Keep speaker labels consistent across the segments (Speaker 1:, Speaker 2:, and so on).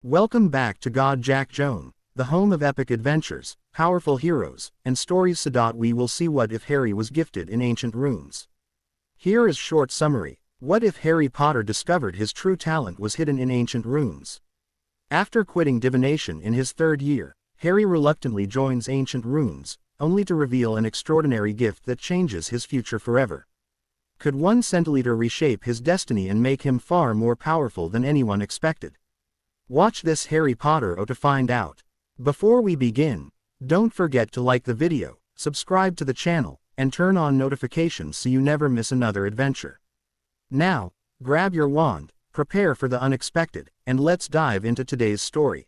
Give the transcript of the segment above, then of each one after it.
Speaker 1: Welcome back to God Jack Joan, the home of epic adventures, powerful heroes, and stories. We will see what if Harry was gifted in ancient runes. Here is short summary. What if Harry Potter discovered his true talent was hidden in ancient runes? After quitting divination in his third year, Harry reluctantly joins ancient runes, only to reveal an extraordinary gift that changes his future forever. Could one centiliter reshape his destiny and make him far more powerful than anyone expected? Watch this Harry Potter to find out. Before we begin, don't forget to like the video, subscribe to the channel, and turn on notifications so you never miss another adventure. Now, grab your wand, prepare for the unexpected, and let's dive into today's story.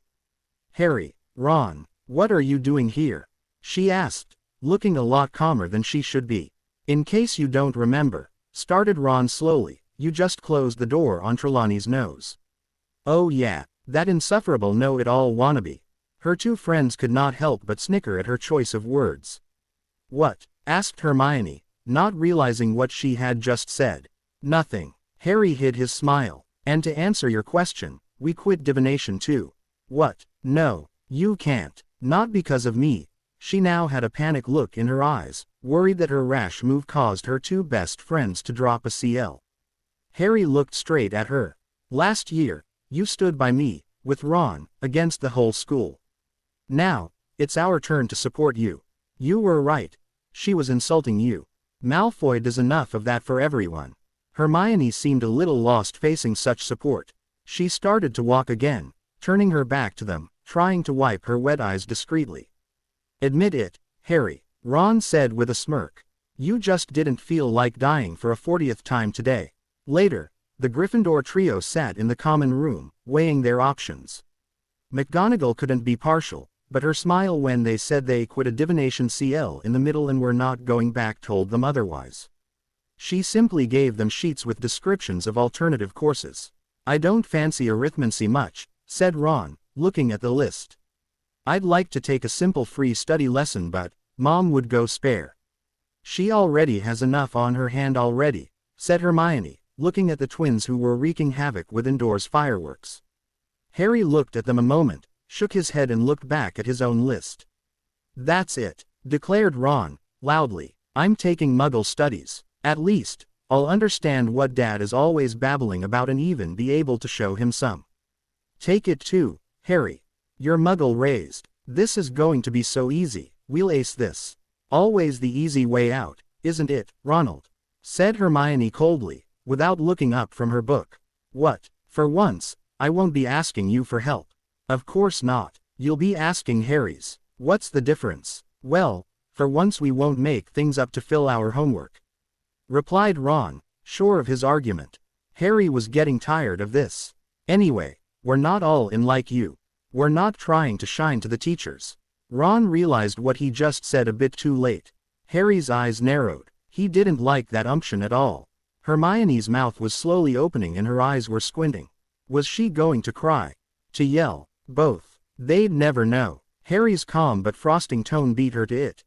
Speaker 1: Harry, Ron, what are you doing here? She asked, looking a lot calmer than she should be. In case you don't remember, started Ron slowly, you just closed the door on Trelawney's nose. Oh yeah, that insufferable know-it-all wannabe. Her two friends could not help but snicker at her choice of words. What? Asked Hermione, not realizing what she had just said. Nothing. Harry hid his smile. And to answer your question, we quit divination too. What? No, you can't. Not because of me. She now had a panic look in her eyes, worried that her rash move caused her two best friends to drop a CL. Harry looked straight at her. Last year, you stood by me, with Ron, against the whole school. Now, it's our turn to support you. You were right. She was insulting you. Malfoy does enough of that for everyone. Hermione seemed a little lost facing such support. She started to walk again, turning her back to them, trying to wipe her wet eyes discreetly. Admit it, Harry, Ron said with a smirk. You just didn't feel like dying for a 40th time today. Later, the Gryffindor trio sat in the common room, weighing their options. McGonagall couldn't be partial, but her smile when they said they quit a divination CL in the middle and were not going back told them otherwise. She simply gave them sheets with descriptions of alternative courses. I don't fancy arithmancy much, said Ron, looking at the list. I'd like to take a simple free study lesson, but Mom would go spare. She already has enough on her hand already, said Hermione, looking at the twins who were wreaking havoc with indoors fireworks. Harry looked at them a moment, shook his head and looked back at his own list. That's it, declared Ron, loudly. I'm taking Muggle studies. At least, I'll understand what Dad is always babbling about and even be able to show him some. Take it too, Harry. You're Muggle raised. This is going to be so easy, we'll ace this. Always the easy way out, isn't it, Ronald? Said Hermione coldly, without looking up from her book. What? For once, I won't be asking you for help. Of course not. You'll be asking Harry's. What's the difference? Well, for once we won't make things up to fill our homework. Replied Ron, sure of his argument. Harry was getting tired of this. Anyway, we're not all in like you. We're not trying to shine to the teachers. Ron realized what he just said a bit too late. Harry's eyes narrowed. He didn't like that umption at all. Hermione's mouth was slowly opening and her eyes were squinting. Was she going to cry? To yell? Both. They'd never know. Harry's calm but frosting tone beat her to it.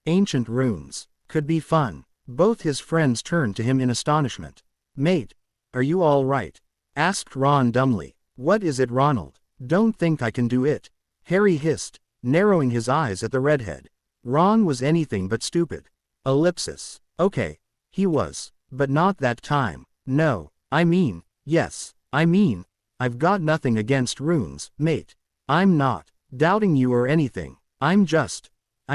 Speaker 1: Ancient runes. Could be fun. Both his friends turned to him in astonishment. Mate, are you all right? Asked Ron dumbly. What is it, Ronald? Don't think I can do it. Harry hissed, narrowing his eyes at the redhead. Ron was anything but stupid. Ellipsis. Okay. He was. But not that time. No. Yes. I've got nothing against runes, mate. I'm not doubting you or anything. I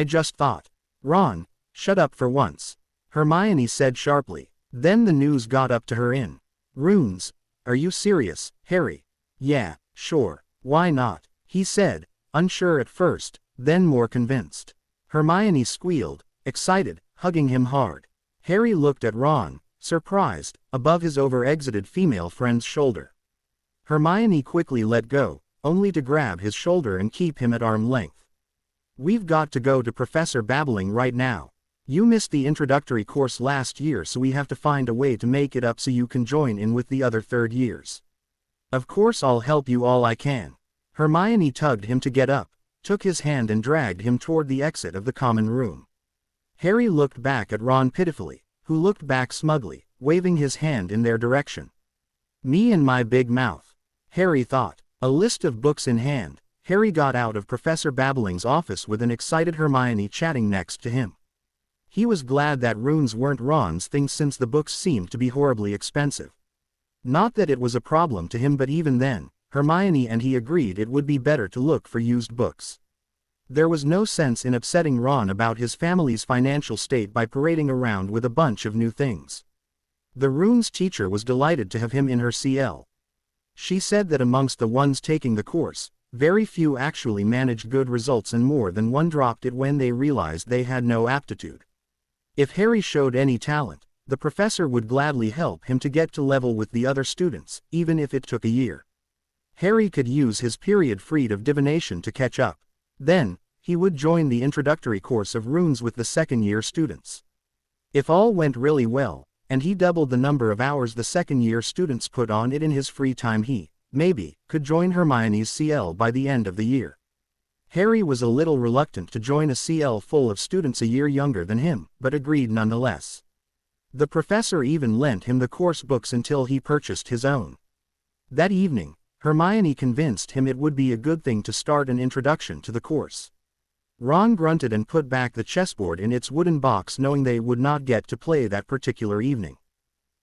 Speaker 1: just thought. Ron, shut up for once. Hermione said sharply. Then the news got up to her in. Runes? Are you serious, Harry? Yeah, sure. Why not? He said, unsure at first, then more convinced. Hermione squealed, excited, hugging him hard. Harry looked at Ron, surprised, above his over-exited female friend's shoulder. Hermione quickly let go, only to grab his shoulder and keep him at arm length. We've got to go to Professor Babbling right now. You missed the introductory course last year, so we have to find a way to make it up so you can join in with the other third years. Of course I'll help you all I can. Hermione tugged him to get up, took his hand and dragged him toward the exit of the common room. Harry looked back at Ron pitifully, who looked back smugly, waving his hand in their direction. Me and my big mouth. Harry thought. A list of books in hand, Harry got out of Professor Babbling's office with an excited Hermione chatting next to him. He was glad that runes weren't Ron's thing since the books seemed to be horribly expensive. Not that it was a problem to him, but even then, Hermione and he agreed it would be better to look for used books. There was no sense in upsetting Ron about his family's financial state by parading around with a bunch of new things. The runes teacher was delighted to have him in her CL. She said that amongst the ones taking the course, very few actually managed good results and more than one dropped it when they realized they had no aptitude. If Harry showed any talent, the professor would gladly help him to get to level with the other students, even if it took a year. Harry could use his period freed of divination to catch up. Then, he would join the introductory course of runes with the second-year students. If all went really well, and he doubled the number of hours the second-year students put on it in his free time, he, maybe, could join Hermione's CL by the end of the year. Harry was a little reluctant to join a CL full of students a year younger than him, but agreed nonetheless. The professor even lent him the course books until he purchased his own. That evening, Hermione convinced him it would be a good thing to start an introduction to the course. Ron grunted and put back the chessboard in its wooden box, knowing they would not get to play that particular evening.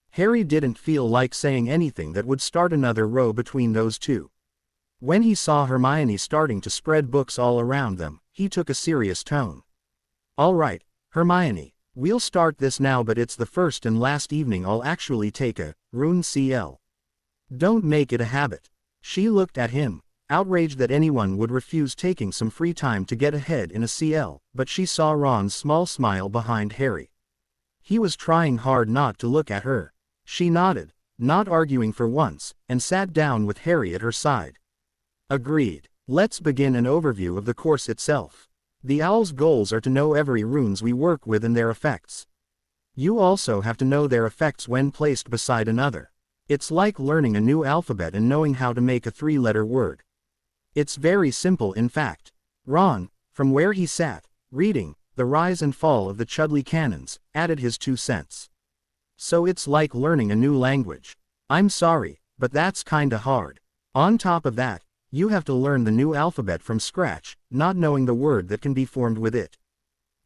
Speaker 1: Harry didn't feel like saying anything that would start another row between those two. When he saw Hermione starting to spread books all around them, he took a serious tone. "All right, Hermione, we'll start this now, but it's the first and last evening I'll actually take a rune CL. Don't make it a habit." She looked at him, outraged that anyone would refuse taking some free time to get ahead in a CL, but she saw Ron's small smile behind Harry. He was trying hard not to look at her. She nodded, not arguing for once, and sat down with Harry at her side. "Agreed. Let's begin an overview of the course itself. The owl's goals are to know every runes we work with and their effects. You also have to know their effects when placed beside another. It's like learning a new alphabet and knowing how to make a three-letter word. It's very simple, in fact." Ron, from where he sat, reading The Rise and Fall of the Chudley Cannons, added his 2 cents. "So it's like learning a new language. I'm sorry, but that's kinda hard. On top of that, you have to learn the new alphabet from scratch, not knowing the word that can be formed with it.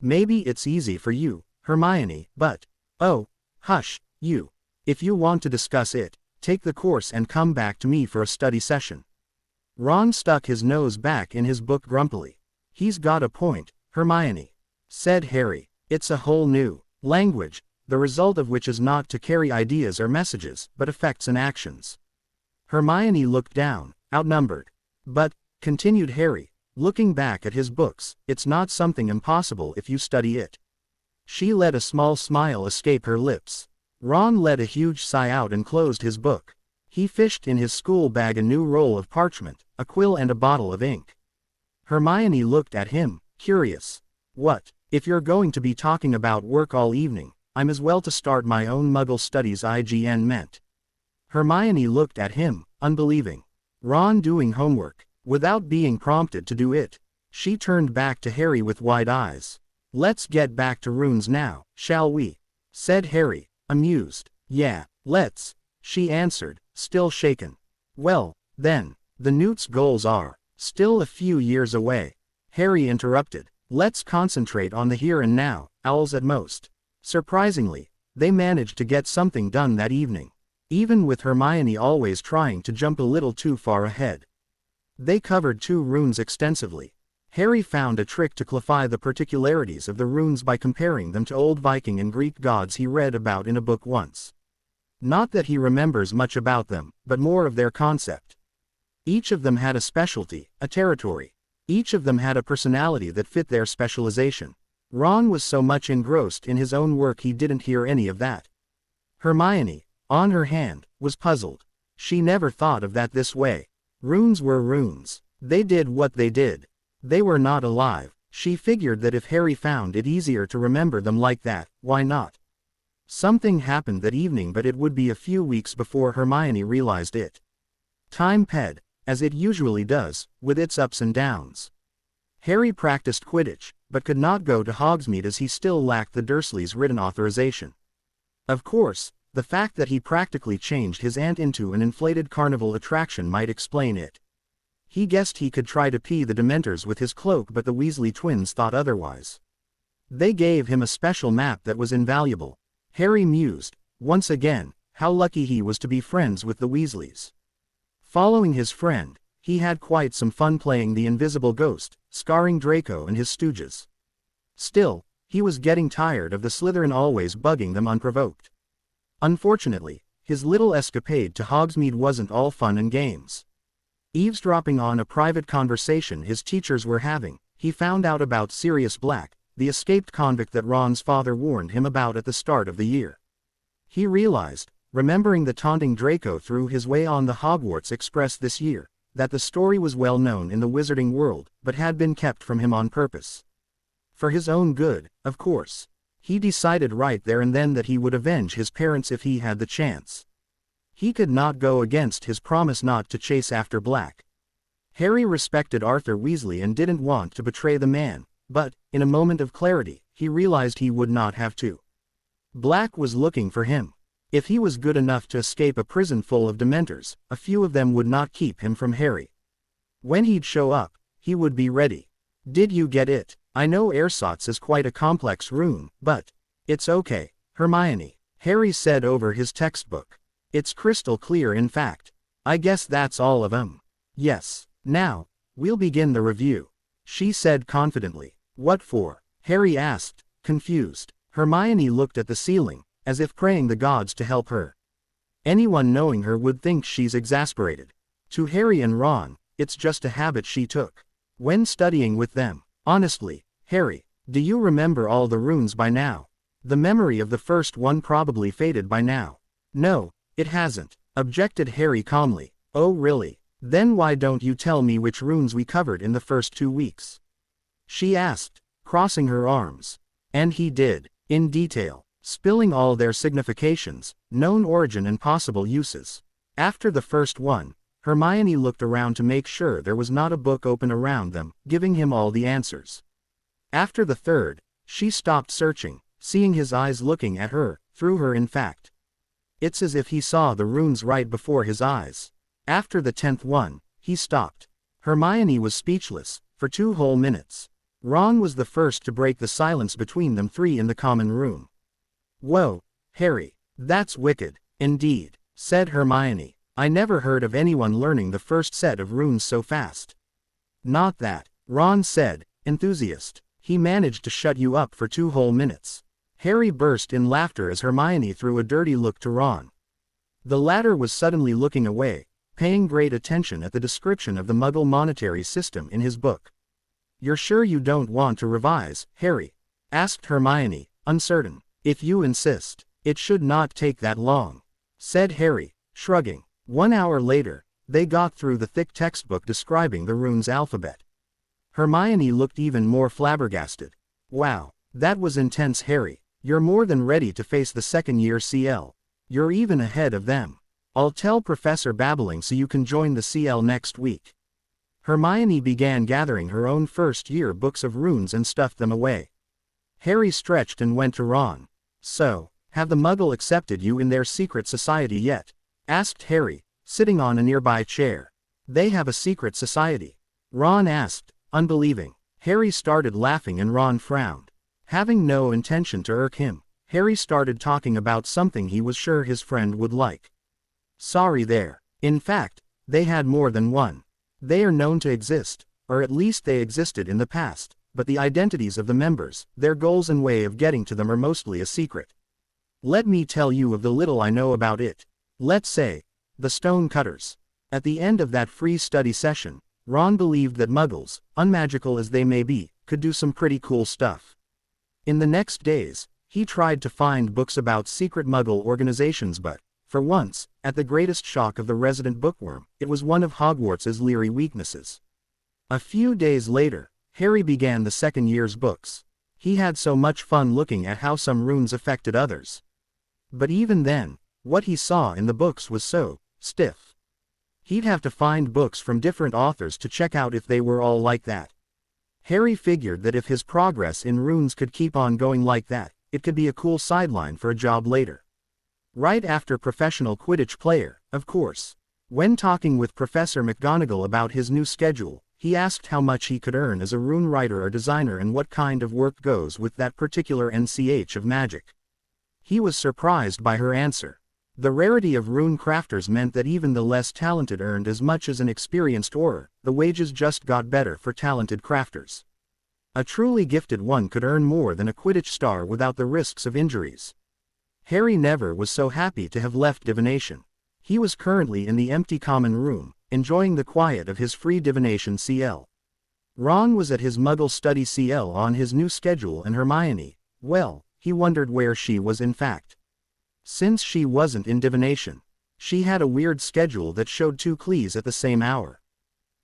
Speaker 1: Maybe it's easy for you, Hermione, but, oh, hush, you. If you want to discuss it, take the course and come back to me for a study session." Ron stuck his nose back in his book grumpily. "He's got a point, Hermione," said Harry. "It's a whole new language, the result of which is not to carry ideas or messages, but effects and actions." Hermione looked down, outnumbered. "But," continued Harry, looking back at his books, "it's not something impossible if you study it." She let a small smile escape her lips. Ron let a huge sigh out and closed his book. He fished in his school bag a new roll of parchment, a quill and a bottle of ink. Hermione looked at him, curious. "What? If you're going to be talking about work all evening, I'm as well to start my own Muggle studies," IGN meant. Hermione looked at him, unbelieving. Ron doing homework, without being prompted to do it. She turned back to Harry with wide eyes. "Let's get back to runes now, shall we?" said Harry, amused. "Yeah, let's," she answered, still shaken. "Well, then, the Newt's goals are still a few years away," Harry interrupted. "Let's concentrate on the here and now, owls at most." Surprisingly, they managed to get something done that evening, even with Hermione always trying to jump a little too far ahead. They covered 2 runes extensively. Harry found a trick to clarify the particularities of the runes by comparing them to old Viking and Greek gods he read about in a book once. Not that he remembers much about them, but more of their concept. Each of them had a specialty, a territory. Each of them had a personality that fit their specialization. Ron was so much engrossed in his own work he didn't hear any of that. Hermione, on her hand, was puzzled. She never thought of that this way. Runes were runes. They did what they did. They were not alive. She figured that if Harry found it easier to remember them like that, why not? Something happened that evening, but it would be a few weeks before Hermione realized it. Time passed, as it usually does, with its ups and downs. Harry practiced Quidditch, but could not go to Hogsmeade as he still lacked the Dursleys' written authorization. Of course, the fact that he practically changed his aunt into an inflated carnival attraction might explain it. He guessed he could try to pee the Dementors with his cloak, but the Weasley twins thought otherwise. They gave him a special map that was invaluable. Harry mused, once again, how lucky he was to be friends with the Weasleys. Following his friend, he had quite some fun playing the invisible ghost, scarring Draco and his stooges. Still, he was getting tired of the Slytherin always bugging them unprovoked. Unfortunately, his little escapade to Hogsmeade wasn't all fun and games. Eavesdropping on a private conversation his teachers were having, he found out about Sirius Black, the escaped convict that Ron's father warned him about at the start of the year. He realized, remembering the taunting Draco threw his way on the Hogwarts Express this year, that the story was well known in the wizarding world, but had been kept from him on purpose. For his own good, of course. He decided right there and then that he would avenge his parents if he had the chance. He could not go against his promise not to chase after Black. Harry respected Arthur Weasley and didn't want to betray the man, but, in a moment of clarity, he realized he would not have to. Black was looking for him. If he was good enough to escape a prison full of Dementors, a few of them would not keep him from Harry. When he'd show up, he would be ready. Did you get it? I know ersatz is quite a complex rune, but it's okay, Hermione, Harry said over his textbook. It's crystal clear in fact. I guess that's all of 'em. Yes. Now, we'll begin the review, she said confidently. What for? Harry asked, confused. Hermione looked at the ceiling, as if praying the gods to help her. Anyone knowing her would think she's exasperated. To Harry and Ron, it's just a habit she took when studying with them. Honestly, Harry, do you remember all the runes by now? The memory of the first one probably faded by now. No, it hasn't, objected Harry calmly. Oh really? Then why don't you tell me which runes we covered in the first 2 weeks? She asked, crossing her arms. And he did, in detail, spilling all their significations, known origin and possible uses. After the first one, Hermione looked around to make sure there was not a book open around them, giving him all the answers. After the third, she stopped searching, seeing his eyes looking at her, through her in fact. It's as if he saw the runes right before his eyes. After the 10th one, he stopped. Hermione was speechless, for 2 whole minutes. Ron was the first to break the silence between them three in the common room. Whoa, Harry, that's wicked, indeed, said Hermione. I never heard of anyone learning the first set of runes so fast. Not that, Ron said, enthusiast. He managed to shut you up for 2 whole minutes. Harry burst in laughter as Hermione threw a dirty look to Ron. The latter was suddenly looking away, paying great attention at the description of the Muggle monetary system in his book. You're sure you don't want to revise, Harry? Asked Hermione, uncertain. If you insist, it should not take that long, said Harry, shrugging. 1 hour later, they got through the thick textbook describing the runes alphabet. Hermione looked even more flabbergasted. Wow, that was intense, Harry. You're more than ready to face the second-year CL. You're even ahead of them. I'll tell Professor Babbling so you can join the CL next week. Hermione began gathering her own first-year books of runes and stuffed them away. Harry stretched and went to Ron. So, have the Muggle accepted you in their secret society yet? Asked Harry, sitting on a nearby chair. They have a secret society? Ron asked, unbelieving. Harry started laughing and Ron frowned. Having no intention to irk him, Harry started talking about something he was sure his friend would like. Sorry there. In fact, they had more than one. They are known to exist, or at least they existed in the past, but the identities of the members, their goals and way of getting to them are mostly a secret. Let me tell you of the little I know about it. Let's say, the Stone Cutters. At the end of that free study session, Ron believed that Muggles, unmagical as they may be, could do some pretty cool stuff. In the next days, he tried to find books about secret Muggle organizations but, for once, at the greatest shock of the resident bookworm, it was one of Hogwarts's leery weaknesses. A few days later, Harry began the second year's books. He had so much fun looking at how some runes affected others. But even then, what he saw in the books was so stiff. He'd have to find books from different authors to check out if they were all like that. Harry figured that if his progress in runes could keep on going like that, it could be a cool sideline for a job later. Right after professional Quidditch player, of course. When talking with Professor McGonagall about his new schedule, he asked how much he could earn as a rune writer or designer and what kind of work goes with that particular NCH of magic. He was surprised by her answer. The rarity of rune crafters meant that even the less talented earned as much as an experienced auror. The wages just got better for talented crafters. A truly gifted one could earn more than a Quidditch star without the risks of injuries. Harry never was so happy to have left divination. He was currently in the empty common room, enjoying the quiet of his free divination CL. Ron was at his Muggle study CL on his new schedule, and Hermione, well, he wondered where she was in fact. Since she wasn't in divination, she had a weird schedule that showed 2 Clees at the same hour.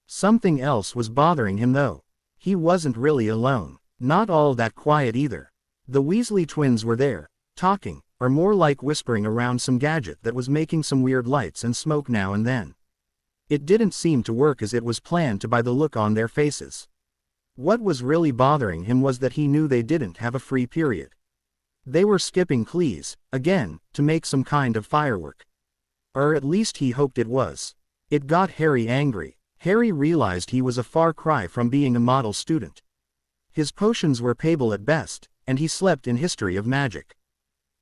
Speaker 1: Something else was bothering him though. He wasn't really alone. Not all that quiet either. The Weasley twins were there, talking, or more like whispering around some gadget that was making some weird lights and smoke now and then. It didn't seem to work as it was planned to by the look on their faces. What was really bothering him was that he knew they didn't have a free period. They were skipping Clees, again, to make some kind of firework. Or at least he hoped it was. It got Harry angry. Harry realized he was a far cry from being a model student. His potions were payable at best, and he slept in history of magic.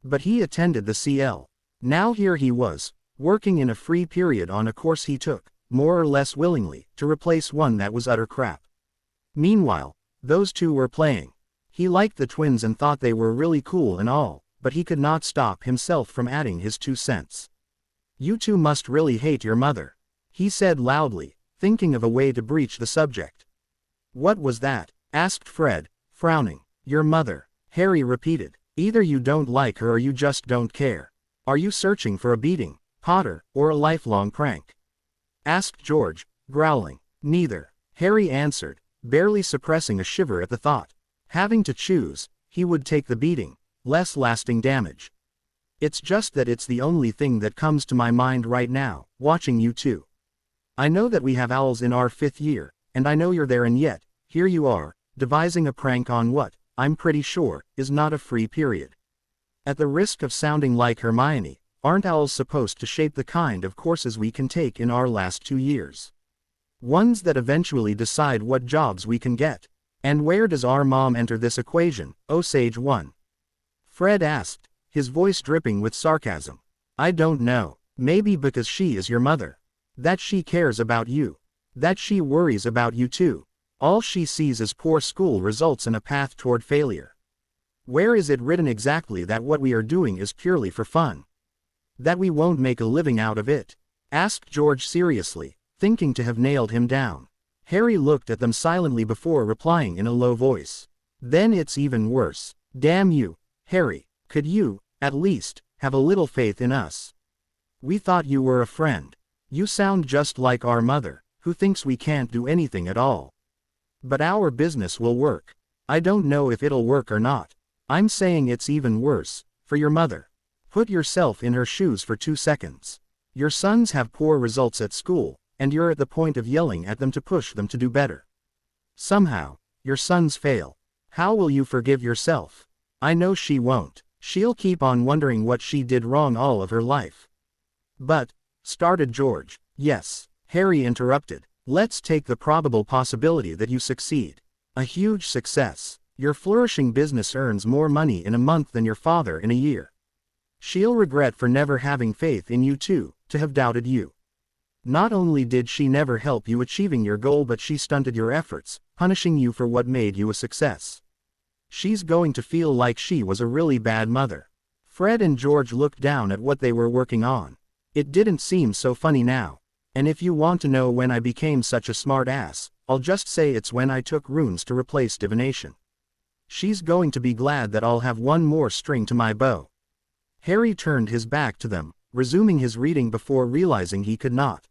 Speaker 1: But he attended the CL. Now here he was, working in a free period on a course he took, more or less willingly, to replace one that was utter crap. Meanwhile, those two were playing. He liked the twins and thought they were really cool and all, but he could not stop himself from adding his 2 cents. "You two must really hate your mother," he said loudly, thinking of a way to breach the subject. "What was that?" asked Fred, frowning. "Your mother," Harry repeated. "Either you don't like her or you just don't care. Are you searching for a beating, Potter, or a lifelong prank?" asked George, growling. "Neither," Harry answered, barely suppressing a shiver at the thought. Having to choose, he would take the beating, less lasting damage. "It's just that it's the only thing that comes to my mind right now, watching you two. I know that we have owls in our 5th year, and I know you're there, and yet, here you are, devising a prank on what, I'm pretty sure, is not a free period." At the risk of sounding like Hermione, aren't owls supposed to shape the kind of courses we can take in our last 2 years? Ones that eventually decide what jobs we can get. And where does our mom enter this equation, Osage 1? Fred asked, his voice dripping with sarcasm. "I don't know. Maybe because she is your mother. That she cares about you. That she worries about you too. All she sees is poor school results and a path toward failure. Where is it written exactly that what we are doing is purely for fun? That we won't make a living out of it?" asked George seriously, thinking to have nailed him down. Harry looked at them silently before replying in a low voice. "Then it's even worse. Damn you, Harry, could you, at least, have a little faith in us? We thought you were a friend. You sound just like our mother, who thinks we can't do anything at all. But our business will work. I don't know if it'll work or not. I'm saying it's even worse, for your mother. Put yourself in her shoes for 2 seconds. Your sons have poor results at school, and you're at the point of yelling at them to push them to do better. Somehow, your sons fail. How will you forgive yourself? I know she won't. She'll keep on wondering what she did wrong all of her life." "But," started George. "Yes," Harry interrupted. "Let's take the probable possibility that you succeed. A huge success. Your flourishing business earns more money in a month than your father in a year. She'll regret for never having faith in you too, to have doubted you. Not only did she never help you achieving your goal, but she stunted your efforts, punishing you for what made you a success. She's going to feel like she was a really bad mother." Fred and George looked down at what they were working on. It didn't seem so funny now. "And if you want to know when I became such a smart ass, I'll just say it's when I took runes to replace divination. She's going to be glad that I'll have one more string to my bow." Harry turned his back to them, resuming his reading before realizing he could not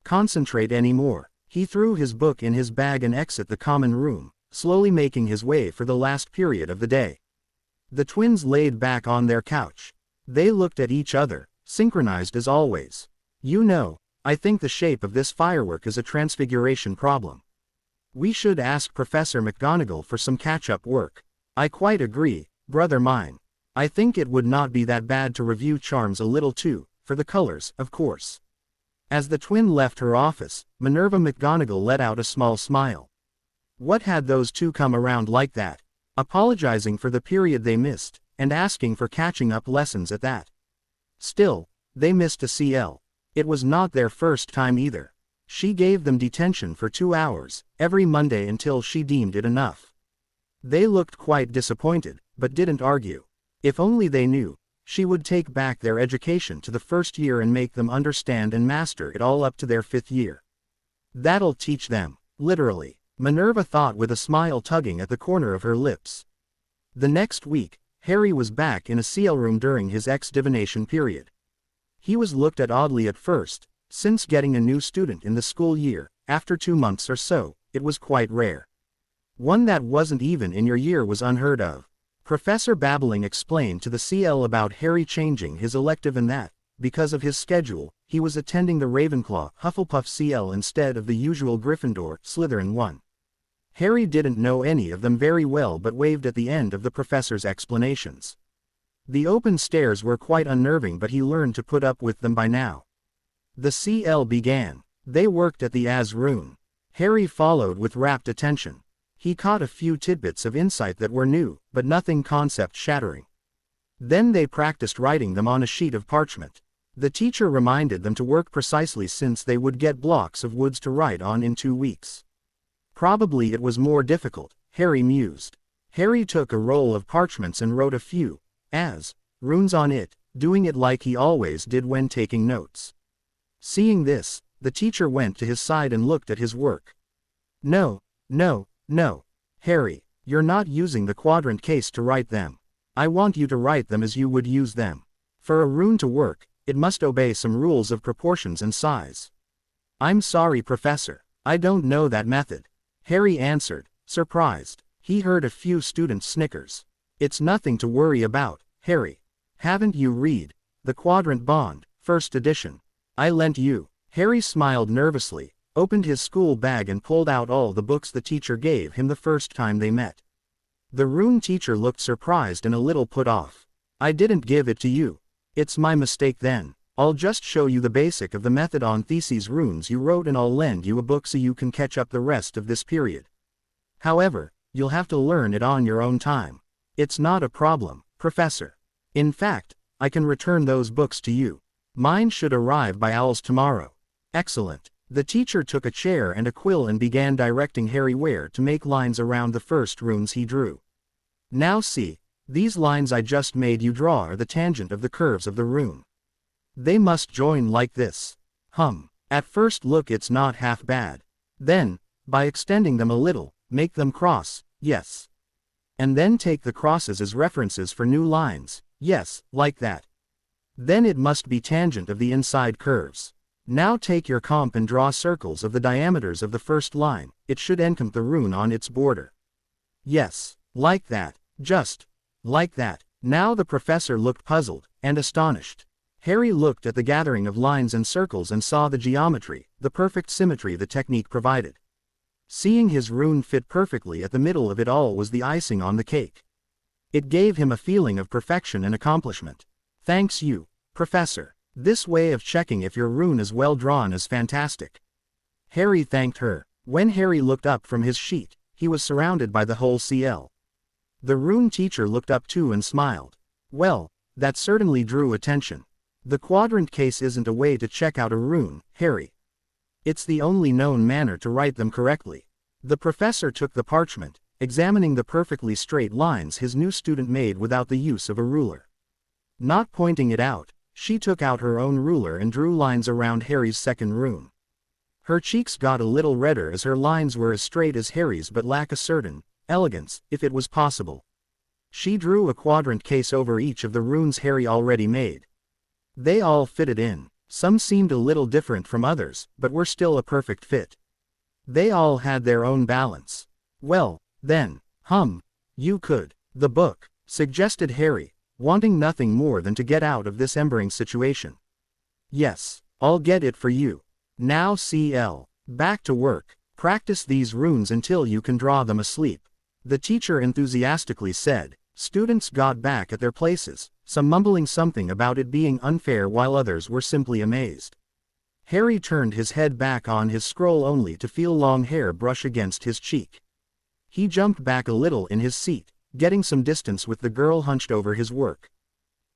Speaker 1: concentrate anymore. He threw his book in his bag and exited the common room, slowly making his way for the last period of the day. The twins laid back on their couch. They looked at each other, synchronized as always. "You know, I think the shape of this firework is a transfiguration problem. We should ask Professor McGonagall for some catch-up work." "I quite agree, brother mine. I think it would not be that bad to review charms a little too, for the colors, of course. As the twin left her office, Minerva McGonagall let out a small smile. What had those two come around like that? Apologizing for the period they missed, and asking for catching up lessons at that. Still, they missed a CL. It was not their first time either. She gave them detention for 2 hours, every Monday until she deemed it enough. They looked quite disappointed, but didn't argue. If only they knew, she would take back their education to the first year and make them understand and master it all up to their 5th year. That'll teach them, literally, Minerva thought with a smile tugging at the corner of her lips. The next week, Harry was back in a CL room during his divination period. He was looked at oddly at first, since getting a new student in the school year, after 2 months or so, it was quite rare. One that wasn't even in your year was unheard of. Professor Babbling explained to the CL about Harry changing his elective and that, because of his schedule, he was attending the Ravenclaw Hufflepuff CL instead of the usual Gryffindor Slytherin one. Harry didn't know any of them very well but waved at the end of the professor's explanations. The open stares were quite unnerving but he learned to put up with them by now. The CL began. They worked at the room. Harry followed with rapt attention. He caught a few tidbits of insight that were new, but nothing concept-shattering. Then they practiced writing them on a sheet of parchment. The teacher reminded them to work precisely since they would get blocks of woods to write on in 2 weeks. Probably it was more difficult, Harry mused. Harry took a roll of parchments and wrote a few runes on it, doing it like he always did when taking notes. Seeing this, the teacher went to his side and looked at his work. No, Harry, you're not using the quadrant case to write them. I want you to write them as you would use them. For a rune to work, it must obey some rules of proportions and size. I'm sorry, Professor, I don't know that method. Harry answered, surprised. He heard a few students' snickers. It's nothing to worry about, Harry. Haven't you read The Quadrant Bond, 1st edition? I lent you. Harry smiled nervously, opened his school bag and pulled out all the books the teacher gave him the first time they met. The rune teacher looked surprised and a little put off. I didn't give it to you. It's my mistake then. I'll just show you the basic of the method on theses runes you wrote and I'll lend you a book so you can catch up the rest of this period. However, you'll have to learn it on your own time. It's not a problem, Professor. In fact, I can return those books to you. Mine should arrive by owls tomorrow. Excellent. The teacher took a chair and a quill and began directing Harry where to make lines around the first runes he drew. Now see, these lines I just made you draw are the tangent of the curves of the rune. They must join like this. At first look it's not half bad. Then, by extending them a little, make them cross, yes. And then take the crosses as references for new lines, yes, like that. Then it must be tangent of the inside curves. Now take your comp and draw circles of the diameters of the first line, it should encamp the rune on its border. Yes, like that, just like that. Now the professor looked puzzled and astonished. Harry looked at the gathering of lines and circles and saw the geometry, the perfect symmetry the technique provided. Seeing his rune fit perfectly at the middle of it all was the icing on the cake. It gave him a feeling of perfection and accomplishment. Thanks you, Professor. This way of checking if your rune is well drawn is fantastic. Harry thanked her. When Harry looked up from his sheet, he was surrounded by the whole CL. The rune teacher looked up too and smiled. Well, that certainly drew attention. The quadrant case isn't a way to check out a rune, Harry. It's the only known manner to write them correctly. The professor took the parchment, examining the perfectly straight lines his new student made without the use of a ruler. Not pointing it out, she took out her own ruler and drew lines around Harry's second rune. Her cheeks got a little redder as her lines were as straight as Harry's but lack a certain elegance, if it was possible. She drew a quadrant case over each of the runes Harry already made. They all fitted in. Some seemed a little different from others, but were still a perfect fit. They all had their own balance. Well, then, you could. The book, suggested Harry, wanting nothing more than to get out of this embering situation. Yes, I'll get it for you. Now CL. Back to work. Practice these runes until you can draw them asleep. The teacher enthusiastically said. Students got back at their places, some mumbling something about it being unfair while others were simply amazed. Harry turned his head back on his scroll only to feel long hair brush against his cheek. He jumped back a little in his seat, getting some distance with the girl hunched over his work.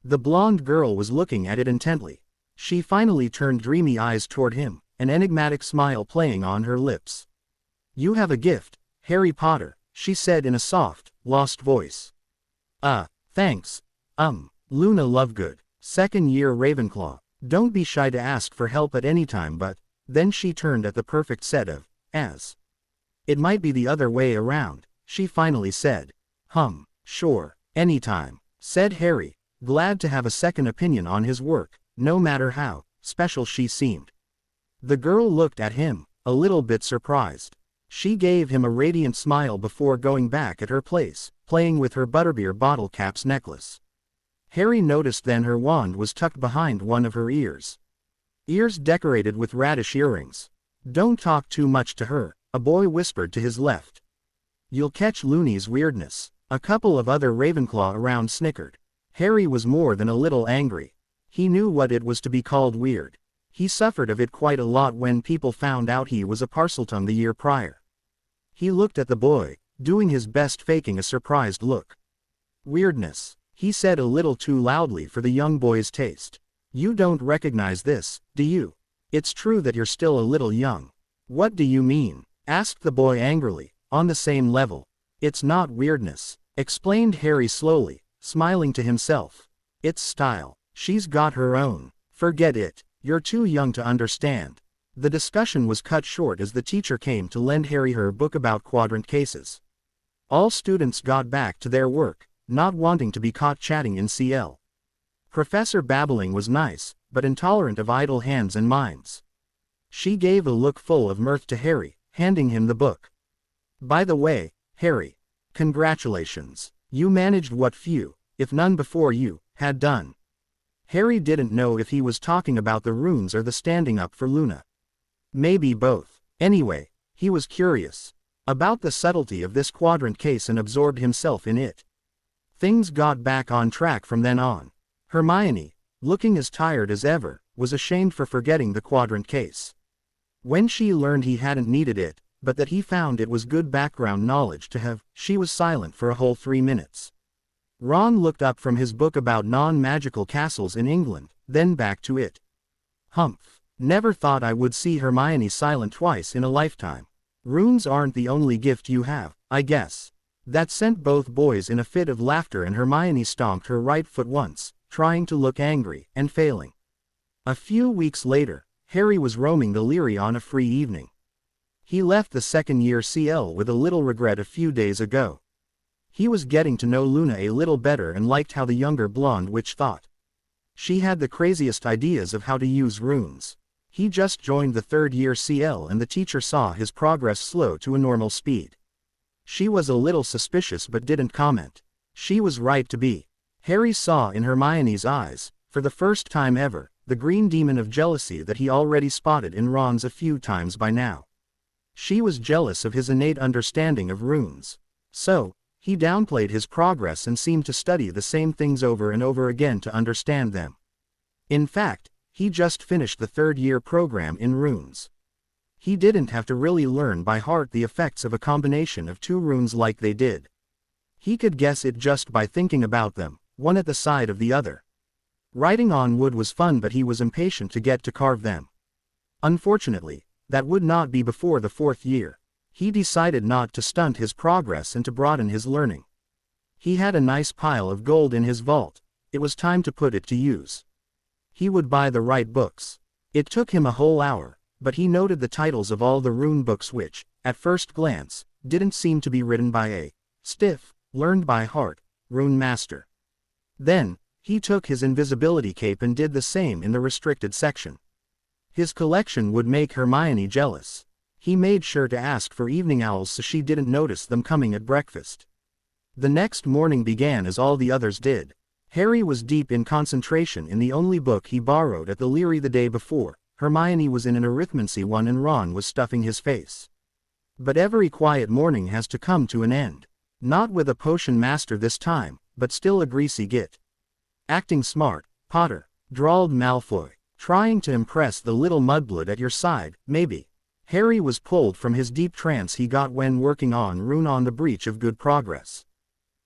Speaker 1: The blonde girl was looking at it intently. She finally turned dreamy eyes toward him, an enigmatic smile playing on her lips. "You have a gift, Harry Potter," she said in a soft, lost voice. Thanks. Luna Lovegood, second-year Ravenclaw. Don't be shy to ask for help at any time, but then she turned at the perfect set of as. "It might be the other way around," she finally said. Sure, anytime," said Harry, glad to have a second opinion on his work, no matter how special she seemed. The girl looked at him, a little bit surprised. She gave him a radiant smile before going back at her place, playing with her butterbeer bottle cap's necklace. Harry noticed then her wand was tucked behind one of her ears. Ears decorated with radish earrings. "Don't talk too much to her," a boy whispered to his left. "You'll catch Looney's weirdness." A couple of other Ravenclaw around snickered. Harry was more than a little angry. He knew what it was to be called weird. He suffered of it quite a lot when people found out he was a Parseltongue the year prior. He looked at the boy, doing his best faking a surprised look. "Weirdness," he said a little too loudly for the young boy's taste. "You don't recognize this, do you? It's true that you're still a little young." "What do you mean?" asked the boy angrily, on the same level. "It's not weirdness," explained Harry slowly, smiling to himself. "It's style. She's got her own. Forget it. You're too young to understand." The discussion was cut short as the teacher came to lend Harry her book about quadrant cases. All students got back to their work, not wanting to be caught chatting in CL. Professor Babbling was nice, but intolerant of idle hands and minds. She gave a look full of mirth to Harry, handing him the book. "By the way, Harry, congratulations. You managed what few, if none before you, had done." Harry didn't know if he was talking about the runes or the standing up for Luna. Maybe both. Anyway, he was curious about the subtlety of this quadrant case and absorbed himself in it. Things got back on track from then on. Hermione, looking as tired as ever, was ashamed for forgetting the quadrant case. When she learned he hadn't needed it, but that he found it was good background knowledge to have, she was silent for a whole 3 minutes. Ron looked up from his book about non-magical castles in England, then back to it. "Humph. Never thought I would see Hermione silent twice in a lifetime. Runes aren't the only gift you have, I guess." That sent both boys in a fit of laughter, and Hermione stomped her right foot once, trying to look angry, and failing. A few weeks later, Harry was roaming the Leary on a free evening. He left the second-year CL with a little regret a few days ago. He was getting to know Luna a little better and liked how the younger blonde witch thought. She had the craziest ideas of how to use runes. He just joined the third-year CL and the teacher saw his progress slow to a normal speed. She was a little suspicious but didn't comment. She was right to be. Harry saw in Hermione's eyes, for the first time ever, the green demon of jealousy that he already spotted in Ron's a few times by now. She was jealous of his innate understanding of runes. So, he downplayed his progress and seemed to study the same things over and over again to understand them. In fact, he just finished the third-year program in runes. He didn't have to really learn by heart the effects of a combination of two runes like they did. He could guess it just by thinking about them, one at the side of the other. Writing on wood was fun, but he was impatient to get to carve them. Unfortunately, that would not be before the fourth year. He decided not to stunt his progress and to broaden his learning. He had a nice pile of gold in his vault. It was time to put it to use. He would buy the right books. It took him a whole hour, but he noted the titles of all the rune books which, at first glance, didn't seem to be written by a stiff, learned by heart, rune master. Then, he took his invisibility cape and did the same in the restricted section. His collection would make Hermione jealous. He made sure to ask for evening owls so she didn't notice them coming at breakfast. The next morning began as all the others did. Harry was deep in concentration in the only book he borrowed at the Leary the day before. Hermione was in an arithmancy one and Ron was stuffing his face. But every quiet morning has to come to an end. Not with a potion master this time, but still a greasy git. "Acting smart, Potter," drawled Malfoy. Trying to impress the little mudblood at your side, maybe. Harry was pulled from his deep trance he got when working on Rune on the Breach of Good Progress.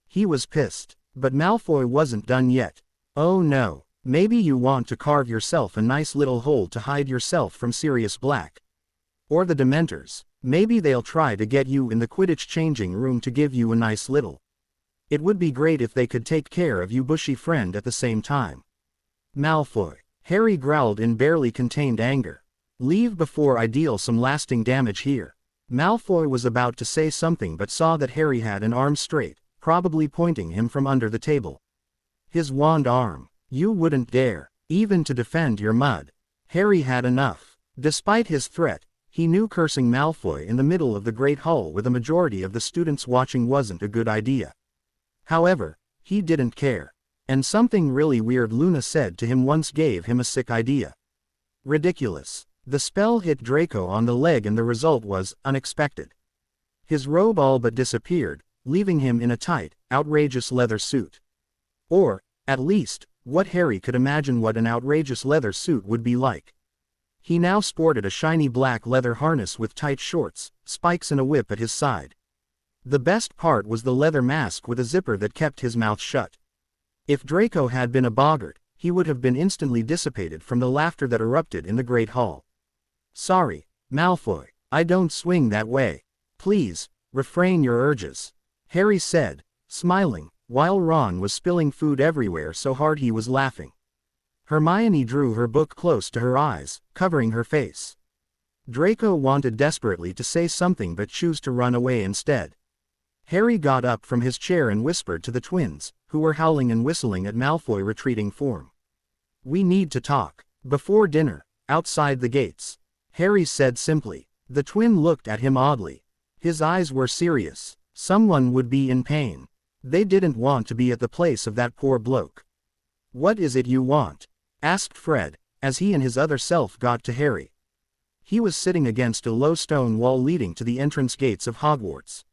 Speaker 1: He was pissed. But Malfoy wasn't done yet. Oh no, maybe you want to carve yourself a nice little hole to hide yourself from Sirius Black. Or the Dementors. Maybe they'll try to get you in the Quidditch changing room to give you a nice little. It would be great if they could take care of you bushy friend at the same time. Malfoy. Harry growled in barely contained anger. Leave before I deal some lasting damage here. Malfoy was about to say something but saw that Harry had an arm straight, probably pointing him from under the table. His wand arm. You wouldn't dare, even to defend your mud. Harry had enough. Despite his threat, he knew cursing Malfoy in the middle of the Great Hall with a majority of the students watching wasn't a good idea. However, he didn't care. And something really weird Luna said to him once gave him a sick idea. Ridiculous. The spell hit Draco on the leg and the result was unexpected. His robe all but disappeared, leaving him in a tight, outrageous leather suit. Or, at least, what Harry could imagine what an outrageous leather suit would be like. He now sported a shiny black leather harness with tight shorts, spikes and a whip at his side. The best part was the leather mask with a zipper that kept his mouth shut. If Draco had been a boggart, he would have been instantly dissipated from the laughter that erupted in the Great Hall. Sorry, Malfoy, I don't swing that way. Please, refrain your urges. Harry said, smiling, while Ron was spilling food everywhere so hard he was laughing. Hermione drew her book close to her eyes, covering her face. Draco wanted desperately to say something but chose to run away instead. Harry got up from his chair and whispered to the twins, who were howling and whistling at Malfoy's retreating form. We need to talk. Before dinner, outside the gates. Harry said simply. The twin looked at him oddly. His eyes were serious. Someone would be in pain. They didn't want to be at the place of that poor bloke. What is it you want? Asked Fred, as he and his other self got to Harry. He was sitting against a low stone wall leading to the entrance gates of Hogwarts.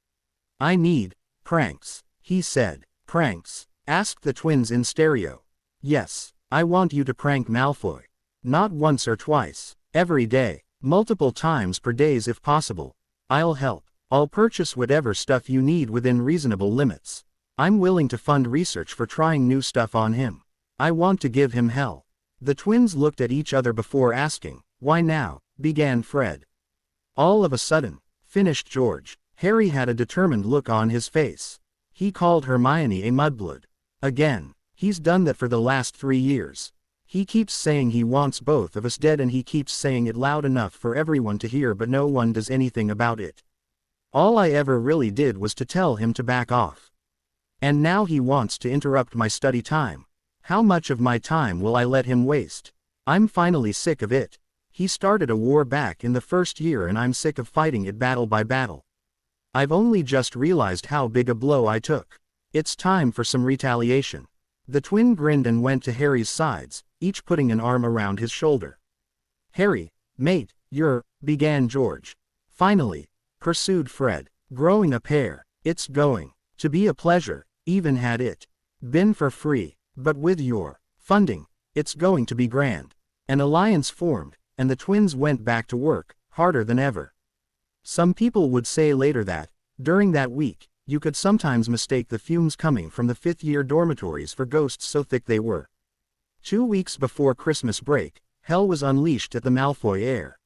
Speaker 1: I need pranks, he said. Pranks? Asked the twins in stereo. Yes, I want you to prank Malfoy. Not once or twice, every day, multiple times per day if possible. I'll help. I'll purchase whatever stuff you need within reasonable limits. I'm willing to fund research for trying new stuff on him. I want to give him hell. The twins looked at each other before asking, why now, began Fred. All of a sudden, finished George. Harry had a determined look on his face. He called Hermione a mudblood. Again, he's done that for the last 3 years. He keeps saying he wants both of us dead and he keeps saying it loud enough for everyone to hear but no one does anything about it. All I ever really did was to tell him to back off. And now he wants to interrupt my study time. How much of my time will I let him waste? I'm finally sick of it. He started a war back in the first year and I'm sick of fighting it battle by battle. I've only just realized how big a blow I took. It's time for some retaliation. The twin grinned and went to Harry's sides, each putting an arm around his shoulder. Harry, mate, began George. Finally, pursued Fred, growing a pair. It's going to be a pleasure, even had it been for free. But with your funding, it's going to be grand. An alliance formed, and the twins went back to work, harder than ever. Some people would say later that, during that week, you could sometimes mistake the fumes coming from the fifth-year dormitories for ghosts so thick they were. 2 weeks before Christmas break, hell was unleashed at the Malfoy air.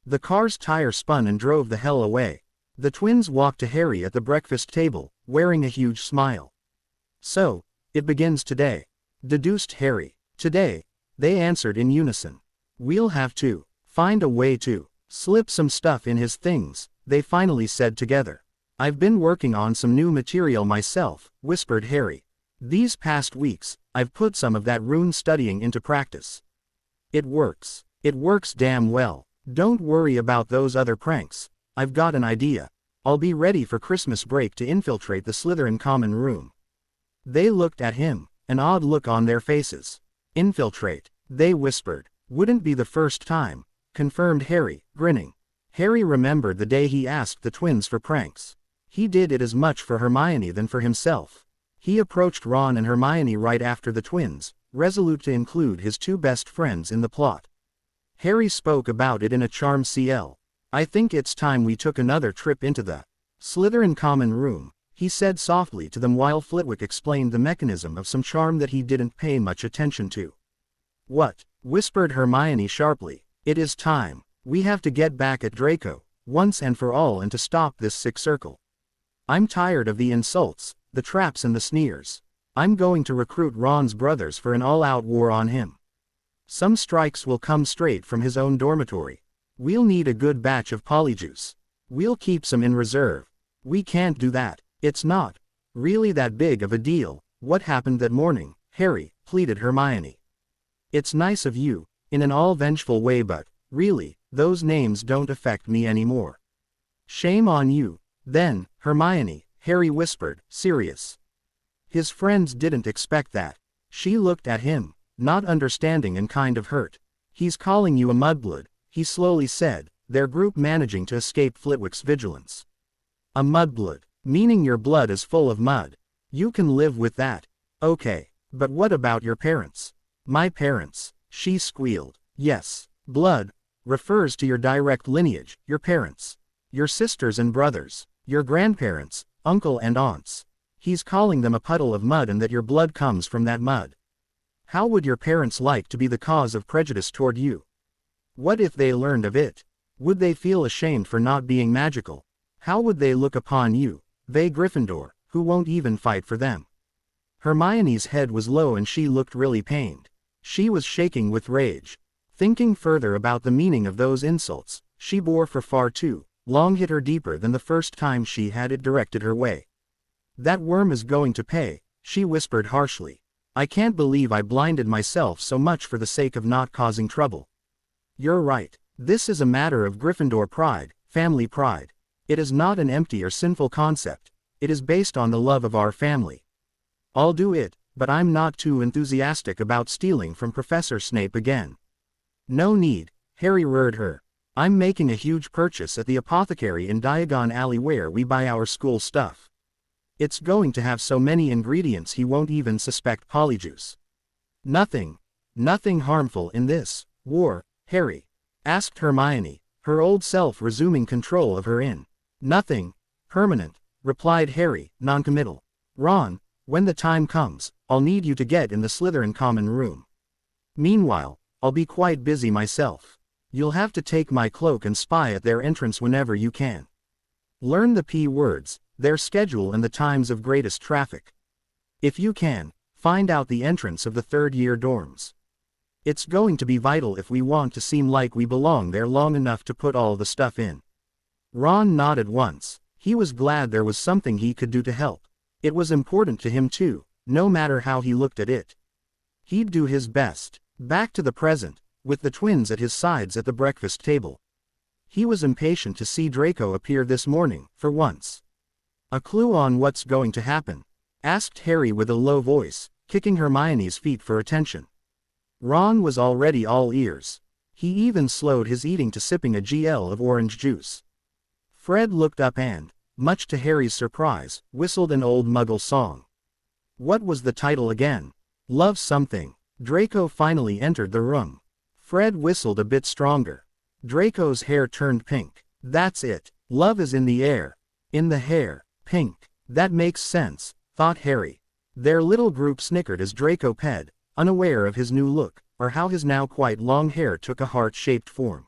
Speaker 1: The car's tire spun and drove the hell away. The twins walked to Harry at the breakfast table, wearing a huge smile. So, it begins today, deduced Harry. Today, they answered in unison. We'll have to find a way to slip some stuff in his things, they finally said together. I've been working on some new material myself, whispered Harry. These past weeks, I've put some of that rune studying into practice. It works. It works damn well. Don't worry about those other pranks. I've got an idea. I'll be ready for Christmas break to infiltrate the Slytherin common room. They looked at him, an odd look on their faces. Infiltrate, they whispered. Wouldn't be the first time, confirmed Harry, grinning. Harry remembered the day he asked the twins for pranks. He did it as much for Hermione than for himself. He approached Ron and Hermione right after the twins, resolute to include his two best friends in the plot. Harry spoke about it in a charm CL. I think it's time we took another trip into the Slytherin common room, he said softly to them while Flitwick explained the mechanism of some charm that he didn't pay much attention to. What? Whispered Hermione sharply. It is time. We have to get back at Draco, once and for all, and to stop this sick circle. I'm tired of the insults, the traps and the sneers. I'm going to recruit Ron's brothers for an all-out war on him. Some strikes will come straight from his own dormitory. We'll need a good batch of polyjuice. We'll keep some in reserve. We can't do that. It's not really that big of a deal. What happened that morning, Harry? Pleaded Hermione. It's nice of you, in an all-vengeful way, but, really, those names don't affect me anymore. Shame on you, then, Hermione, Harry whispered, serious. His friends didn't expect that. She looked at him, not understanding and kind of hurt. He's calling you a mudblood, he slowly said, their group managing to escape Flitwick's vigilance. A mudblood, meaning your blood is full of mud. You can live with that. Okay, but what about your parents? My parents, she squealed. Yes, blood refers to your direct lineage, your parents, your sisters and brothers, your grandparents, uncle and aunts. He's calling them a puddle of mud and that your blood comes from that mud. How would your parents like to be the cause of prejudice toward you? What if they learned of it? Would they feel ashamed for not being magical? How would they look upon you, they Gryffindor, who won't even fight for them? Hermione's head was low and she looked really pained. She was shaking with rage. Thinking further about the meaning of those insults, she bore for far too long hit her deeper than the first time she had it directed her way. That worm is going to pay, she whispered harshly. I can't believe I blinded myself so much for the sake of not causing trouble. You're right. This is a matter of Gryffindor pride, family pride. It is not an empty or sinful concept. It is based on the love of our family. I'll do it, but I'm not too enthusiastic about stealing from Professor Snape again. No need, Harry reassured her. I'm making a huge purchase at the apothecary in Diagon Alley where we buy our school stuff. It's going to have so many ingredients he won't even suspect polyjuice. Nothing harmful in this war, Harry? Asked Hermione, her old self resuming control of her. Nothing permanent, replied Harry, noncommittal. Ron, when the time comes, I'll need you to get in the Slytherin common room. Meanwhile, I'll be quite busy myself. You'll have to take my cloak and spy at their entrance whenever you can. Learn the P words, their schedule and the times of greatest traffic. If you can, find out the entrance of the third-year dorms. It's going to be vital if we want to seem like we belong there long enough to put all the stuff in. Ron nodded once. He was glad there was something he could do to help. It was important to him too, no matter how he looked at it. He'd do his best. Back to the present, with the twins at his sides at the breakfast table. He was impatient to see Draco appear this morning, for once. A clue on what's going to happen? Asked Harry with a low voice, kicking Hermione's feet for attention. Ron was already all ears. He even slowed his eating to sipping a GL of orange juice. Fred looked up and, much to Harry's surprise, whistled an old Muggle song. What was the title again? Love something. Draco finally entered the room. Fred whistled a bit stronger. Draco's hair turned pink. That's it. Love is in the air. In the hair. Pink. That makes sense, thought Harry. Their little group snickered as Draco ped, unaware of his new look, or how his now quite long hair took a heart-shaped form.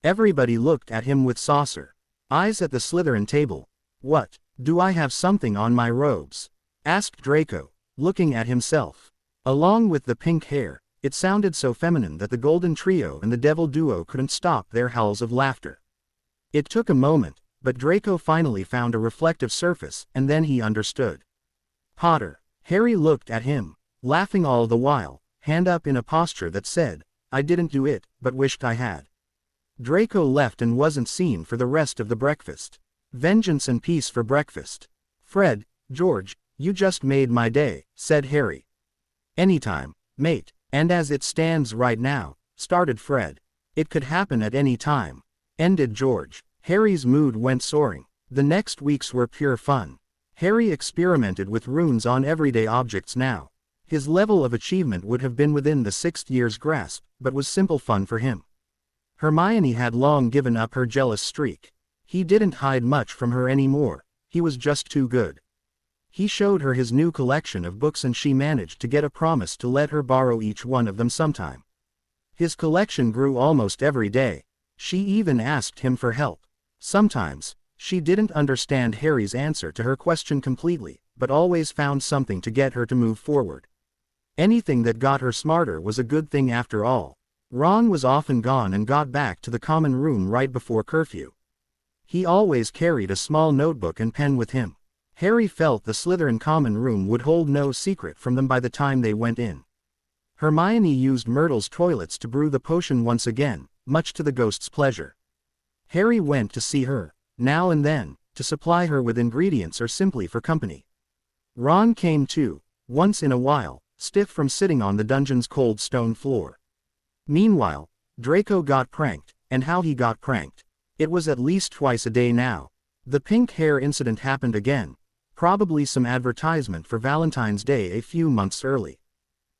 Speaker 1: Everybody looked at him with saucer eyes at the Slytherin table. What, do I have something on my robes? Asked Draco, looking at himself. Along with the pink hair, it sounded so feminine that the Golden Trio and the Devil Duo couldn't stop their howls of laughter. It took a moment, but Draco finally found a reflective surface, and then he understood. Potter. Harry looked at him, laughing all the while, hand up in a posture that said, I didn't do it, but wished I had. Draco left and wasn't seen for the rest of the breakfast. Vengeance and peace for breakfast. Fred, George, you just made my day, said Harry. Anytime, mate, and as it stands right now, started Fred. It could happen at any time, ended George. Harry's mood went soaring. The next weeks were pure fun. Harry experimented with runes on everyday objects now. His level of achievement would have been within the sixth year's grasp, but was simple fun for him. Hermione had long given up her jealous streak. He didn't hide much from her anymore, he was just too good. He showed her his new collection of books and she managed to get a promise to let her borrow each one of them sometime. His collection grew almost every day. She even asked him for help. Sometimes, she didn't understand Harry's answer to her question completely, but always found something to get her to move forward. Anything that got her smarter was a good thing after all. Ron was often gone and got back to the common room right before curfew. He always carried a small notebook and pen with him. Harry felt the Slytherin common room would hold no secret from them by the time they went in. Hermione used Myrtle's toilets to brew the potion once again, much to the ghost's pleasure. Harry went to see her, now and then, to supply her with ingredients or simply for company. Ron came too, once in a while, stiff from sitting on the dungeon's cold stone floor. Meanwhile, Draco got pranked, and how he got pranked. It was at least twice a day now. The pink hair incident happened again, probably some advertisement for Valentine's Day a few months early.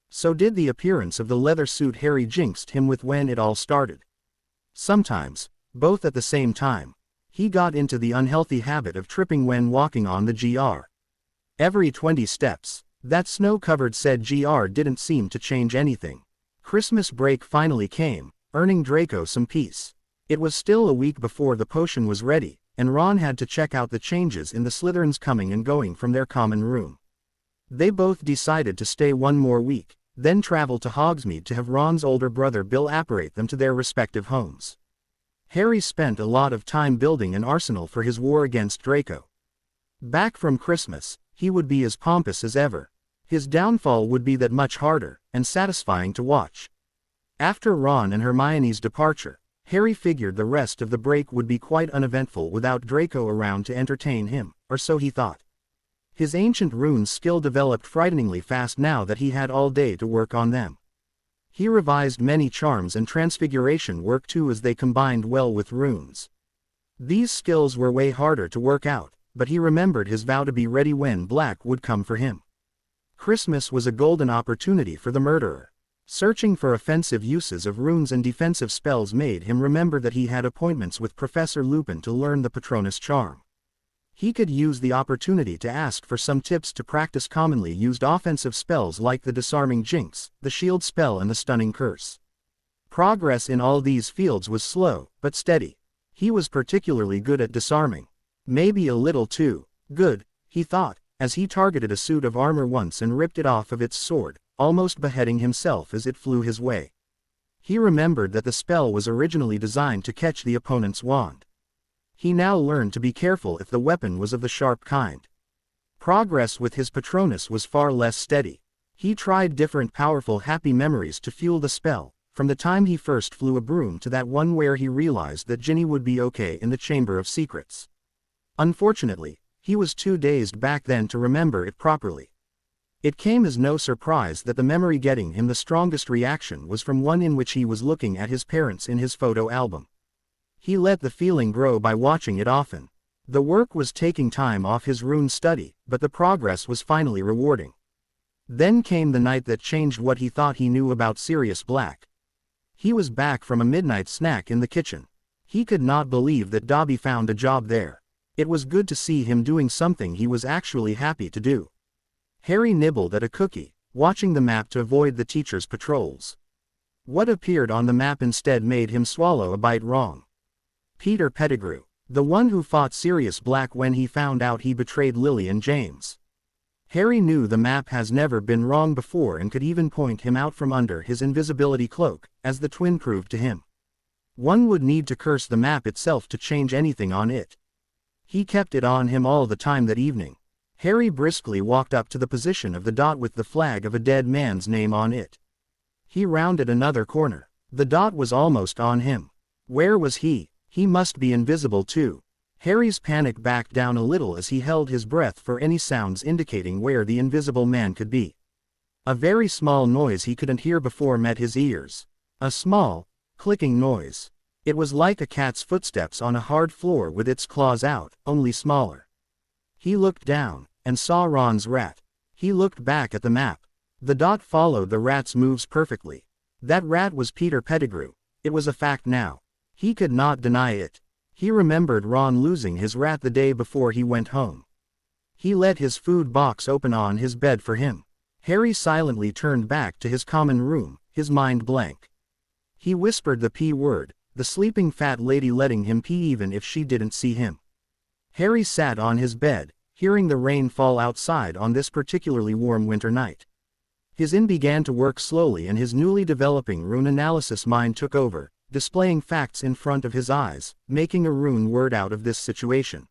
Speaker 1: So did the appearance of the leather suit Harry jinxed him with when it all started. Sometimes, both at the same time, he got into the unhealthy habit of tripping when walking on the GR. Every 20 steps, that snow-covered said GR didn't seem to change anything. Christmas break finally came, earning Draco some peace. It was still a week before the potion was ready, and Ron had to check out the changes in the Slytherins coming and going from their common room. They both decided to stay one more week, then travel to Hogsmeade to have Ron's older brother Bill apparate them to their respective homes. Harry spent a lot of time building an arsenal for his war against Draco. Back from Christmas, he would be as pompous as ever. His downfall would be that much harder, and satisfying to watch. After Ron and Hermione's departure, Harry figured the rest of the break would be quite uneventful without Draco around to entertain him, or so he thought. His ancient runes skill developed frighteningly fast now that he had all day to work on them. He revised many charms and transfiguration work too as they combined well with runes. These skills were way harder to work out, but he remembered his vow to be ready when black would come for him. Christmas was a golden opportunity for the murderer. Searching for offensive uses of runes and defensive spells made him remember that he had appointments with Professor Lupin to learn the Patronus charm. He could use the opportunity to ask for some tips to practice commonly used offensive spells like the disarming jinx, the shield spell and the stunning curse. Progress in all these fields was slow, but steady. He was particularly good at disarming. Maybe a little too good, he thought, as he targeted a suit of armor once and ripped it off of its sword, almost beheading himself as it flew his way. He remembered that the spell was originally designed to catch the opponent's wand. He now learned to be careful if the weapon was of the sharp kind. Progress with his Patronus was far less steady. He tried different powerful happy memories to fuel the spell, from the time he first flew a broom to that one where he realized that Ginny would be okay in the Chamber of Secrets. Unfortunately, he was too dazed back then to remember it properly. It came as no surprise that the memory getting him the strongest reaction was from one in which he was looking at his parents in his photo album. He let the feeling grow by watching it often. The work was taking time off his rune study, but the progress was finally rewarding. Then came the night that changed what he thought he knew about Sirius Black. He was back from a midnight snack in the kitchen. He could not believe that Dobby found a job there. It was good to see him doing something he was actually happy to do. Harry nibbled at a cookie, watching the map to avoid the teacher's patrols. What appeared on the map instead made him swallow a bite wrong. Peter Pettigrew, the one who fought Sirius Black when he found out he betrayed Lily and James. Harry knew the map has never been wrong before and could even point him out from under his invisibility cloak, as the twin proved to him. One would need to curse the map itself to change anything on it. He kept it on him all the time that evening. Harry briskly walked up to the position of the dot with the flag of a dead man's name on it. He rounded another corner. The dot was almost on him. Where was he? He must be invisible too. Harry's panic backed down a little as he held his breath for any sounds indicating where the invisible man could be. A very small noise he couldn't hear before met his ears. A small, clicking noise. It was like a cat's footsteps on a hard floor with its claws out, only smaller. He looked down, and saw Ron's rat. He looked back at the map. The dot followed the rat's moves perfectly. That rat was Peter Pettigrew. It was a fact now. He could not deny it. He remembered Ron losing his rat the day before he went home. He let his food box open on his bed for him. Harry silently turned back to his common room, his mind blank. He whispered the P word, the sleeping fat lady letting him pee even if she didn't see him. Harry sat on his bed, hearing the rain fall outside on this particularly warm winter night. His in began to work slowly and his newly developing rune analysis mind took over, displaying facts in front of his eyes, making a rune word out of this situation.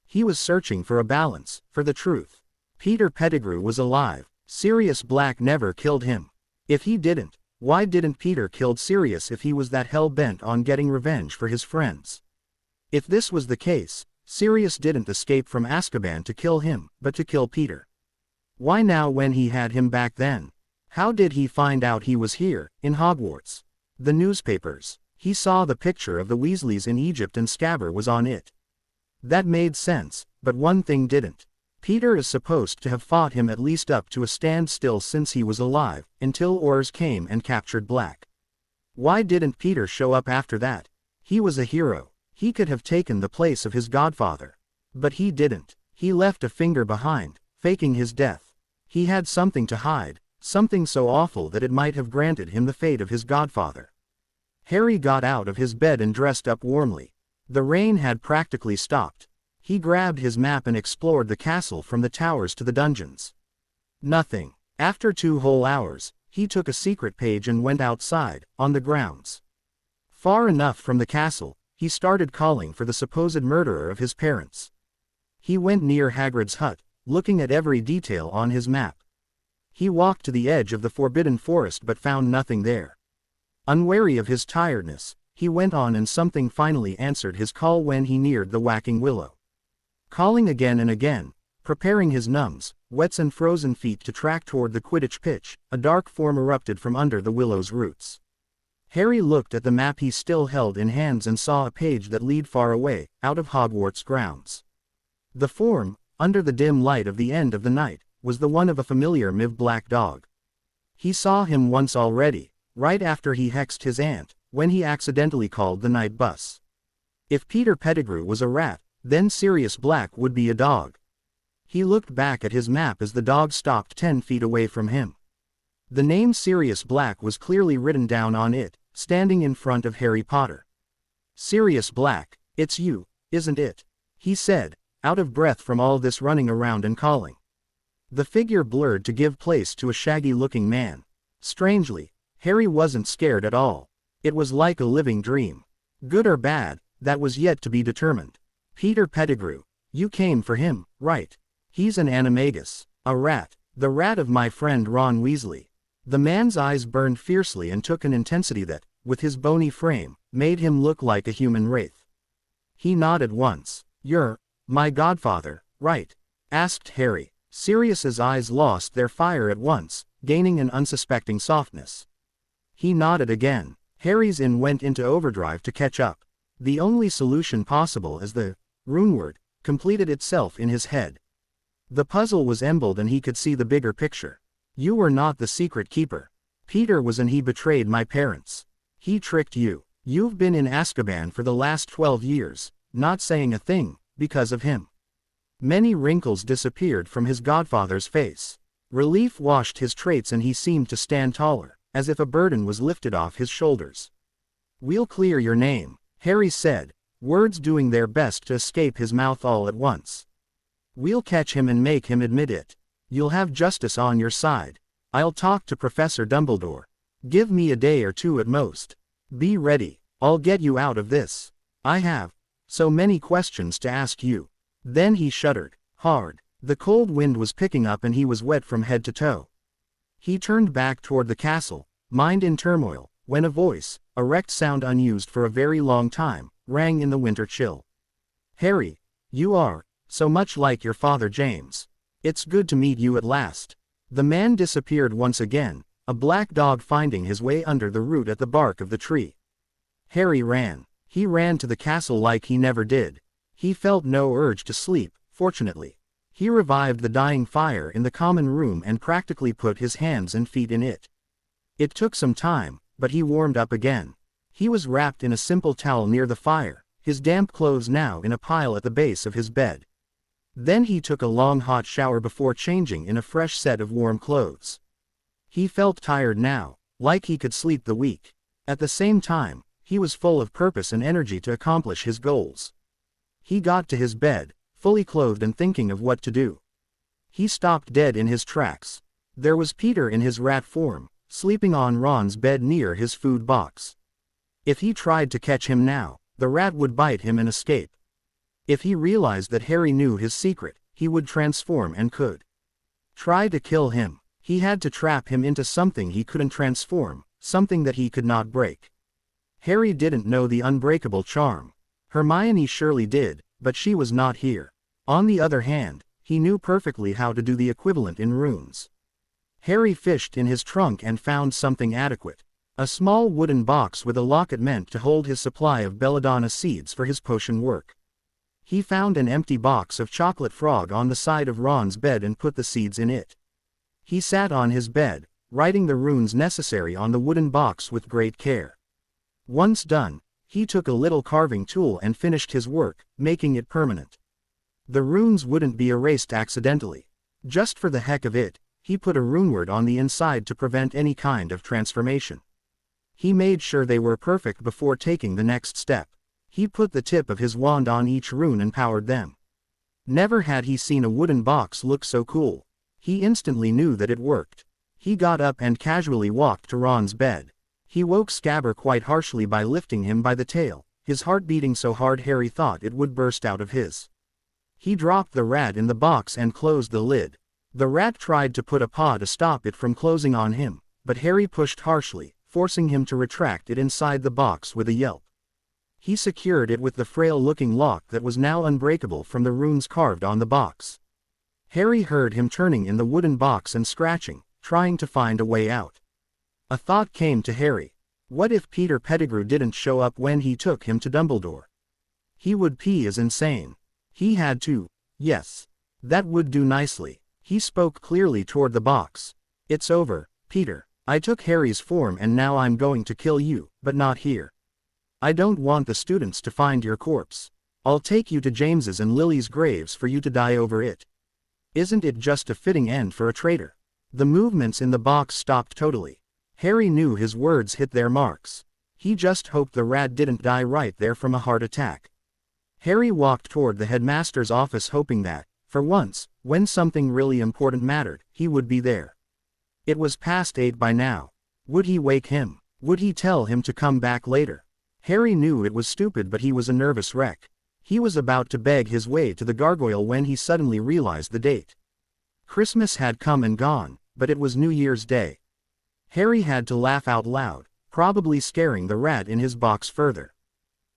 Speaker 1: He was searching for a balance, for the truth. Peter Pettigrew was alive. Sirius Black never killed him. If he didn't, why didn't Peter kill Sirius if he was that hell-bent on getting revenge for his friends? If this was the case, Sirius didn't escape from Azkaban to kill him, but to kill Peter. Why now when he had him back then? How did he find out he was here, in Hogwarts? The newspapers. He saw the picture of the Weasleys in Egypt and Scabbard was on it. That made sense, but one thing didn't. Peter is supposed to have fought him at least up to a standstill since he was alive, until Aurors came and captured Black. Why didn't Peter show up after that? He was a hero. He could have taken the place of his godfather. But he didn't. He left a finger behind, faking his death. He had something to hide, something so awful that it might have granted him the fate of his godfather. Harry got out of his bed and dressed up warmly. The rain had practically stopped. He grabbed his map and explored the castle from the towers to the dungeons. Nothing. After 2 whole hours, he took a secret page and went outside, on the grounds. Far enough from the castle, he started calling for the supposed murderer of his parents. He went near Hagrid's hut, looking at every detail on his map. He walked to the edge of the forbidden forest but found nothing there. Unwary of his tiredness, he went on and something finally answered his call when he neared the whacking willow. Calling again and again, preparing his numbs, wets and frozen feet to track toward the Quidditch pitch, a dark form erupted from under the willow's roots. Harry looked at the map he still held in hands and saw a page that led far away, out of Hogwarts grounds. The form, under the dim light of the end of the night, was the one of a familiar Miv black dog. He saw him once already, right after he hexed his aunt, when he accidentally called the night bus. If Peter Pettigrew was a rat, then Sirius Black would be a dog. He looked back at his map as the dog stopped 10 feet away from him. The name Sirius Black was clearly written down on it, standing in front of Harry Potter. Sirius Black, it's you, isn't it? He said, out of breath from all this running around and calling. The figure blurred to give place to a shaggy-looking man. Strangely, Harry wasn't scared at all. It was like a living dream. Good or bad, that was yet to be determined. Peter Pettigrew, you came for him, right? He's an animagus, a rat, the rat of my friend Ron Weasley. The man's eyes burned fiercely and took an intensity that, with his bony frame, made him look like a human wraith. He nodded once. You're my godfather, right? Asked Harry. Sirius's eyes lost their fire at once, gaining an unsuspecting softness. He nodded again. Harry's in went into overdrive to catch up. The only solution possible as the rune word completed itself in his head. The puzzle was emblazoned and he could see the bigger picture. You were not the secret keeper. Peter was, and he betrayed my parents. He tricked you. You've been in Azkaban for the last 12 years, not saying a thing, because of him. Many wrinkles disappeared from his godfather's face. Relief washed his traits and he seemed to stand taller, as if a burden was lifted off his shoulders. We'll clear your name, Harry said, words doing their best to escape his mouth all at once. We'll catch him and make him admit it. You'll have justice on your side. I'll talk to Professor Dumbledore. Give me a day or 2 at most. Be ready, I'll get you out of this. I have so many questions to ask you. Then he shuddered hard. The cold wind was picking up and he was wet from head to toe. He turned back toward the castle, mind in turmoil, when a voice, erect sound unused for a very long time, rang in the winter chill. Harry, you are so much like your father James. It's good to meet you at last. The man disappeared once again, a black dog finding his way under the root at the bark of the tree. Harry ran. He ran to the castle like he never did. He felt no urge to sleep, fortunately. He revived the dying fire in the common room and practically put his hands and feet in it. It took some time, but he warmed up again. He was wrapped in a simple towel near the fire, his damp clothes now in a pile at the base of his bed. Then he took a long hot shower before changing in a fresh set of warm clothes. He felt tired now, like he could sleep the week. At the same time, he was full of purpose and energy to accomplish his goals. He got to his bed, fully clothed and thinking of what to do. He stopped dead in his tracks. There was Peter in his rat form, sleeping on Ron's bed near his food box. If he tried to catch him now, the rat would bite him and escape. If he realized that Harry knew his secret, he would transform and could try to kill him. He had to trap him into something he couldn't transform, something that he could not break. Harry didn't know the unbreakable charm. Hermione surely did, but she was not here. On the other hand, he knew perfectly how to do the equivalent in runes. Harry fished in his trunk and found something adequate. A small wooden box with a locket meant to hold his supply of belladonna seeds for his potion work. He found an empty box of chocolate frog on the side of Ron's bed and put the seeds in it. He sat on his bed, writing the runes necessary on the wooden box with great care. Once done, he took a little carving tool and finished his work, making it permanent. The runes wouldn't be erased accidentally. Just for the heck of it, he put a runeword on the inside to prevent any kind of transformation. He made sure they were perfect before taking the next step. He put the tip of his wand on each rune and powered them. Never had he seen a wooden box look so cool. He instantly knew that it worked. He got up and casually walked to Ron's bed. He woke Scabbers quite harshly by lifting him by the tail, his heart beating so hard Harry thought it would burst out of his. He dropped the rat in the box and closed the lid. The rat tried to put a paw to stop it from closing on him, but Harry pushed harshly, forcing him to retract it inside the box with a yelp. He secured it with the frail-looking lock that was now unbreakable from the runes carved on the box. Harry heard him turning in the wooden box and scratching, trying to find a way out. A thought came to Harry. What if Peter Pettigrew didn't show up when he took him to Dumbledore? He would pee as insane. He had to. Yes. That would do nicely. He spoke clearly toward the box. It's over, Peter. I took Harry's form and now I'm going to kill you, but not here. I don't want the students to find your corpse. I'll take you to James's and Lily's graves for you to die over it. Isn't it just a fitting end for a traitor? The movements in the box stopped totally. Harry knew his words hit their marks. He just hoped the rat didn't die right there from a heart attack. Harry walked toward the headmaster's office hoping that, for once, when something really important mattered, he would be there. It was past 8 by now. Would he wake him? Would he tell him to come back later? Harry knew it was stupid, but he was a nervous wreck. He was about to beg his way to the gargoyle when he suddenly realized the date. Christmas had come and gone, but it was New Year's Day. Harry had to laugh out loud, probably scaring the rat in his box further.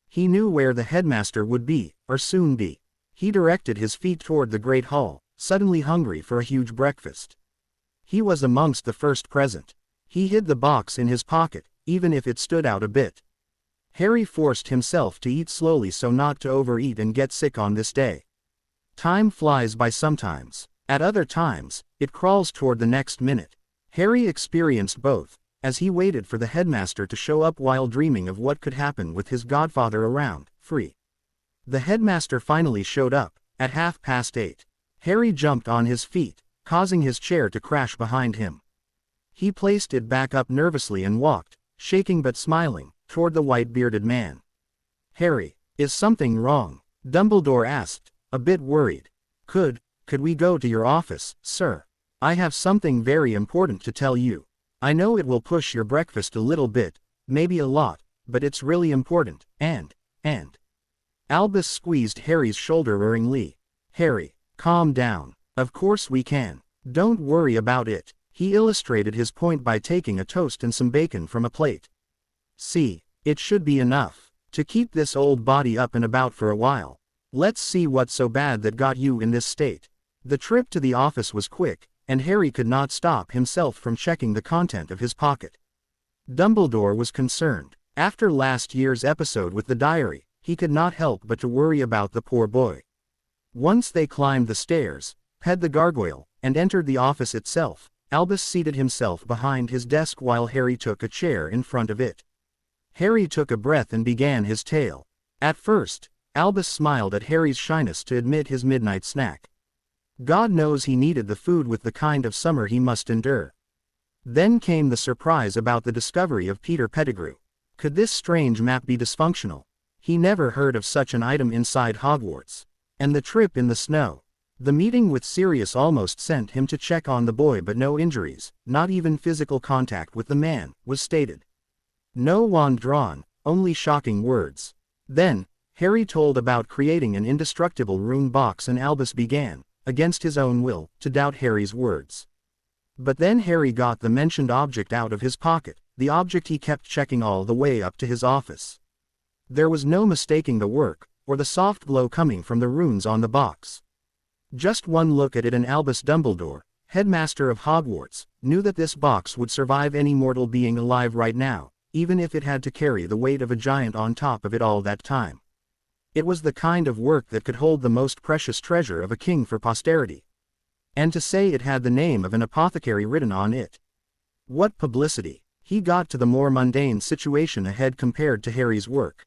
Speaker 1: He knew where the headmaster would be, or soon be. He directed his feet toward the great hall, suddenly hungry for a huge breakfast. He was amongst the first present. He hid the box in his pocket, even if it stood out a bit. Harry forced himself to eat slowly so not to overeat and get sick on this day. Time flies by sometimes. At other times, it crawls toward the next minute. Harry experienced both, as he waited for the headmaster to show up while dreaming of what could happen with his godfather around, free. The headmaster finally showed up, at 8:30. Harry jumped on his feet, causing his chair to crash behind him. He placed it back up nervously and walked, shaking but smiling, toward the white-bearded man. Harry, is something wrong? Dumbledore asked, a bit worried. Could we go to your office, sir? I have something very important to tell you. I know it will push your breakfast a little bit, maybe a lot, but it's really important, and. Albus squeezed Harry's shoulder urgingly. Harry, calm down. Of course we can. Don't worry about it. He illustrated his point by taking a toast and some bacon from a plate. See, it should be enough to keep this old body up and about for a while. Let's see what's so bad that got you in this state. The trip to the office was quick, and Harry could not stop himself from checking the content of his pocket. Dumbledore was concerned. After last year's episode with the diary, he could not help but to worry about the poor boy. Once they climbed the stairs, had the gargoyle, and entered the office itself. Albus seated himself behind his desk while Harry took a chair in front of it. Harry took a breath and began his tale. At first, Albus smiled at Harry's shyness to admit his midnight snack. God knows he needed the food with the kind of summer he must endure. Then came the surprise about the discovery of Peter Pettigrew. Could this strange map be dysfunctional? He never heard of such an item inside Hogwarts. And the trip in the snow. The meeting with Sirius almost sent him to check on the boy, but no injuries, not even physical contact with the man, was stated. No wand drawn, only shocking words. Then, Harry told about creating an indestructible rune box, and Albus began, against his own will, to doubt Harry's words. But then Harry got the mentioned object out of his pocket, the object he kept checking all the way up to his office. There was no mistaking the work, or the soft glow coming from the runes on the box. Just one look at it and Albus Dumbledore, headmaster of Hogwarts, knew that this box would survive any mortal being alive right now, even if it had to carry the weight of a giant on top of it all that time. It was the kind of work that could hold the most precious treasure of a king for posterity. And to say it had the name of an apothecary written on it. What publicity! He got to the more mundane situation ahead compared to Harry's work.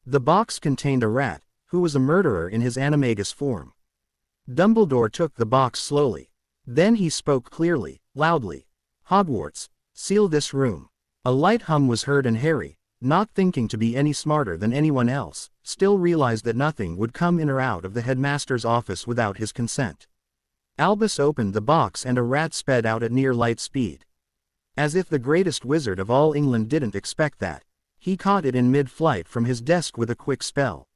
Speaker 1: The box contained a rat, who was a murderer in his animagus form. Dumbledore took the box slowly. Then he spoke clearly, loudly. Hogwarts, seal this room. A light hum was heard, and Harry, not thinking to be any smarter than anyone else, still realized that nothing would come in or out of the headmaster's office without his consent. Albus opened the box and a rat sped out at near light speed. As if the greatest wizard of all England didn't expect that, he caught it in mid-flight from his desk with a quick spell.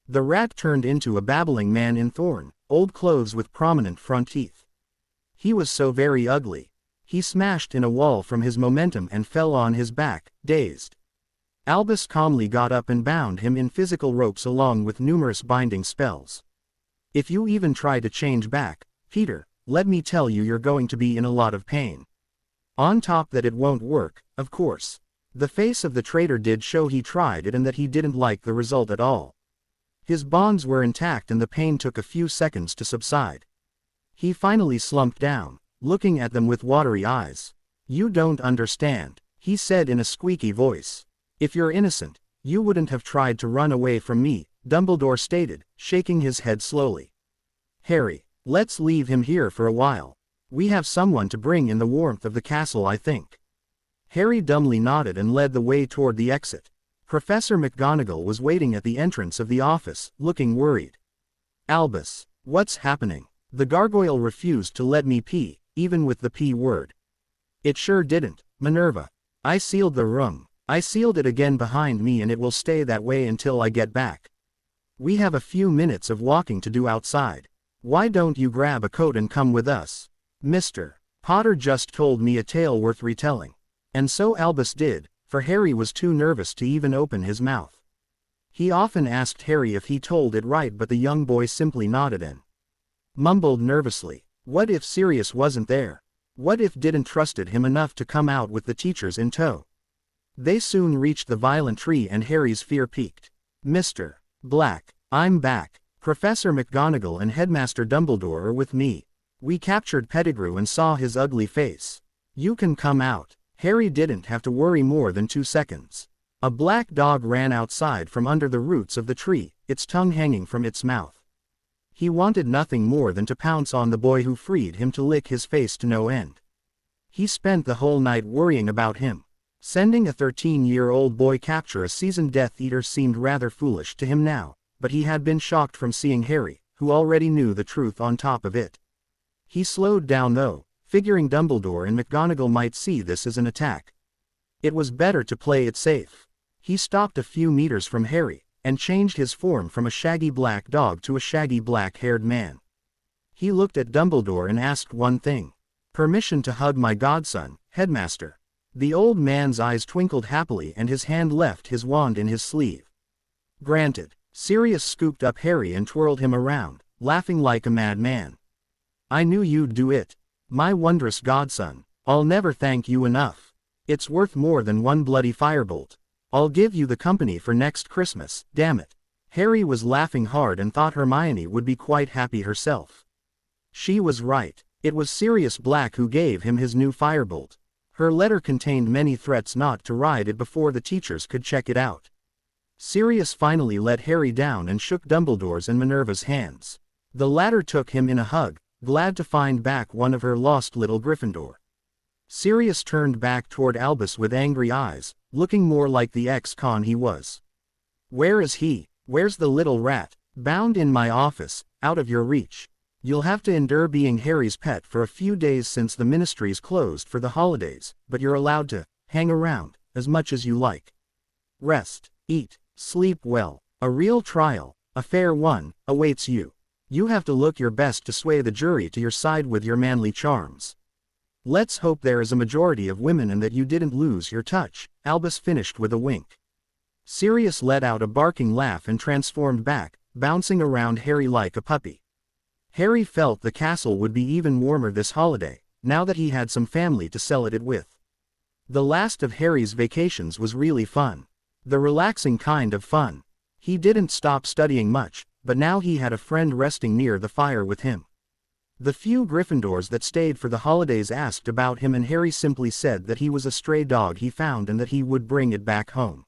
Speaker 1: The rat turned into a babbling man in thorn, old clothes with prominent front teeth. He was so very ugly. He smashed in a wall from his momentum and fell on his back, dazed. Albus calmly got up and bound him in physical ropes along with numerous binding spells. If you even try to change back, Peter, let me tell you you're going to be in a lot of pain. On top that it won't work, of course. The face of the traitor did show he tried it and that he didn't like the result at all. His bonds were intact and the pain took a few seconds to subside. He finally slumped down, looking at them with watery eyes. You don't understand, he said in a squeaky voice. If you're innocent, you wouldn't have tried to run away from me, Dumbledore stated, shaking his head slowly. Harry, let's leave him here for a while. We have someone to bring in the warmth of the castle, I think. Harry dumbly nodded and led the way toward the exit. Professor McGonagall was waiting at the entrance of the office, looking worried. Albus, what's happening? The gargoyle refused to let me pee, even with the P word. It sure didn't, Minerva. I sealed the room. I sealed it again behind me and it will stay that way until I get back. We have a few minutes of walking to do outside. Why don't you grab a coat and come with us? Mr. Potter just told me a tale worth retelling. And so Albus did, for Harry was too nervous to even open his mouth. He often asked Harry if he told it right, but the young boy simply nodded and mumbled nervously. What if Sirius wasn't there? What if didn't trusted him enough to come out with the teachers in tow? They soon reached the violent tree and Harry's fear peaked. Mr. Black, I'm back. Professor McGonagall and Headmaster Dumbledore are with me. We captured Pettigrew and saw his ugly face. You can come out. Harry didn't have to worry more than 2 seconds. A black dog ran outside from under the roots of the tree, its tongue hanging from its mouth. He wanted nothing more than to pounce on the boy who freed him to lick his face to no end. He spent the whole night worrying about him. Sending a 13-year-old boy capture a seasoned Death Eater seemed rather foolish to him now, but he had been shocked from seeing Harry, who already knew the truth on top of it. He slowed down though, figuring Dumbledore and McGonagall might see this as an attack. It was better to play it safe. He stopped a few meters from Harry, and changed his form from a shaggy black dog to a shaggy black-haired man. He looked at Dumbledore and asked one thing. Permission to hug my godson, Headmaster. The old man's eyes twinkled happily and his hand left his wand in his sleeve. Granted. Sirius scooped up Harry and twirled him around, laughing like a madman. I knew you'd do it. My wondrous godson, I'll never thank you enough. It's worth more than one bloody firebolt. I'll give you the company for next Christmas, damn it. Harry was laughing hard and thought Hermione would be quite happy herself. She was right. It was Sirius Black who gave him his new firebolt. Her letter contained many threats not to ride it before the teachers could check it out. Sirius finally let Harry down and shook Dumbledore's and Minerva's hands. The latter took him in a hug, glad to find back one of her lost little Gryffindor. Sirius turned back toward Albus with angry eyes, looking more like the ex-con he was. "Where is he? Where's the little rat? Bound in my office, out of your reach. You'll have to endure being Harry's pet for a few days since the ministry's closed for the holidays, but you're allowed to hang around as much as you like. Rest, eat, sleep well. A real trial, a fair one, awaits you. You have to look your best to sway the jury to your side with your manly charms. Let's hope there is a majority of women and that you didn't lose your touch," Albus finished with a wink. Sirius let out a barking laugh and transformed back, bouncing around Harry like a puppy. Harry felt the castle would be even warmer this holiday, now that he had some family to celebrate it with. The last of Harry's vacations was really fun. The relaxing kind of fun. He didn't stop studying much, but now he had a friend resting near the fire with him. The few Gryffindors that stayed for the holidays asked about him and Harry simply said that he was a stray dog he found and that he would bring it back home.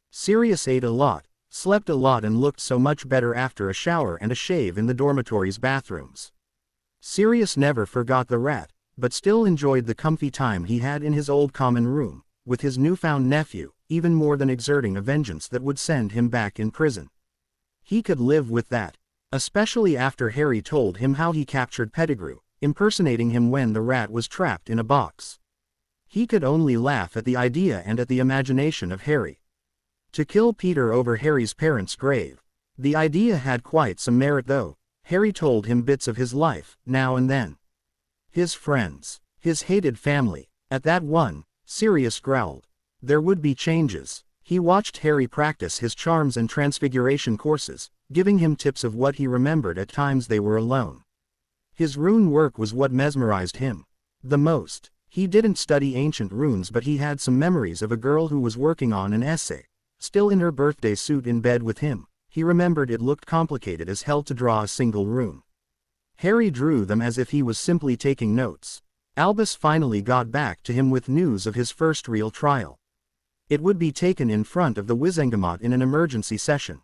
Speaker 1: Sirius ate a lot, slept a lot and looked so much better after a shower and a shave in the dormitory's bathrooms. Sirius never forgot the rat, but still enjoyed the comfy time he had in his old common room, with his newfound nephew, even more than exerting a vengeance that would send him back in prison. He could live with that, especially after Harry told him how he captured Pettigrew, impersonating him when the rat was trapped in a box. He could only laugh at the idea and at the imagination of Harry. To kill Peter over Harry's parents' grave. The idea had quite some merit though. Harry told him bits of his life, now and then. His friends, his hated family. At that one, Sirius growled. There would be changes. He watched Harry practice his charms and transfiguration courses, giving him tips of what he remembered at times they were alone. His rune work was what mesmerized him the most. He didn't study ancient runes, but he had some memories of a girl who was working on an essay. Still in her birthday suit in bed with him, he remembered it looked complicated as hell to draw a single rune. Harry drew them as if he was simply taking notes. Albus finally got back to him with news of his first real trial. It would be taken in front of the Wizengamot in an emergency session.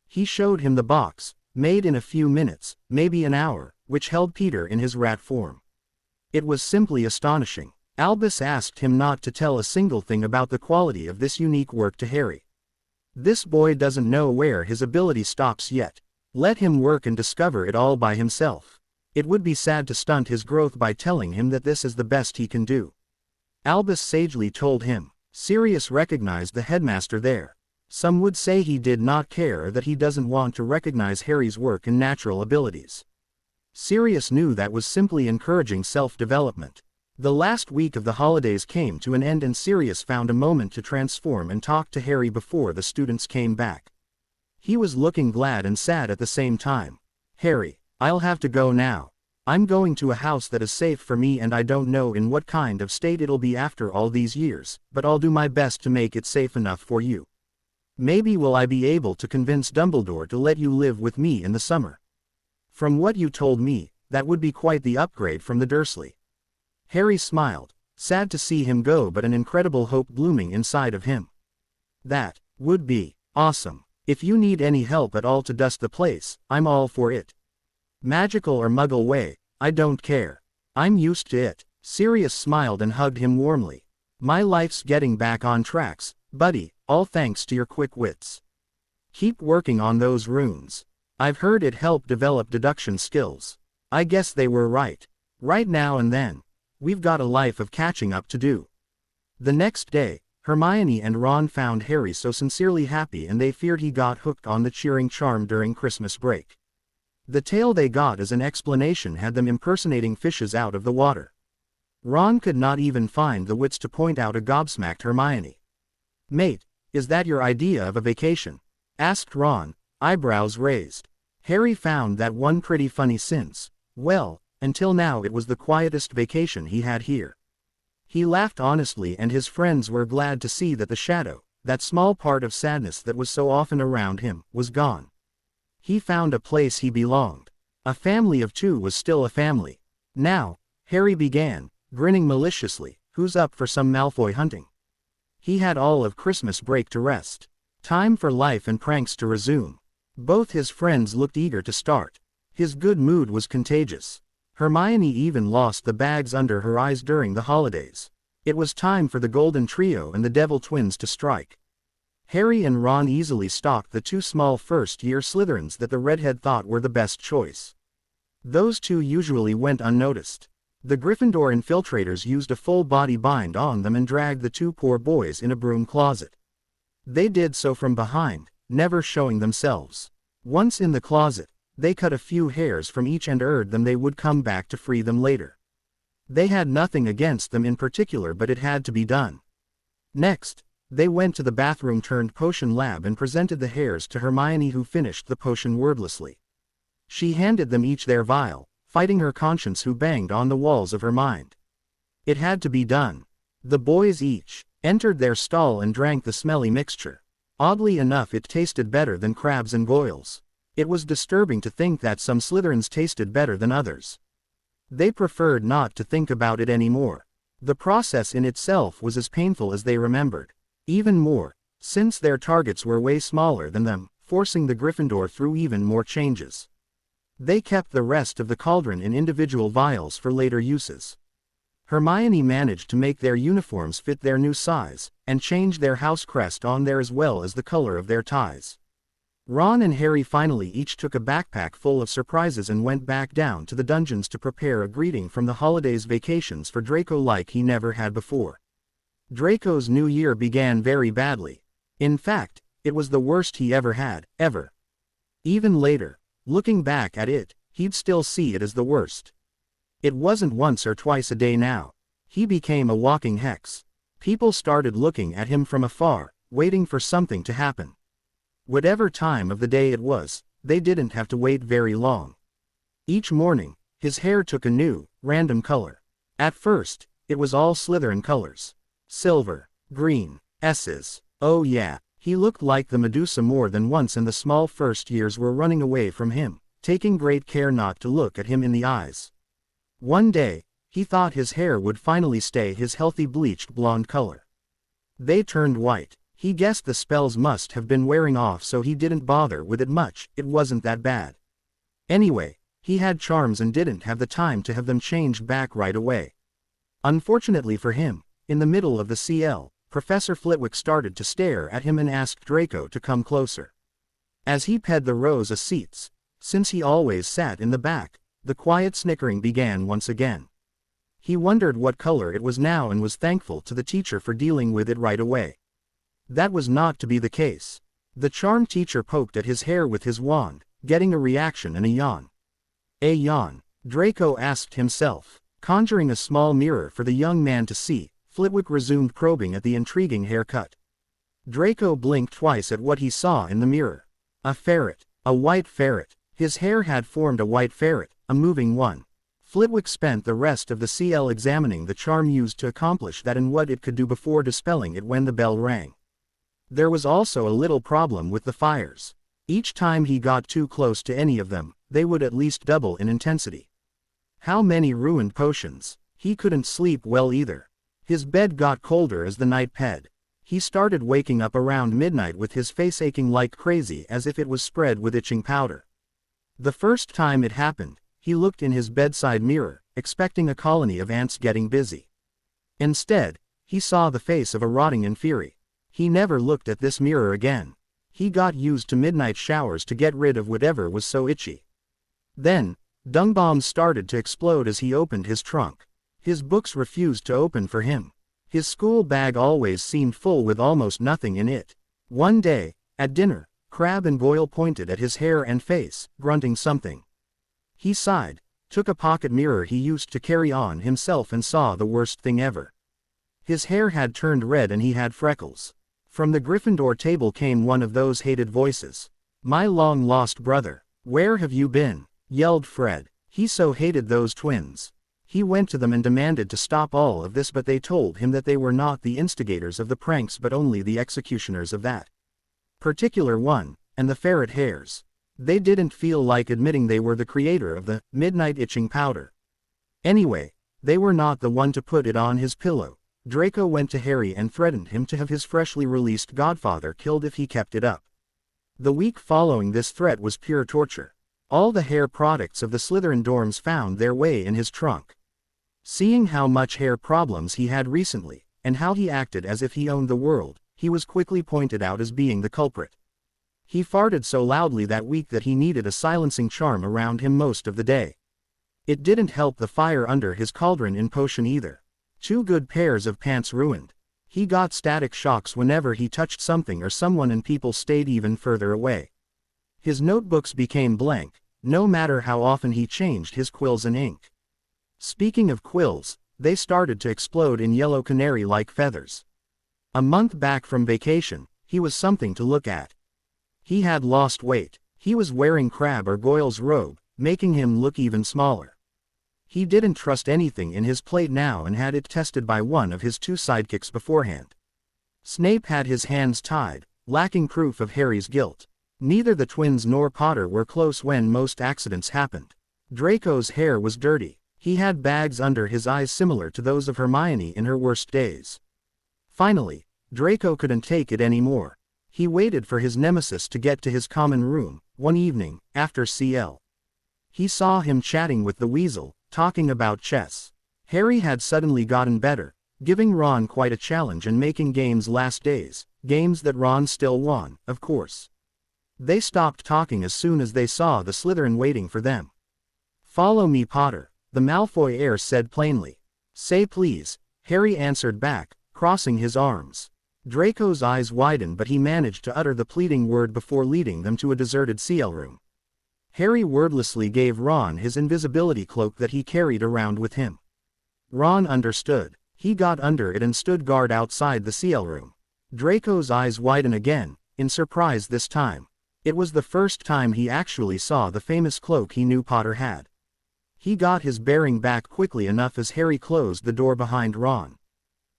Speaker 1: He showed him the box, made in a few minutes, maybe an hour, which held Peter in his rat form. It was simply astonishing. Albus asked him not to tell a single thing about the quality of this unique work to Harry. This boy doesn't know where his ability stops yet. Let him work and discover it all by himself. It would be sad to stunt his growth by telling him that this is the best he can do. Albus sagely told him. Sirius recognized the headmaster there. Some would say he did not care or that he doesn't want to recognize Harry's work and natural abilities. Sirius knew that was simply encouraging self-development. The last week of the holidays came to an end and Sirius found a moment to transform and talk to Harry before the students came back. He was looking glad and sad at the same time. "Harry, I'll have to go now. I'm going to a house that is safe for me and I don't know in what kind of state it'll be after all these years, but I'll do my best to make it safe enough for you. Maybe will I be able to convince Dumbledore to let you live with me in the summer. From what you told me, that would be quite the upgrade from the Dursley." Harry smiled, sad to see him go but an incredible hope blooming inside of him. "That would be awesome. If you need any help at all to dust the place, I'm all for it. Magical or muggle way, I don't care. I'm used to it." Sirius smiled and hugged him warmly. "My life's getting back on tracks, buddy, all thanks to your quick wits. Keep working on those runes. I've heard it helped develop deduction skills. I guess they were right. Right now and then. We've got a life of catching up to do." The next day, Hermione and Ron found Harry so sincerely happy and they feared he got hooked on the cheering charm during Christmas break. The tale they got as an explanation had them impersonating fishes out of the water. Ron could not even find the wits to point out a gobsmacked Hermione. "Mate, is that your idea of a vacation?" asked Ron, eyebrows raised. Harry found that one pretty funny since, well, until now it was the quietest vacation he had here. He laughed honestly and his friends were glad to see that the shadow, that small part of sadness that was so often around him, was gone. He found a place he belonged. A family of two was still a family. Now, Harry began, grinning maliciously, who's up for some Malfoy hunting? He had all of Christmas break to rest. Time for life and pranks to resume. Both his friends looked eager to start. His good mood was contagious. Hermione even lost the bags under her eyes during the holidays. It was time for the Golden Trio and the Devil Twins to strike. Harry and Ron easily stalked the two small first-year Slytherins that the redhead thought were the best choice. Those two usually went unnoticed. The Gryffindor infiltrators used a full-body bind on them and dragged the two poor boys in a broom closet. They did so from behind, never showing themselves. Once in the closet, they cut a few hairs from each and urged them they would come back to free them later. They had nothing against them in particular, but it had to be done. Next, they went to the bathroom-turned-potion lab and presented the hairs to Hermione, who finished the potion wordlessly. She handed them each their vial, fighting her conscience who banged on the walls of her mind. It had to be done. The boys each entered their stall and drank the smelly mixture. Oddly enough, it tasted better than crabs and goyles. It was disturbing to think that some Slytherins tasted better than others. They preferred not to think about it anymore. The process in itself was as painful as they remembered. Even more, since their targets were way smaller than them, forcing the Gryffindor through even more changes. They kept the rest of the cauldron in individual vials for later uses. Hermione managed to make their uniforms fit their new size, and change their house crest on there as well as the color of their ties. Ron and Harry finally each took a backpack full of surprises and went back down to the dungeons to prepare a greeting from the holidays vacations for Draco like he never had before. Draco's new year began very badly. In fact, it was the worst he ever had, ever. Even later, looking back at it, he'd still see it as the worst. It wasn't once or twice a day now. He became a walking hex. People started looking at him from afar, waiting for something to happen. Whatever time of the day it was, they didn't have to wait very long. Each morning, his hair took a new, random color. At first, it was all Slytherin colors. Silver, green, S's. Oh yeah, he looked like the Medusa more than once, and the small first years were running away from him, taking great care not to look at him in the eyes. One day, he thought his hair would finally stay his healthy bleached blonde color. They turned white. He guessed the spells must have been wearing off, so he didn't bother with it much. It wasn't that bad. Anyway, he had charms and didn't have the time to have them changed back right away. Unfortunately for him, in the middle of the CL, Professor Flitwick started to stare at him and asked Draco to come closer. As he ped the rows of seats, since he always sat in the back, the quiet snickering began once again. He wondered what color it was now and was thankful to the teacher for dealing with it right away. That was not to be the case. The charm teacher poked at his hair with his wand, getting a reaction and a yawn. A yawn? Draco asked himself. Conjuring a small mirror for the young man to see, Flitwick resumed probing at the intriguing haircut. Draco blinked twice at what he saw in the mirror. A ferret. A white ferret. His hair had formed a white ferret, a moving one. Flitwick spent the rest of the CL examining the charm used to accomplish that and what it could do before dispelling it when the bell rang. There was also a little problem with the fires. Each time he got too close to any of them, they would at least double in intensity. How many ruined potions? He couldn't sleep well either. His bed got colder as the night ped. He started waking up around midnight with his face aching like crazy as if it was spread with itching powder. The first time it happened, he looked in his bedside mirror, expecting a colony of ants getting busy. Instead, he saw the face of a rotting inferi. He never looked at this mirror again. He got used to midnight showers to get rid of whatever was so itchy. Then, dung bombs started to explode as he opened his trunk. His books refused to open for him. His school bag always seemed full with almost nothing in it. One day, at dinner, Crabbe and Goyle pointed at his hair and face, grunting something. He sighed, took a pocket mirror he used to carry on himself and saw the worst thing ever. His hair had turned red and he had freckles. From the Gryffindor table came one of those hated voices. "My long-lost brother, where have you been?" yelled Fred. He so hated those twins. He went to them and demanded to stop all of this, but they told him that they were not the instigators of the pranks but only the executioners of that particular one, and the ferret hairs. They didn't feel like admitting they were the creator of the midnight itching powder. Anyway, they were not the one to put it on his pillow. Draco went to Harry and threatened him to have his freshly released godfather killed if he kept it up. The week following this threat was pure torture. All the hair products of the Slytherin dorms found their way in his trunk. Seeing how much hair problems he had recently, and how he acted as if he owned the world, he was quickly pointed out as being the culprit. He farted so loudly that week that he needed a silencing charm around him most of the day. It didn't help the fire under his cauldron in potion either. 2 good pairs of pants ruined. He got static shocks whenever he touched something or someone, and people stayed even further away. His notebooks became blank, no matter how often he changed his quills and ink. Speaking of quills, they started to explode in yellow canary-like feathers. A month back from vacation, he was something to look at. He had lost weight. He was wearing Crabbe or Goyle's robe, making him look even smaller. He didn't trust anything in his plate now and had it tested by one of his 2 sidekicks beforehand. Snape had his hands tied, lacking proof of Harry's guilt. Neither the twins nor Potter were close when most accidents happened. Draco's hair was dirty. He had bags under his eyes similar to those of Hermione in her worst days. Finally, Draco couldn't take it anymore. He waited for his nemesis to get to his common room, one evening, after CL. He saw him chatting with the Weasel, talking about chess. Harry had suddenly gotten better, giving Ron quite a challenge and making games last days, games that Ron still won, of course. They stopped talking as soon as they saw the Slytherin waiting for them. "Follow me, Potter," the Malfoy heir said plainly. "Say please," Harry answered back, crossing his arms. Draco's eyes widened, but he managed to utter the pleading word before leading them to a deserted CL room. Harry wordlessly gave Ron his invisibility cloak that he carried around with him. Ron understood. He got under it and stood guard outside the CL room. Draco's eyes widened again, in surprise this time. It was the first time he actually saw the famous cloak he knew Potter had. He got his bearing back quickly enough as Harry closed the door behind Ron.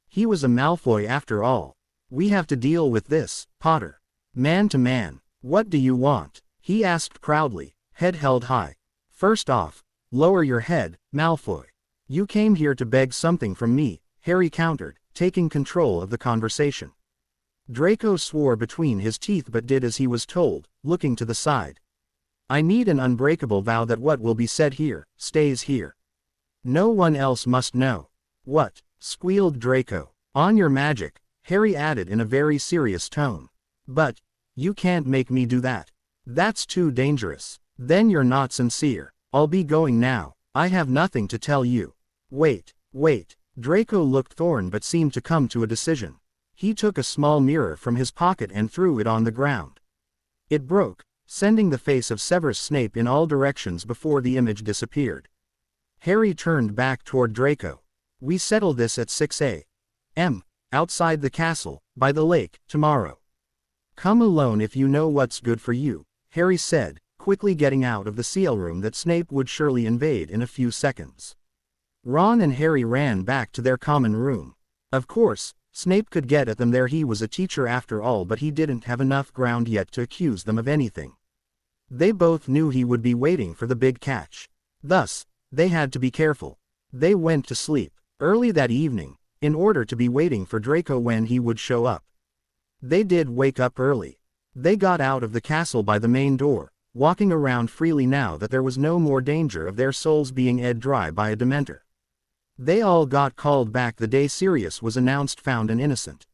Speaker 1: He was a Malfoy after all. "We have to deal with this, Potter. Man to man. What do you want?" he asked proudly, head held high. "First off, lower your head, Malfoy. You came here to beg something from me," Harry countered, taking control of the conversation. Draco swore between his teeth but did as he was told, looking to the side. "I need an unbreakable vow that what will be said here, stays here. No one else must know." "What?" squealed Draco. "On your magic," Harry added in a very serious tone. "But, you can't make me do that. That's too dangerous. Then you're not sincere. I'll be going now. I have nothing to tell you." Wait. Draco looked thorn but seemed to come to a decision. He took a small mirror from his pocket and threw it on the ground. It broke, sending the face of Severus Snape in all directions before the image disappeared. Harry turned back toward Draco. "We settle this at 6 a.m. outside the castle, by the lake, tomorrow. Come alone if you know what's good for you," Harry said, quickly getting out of the CL room that Snape would surely invade in a few seconds. Ron and Harry ran back to their common room. Of course, Snape could get at them there. He was a teacher after all, but he didn't have enough ground yet to accuse them of anything. They both knew he would be waiting for the big catch. Thus, they had to be careful. They went to sleep early that evening, in order to be waiting for Draco when he would show up. They did wake up early. They got out of the castle by the main door, walking around freely now that there was no more danger of their souls being ed dry by a Dementor. They all got called back the day Sirius was announced found and innocent.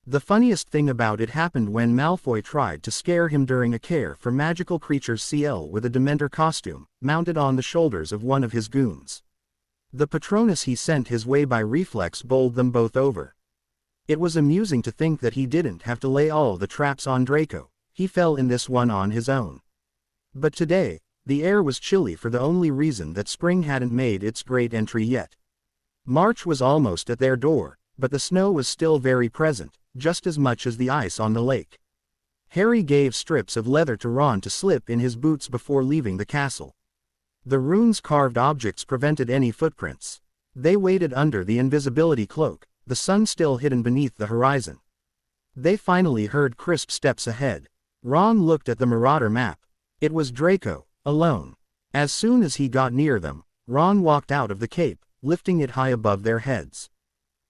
Speaker 1: The funniest thing about it happened when Malfoy tried to scare him during a Care for Magical Creatures CL with a Dementor costume, mounted on the shoulders of one of his goons. The Patronus he sent his way by reflex bowled them both over. It was amusing to think that he didn't have to lay all the traps on Draco. He fell in this one on his own. But today, the air was chilly for the only reason that spring hadn't made its great entry yet. March was almost at their door, but the snow was still very present, just as much as the ice on the lake. Harry gave strips of leather to Ron to slip in his boots before leaving the castle. The runes-carved objects prevented any footprints. They waited under the invisibility cloak, the sun still hidden beneath the horizon. They finally heard crisp steps ahead. Ron looked at the Marauder map. It was Draco, alone. As soon as he got near them, Ron walked out of the cape, lifting it high above their heads.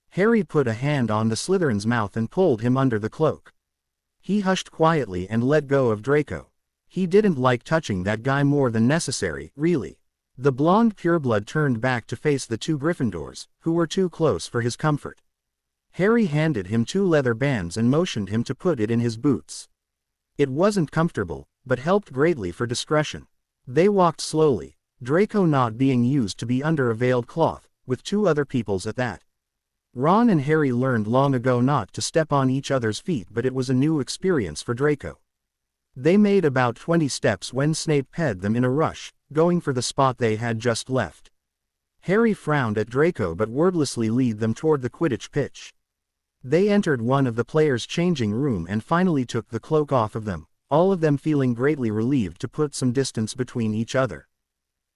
Speaker 1: Harry put a hand on the Slytherin's mouth and pulled him under the cloak. He hushed quietly and let go of Draco. He didn't like touching that guy more than necessary, really. The blonde pureblood turned back to face the two Gryffindors, who were too close for his comfort. Harry handed him 2 leather bands and motioned him to put it in his boots. It wasn't comfortable, but helped greatly for discretion. They walked slowly, Draco not being used to be under a veiled cloth, with 2 other peoples at that. Ron and Harry learned long ago not to step on each other's feet, but it was a new experience for Draco. They made about 20 steps when Snape ped them in a rush, going for the spot they had just left. Harry frowned at Draco but wordlessly led them toward the Quidditch pitch. They entered one of the players' changing room and finally took the cloak off of them, all of them feeling greatly relieved to put some distance between each other.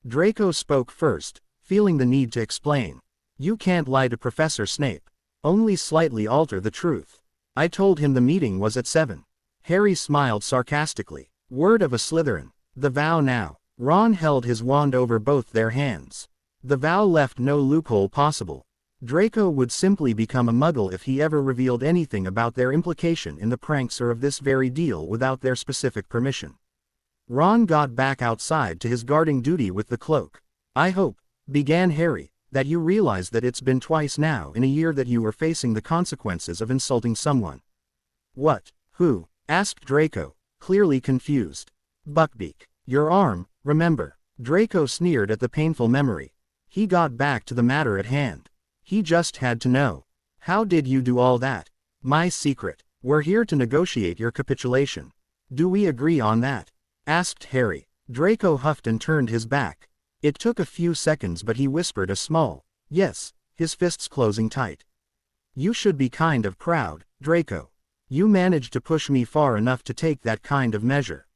Speaker 1: Draco spoke first, feeling the need to explain. "You can't lie to Professor Snape. Only slightly alter the truth. I told him the meeting was at 7. Harry smiled sarcastically. "Word of a Slytherin. The vow now." Ron held his wand over both their hands. The vow left no loophole possible. Draco would simply become a muggle if he ever revealed anything about their implication in the pranks or of this very deal without their specific permission. Ron got back outside to his guarding duty with the cloak. "I hope," began Harry, "that you realize that it's been twice now in a year that you are facing the consequences of insulting someone." "What? Who?" asked Draco, clearly confused. "Buckbeak. Your arm, remember." Draco sneered at the painful memory. He got back to the matter at hand. He just had to know. "How did you do all that?" "My secret. We're here to negotiate your capitulation. Do we agree on that?" asked Harry. Draco huffed and turned his back. It took a few seconds but he whispered a small yes, his fists closing tight. "You should be kind of proud, Draco. You managed to push me far enough to take that kind of measure.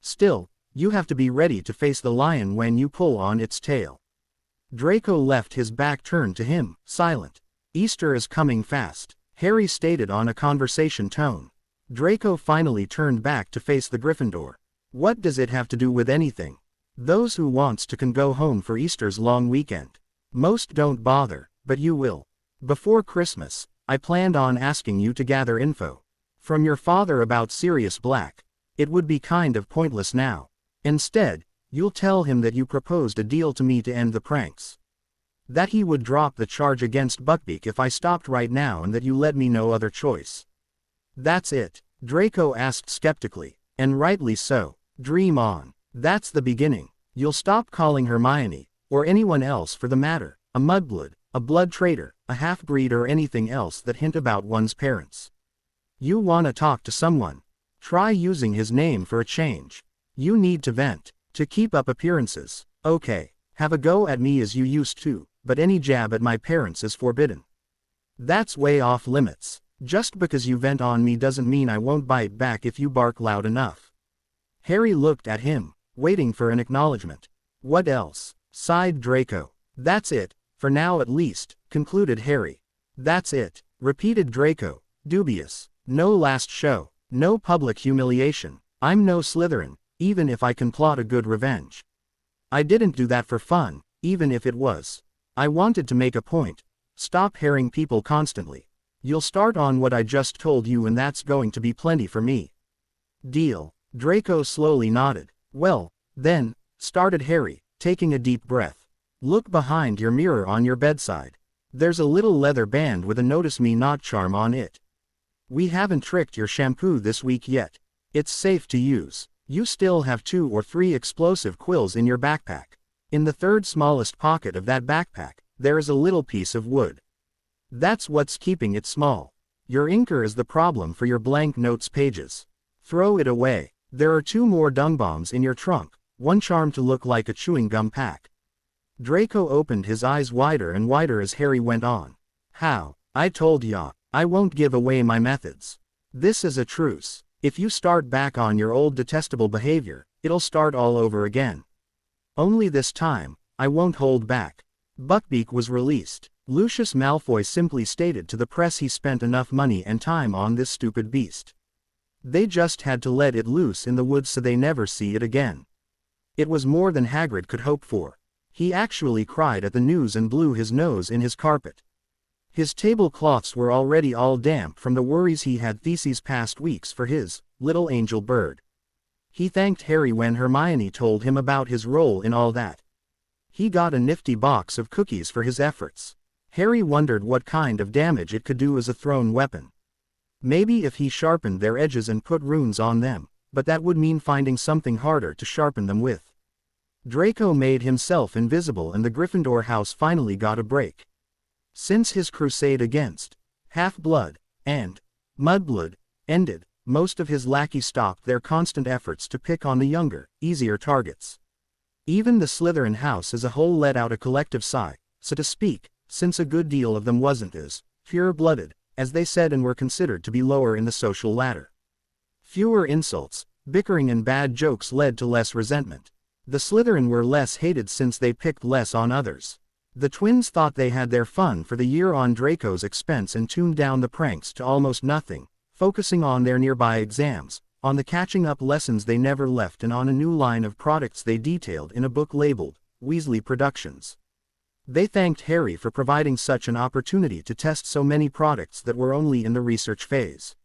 Speaker 1: Still, you have to be ready to face the lion when you pull on its tail." Draco left his back turned to him, silent. "Easter is coming fast," Harry stated on a conversation tone. Draco finally turned back to face the Gryffindor. "What does it have to do with anything? Those who wants to can go home for Easter's long weekend. Most don't bother, but you will. Before Christmas, I planned on asking you to gather info from your father about Sirius Black. It would be kind of pointless now. Instead, you'll tell him that you proposed a deal to me to end the pranks. That he would drop the charge against Buckbeak if I stopped right now and that you let me no other choice." "That's it?" Draco asked skeptically. "And rightly so. Dream on. That's the beginning. You'll stop calling Hermione, or anyone else for the matter, a mudblood, a blood traitor, a half-breed or anything else that hint about one's parents. You wanna talk to someone? Try using his name for a change. You need to vent. To keep up appearances. Okay, have a go at me as you used to, but any jab at my parents is forbidden. That's way off limits. Just because you vent on me doesn't mean I won't bite back if you bark loud enough." Harry looked at him, waiting for an acknowledgement. "What else?" sighed Draco. "That's it, for now at least," concluded Harry. "That's it," repeated Draco, dubious. "No last show, no public humiliation. I'm no Slytherin, even if I can plot a good revenge. I didn't do that for fun, even if it was. I wanted to make a point. Stop harrying people constantly. You'll start on what I just told you and that's going to be plenty for me." "Deal." Draco slowly nodded. "Well, then," started Harry, taking a deep breath. "Look behind your mirror on your bedside. There's a little leather band with a notice me not charm on it. We haven't tricked your shampoo this week yet. It's safe to use. You still have 2 or 3 explosive quills in your backpack. In the third smallest pocket of that backpack, there is a little piece of wood. That's what's keeping it small. Your inker is the problem for your blank notes pages. Throw it away. There are 2 more dung bombs in your trunk, one charmed to look like a chewing gum pack." Draco opened his eyes wider and wider as Harry went on. "How? I told ya, I won't give away my methods. This is a truce. If you start back on your old detestable behavior, it'll start all over again. Only this time, I won't hold back." Buckbeak was released. Lucius Malfoy simply stated to the press he spent enough money and time on this stupid beast. They just had to let it loose in the woods so they never see it again. It was more than Hagrid could hope for. He actually cried at the news and blew his nose in his carpet. His tablecloths were already all damp from the worries he had these past weeks for his little angel bird. He thanked Harry when Hermione told him about his role in all that. He got a nifty box of cookies for his efforts. Harry wondered what kind of damage it could do as a thrown weapon. Maybe if he sharpened their edges and put runes on them, but that would mean finding something harder to sharpen them with. Draco made himself invisible and the Gryffindor house finally got a break. Since his crusade against Half-Blood and Mudblood ended, most of his lackeys stopped their constant efforts to pick on the younger, easier targets. Even the Slytherin house as a whole let out a collective sigh, so to speak, since a good deal of them wasn't as pure-blooded, as they said, and were considered to be lower in the social ladder. Fewer insults, bickering and bad jokes led to less resentment. The Slytherin were less hated since they picked less on others. The twins thought they had their fun for the year on Draco's expense and tuned down the pranks to almost nothing, focusing on their nearby exams, on the catching up lessons they never left, and on a new line of products they detailed in a book labeled Weasley Productions. They thanked Harry for providing such an opportunity to test so many products that were only in the research phase.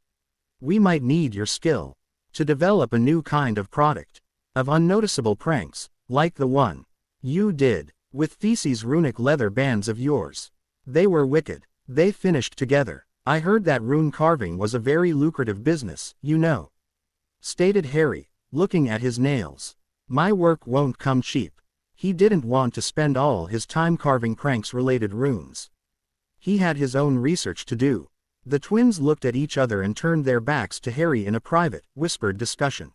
Speaker 1: "We might need your skill to develop a new kind of product of unnoticeable pranks, like the one you did with These's runic leather bands of yours. They were wicked." They finished together. "I heard that rune carving was a very lucrative business, you know," stated Harry, looking at his nails. "My work won't come cheap." He didn't want to spend all his time carving pranks-related runes. He had his own research to do. The twins looked at each other and turned their backs to Harry in a private, whispered discussion.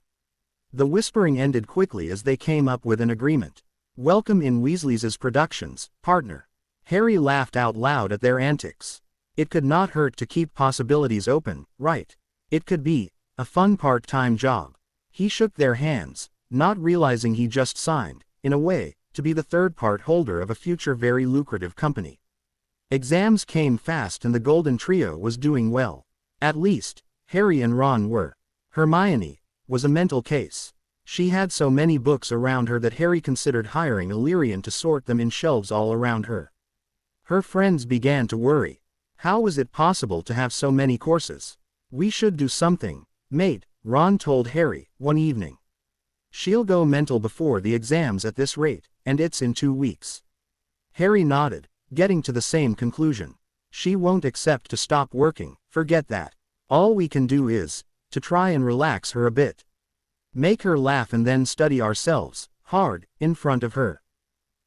Speaker 1: The whispering ended quickly as they came up with an agreement. "Welcome in Weasley's productions, partner." Harry laughed out loud at their antics. It could not hurt to keep possibilities open, right? It could be a fun part-time job. He shook their hands, not realizing he just signed, in a way, to be the third-part holder of a future very lucrative company. Exams came fast and the Golden Trio was doing well. At least, Harry and Ron were. Hermione was a mental case. She had so many books around her that Harry considered hiring a Lyrian to sort them in shelves all around her. Her friends began to worry. How was it possible to have so many courses? "We should do something, mate," Ron told Harry, one evening. "She'll go mental before the exams at this rate, and it's in 2 weeks." Harry nodded, getting to the same conclusion. "She won't accept to stop working, forget that. All we can do is to try and relax her a bit. Make her laugh and then study ourselves, hard, in front of her.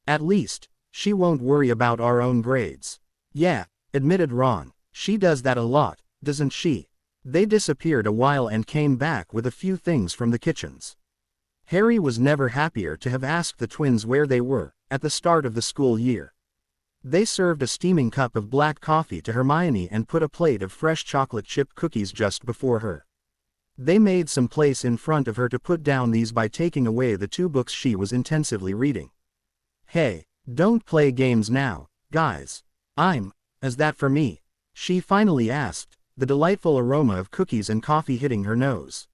Speaker 1: At least, she won't worry about our own grades." "Yeah," admitted Ron, "she does that a lot, doesn't she?" They disappeared a while and came back with a few things from the kitchens. Harry was never happier to have asked the twins where they were, at the start of the school year. They served a steaming cup of black coffee to Hermione and put a plate of fresh chocolate chip cookies just before her. They made some place in front of her to put down these by taking away the 2 books she was intensively reading. "Hey, don't play games now, guys. Is that for me?" she finally asked, the delightful aroma of cookies and coffee hitting her nose.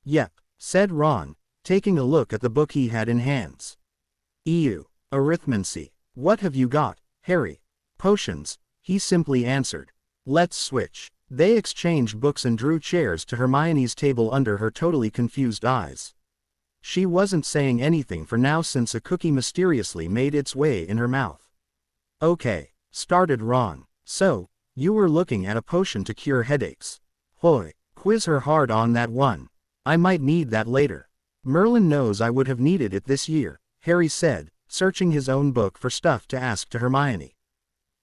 Speaker 1: "Yep," said Ron, taking a look at the book he had in hands. "Ew, arithmancy. What have you got, Harry?" "Potions," he simply answered. "Let's switch." They exchanged books and drew chairs to Hermione's table under her totally confused eyes. She wasn't saying anything for now since a cookie mysteriously made its way in her mouth. "Okay," started Ron. "So, you were looking at a potion to cure headaches. Hoy, quiz her hard on that one. I might need that later." "Merlin knows I would have needed it this year," Harry said, searching his own book for stuff to ask to Hermione.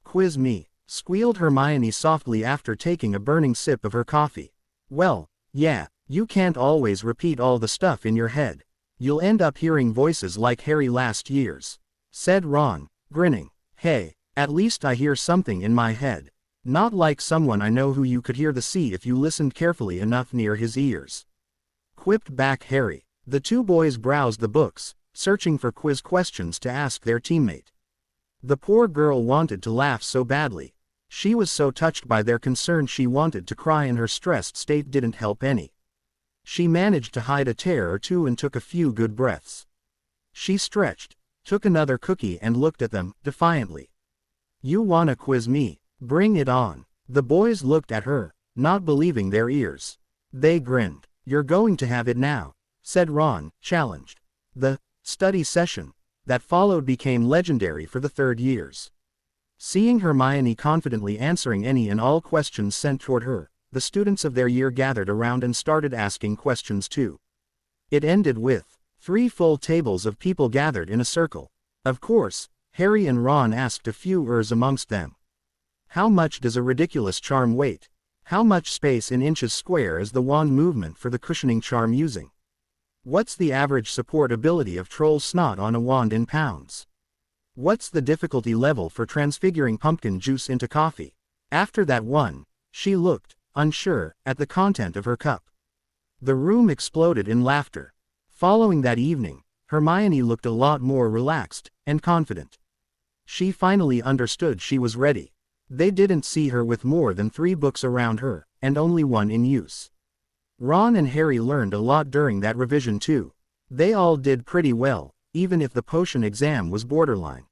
Speaker 1: "Quiz me," squealed Hermione softly after taking a burning sip of her coffee. "Well, yeah, you can't always repeat all the stuff in your head. You'll end up hearing voices like Harry last year's," said Ron, grinning. "Hey, at least I hear something in my head. Not like someone I know who you could hear the sea if you listened carefully enough near his ears," quipped back Harry. The 2 boys browsed the books, searching for quiz questions to ask their teammate. The poor girl wanted to laugh so badly. She was so touched by their concern she wanted to cry, and her stressed state didn't help any. She managed to hide a tear or two and took a few good breaths. She stretched, took another cookie and looked at them, defiantly. You wanna quiz me? Bring it on. The boys looked at her, not believing their ears. They grinned. You're going to have it now, said Ron, challenged. The study session that followed became legendary for the third years. Seeing Hermione confidently answering any and all questions sent toward her, the students of their year gathered around and started asking questions too. It ended with 3 full tables of people gathered in a circle. Of course, Harry and Ron asked a few amongst them. How much does a ridiculous charm weight? How much space in inches square is the wand movement for the cushioning charm using? What's the average support ability of troll snot on a wand in pounds? What's the difficulty level for transfiguring pumpkin juice into coffee? After that one, she looked, unsure, at the content of her cup. The room exploded in laughter. Following that evening, Hermione looked a lot more relaxed and confident. She finally understood she was ready. They didn't see her with more than 3 books around her, and only one in use. Ron and Harry learned a lot during that revision too. They all did pretty well, even if the potion exam was borderline.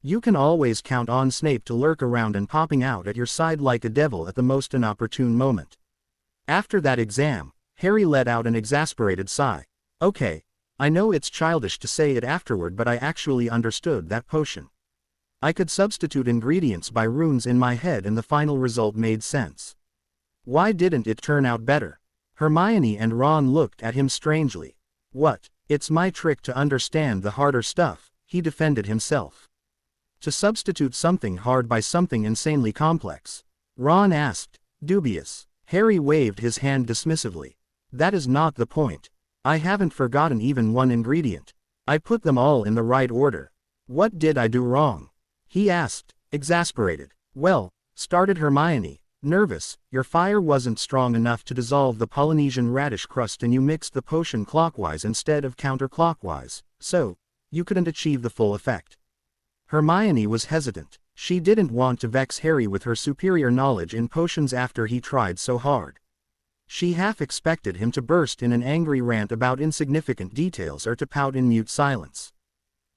Speaker 1: You can always count on Snape to lurk around and popping out at your side like a devil at the most inopportune moment. After that exam, Harry let out an exasperated sigh. Okay, I know it's childish to say it afterward, but I actually understood that potion. I could substitute ingredients by runes in my head and the final result made sense. Why didn't it turn out better? Hermione and Ron looked at him strangely. What? It's my trick to understand the harder stuff, he defended himself. To substitute something hard by something insanely complex? Ron asked, dubious. Harry waved his hand dismissively. That is not the point. I haven't forgotten even one ingredient. I put them all in the right order. What did I do wrong? He asked, exasperated. Well, started Hermione, nervous, your fire wasn't strong enough to dissolve the Polynesian radish crust and you mixed the potion clockwise instead of counterclockwise, so you couldn't achieve the full effect. Hermione was hesitant. She didn't want to vex Harry with her superior knowledge in potions after he tried so hard. She half expected him to burst in an angry rant about insignificant details or to pout in mute silence.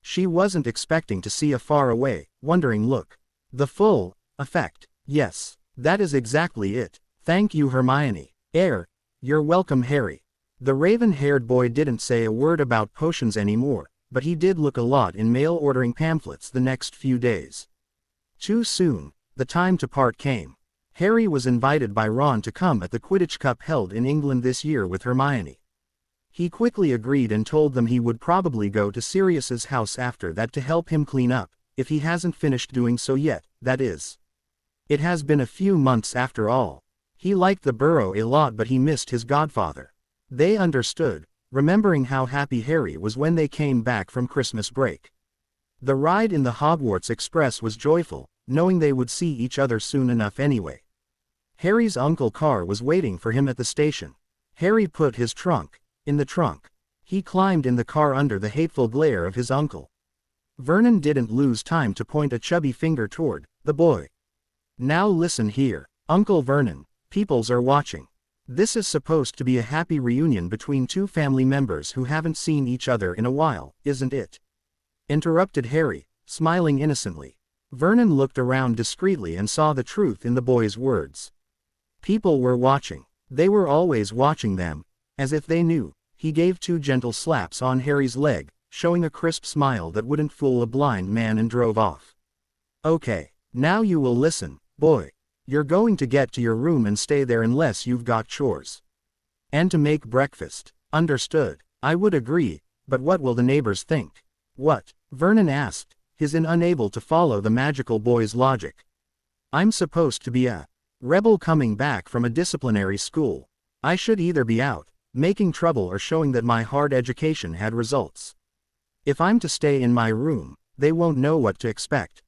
Speaker 1: She wasn't expecting to see a far-away, wondering look. The full effect. Yes, that is exactly it. Thank you, Hermione. You're welcome, Harry. The raven-haired boy didn't say a word about potions anymore, but he did look a lot in mail-ordering pamphlets the next few days. Too soon, the time to part came. Harry was invited by Ron to come at the Quidditch Cup held in England this year with Hermione. He quickly agreed and told them he would probably go to Sirius's house after that to help him clean up, if he hasn't finished doing so yet, that is. It has been a few months after all. He liked the Burrow a lot but he missed his godfather. They understood, remembering how happy Harry was when they came back from Christmas break. The ride in the Hogwarts Express was joyful, knowing they would see each other soon enough anyway. Harry's Uncle Carr was waiting for him at the station. Harry put his trunk in the trunk. He climbed in the car under the hateful glare of his uncle. Vernon didn't lose time to point a chubby finger toward the boy. Now listen here, Uncle Vernon, peoples are watching. This is supposed to be a happy reunion between 2 family members who haven't seen each other in a while, isn't it? Interrupted Harry, smiling innocently. Vernon looked around discreetly and saw the truth in the boy's words. People were watching. They were always watching them, as if they knew. He gave 2 gentle slaps on Harry's leg, showing a crisp smile that wouldn't fool a blind man, and drove off. Okay, now you will listen, boy. You're going to get to your room and stay there unless you've got chores. And to make breakfast. Understood. I would agree, but what will the neighbors think? What? Vernon asked, his unable to follow the magical boy's logic. I'm supposed to be a rebel coming back from a disciplinary school. I should either be out, making trouble, or showing that my hard education had results. If I'm to stay in my room, they won't know what to expect.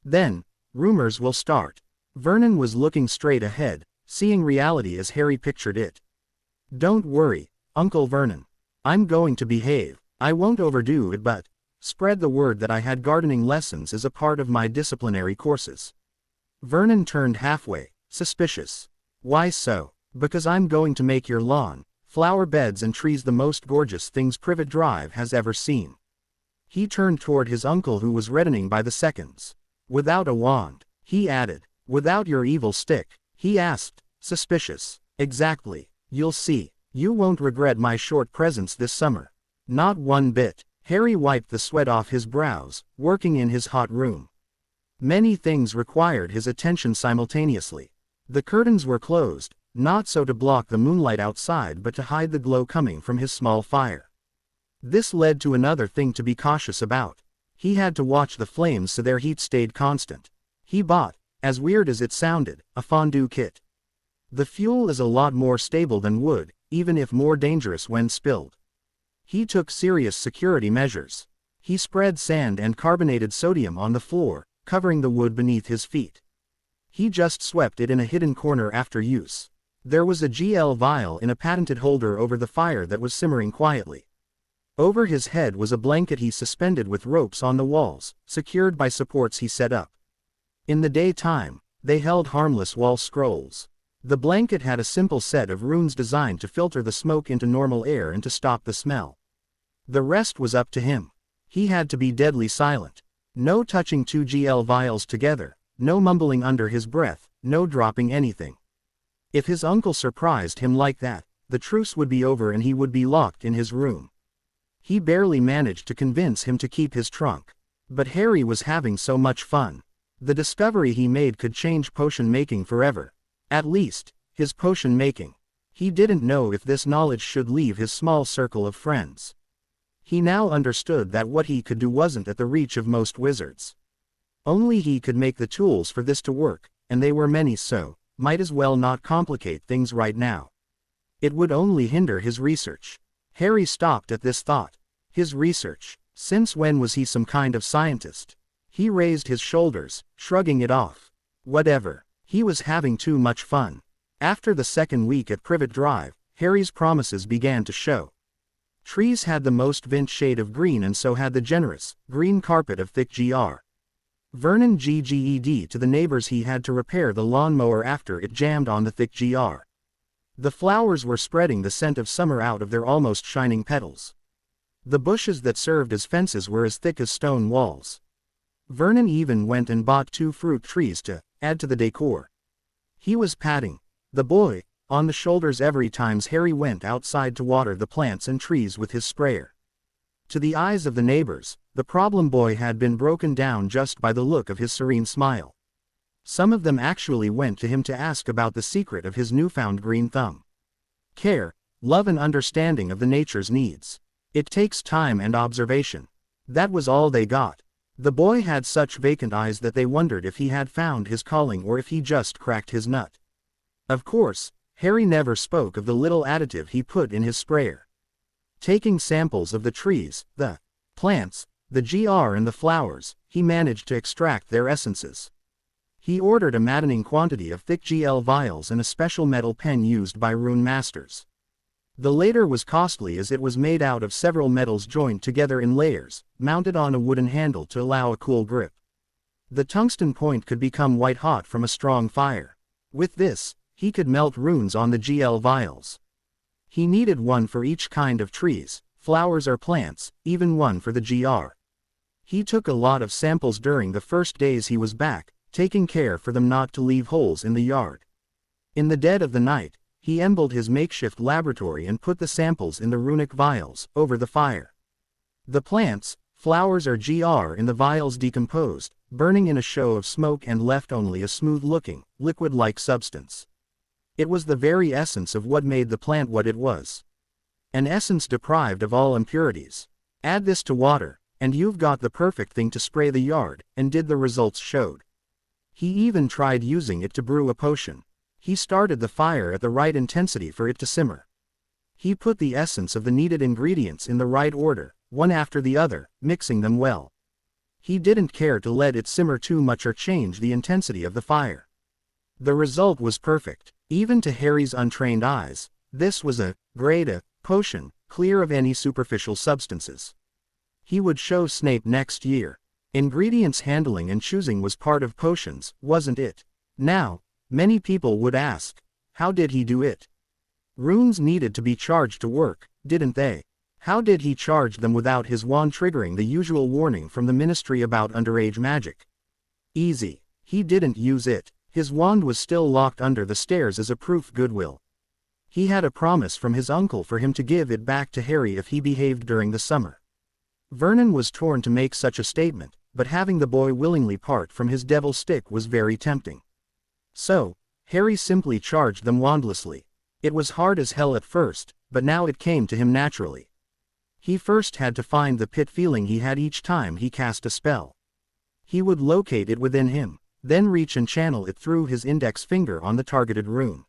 Speaker 1: Then, rumors will start. Vernon was looking straight ahead, seeing reality as Harry pictured it. Don't worry, Uncle Vernon. I'm going to behave. I won't overdo it, but spread the word that I had gardening lessons as a part of my disciplinary courses. Vernon turned halfway, suspicious. Why so? Because I'm going to make your lawn flower beds and trees, the most gorgeous things Privet Drive has ever seen. He turned toward his uncle, who was reddening by the seconds. Without a wand, he added. Without your evil stick, he asked, suspicious. Exactly. You'll see. You won't regret my short presence this summer. Not one bit. Harry wiped the sweat off his brows, working in his hot room. Many things required his attention simultaneously. The curtains were closed, not so to block the moonlight outside but to hide the glow coming from his small fire. This led to another thing to be cautious about. He had to watch the flames so their heat stayed constant. He bought, as weird as it sounded, a fondue kit. The fuel is a lot more stable than wood, even if more dangerous when spilled. He took serious security measures. He spread sand and carbonated sodium on the floor, covering the wood beneath his feet. He just swept it in a hidden corner after use. There was a GL vial in a patented holder over the fire that was simmering quietly. Over his head was a blanket he suspended with ropes on the walls, secured by supports he set up. In the daytime, they held harmless wall scrolls. The blanket had a simple set of runes designed to filter the smoke into normal air and to stop the smell. The rest was up to him. He had to be deadly silent. No touching 2 GL vials together, no mumbling under his breath, no dropping anything. If his uncle surprised him like that, the truce would be over and he would be locked in his room. He barely managed to convince him to keep his trunk. But Harry was having so much fun. The discovery he made could change potion making forever. At least, his potion making. He didn't know if this knowledge should leave his small circle of friends. He now understood that what he could do wasn't at the reach of most wizards. Only he could make the tools for this to work, and they were many, so might as well not complicate things right now. It would only hinder his research. Harry stopped at this thought. His research? Since when was he some kind of scientist? He raised his shoulders, shrugging it off. Whatever. He was having too much fun. After the second week at Privet Drive, Harry's promises began to show. Trees had the most vint shade of green, and so had the generous, green carpet of thick GR. Vernon GGED to the neighbors. He had to repair the lawnmower after it jammed on the thick GR. The flowers were spreading the scent of summer out of their almost shining petals. The bushes that served as fences were as thick as stone walls. Vernon even went and bought 2 fruit trees to add to the decor. He was patting the boy on the shoulders every time Harry went outside to water the plants and trees with his sprayer. To the eyes of the neighbors, the problem boy had been broken down just by the look of his serene smile. Some of them actually went to him to ask about the secret of his newfound green thumb. Care, love and understanding of the nature's needs. It takes time and observation. That was all they got. The boy had such vacant eyes that they wondered if he had found his calling or if he just cracked his nut. Of course, Harry never spoke of the little additive he put in his sprayer. Taking samples of the trees, the plants, the GR and the flowers, he managed to extract their essences. He ordered a maddening quantity of thick GL vials and a special metal pen used by rune masters. The latter was costly as it was made out of several metals joined together in layers, mounted on a wooden handle to allow a cool grip. The tungsten point could become white hot from a strong fire. With this, he could melt runes on the GL vials. He needed one for each kind of trees, flowers or plants, even one for the GR. He took a lot of samples during the first days he was back, taking care for them not to leave holes in the yard. In the dead of the night, he embled his makeshift laboratory and put the samples in the runic vials, over the fire. The plants, flowers or GR in the vials decomposed, burning in a show of smoke and left only a smooth-looking, liquid-like substance. It was the very essence of what made the plant what it was. An essence deprived of all impurities. Add this to water, and you've got the perfect thing to spray the yard, and the results showed. He even tried using it to brew a potion. He started the fire at the right intensity for it to simmer. He put the essence of the needed ingredients in the right order, one after the other, mixing them well. He didn't care to let it simmer too much or change the intensity of the fire. The result was perfect. Even to Harry's untrained eyes, this was a grade A potion, clear of any superficial substances. He would show Snape next year. Ingredients handling and choosing was part of potions, wasn't it? Now, many people would ask, how did he do it? Runes needed to be charged to work, didn't they? How did he charge them without his wand triggering the usual warning from the Ministry about underage magic? Easy. He didn't use it. His wand was still locked under the stairs as a proof goodwill. He had a promise from his uncle for him to give it back to Harry if he behaved during the summer. Vernon was torn to make such a statement, but having the boy willingly part from his devil stick was very tempting. So, Harry simply charged them wandlessly. It was hard as hell at first, but now it came to him naturally. He first had to find the pit feeling he had each time he cast a spell. He would locate it within him, then reach and channel it through his index finger on the targeted rune.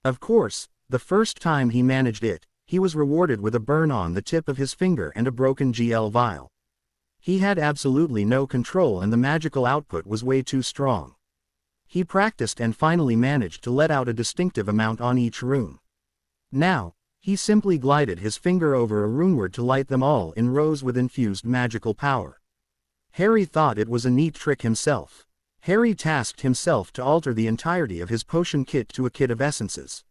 Speaker 1: Of course, the first time he managed it, he was rewarded with a burn on the tip of his finger and a broken GL vial. He had absolutely no control and the magical output was way too strong. He practiced and finally managed to let out a distinctive amount on each rune. Now, he simply glided his finger over a runeword to light them all in rows with infused magical power. Harry thought it was a neat trick himself. Harry tasked himself to alter the entirety of his potion kit to a kit of essences.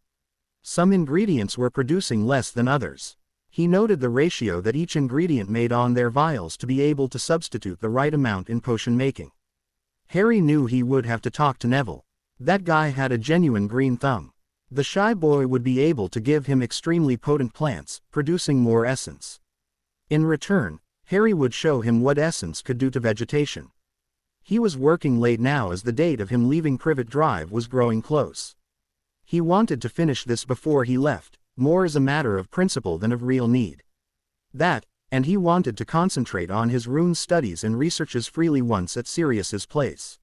Speaker 1: Some ingredients were producing less than others. He noted the ratio that each ingredient made on their vials to be able to substitute the right amount in potion making. Harry knew he would have to talk to Neville. That guy had a genuine green thumb. The shy boy would be able to give him extremely potent plants, producing more essence. In return, Harry would show him what essence could do to vegetation. He was working late now as the date of him leaving Privet Drive was growing close. He wanted to finish this before he left, more as a matter of principle than of real need. That, and he wanted to concentrate on his rune studies and researches freely once at Sirius's place.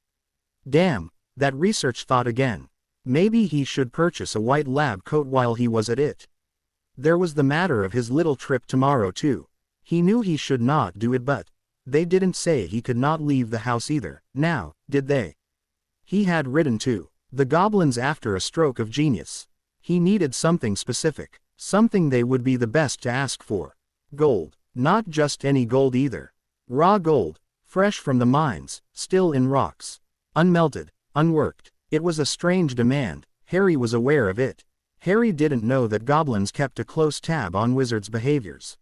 Speaker 1: Damn, that research thought again. Maybe he should purchase a white lab coat while he was at it. There was the matter of his little trip tomorrow too. He knew he should not do it, but they didn't say he could not leave the house either, now, did they? He had written to the goblins after a stroke of genius. He needed something specific, something they would be the best to ask for. Gold, not just any gold either. Raw gold, fresh from the mines, still in rocks. Unmelted, unworked. It was a strange demand, Harry was aware of it. Harry didn't know that goblins kept a close tab on wizards' behaviors.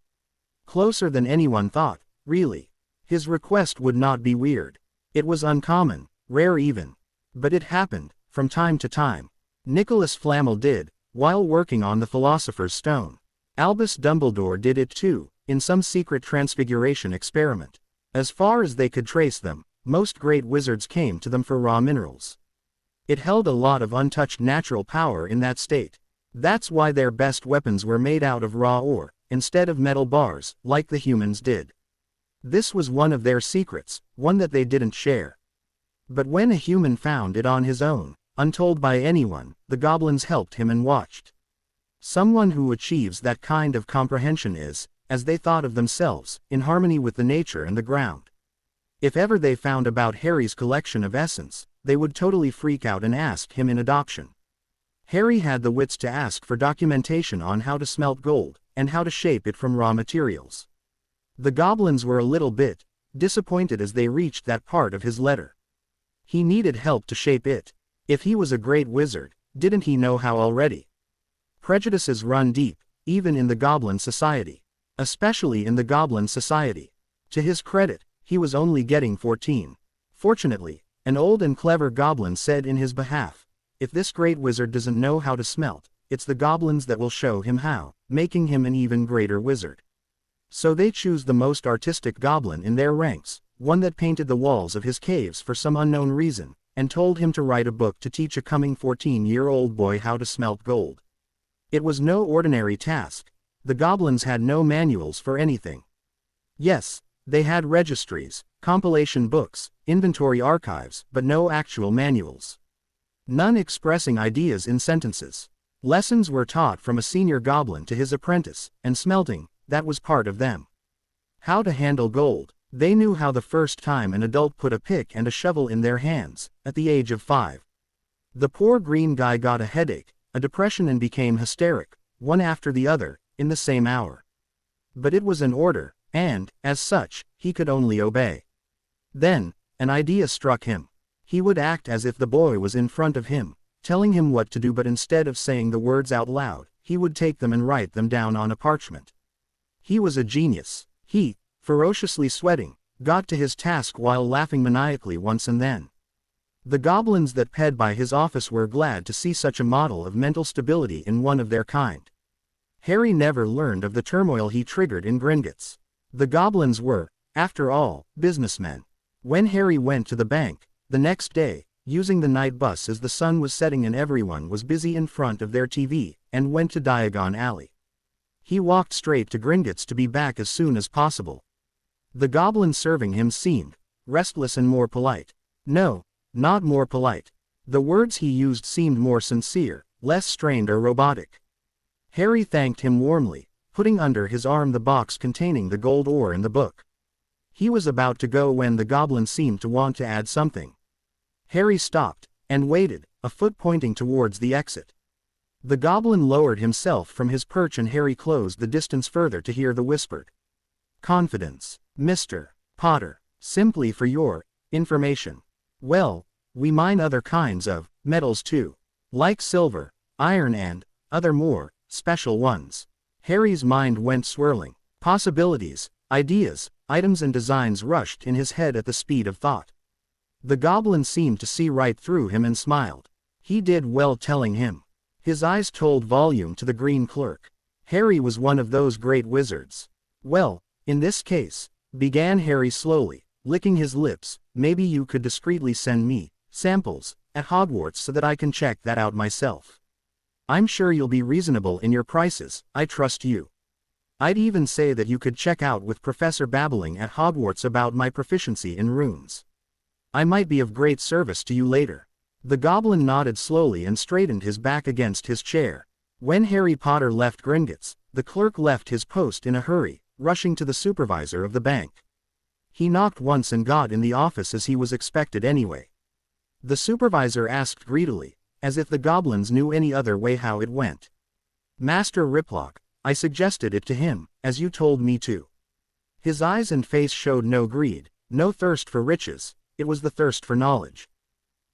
Speaker 1: Closer than anyone thought, really. His request would not be weird. It was uncommon, rare even. But it happened, from time to time. Nicholas Flamel did, while working on the Philosopher's Stone. Albus Dumbledore did it too, in some secret transfiguration experiment. As far as they could trace them, most great wizards came to them for raw minerals. It held a lot of untouched natural power in that state. That's why their best weapons were made out of raw ore, instead of metal bars, like the humans did. This was one of their secrets, one that they didn't share. But when a human found it on his own, untold by anyone, the goblins helped him and watched. Someone who achieves that kind of comprehension is, as they thought of themselves, in harmony with the nature and the ground. If ever they found about Harry's collection of essence, they would totally freak out and ask him in adoption. Harry had the wits to ask for documentation on how to smelt gold, and how to shape it from raw materials. The goblins were a little bit disappointed as they reached that part of his letter. He needed help to shape it. If he was a great wizard, didn't he know how already? Prejudices run deep, even in the Goblin Society. Especially in the Goblin Society. To his credit, he was only getting 14. Fortunately, an old and clever goblin said in his behalf, "If this great wizard doesn't know how to smelt, it's the goblins that will show him how, making him an even greater wizard." So they choose the most artistic goblin in their ranks, one that painted the walls of his caves for some unknown reason, and told him to write a book to teach a coming 14-year-old boy how to smelt gold. It was no ordinary task. The goblins had no manuals for anything. Yes, they had registries, compilation books, inventory archives, but no actual manuals. None expressing ideas in sentences. Lessons were taught from a senior goblin to his apprentice, and smelting, that was part of them. How to handle gold. They knew how the first time an adult put a pick and a shovel in their hands, at the age of 5. The poor green guy got a headache, a depression, and became hysteric, one after the other, in the same hour. But it was an order, and, as such, he could only obey. Then, an idea struck him. He would act as if the boy was in front of him, telling him what to do, but instead of saying the words out loud, he would take them and write them down on a parchment. He was a genius. He, ferociously sweating, got to his task while laughing maniacally once and then. The goblins that ped by his office were glad to see such a model of mental stability in one of their kind. Harry never learned of the turmoil he triggered in Gringotts. The goblins were, after all, businessmen. When Harry went to the bank, the next day, using the night bus as the sun was setting and everyone was busy in front of their TV, and went to Diagon Alley. He walked straight to Gringotts to be back as soon as possible. The goblin serving him seemed restless and more polite. No, not more polite. The words he used seemed more sincere, less strained or robotic. Harry thanked him warmly, putting under his arm the box containing the gold ore and the book. He was about to go when the goblin seemed to want to add something. Harry stopped, and waited, a foot pointing towards the exit. The goblin lowered himself from his perch and Harry closed the distance further to hear the whispered confidence. Mr. Potter, simply for your information. Well, we mine other kinds of metals too. Like silver, iron and other more special ones. Harry's mind went swirling. Possibilities, ideas, items and designs rushed in his head at the speed of thought. The goblin seemed to see right through him and smiled. He did well telling him. His eyes told volume to the green clerk. Harry was one of those great wizards. Well, in this case, began Harry slowly, licking his lips, maybe you could discreetly send me samples at Hogwarts so that I can check that out myself. I'm sure you'll be reasonable in your prices, I trust you. I'd even say that you could check out with Professor Babbling at Hogwarts about my proficiency in runes. I might be of great service to you later. The goblin nodded slowly and straightened his back against his chair. When Harry Potter left Gringotts, the clerk left his post in a hurry, rushing to the supervisor of the bank. He knocked once and got in the office as he was expected anyway. The supervisor asked greedily, as if the goblins knew any other way how it went. Master Riplock, I suggested it to him, as you told me to. His eyes and face showed no greed, no thirst for riches, it was the thirst for knowledge.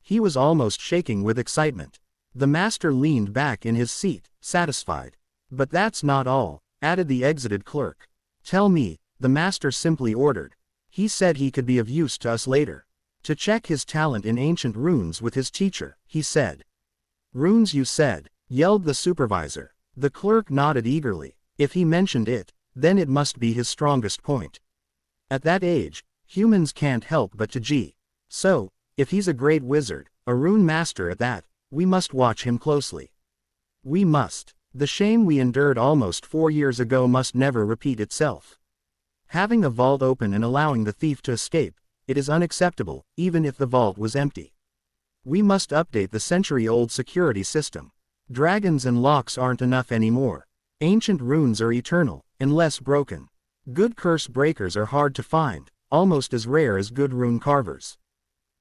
Speaker 1: He was almost shaking with excitement. The master leaned back in his seat, satisfied. But that's not all, added the exited clerk. Tell me, the master simply ordered. He said he could be of use to us later. To check his talent in ancient runes with his teacher, he said. Runes you said, yelled the supervisor. The clerk nodded eagerly. If he mentioned it, then it must be his strongest point. At that age, humans can't help but to G. So, if he's a great wizard, a rune master at that, we must watch him closely. We must. The shame we endured almost 4 years ago must never repeat itself. Having a vault open and allowing the thief to escape, it is unacceptable, even if the vault was empty. We must update the century-old security system. Dragons and locks aren't enough anymore. Ancient runes are eternal, unless broken. Good curse breakers are hard to find, almost as rare as good rune carvers.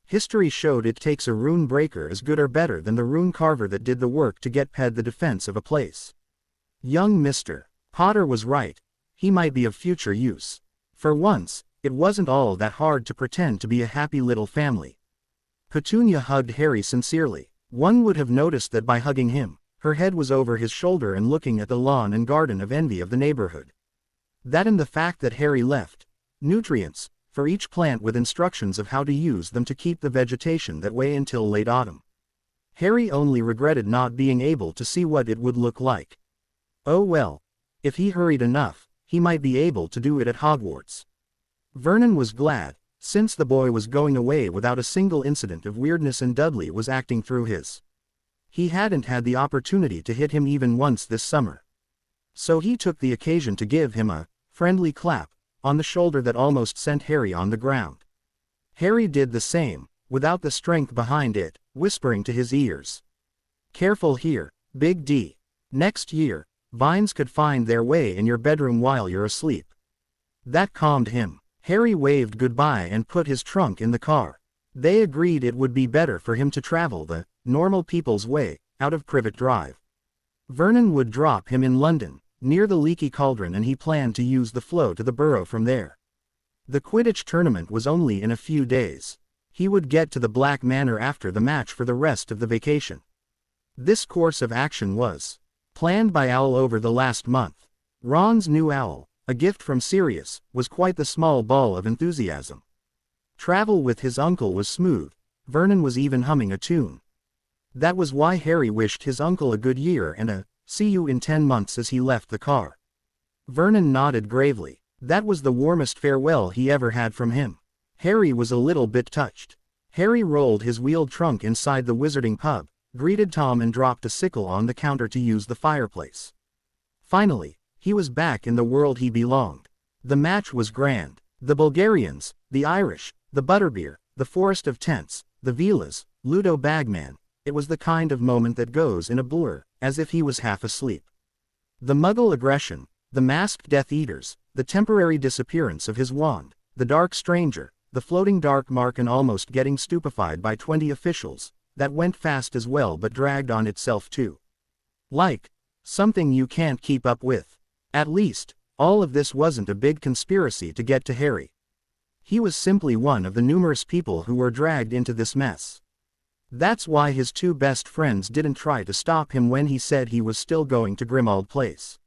Speaker 1: History showed it takes a rune breaker as good or better than the rune carver that did the work to get the defense of a place. Young Mr. Potter was right. He might be of future use. For once, it wasn't all that hard to pretend to be a happy little family. Petunia hugged Harry sincerely. One would have noticed that by hugging him, her head was over his shoulder and looking at the lawn and garden of envy of the neighborhood. That and the fact that Harry left nutrients for each plant with instructions of how to use them to keep the vegetation that way until late autumn. Harry only regretted not being able to see what it would look like. Oh well, if he hurried enough, he might be able to do it at Hogwarts. Vernon was glad, since the boy was going away without a single incident of weirdness and Dudley was acting through his. He hadn't had the opportunity to hit him even once this summer. So he took the occasion to give him a friendly clap on the shoulder that almost sent Harry on the ground. Harry did the same, without the strength behind it, whispering to his ears. Careful here, Big D. Next year, vines could find their way in your bedroom while you're asleep. That calmed him. Harry waved goodbye and put his trunk in the car. They agreed it would be better for him to travel the normal people's way, out of Privet Drive. Vernon would drop him in London, near the Leaky Cauldron, and he planned to use the flow to the Borough from there. The Quidditch tournament was only in a few days. He would get to the Black Manor after the match for the rest of the vacation. This course of action was Planned by Owl over the last month. Ron's new owl, a gift from Sirius, was quite the small ball of enthusiasm. Travel with his uncle was smooth. Vernon was even humming a tune. That was why Harry wished his uncle a good year and a "see you in 10 months" as he left the car. Vernon nodded gravely. That was the warmest farewell he ever had from him. Harry was a little bit touched. Harry rolled his wheeled trunk inside the Wizarding pub, greeted Tom and dropped a sickle on the counter to use the fireplace. Finally, he was back in the world he belonged. The match was grand. The Bulgarians, the Irish, the Butterbeer, the Forest of Tents, the Vilas, Ludo Bagman. It was the kind of moment that goes in a blur, as if he was half asleep. The Muggle aggression, the masked Death Eaters, the temporary disappearance of his wand, the dark stranger, the floating dark mark, and almost getting stupefied by 20 officials, that went fast as well but dragged on itself too. Like something you can't keep up with. At least, all of this wasn't a big conspiracy to get to Harry. He was simply one of the numerous people who were dragged into this mess. That's why his two best friends didn't try to stop him when he said he was still going to Grimmauld Place.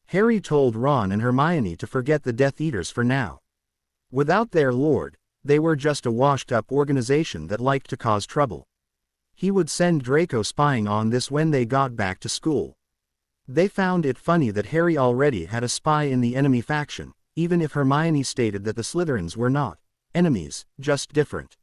Speaker 1: Harry told Ron and Hermione to forget the Death Eaters for now. Without their lord, they were just a washed-up organization that liked to cause trouble. He would send Draco spying on this when they got back to school. They found it funny that Harry already had a spy in the enemy faction, even if Hermione stated that the Slytherins were not enemies, just different.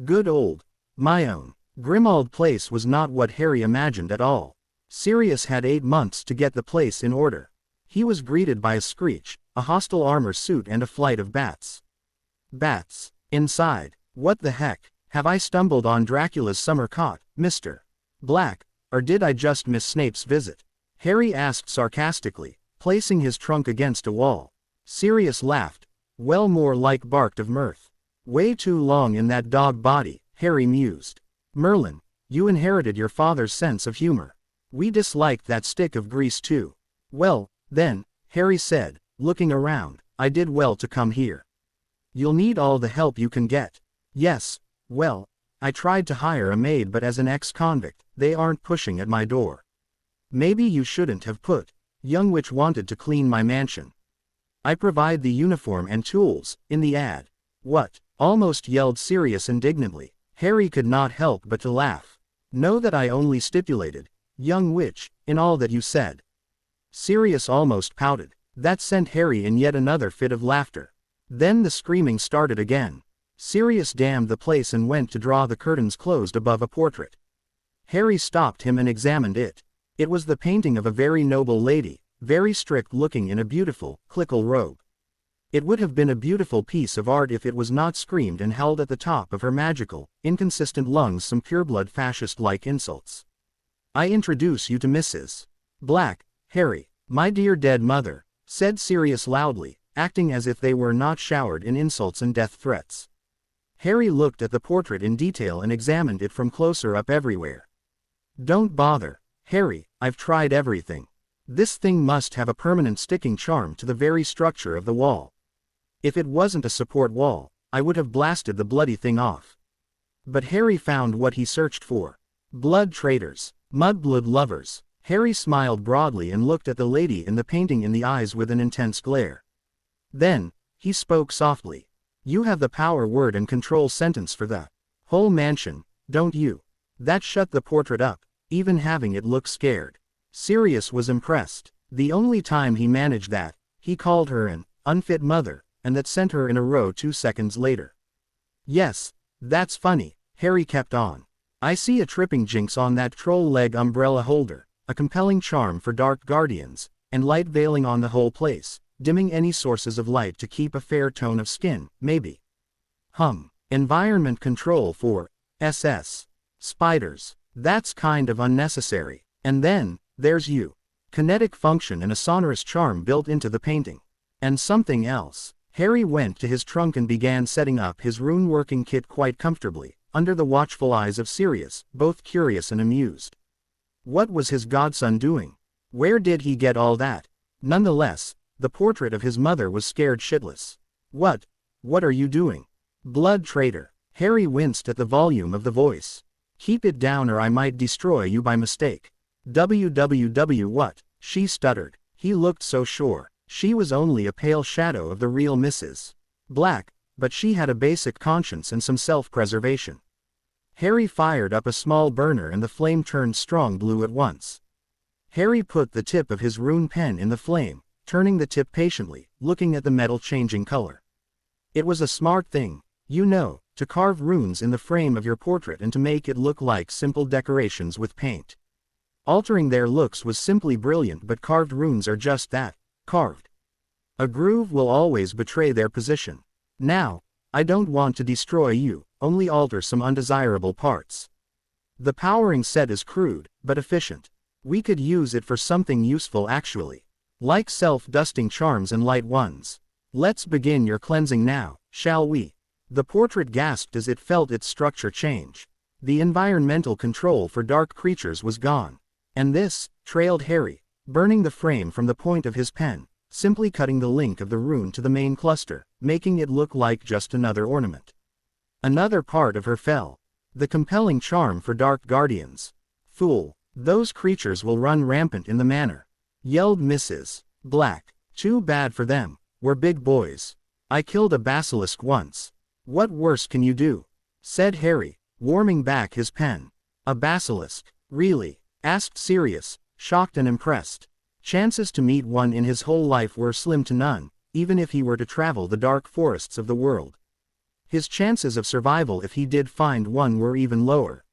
Speaker 1: Good old Grimmauld Place was not what Harry imagined at all. Sirius had 8 months to get the place in order. He was greeted by a screech, a hostile armor suit, and a flight of bats. Bats. Inside. What the heck? Have I stumbled on Dracula's summer cot, Mr. Black, or did I just miss Snape's visit? Harry asked sarcastically, placing his trunk against a wall. Sirius laughed. Well, more like barked of mirth. Way too long in that dog body, Harry mused. Merlin, you inherited your father's sense of humor. We disliked that stick of grease too. Well, then, Harry said, looking around, I did well to come here. You'll need all the help you can get. Yes, well, I tried to hire a maid, but as an ex-convict, they aren't pushing at my door. Maybe you shouldn't have put young witch wanted to clean my mansion. I provide the uniform and tools in the ad. What? Almost yelled Sirius indignantly. Harry could not help but to laugh. Know that I only stipulated, young witch, in all that you said. Sirius almost pouted. That sent Harry in yet another fit of laughter. Then the screaming started again. Sirius damned the place and went to draw the curtains closed above a portrait. Harry stopped him and examined it. It was the painting of a very noble lady, very strict looking, in a beautiful, clickle robe. It would have been a beautiful piece of art if it was not screamed and held at the top of her magical, inconsistent lungs some pureblood fascist-like insults. I introduce you to Mrs. Black, Harry, my dear dead mother, said Sirius loudly, acting as if they were not showered in insults and death threats. Harry looked at the portrait in detail and examined it from closer up everywhere. Don't bother, Harry, I've tried everything. This thing must have a permanent sticking charm to the very structure of the wall. If it wasn't a support wall, I would have blasted the bloody thing off. But Harry found what he searched for. Blood traitors, mudblood lovers. Harry smiled broadly and looked at the lady in the painting in the eyes with an intense glare. Then, he spoke softly. You have the power word and control sentence for the whole mansion, don't you? That shut the portrait up, even having it look scared. Sirius was impressed. The only time he managed that, he called her an unfit mother, and that sent her in a row 2 seconds later. Yes, that's funny, Harry kept on. I see a tripping jinx on that troll leg umbrella holder, a compelling charm for dark guardians, and light veiling on the whole place, dimming any sources of light to keep a fair tone of skin, maybe. Environment control for SS. Spiders. That's kind of unnecessary. And then, there's you. Kinetic function and a sonorous charm built into the painting. And something else. Harry went to his trunk and began setting up his rune-working kit quite comfortably, under the watchful eyes of Sirius, both curious and amused. What was his godson doing? Where did he get all that? Nonetheless, the portrait of his mother was scared shitless. What are you doing? Blood traitor. Harry winced at the volume of the voice. Keep it down or I might destroy you by mistake. "WWW what?" she stuttered. He looked so sure. She was only a pale shadow of the real Mrs. Black, but she had a basic conscience and some self-preservation. Harry fired up a small burner and the flame turned strong blue at once. Harry put the tip of his rune pen in the flame, turning the tip patiently, looking at the metal changing color. It was a smart thing, you know, to carve runes in the frame of your portrait and to make it look like simple decorations with paint. Altering their looks was simply brilliant, but carved runes are just that, carved. A groove will always betray their position. Now, I don't want to destroy you, only alter some undesirable parts. The powering set is crude, but efficient. We could use it for something useful actually. Like self-dusting charms and light ones. Let's begin your cleansing now, shall we? The portrait gasped as it felt its structure change. The environmental control for dark creatures was gone. And this, trailed Harry, burning the frame from the point of his pen, simply cutting the link of the rune to the main cluster, making it look like just another ornament. Another part of her fell. The compelling charm for dark guardians. Fool, those creatures will run rampant in the manor, yelled Mrs. Black. Too bad for them, we're big boys. I killed a basilisk once. What worse can you do? Said Harry, warming back his pen. A basilisk, really? Asked Sirius, shocked and impressed. Chances to meet one in his whole life were slim to none, even if he were to travel the dark forests of the world. His chances of survival if he did find one were even lower.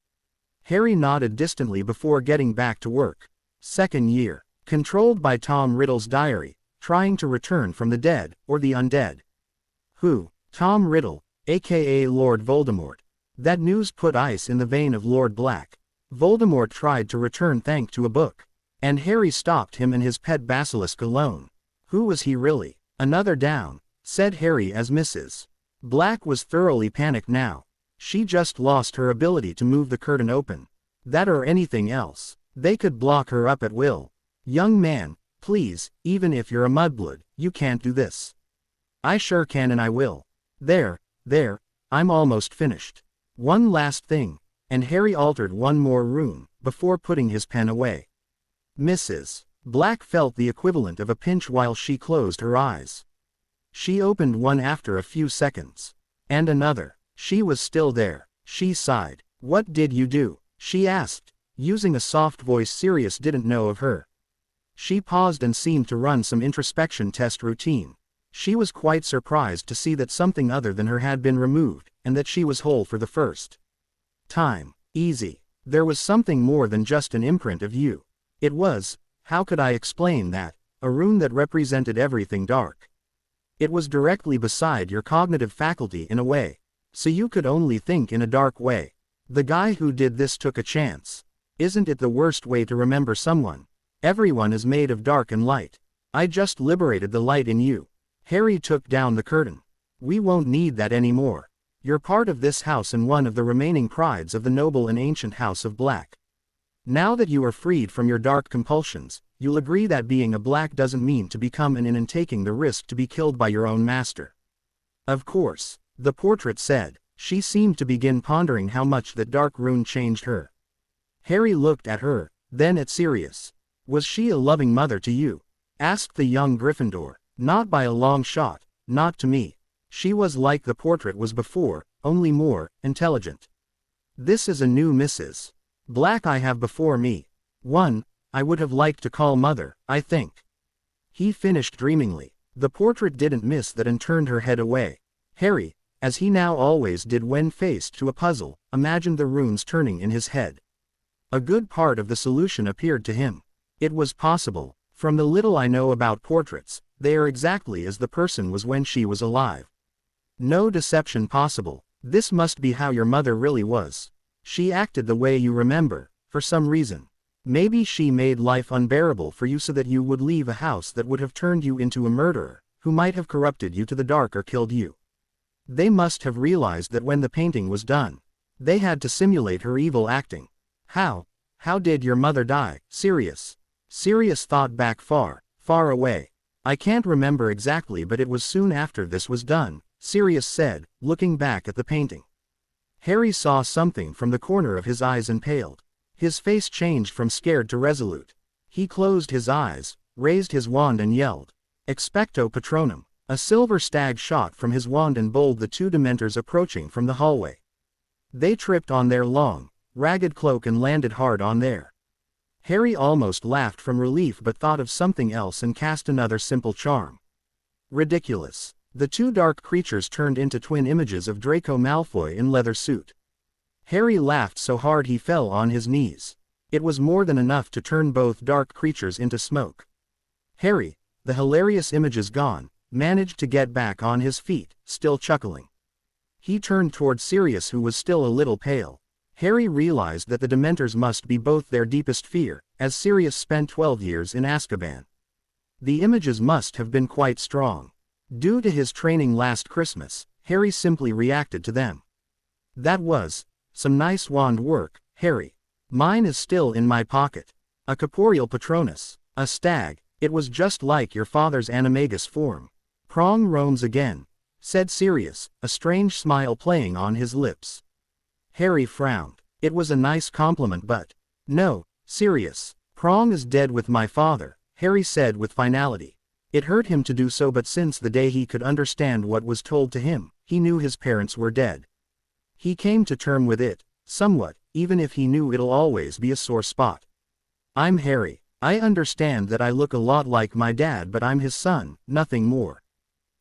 Speaker 1: Harry nodded distantly before getting back to work. Second year. Controlled by Tom Riddle's diary, trying to return from the dead, or the undead. Who? Tom Riddle, aka Lord Voldemort. That news put ice in the vein of Lord Black. Voldemort tried to return thanks to a book. And Harry stopped him and his pet basilisk alone. Who was he really? Another down, said Harry as Mrs. Black was thoroughly panicked now. She just lost her ability to move the curtain open. That or anything else. They could block her up at will. Young man, please, even if you're a mudblood, you can't do this. I sure can and I will. There, I'm almost finished. One last thing, and Harry altered one more rune, before putting his pen away. Mrs. Black felt the equivalent of a pinch while she closed her eyes. She opened one after a few seconds. And another. She was still there. She sighed. What did you do? She asked, using a soft voice Sirius didn't know of her. She paused and seemed to run some introspection test routine. She was quite surprised to see that something other than her had been removed, and that she was whole for the first time. Easy. There was something more than just an imprint of you. It was, how could I explain that, a rune that represented everything dark. It was directly beside your cognitive faculty in a way. So you could only think in a dark way. The guy who did this took a chance. Isn't it the worst way to remember someone? Everyone is made of dark and light. I just liberated the light in you. Harry took down the curtain. We won't need that anymore. You're part of this house and one of the remaining prides of the noble and ancient House of Black. Now that you are freed from your dark compulsions, you'll agree that being a Black doesn't mean to become an and taking the risk to be killed by your own master. Of course, the portrait said. She seemed to begin pondering how much that dark rune changed her. Harry looked at her, then at Sirius. Was she a loving mother to you? Asked the young Gryffindor. Not by a long shot, not to me. She was like the portrait was before, only more intelligent. This is a new Mrs. Black I have before me. One, I would have liked to call mother, I think. He finished dreamingly. The portrait didn't miss that and turned her head away. Harry, as he now always did when faced to a puzzle, imagined the runes turning in his head. A good part of the solution appeared to him. It was possible. From the little I know about portraits, they are exactly as the person was when she was alive. No deception possible. This must be how your mother really was. She acted the way you remember, for some reason. Maybe she made life unbearable for you so that you would leave a house that would have turned you into a murderer, who might have corrupted you to the dark or killed you. They must have realized that when the painting was done, they had to simulate her evil acting. How did your mother die, Sirius? Sirius thought back far, far away. I can't remember exactly, but it was soon after this was done, Sirius said, looking back at the painting. Harry saw something from the corner of his eyes and paled. His face changed from scared to resolute. He closed his eyes, raised his wand and yelled, "Expecto Patronum." A silver stag shot from his wand and bowled the two Dementors approaching from the hallway. They tripped on their long, ragged cloak and landed hard on there. Harry almost laughed from relief but thought of something else and cast another simple charm. Ridiculous. The two dark creatures turned into twin images of Draco Malfoy in leather suit. Harry laughed so hard he fell on his knees. It was more than enough to turn both dark creatures into smoke. Harry, the hilarious images gone, managed to get back on his feet, still chuckling. He turned toward Sirius, who was still a little pale. Harry realized that the Dementors must be both their deepest fear, as Sirius spent 12 years in Azkaban. The images must have been quite strong. Due to his training last Christmas, Harry simply reacted to them. "That was some nice wand work, Harry. Mine is still in my pocket. A corporeal Patronus, a stag, it was just like your father's animagus form." "Prong roams again," said Sirius, a strange smile playing on his lips. Harry frowned. It was a nice compliment, but... "No, Sirius, Prong is dead with my father," Harry said with finality. It hurt him to do so, but since the day he could understand what was told to him, he knew his parents were dead. He came to terms with it, somewhat, even if he knew it'll always be a sore spot. "I'm Harry. I understand that I look a lot like my dad, but I'm his son, nothing more.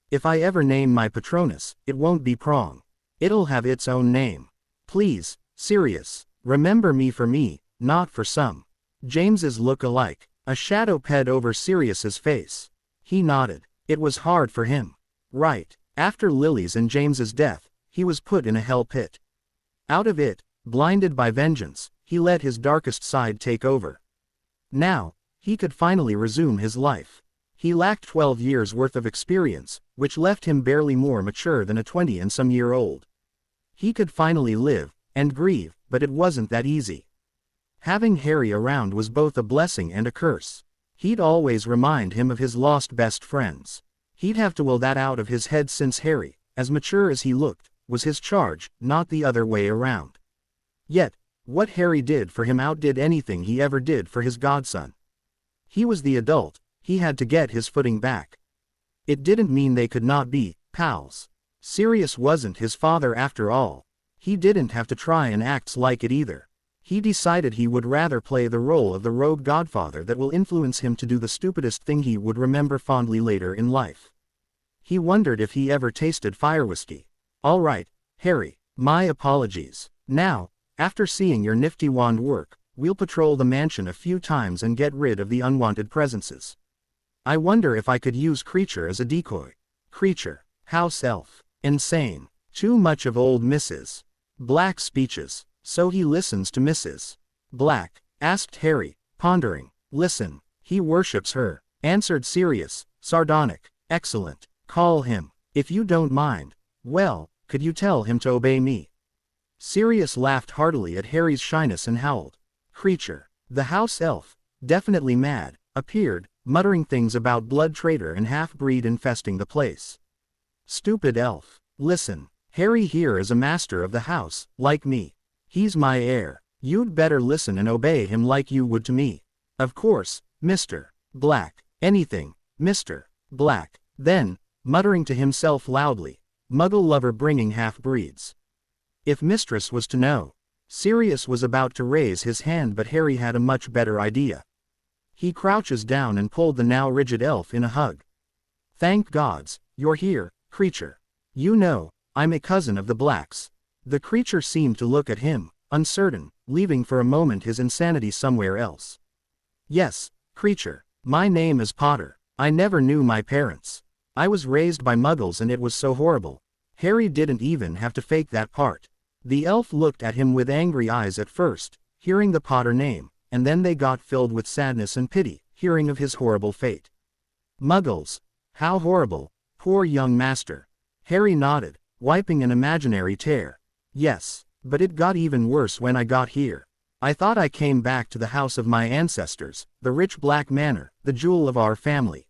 Speaker 1: If I ever name my Patronus, it won't be Prong. It'll have its own name. Please, Sirius, remember me for me, not for some James's look-alike." A shadow ped over Sirius's face. He nodded. It was hard for him. Right. After Lily's and James's death, he was put in a hell pit. Out of it, blinded by vengeance, he let his darkest side take over. Now, he could finally resume his life. He lacked 12 years worth of experience, which left him barely more mature than a 20-and-some-year-old. He could finally live, and grieve, but it wasn't that easy. Having Harry around was both a blessing and a curse. He'd always remind him of his lost best friends. He'd have to will that out of his head since Harry, as mature as he looked, was his charge, not the other way around. Yet, what Harry did for him outdid anything he ever did for his godson. He was the adult, he had to get his footing back. It didn't mean they could not be pals. Sirius wasn't his father after all. He didn't have to try and act like it either. He decided he would rather play the role of the rogue godfather that will influence him to do the stupidest thing he would remember fondly later in life. He wondered if he ever tasted fire whiskey. "All right, Harry, my apologies. Now, after seeing your nifty wand work, we'll patrol the mansion a few times and get rid of the unwanted presences. I wonder if I could use Creature as a decoy." Creature, house elf, insane, too much of old Mrs. Black's speeches. "So he listens to Mrs. Black?" asked Harry, pondering. "Listen, he worships her," answered Sirius, sardonic. "Excellent. Call him. If you don't mind. Well, could you tell him to obey me?" Sirius laughed heartily at Harry's shyness and howled. Creature, the house elf, definitely mad, appeared, muttering things about blood traitor and half-breed infesting the place. "Stupid elf. Listen, Harry here is a master of the house, like me. He's my heir. You'd better listen and obey him like you would to me. Of course, Mr. Black. Anything, Mr. Black." Then, muttering to himself loudly, "Muggle lover bringing half-breeds. If Mistress was to know." Sirius was about to raise his hand, but Harry had a much better idea. He crouches down and pulled the now rigid elf in a hug. "Thank gods, you're here, Creature. You know, I'm a cousin of the Blacks." The creature seemed to look at him, uncertain, leaving for a moment his insanity somewhere else. "Yes, Creature. My name is Potter. I never knew my parents. I was raised by Muggles and it was so horrible." Harry didn't even have to fake that part. The elf looked at him with angry eyes at first, hearing the Potter name, and then they got filled with sadness and pity, hearing of his horrible fate. "Muggles? How horrible, poor young master." Harry nodded, wiping an imaginary tear. "Yes, but it got even worse when I got here. I thought I came back to the house of my ancestors, the rich Black Manor, the jewel of our family.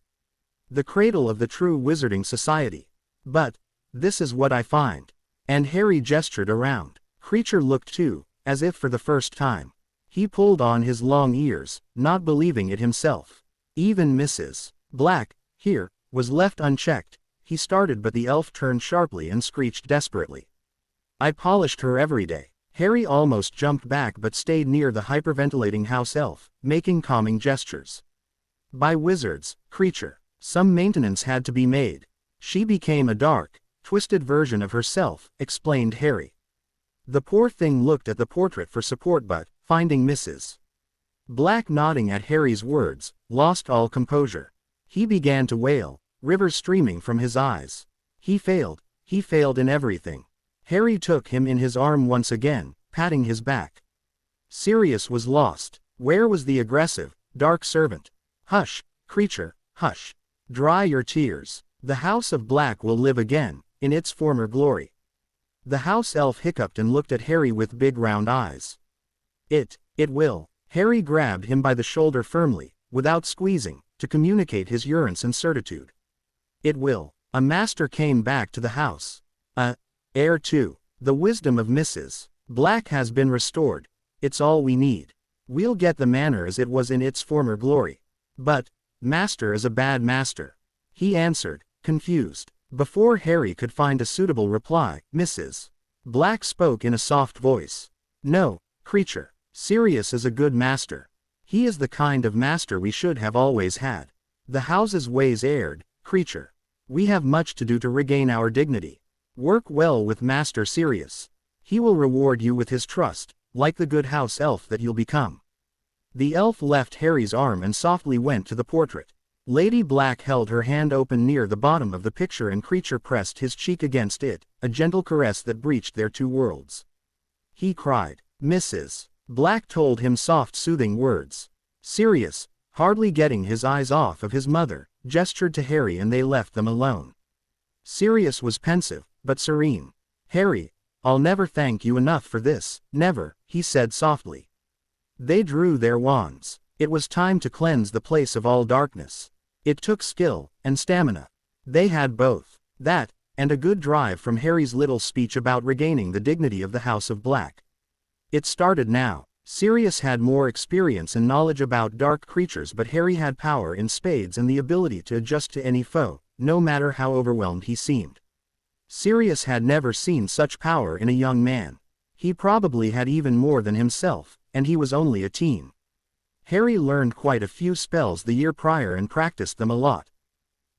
Speaker 1: The cradle of the true wizarding society. But this is what I find." And Harry gestured around. Creature looked too, as if for the first time. He pulled on his long ears, not believing it himself. Even Mrs. Black, here, was left unchecked. He started, but the elf turned sharply and screeched desperately. I polished her every day. Harry almost jumped back but stayed near the hyperventilating house elf, making calming gestures. By wizards, creature. Some maintenance had to be made. She became a dark, twisted version of herself, explained Harry. The poor thing looked at the portrait for support but, finding Mrs. Black nodding at Harry's words, lost all composure. He began to wail, rivers streaming from his eyes. He failed in everything. Harry took him in his arm once again, patting his back. Sirius was lost. Where was the aggressive, dark servant? Hush, creature, hush. Dry your tears. The House of Black will live again, in its former glory. The house elf hiccuped and looked at Harry with big round eyes. It will. Harry grabbed him by the shoulder firmly, without squeezing, to communicate his urgence and certitude. It will. A master came back to the house. Heir too. The wisdom of Mrs. Black has been restored. It's all we need. We'll get the manor as it was in its former glory. But, master is a bad master. He answered, confused. Before Harry could find a suitable reply, Mrs. Black spoke in a soft voice. No, creature. Sirius is a good master. He is the kind of master we should have always had. The house's ways erred, creature. We have much to do to regain our dignity. Work well with Master Sirius. He will reward you with his trust, like the good house elf that you'll become. The elf left Harry's arm and softly went to the portrait. Lady Black held her hand open near the bottom of the picture and creature pressed his cheek against it, a gentle caress that breached their two worlds. He cried. Mrs. Black told him soft soothing words. Sirius, hardly getting his eyes off of his mother, gestured to Harry and they left them alone. Sirius was pensive, but serene. Harry, I'll never thank you enough for this, never, he said softly. They drew their wands. It was time to cleanse the place of all darkness. It took skill, and stamina. They had both. That, and a good drive from Harry's little speech about regaining the dignity of the House of Black. It started now. Sirius had more experience and knowledge about dark creatures, but Harry had power in spades and the ability to adjust to any foe, no matter how overwhelmed he seemed. Sirius had never seen such power in a young man. He probably had even more than himself, and he was only a teen. Harry learned quite a few spells the year prior and practiced them a lot.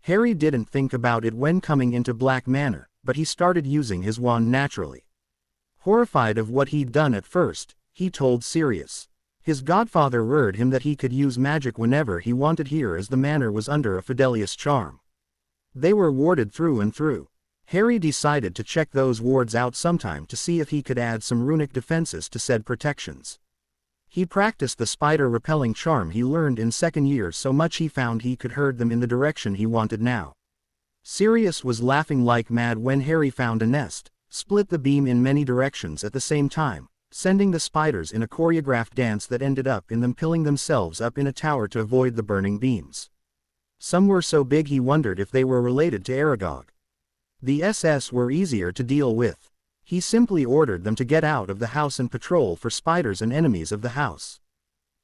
Speaker 1: Harry didn't think about it when coming into Black Manor, but he started using his wand naturally. Horrified of what he'd done at first, he told Sirius. His godfather assured him that he could use magic whenever he wanted here as the manor was under a Fidelius charm. They were warded through and through. Harry decided to check those wards out sometime to see if he could add some runic defenses to said protections. He practiced the spider-repelling charm he learned in second year so much he found he could herd them in the direction he wanted now. Sirius was laughing like mad when Harry found a nest, split the beam in many directions at the same time, sending the spiders in a choreographed dance that ended up in them pilling themselves up in a tower to avoid the burning beams. Some were so big he wondered if they were related to Aragog. The SS were easier to deal with. He simply ordered them to get out of the house and patrol for spiders and enemies of the house.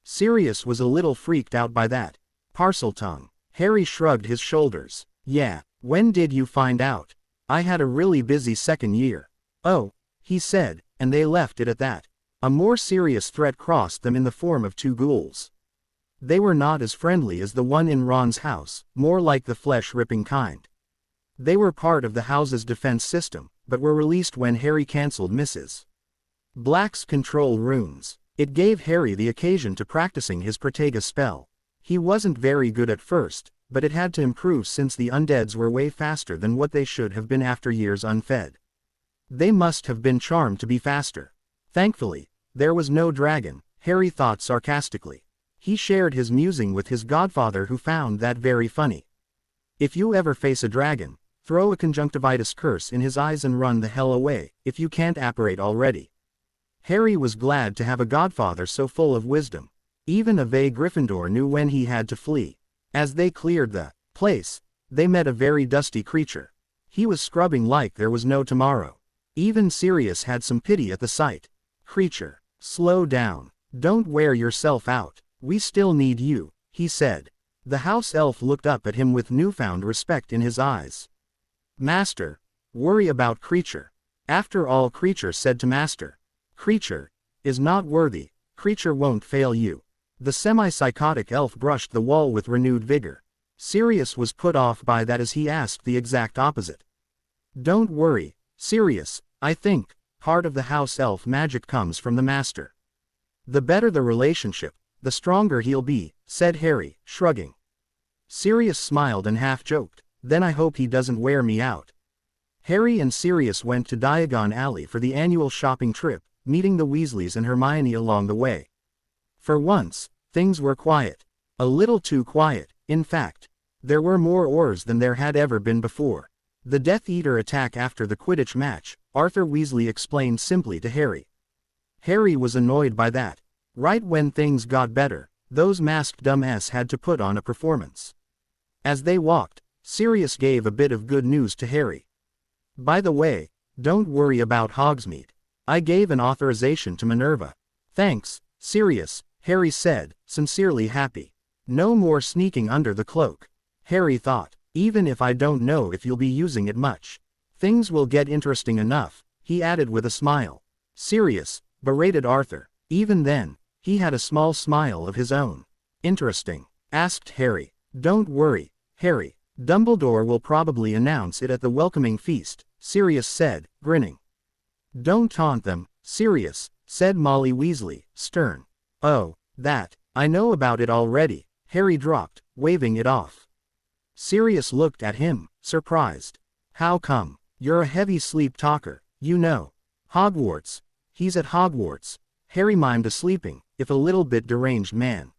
Speaker 1: Sirius was a little freaked out by that. Parseltongue. Harry shrugged his shoulders. Yeah, when did you find out? I had a really busy second year. Oh, he said, and they left it at that. A more serious threat crossed them in the form of two ghouls. They were not as friendly as the one in Ron's house, more like the flesh-ripping kind. They were part of the house's defense system, but were released when Harry cancelled Mrs. Black's control runes. It gave Harry the occasion to practicing his Protega spell. He wasn't very good at first, but it had to improve since the undeads were way faster than what they should have been after years unfed. They must have been charmed to be faster. Thankfully, there was no dragon, Harry thought sarcastically. He shared his musing with his godfather who found that very funny. If you ever face a dragon, throw a conjunctivitis curse in his eyes and run the hell away, if you can't apparate already. Harry was glad to have a godfather so full of wisdom. Even a vague Gryffindor knew when he had to flee. As they cleared the place, they met a very dusty creature. He was scrubbing like there was no tomorrow. Even Sirius had some pity at the sight. Creature, slow down. Don't wear yourself out. We still need you, he said. The house elf looked up at him with newfound respect in his eyes. Master. Worry about Creature. After all, Creature said to Master. Creature is not worthy. Creature won't fail you. The semi-psychotic elf brushed the wall with renewed vigor. Sirius was put off by that as he asked the exact opposite. Don't worry, Sirius, I think part of the house elf magic comes from the Master. The better the relationship, the stronger he'll be, said Harry, shrugging. Sirius smiled and half-joked, then I hope he doesn't wear me out. Harry and Sirius went to Diagon Alley for the annual shopping trip, meeting the Weasleys and Hermione along the way. For once, things were quiet. A little too quiet, in fact. There were more oars than there had ever been before. The Death Eater attack after the Quidditch match, Arthur Weasley explained simply to Harry. Harry was annoyed by that. Right when things got better, those masked dumbass had to put on a performance. As they walked, Sirius gave a bit of good news to Harry. By the way, don't worry about Hogsmeade. I gave an authorization to Minerva. Thanks, Sirius, Harry said, sincerely happy. No more sneaking under the cloak. Harry thought, even if I don't know if you'll be using it much. Things will get interesting enough, he added with a smile. Sirius, berated Arthur. Even then, he had a small smile of his own. Interesting? Asked Harry. Don't worry, Harry. Dumbledore will probably announce it at the welcoming feast, Sirius said, grinning. Don't taunt them, Sirius, said Molly Weasley, stern. Oh, that, I know about it already, Harry dropped, waving it off. Sirius looked at him, surprised. How come? You're a heavy sleep talker, you know. Hogwarts. He's at Hogwarts. Harry mimed a sleeping, if a little bit deranged man.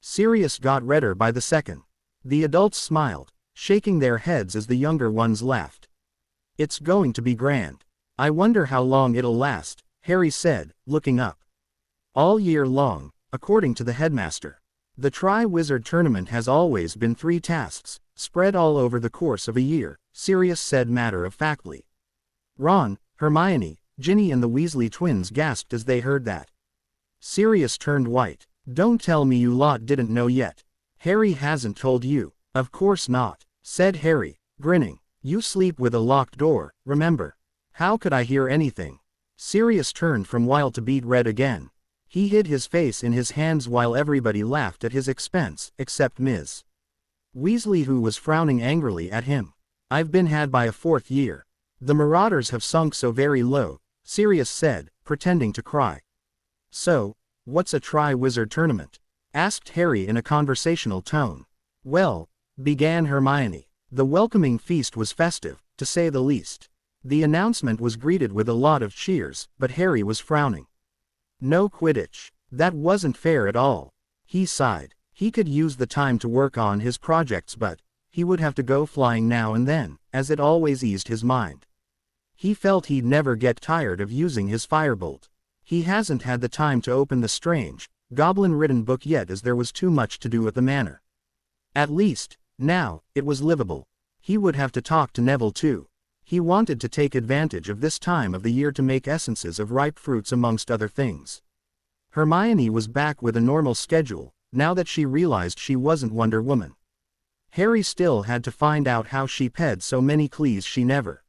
Speaker 1: Sirius got redder by the second. The adults smiled, shaking their heads as the younger ones laughed. It's going to be grand. I wonder how long it'll last, Harry said, looking up. All year long, according to the headmaster. The Tri-Wizard Tournament has always been 3 tasks, spread all over the course of a year, Sirius said matter-of-factly. Ron, Hermione, Ginny and the Weasley twins gasped as they heard that. Sirius turned white. Don't tell me you lot didn't know yet. Harry hasn't told you. Of course not, said Harry, grinning. You sleep with a locked door, remember? How could I hear anything? Sirius turned from wild to beet red again. He hid his face in his hands while everybody laughed at his expense, except Ms. Weasley, who was frowning angrily at him. I've been had by a 4th year. The Marauders have sunk so very low, Sirius said, pretending to cry. So, what's a Tri-Wizard Tournament? Asked Harry in a conversational tone. Well, began Hermione. The welcoming feast was festive, to say the least. The announcement was greeted with a lot of cheers, but Harry was frowning. No Quidditch. That wasn't fair at all. He sighed. He could use the time to work on his projects, but he would have to go flying now and then, as it always eased his mind. He felt he'd never get tired of using his firebolt. He hasn't had the time to open the strange, goblin-ridden book yet, as there was too much to do at the manor. At least, now, it was livable. He would have to talk to Neville too. He wanted to take advantage of this time of the year to make essences of ripe fruits amongst other things. Hermione was back with a normal schedule, now that she realized she wasn't Wonder Woman. Harry still had to find out how she had so many cleas she never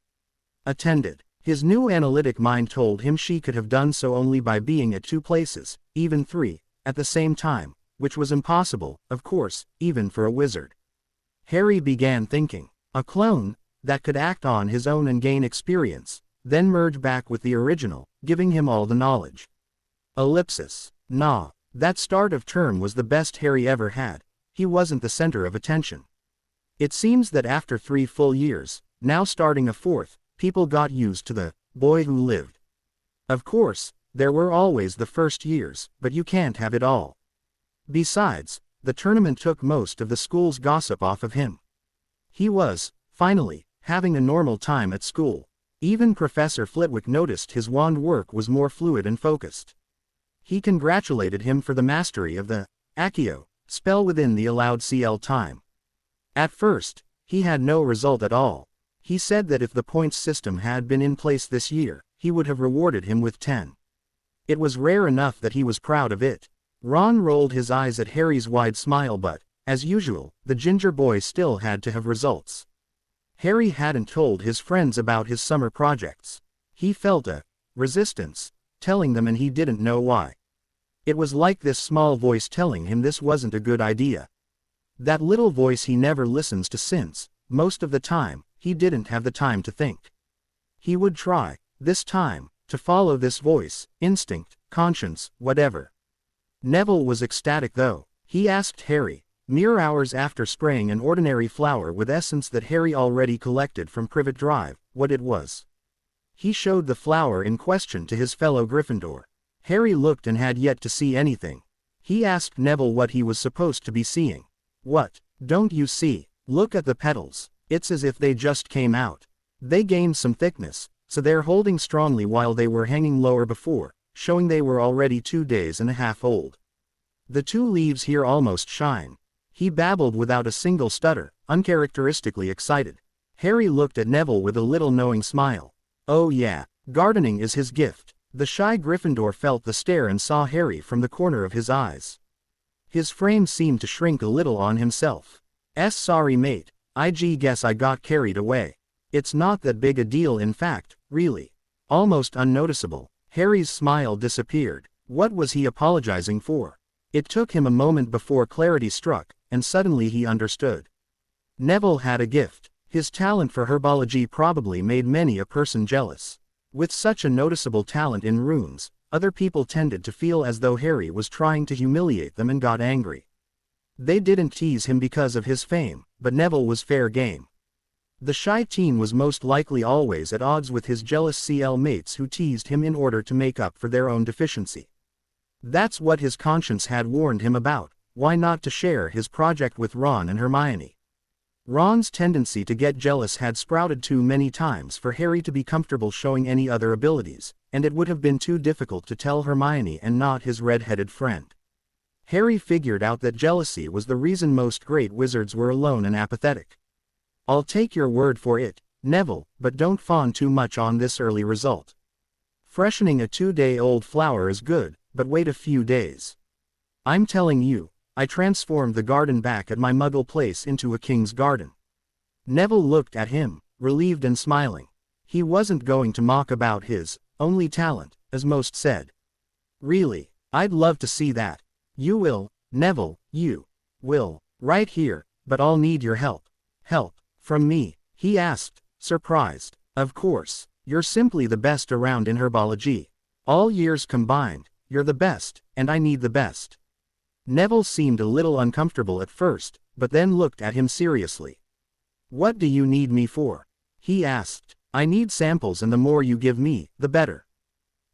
Speaker 1: attended. His new analytic mind told him she could have done so only by being at 2 places, even 3, at the same time, which was impossible, of course, even for a wizard. Harry began thinking. A clone that could act on his own and gain experience, then merge back with the original, giving him all the knowledge. Ellipsis. Nah, that start of term was the best Harry ever had. He wasn't the center of attention. It seems that after 3 full years, now starting a 4th, people got used to the boy who lived. Of course, there were always the first years, but you can't have it all. Besides, the tournament took most of the school's gossip off of him. He was, finally, having a normal time at school. Even Professor Flitwick noticed his wand work was more fluid and focused. He congratulated him for the mastery of the Accio spell within the allowed CL time. At first, he had no result at all. He said that if the points system had been in place this year, he would have rewarded him with 10. It was rare enough that he was proud of it. Ron rolled his eyes at Harry's wide smile but, as usual, the ginger boy still had to have results. Harry hadn't told his friends about his summer projects. He felt a resistance telling them and he didn't know why. It was like this small voice telling him this wasn't a good idea. That little voice he never listens to since, most of the time, he didn't have the time to think. He would try, this time, to follow this voice, instinct, conscience, whatever. Neville was ecstatic though. He asked Harry, mere hours after spraying an ordinary flower with essence that Harry already collected from Privet Drive, what it was. He showed the flower in question to his fellow Gryffindor. Harry looked and had yet to see anything. He asked Neville what he was supposed to be seeing. What? Don't you see? Look at the petals. It's as if they just came out. They gained some thickness, so they're holding strongly while they were hanging lower before, showing they were already 2 days and a half old. The 2 leaves here almost shine. He babbled without a single stutter, uncharacteristically excited. Harry looked at Neville with a little knowing smile. Oh yeah, gardening is his gift. The shy Gryffindor felt the stare and saw Harry from the corner of his eyes. His frame seemed to shrink a little on himself. Sorry mate, guess I got carried away. It's not that big a deal in fact, really. Almost unnoticeable. Harry's smile disappeared. What was he apologizing for? It took him a moment before clarity struck, and suddenly he understood. Neville had a gift. His talent for herbology probably made many a person jealous. With such a noticeable talent in runes, other people tended to feel as though Harry was trying to humiliate them and got angry. They didn't tease him because of his fame, but Neville was fair game. The shy teen was most likely always at odds with his jealous CL mates who teased him in order to make up for their own deficiency. That's what his conscience had warned him about. Why not to share his project with Ron and Hermione? Ron's tendency to get jealous had sprouted too many times for Harry to be comfortable showing any other abilities, and it would have been too difficult to tell Hermione and not his red-headed friend. Harry figured out that jealousy was the reason most great wizards were alone and apathetic. I'll take your word for it, Neville, but don't fawn too much on this early result. Freshening a 2-day-old flower is good, but wait a few days. I'm telling you, I transformed the garden back at my Muggle place into a king's garden. Neville looked at him, relieved and smiling. He wasn't going to mock about his only talent, as most said. Really, I'd love to see that. You will, Neville, you will, right here, but I'll need your help. Help, from me? He asked, surprised. Of course, you're simply the best around in herbology. All years combined, you're the best, and I need the best. Neville seemed a little uncomfortable at first, but then looked at him seriously. What do you need me for? He asked. I need samples and the more you give me, the better.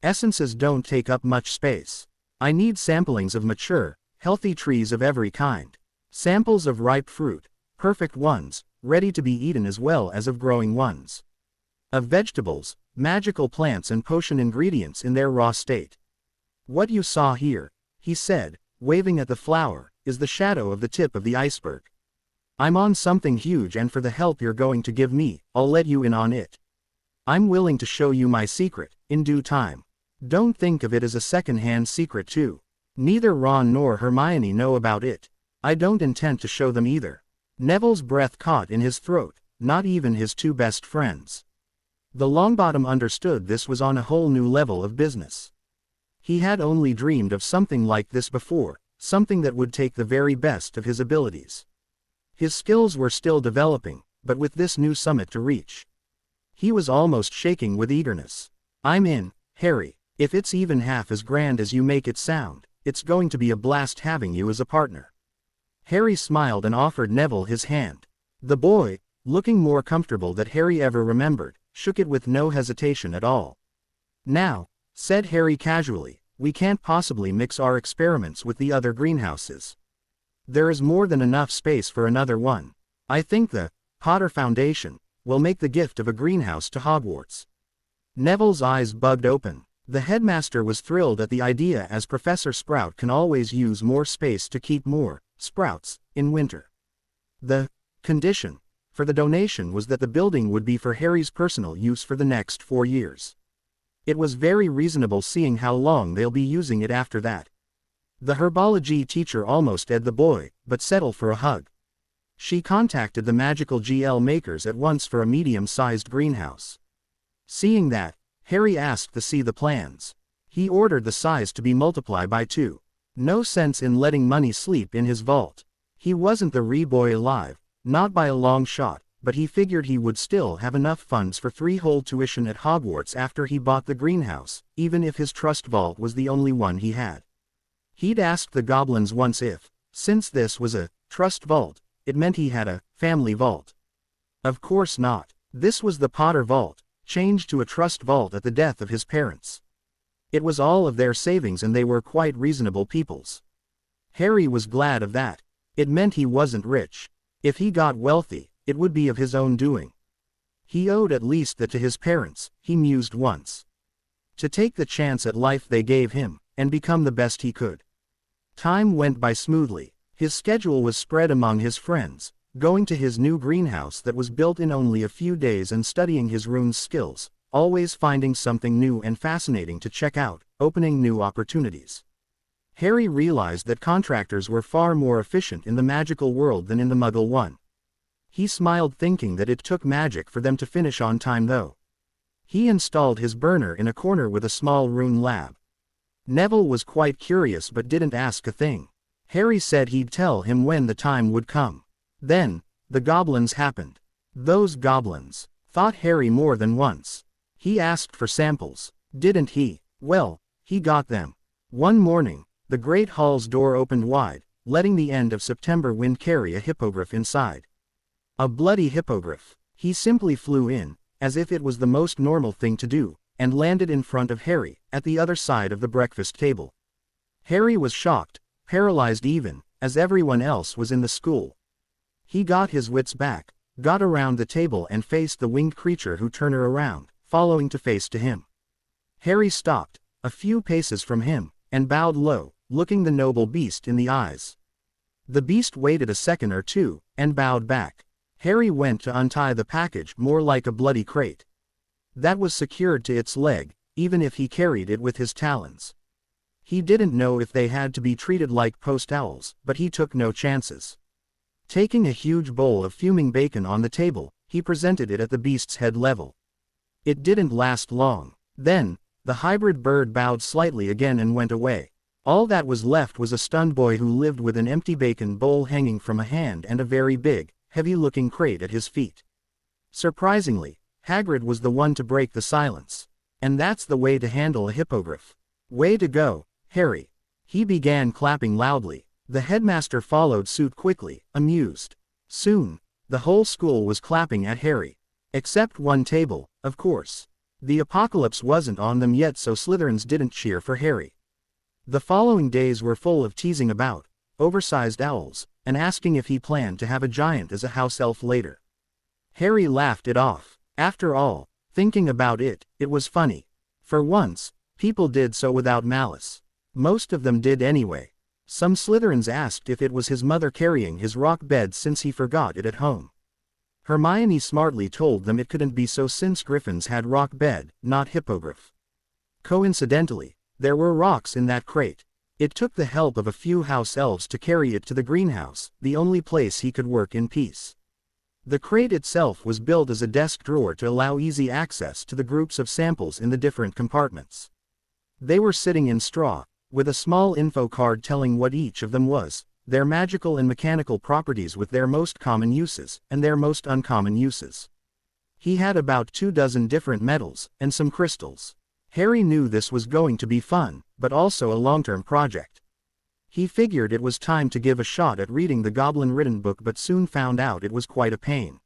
Speaker 1: Essences don't take up much space. I need samplings of mature, healthy trees of every kind. Samples of ripe fruit, perfect ones, ready to be eaten as well as of growing ones. Of vegetables, magical plants and potion ingredients in their raw state. What you saw here, he said, waving at the flower, is the shadow of the tip of the iceberg. I'm on something huge and for the help you're going to give me, I'll let you in on it. I'm willing to show you my secret, in due time. Don't think of it as a second-hand secret too. Neither Ron nor Hermione know about it. I don't intend to show them either. Neville's breath caught in his throat, not even his 2 best friends. The Longbottom understood this was on a whole new level of business. He had only dreamed of something like this before, something that would take the very best of his abilities. His skills were still developing, but with this new summit to reach, he was almost shaking with eagerness. I'm in, Harry. If it's even half as grand as you make it sound, it's going to be a blast having you as a partner. Harry smiled and offered Neville his hand. The boy, looking more comfortable than Harry ever remembered, shook it with no hesitation at all. Now, said Harry casually, we can't possibly mix our experiments with the other greenhouses. There is more than enough space for another one. I think the Potter Foundation will make the gift of a greenhouse to Hogwarts. Neville's eyes bugged open. The headmaster was thrilled at the idea as Professor Sprout can always use more space to keep more sprouts in winter. The condition for the donation was that the building would be for Harry's personal use for the next 4 years. It was very reasonable seeing how long they'll be using it after that. The herbology teacher almost ed the boy, but settled for a hug. She contacted the magical GL makers at once for a medium-sized greenhouse. Seeing that, Harry asked to see the plans. He ordered the size to be multiplied by 2. No sense in letting money sleep in his vault. He wasn't the boy alive, not by a long shot, but he figured he would still have enough funds for 3 whole tuition at Hogwarts after he bought the greenhouse, even if his trust vault was the only one he had. He'd asked the goblins once if, since this was a trust vault, it meant he had a family vault. Of course not. This was the Potter vault, changed to a trust vault at the death of his parents. It was all of their savings and they were quite reasonable peoples. Harry was glad of that. It meant he wasn't rich. If he got wealthy, it would be of his own doing. He owed at least that to his parents, he mused once. To take the chance at life they gave him, and become the best he could. Time went by smoothly. His schedule was spread among his friends, going to his new greenhouse that was built in only a few days and studying his runes skills, always finding something new and fascinating to check out, opening new opportunities. Harry realized that contractors were far more efficient in the magical world than in the Muggle one. He smiled thinking that it took magic for them to finish on time though. He installed his burner in a corner with a small rune lab. Neville was quite curious but didn't ask a thing. Harry said he'd tell him when the time would come. Then, the goblins happened. Those goblins, thought Harry more than once. He asked for samples, didn't he? Well, he got them. One morning, the Great Hall's door opened wide, letting the end of September wind carry a hippogriff inside. A bloody hippogriff. He simply flew in, as if it was the most normal thing to do, and landed in front of Harry, at the other side of the breakfast table. Harry was shocked, paralyzed even, as everyone else was in the school. He got his wits back, got around the table and faced the winged creature who turned her around, following to face to him. Harry stopped, a few paces from him, and bowed low, looking the noble beast in the eyes. The beast waited a second or two, and bowed back. Harry went to untie the package, more like a bloody crate. That was secured to its leg, even if he carried it with his talons. He didn't know if they had to be treated like post owls, but he took no chances. Taking a huge bowl of fuming bacon on the table, he presented it at the beast's head level. It didn't last long. Then, the hybrid bird bowed slightly again and went away. All that was left was a stunned boy who lived with an empty bacon bowl hanging from a hand and a very big, heavy-looking crate at his feet. Surprisingly, Hagrid was the one to break the silence. And that's the way to handle a hippogriff. Way to go, Harry. He began clapping loudly. The headmaster followed suit quickly, amused. Soon, the whole school was clapping at Harry. Except one table, of course. The apocalypse wasn't on them yet, so Slytherins didn't cheer for Harry. The following days were full of teasing about oversized owls, and asking if he planned to have a giant as a house elf later. Harry laughed it off. After all, thinking about it, it was funny. For once, people did so without malice. Most of them did anyway. Some Slytherins asked if it was his mother carrying his rock bed since he forgot it at home. Hermione smartly told them it couldn't be so since Griffins had rock bed, not hippogriff. Coincidentally, there were rocks in that crate. It took the help of a few house elves to carry it to the greenhouse, the only place he could work in peace. The crate itself was built as a desk drawer to allow easy access to the groups of samples in the different compartments. They were sitting in straw, with a small info card telling what each of them was, their magical and mechanical properties with their most common uses, and their most uncommon uses. He had about 24 different metals, and some crystals. Harry knew this was going to be fun, but also a long-term project. He figured it was time to give a shot at reading the goblin-written book, but soon found out it was quite a pain.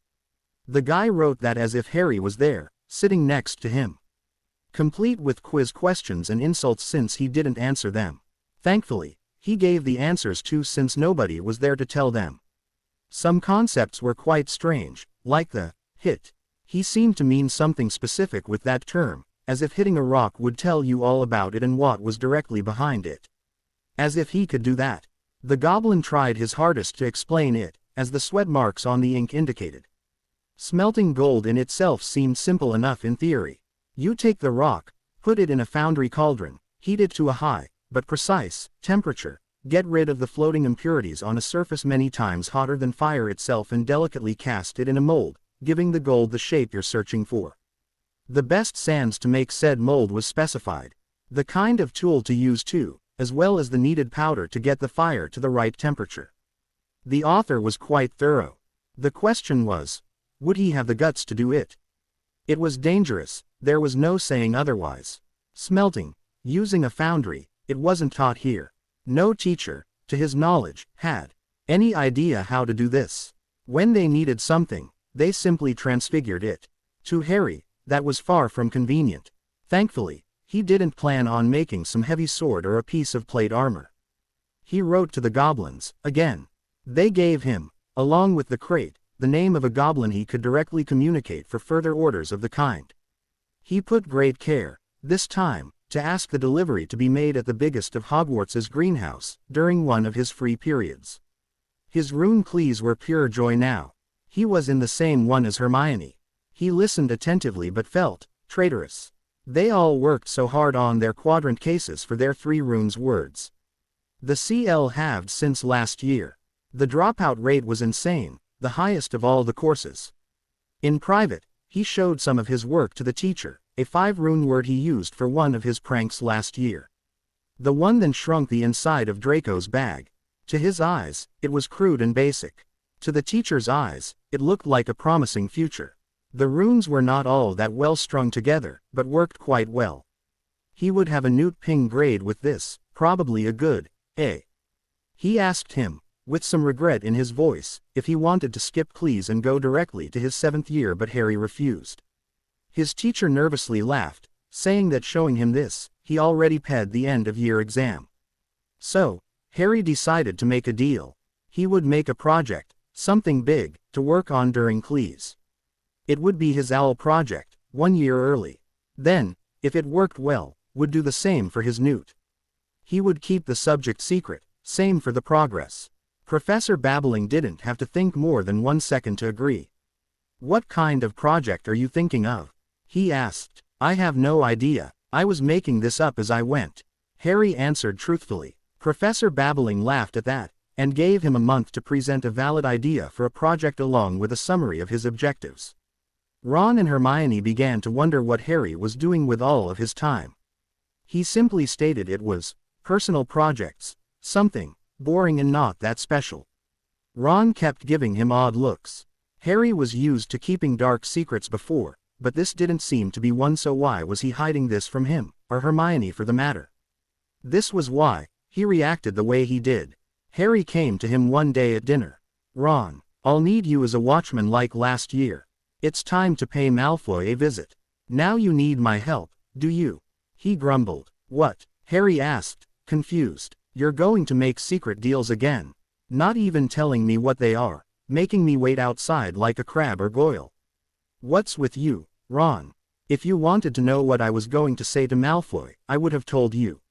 Speaker 1: The guy wrote that as if Harry was there, sitting next to him. Complete with quiz questions and insults since he didn't answer them. Thankfully, he gave the answers too since nobody was there to tell them. Some concepts were quite strange, like the hit. He seemed to mean something specific with that term, as if hitting a rock would tell you all about it and what was directly behind it. As if he could do that. The goblin tried his hardest to explain it, as the sweat marks on the ink indicated. Smelting gold in itself seemed simple enough in theory. You take the rock, Put it in a foundry cauldron, heat it to a high, but precise, temperature. Get rid of the floating impurities on a surface many times hotter than fire itself and delicately cast it in a mold, giving the gold the shape you're searching for. The best sands to make said mold was specified. The kind of tool to use too, as well as the needed powder to get the fire to the right temperature. The author was quite thorough. The question was, would he have the guts to do it? It was dangerous, there was no saying otherwise. Smelting, using a foundry, it wasn't taught here. No teacher, to his knowledge, had any idea how to do this. When they needed something, they simply transfigured it. To Harry, that was far from convenient. Thankfully, he didn't plan on making some heavy sword or a piece of plate armor. He wrote to the goblins, again. They gave him, along with the crate, the name of a goblin he could directly communicate for further orders of the kind. He put great care, this time, to ask the delivery to be made at the biggest of Hogwarts's greenhouse, during one of his free periods. His rune keys were pure joy now. He was in the same one as Hermione. He listened attentively but felt traitorous. They all worked so hard on their quadrant cases for their 3 runes words. The CL halved since last year. The dropout rate was insane, the highest of all the courses. In private, he showed some of his work to the teacher, a 5-rune word he used for one of his pranks last year. The one then shrunk the inside of Draco's bag. To his eyes, it was crude and basic. To the teacher's eyes, it looked like a promising future. The runes were not all that well strung together, but worked quite well. He would have a Newt Ping grade with this, probably a good A. He asked him, with some regret in his voice, if he wanted to skip please and go directly to his 7th year, but Harry refused. His teacher nervously laughed, saying that showing him this, he already ped the end-of-year exam. So, Harry decided to make a deal. He would make a project, something big, to work on during Cleese. It would be his owl project, 1 year early. Then, if it worked well, would do the same for his Newt. He would keep the subject secret, same for the progress. Professor Babbling didn't have to think more than 1 second to agree. What kind of project are you thinking of? He asked. I have no idea, I was making this up as I went. Harry answered truthfully. Professor Babbling laughed at that, and gave him a month to present a valid idea for a project along with a summary of his objectives. Ron and Hermione began to wonder what Harry was doing with all of his time. He simply stated it was personal projects, something boring and not that special. Ron kept giving him odd looks. Harry was used to keeping dark secrets before, but this didn't seem to be one, so why was he hiding this from him, or Hermione for the matter? This was why he reacted the way he did. Harry came to him one day at dinner. Ron, I'll need you as a watchman like last year. It's time to pay Malfoy a visit. Now you need my help, do you? He grumbled. What? Harry asked, confused. You're going to make secret deals again. Not even telling me what they are, making me wait outside like a crab or Goyle. What's with you, Ron? If you wanted to know what I was going to say to Malfoy, I would have told you.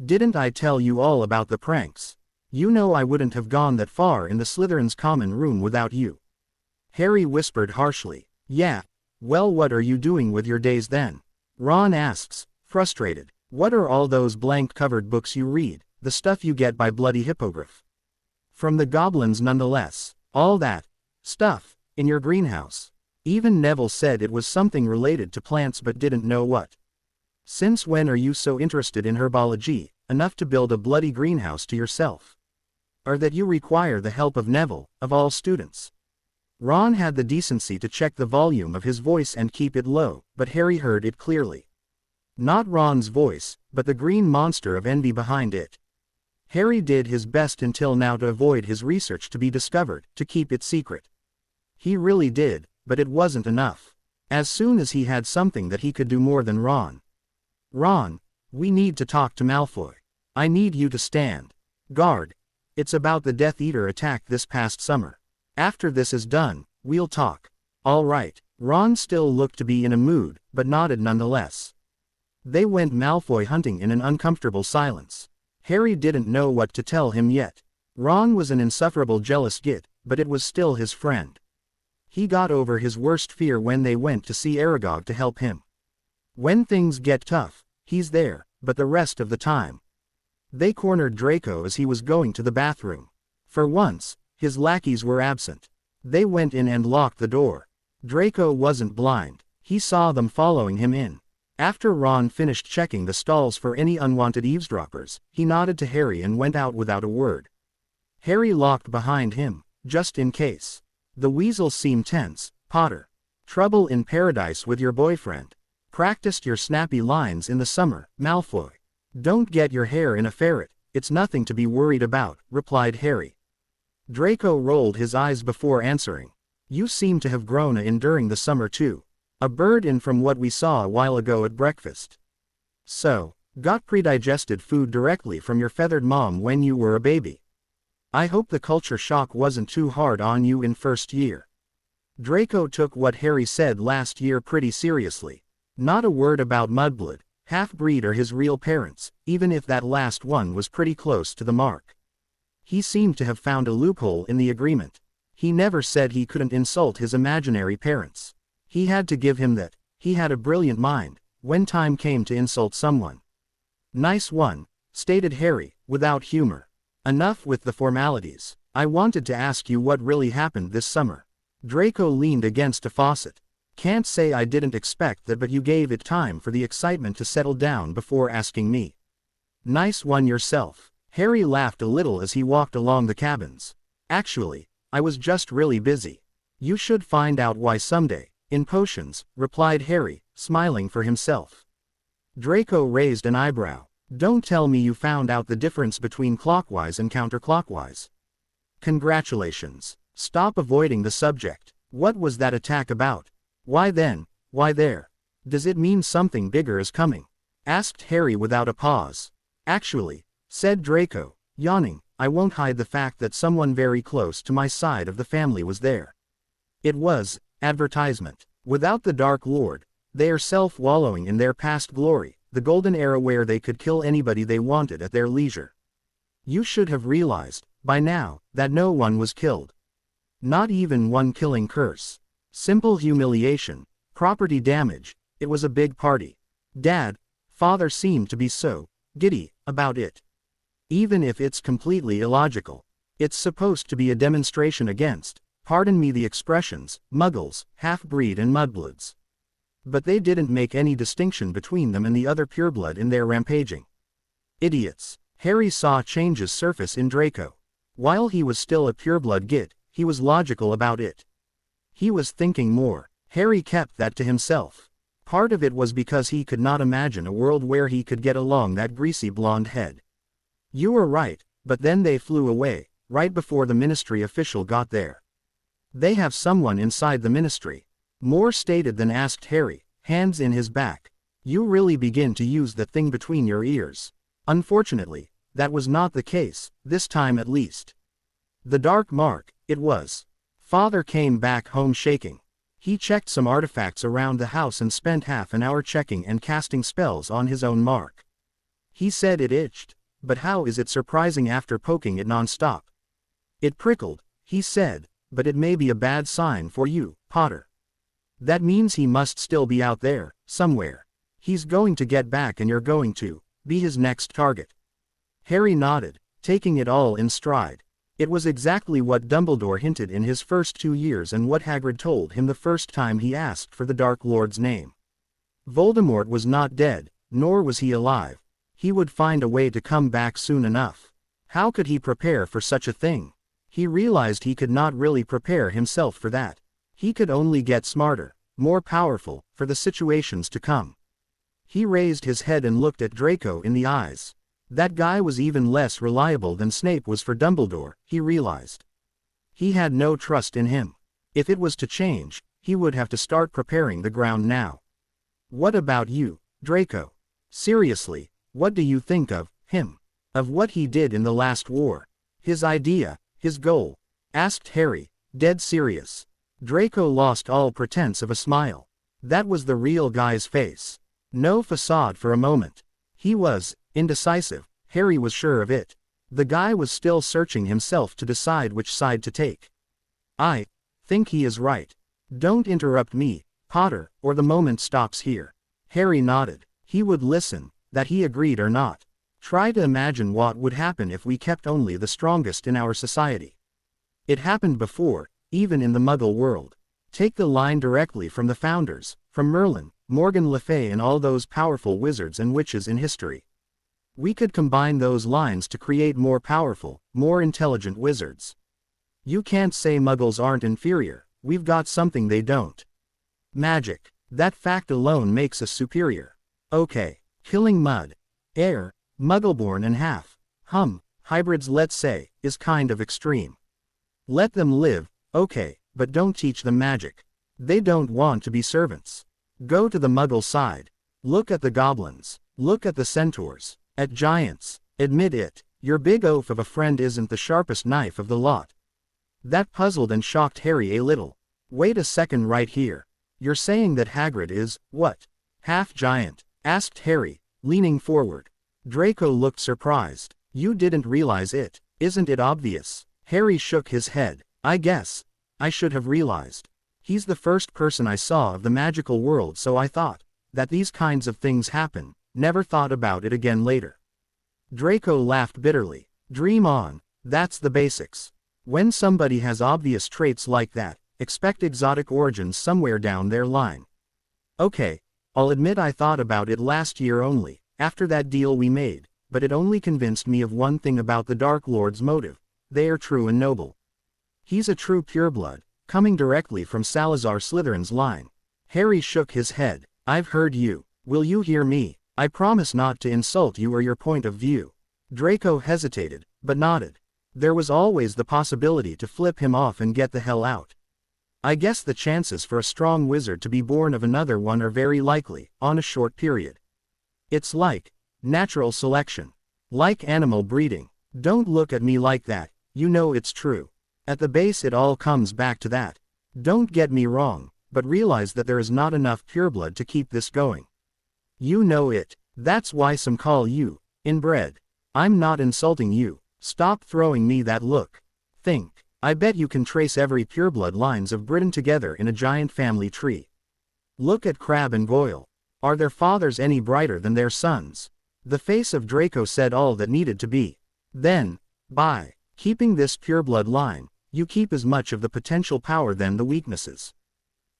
Speaker 1: Didn't I tell you all about the pranks? You know I wouldn't have gone that far in the Slytherin's common room without you. Harry whispered harshly. Yeah. Well, what are you doing with your days then? Ron asks, frustrated. What are all those blank-covered books you read, the stuff you get by bloody hippogriff? From the goblins nonetheless. All that stuff, in your greenhouse. Even Neville said it was something related to plants but didn't know what. Since when are you so interested in herbology, enough to build a bloody greenhouse to yourself? Or that you require the help of Neville, of all students? Ron had the decency to check the volume of his voice and keep it low, but Harry heard it clearly. Not Ron's voice, but the green monster of envy behind it. Harry did his best until now to avoid his research to be discovered, to keep it secret. He really did, but it wasn't enough. As soon as he had something that he could do more than Ron. Ron, we need to talk to Malfoy. I need you to stand guard. It's about the Death Eater attack this past summer. After this is done, we'll talk. All right. Ron still looked to be in a mood, but nodded nonetheless. They went Malfoy hunting in an uncomfortable silence. Harry didn't know what to tell him yet. Ron was an insufferable jealous git, but it was still his friend. He got over his worst fear when they went to see Aragog to help him. When things get tough, he's there, but the rest of the time. They cornered Draco as he was going to the bathroom. For once, his lackeys were absent. They went in and locked the door. Draco wasn't blind. He saw them following him in. After Ron finished checking the stalls for any unwanted eavesdroppers, he nodded to Harry and went out without a word. Harry locked behind him, just in case. The weasel seemed tense. Potter. Trouble in paradise with your boyfriend. Practiced your snappy lines in the summer, Malfoy. Don't get your hair in a ferret, it's nothing to be worried about, replied Harry. Draco rolled his eyes before answering. You seem to have grown in during the summer too. A bird in from what we saw a while ago at breakfast. So, got pre-digested food directly from your feathered mom when you were a baby. I hope the culture shock wasn't too hard on you in first year. Draco took what Harry said last year pretty seriously. Not a word about mudblood, half-breed or his real parents, even if that last one was pretty close to the mark. He seemed to have found a loophole in the agreement. He never said he couldn't insult his imaginary parents. He had to give him that. He had a brilliant mind, when time came to insult someone. Nice one, stated Harry, without humor. Enough with the formalities. I wanted to ask you what really happened this summer. Draco leaned against a faucet. Can't say I didn't expect that, but you gave it time for the excitement to settle down before asking me. Nice one yourself. Harry laughed a little as he walked along the cabins. Actually, I was just really busy. You should find out why someday, in potions, replied Harry, smiling for himself. Draco raised an eyebrow. Don't tell me you found out the difference between clockwise and counterclockwise. Congratulations. Stop avoiding the subject. What was that attack about? Why then, why there? Does it mean something bigger is coming? Asked Harry without a pause. Actually, said Draco, yawning, I won't hide the fact that someone very close to my side of the family was there. It was, advertisement. Without the Dark Lord, they are self-wallowing in their past glory, the golden era where they could kill anybody they wanted at their leisure. You should have realized, by now, that no one was killed. Not even one killing curse. Simple humiliation, property damage, it was a big party. Dad, Father seemed to be so giddy about it. Even if it's completely illogical. It's supposed to be a demonstration against, pardon me the expressions, muggles, half-breed and mudbloods. But they didn't make any distinction between them and the other pureblood in their rampaging. Idiots. Harry saw changes surface in Draco. While he was still a pureblood git, he was logical about it. He was thinking more. Harry kept that to himself. Part of it was because he could not imagine a world where he could get along that greasy blonde head. You were right, but then they flew away, right before the ministry official got there. They have someone inside the ministry. More stated than asked Harry, hands in his back. You really begin to use the thing between your ears. Unfortunately, that was not the case, this time at least. The dark mark, it was. Father came back home shaking. He checked some artifacts around the house and spent half an hour checking and casting spells on his own mark. He said it itched, but how is it surprising after poking it non-stop? It prickled, he said, but it may be a bad sign for you, Potter. That means he must still be out there, somewhere. He's going to get back and you're going to be his next target. Harry nodded, taking it all in stride. It was exactly what Dumbledore hinted in his first 2 years and what Hagrid told him the first time he asked for the Dark Lord's name. Voldemort was not dead, nor was he alive. He would find a way to come back soon enough. How could he prepare for such a thing? He realized he could not really prepare himself for that. He could only get smarter, more powerful, for the situations to come. He raised his head and looked at Draco in the eyes. That guy was even less reliable than Snape was for Dumbledore, he realized. He had no trust in him. If it was to change, he would have to start preparing the ground now. What about you, Draco? Seriously, what do you think of him? Of what he did in the last war? His idea, his goal? Asked Harry, dead serious. Draco lost all pretense of a smile. That was the real guy's face. No facade for a moment. He was indecisive, Harry was sure of it. The guy was still searching himself to decide which side to take. I think he is right. Don't interrupt me, Potter, or the moment stops here. Harry nodded. He would listen, that he agreed or not. Try to imagine what would happen if we kept only the strongest in our society. It happened before, even in the Muggle world. Take the line directly from the founders, from Merlin, Morgan Le Fay and all those powerful wizards and witches in history. We could combine those lines to create more powerful, more intelligent wizards. You can't say Muggles aren't inferior, we've got something they don't. Magic. That fact alone makes us superior. Okay. Killing mud. Air, Muggleborn and half. Hybrids let's say, is kind of extreme. Let them live, okay, but don't teach them magic. They don't want to be servants. Go to the Muggle side. Look at the goblins. Look at the centaurs. At giants. Admit it, your big oaf of a friend isn't the sharpest knife of the lot. That puzzled and shocked Harry a little. Wait a second right here. You're saying that Hagrid is, what? Half giant? Asked Harry, leaning forward. Draco looked surprised. You didn't realize it, isn't it obvious? Harry shook his head. I guess I should have realized. He's the first person I saw of the magical world, so I thought that these kinds of things happen, never thought about it again later. Draco laughed bitterly. Dream on, that's the basics. When somebody has obvious traits like that, expect exotic origins somewhere down their line. Okay, I'll admit I thought about it last year only, after that deal we made, but it only convinced me of one thing about the Dark Lord's motive. They are true and noble. He's a true pureblood, coming directly from Salazar Slytherin's line. Harry shook his head. I've heard you. Will you hear me? I promise not to insult you or your point of view. Draco hesitated, but nodded. There was always the possibility to flip him off and get the hell out. I guess the chances for a strong wizard to be born of another one are very likely, on a short period. It's like natural selection. Like animal breeding. Don't look at me like that, you know it's true. At the base it all comes back to that. Don't get me wrong, but realize that there is not enough pureblood to keep this going. You know it. That's why some call you inbred. I'm not insulting you. Stop throwing me that look. Think. I bet you can trace every pureblood lines of Britain together in a giant family tree. Look at Crabbe and Goyle. Are their fathers any brighter than their sons? The face of Draco said all that needed to be. Then, by keeping this pureblood line, you keep as much of the potential power than the weaknesses.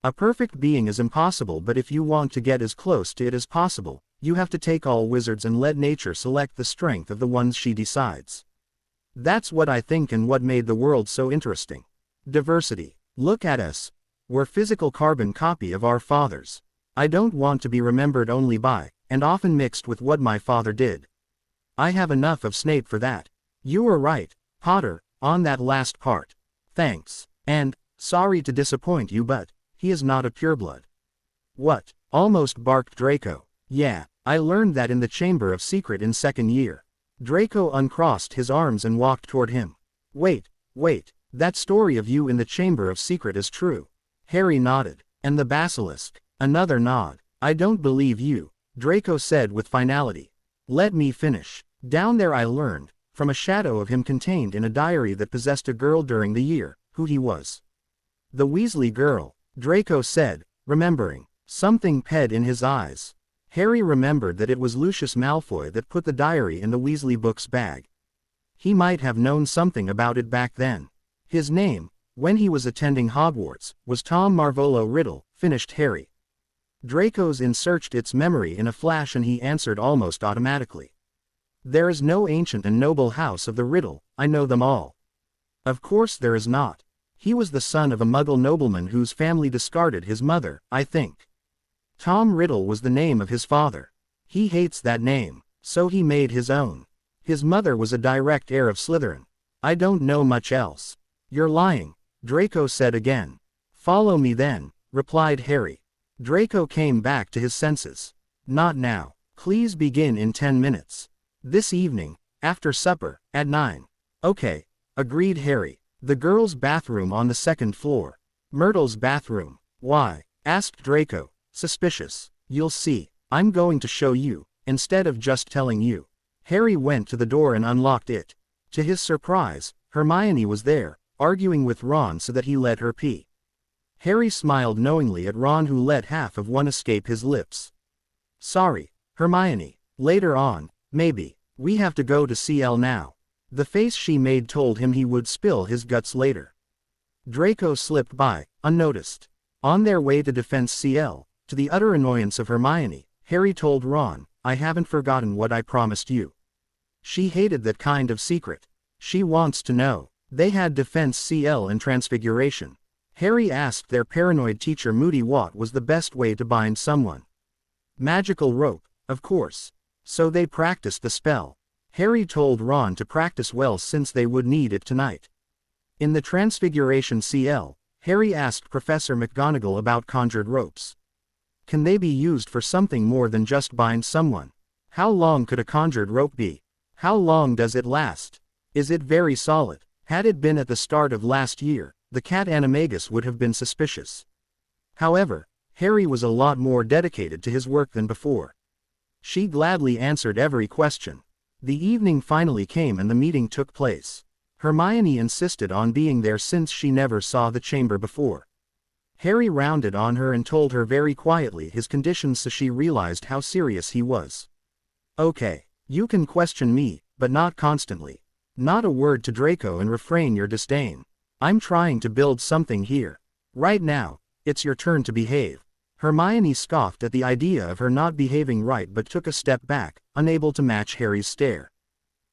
Speaker 1: A perfect being is impossible, but if you want to get as close to it as possible, you have to take all wizards and let nature select the strength of the ones she decides. That's what I think and what made the world so interesting. Diversity. Look at us. We're physical carbon copy of our fathers. I don't want to be remembered only by, and often mixed with what my father did. I have enough of Snape for that. You were right, Potter, on that last part. Thanks. And, sorry to disappoint you, but he is not a pureblood. What? Almost barked Draco. Yeah, I learned that in the Chamber of Secret in second year. Draco uncrossed his arms and walked toward him. Wait, that story of you in the Chamber of Secret is true. Harry nodded. And the basilisk. Another nod. I don't believe you, Draco said with finality. Let me finish. Down there I learned, from a shadow of him contained in a diary that possessed a girl during the year, who he was. The Weasley girl, Draco said, remembering. Something ped in his eyes. Harry remembered that it was Lucius Malfoy that put the diary in the Weasley book's bag. He might have known something about it back then. His name, when he was attending Hogwarts, was Tom Marvolo Riddle, finished Harry. Draco's searched its memory in a flash and he answered almost automatically. There is no ancient and noble house of the Riddle, I know them all. Of course there is not. He was the son of a Muggle nobleman whose family discarded his mother, I think. Tom Riddle was the name of his father. He hates that name, so he made his own. His mother was a direct heir of Slytherin. I don't know much else. You're lying, Draco said again. Follow me then, replied Harry. Draco came back to his senses. Not now. Please begin in 10 minutes. This evening, after supper, at 9. Okay, agreed Harry. The girls' bathroom on the second floor. Myrtle's bathroom. Why? Asked Draco, suspicious. You'll see. I'm going to show you, instead of just telling you. Harry went to the door and unlocked it. To his surprise, Hermione was there, arguing with Ron so that he let her pee. Harry smiled knowingly at Ron, who let half of one escape his lips. Sorry, Hermione. Later on, maybe. We have to go to CL now. The face she made told him he would spill his guts later. Draco slipped by, unnoticed. On their way to Defense CL, to the utter annoyance of Hermione, Harry told Ron, I haven't forgotten what I promised you. She hated that kind of secret. She wants to know. They had Defense CL and Transfiguration. Harry asked their paranoid teacher Moody what was the best way to bind someone. Magical rope, of course. So they practiced the spell. Harry told Ron to practice well since they would need it tonight. In the Transfiguration CL, Harry asked Professor McGonagall about conjured ropes. Can they be used for something more than just bind someone? How long could a conjured rope be? How long does it last? Is it very solid? Had it been at the start of last year, the cat Animagus would have been suspicious. However, Harry was a lot more dedicated to his work than before. She gladly answered every question. The evening finally came and the meeting took place. Hermione insisted on being there since she never saw the chamber before. Harry rounded on her and told her very quietly his conditions so she realized how serious he was. Okay, you can question me, but not constantly. Not a word to Draco and refrain your disdain. I'm trying to build something here. Right now, it's your turn to behave. Hermione scoffed at the idea of her not behaving right but took a step back, unable to match Harry's stare.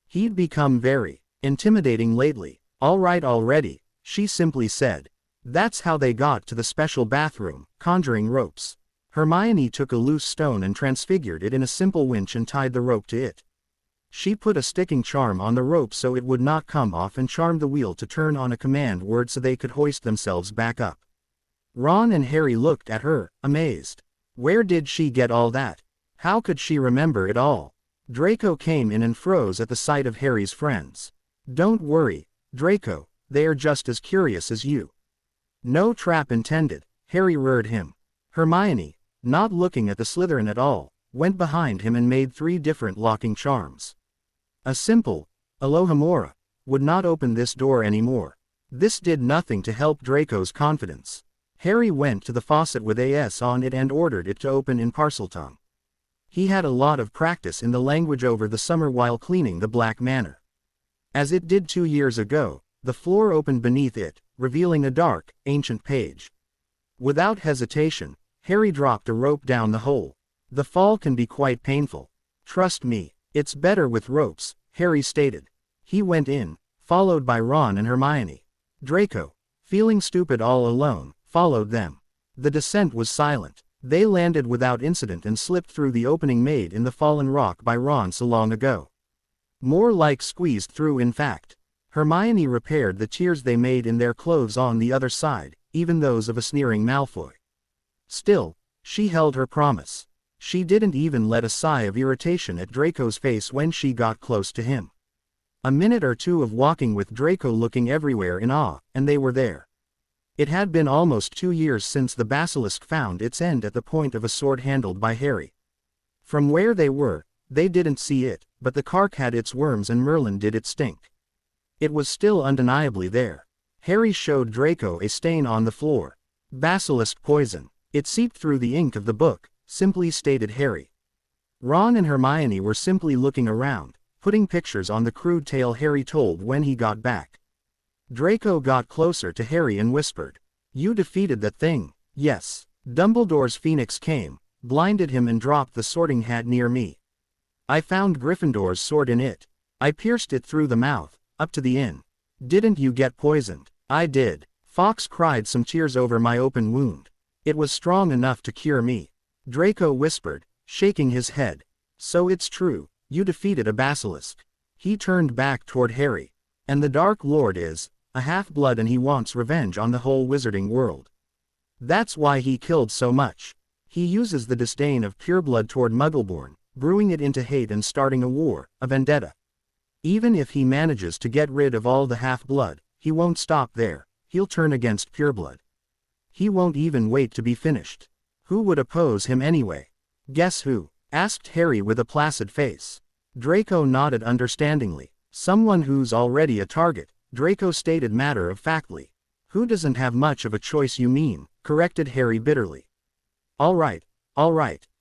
Speaker 1: He'd become very intimidating lately. All right already, she simply said. That's how they got to the special bathroom, conjuring ropes. Hermione took a loose stone and transfigured it in a simple winch and tied the rope to it. She put a sticking charm on the rope so it would not come off and charmed the wheel to turn on a command word so they could hoist themselves back up. Ron and Harry looked at her, amazed. Where did she get all that? How could she remember it all? Draco came in and froze at the sight of Harry's friends. Don't worry, Draco, they are just as curious as you. No trap intended, Harry reared him. Hermione, not looking at the Slytherin at all, went behind him and made 3 different locking charms. A simple, Alohomora, would not open this door anymore. This did nothing to help Draco's confidence. Harry went to the faucet with AS on it and ordered it to open in Parseltongue. He had a lot of practice in the language over the summer while cleaning the Black Manor. As it did 2 years ago, the floor opened beneath it, revealing a dark, ancient page. Without hesitation, Harry dropped a rope down the hole. The fall can be quite painful. Trust me, it's better with ropes, Harry stated. He went in, followed by Ron and Hermione. Draco, feeling stupid all alone, followed them. The descent was silent. They landed without incident and slipped through the opening made in the fallen rock by Ron so long ago. More like squeezed through in fact. Hermione repaired the tears they made in their clothes on the other side, even those of a sneering Malfoy. Still, she held her promise. She didn't even let a sigh of irritation at Draco's face when she got close to him. A minute or two of walking with Draco looking everywhere in awe, and they were there. It had been almost 2 years since the basilisk found its end at the point of a sword handled by Harry. From where they were, they didn't see it, but the cark had its worms and Merlin did its stink. It was still undeniably there. Harry showed Draco a stain on the floor. Basilisk poison. It seeped through the ink of the book, simply stated Harry. Ron and Hermione were simply looking around, putting pictures on the crude tale Harry told when he got back. Draco got closer to Harry and whispered, "You defeated that thing." "Yes." Dumbledore's phoenix came, blinded him and dropped the sorting hat near me. "I found Gryffindor's sword in it. I pierced it through the mouth, up to the inn." "Didn't you get poisoned?" "I did." Fox cried some tears over my open wound. "It was strong enough to cure me." Draco whispered, shaking his head. "So it's true, you defeated a basilisk." He turned back toward Harry. "And the Dark Lord is a half-blood and he wants revenge on the whole wizarding world. That's why he killed so much. He uses the disdain of pureblood toward Muggleborn, brewing it into hate and starting a war, a vendetta. Even if he manages to get rid of all the half-blood, he won't stop there, he'll turn against pureblood. He won't even wait to be finished. Who would oppose him anyway?" "Guess who?" asked Harry with a placid face. Draco nodded understandingly. "Someone who's already a target," Draco stated matter-of-factly. "Who doesn't have much of a choice you mean," corrected Harry bitterly. All right,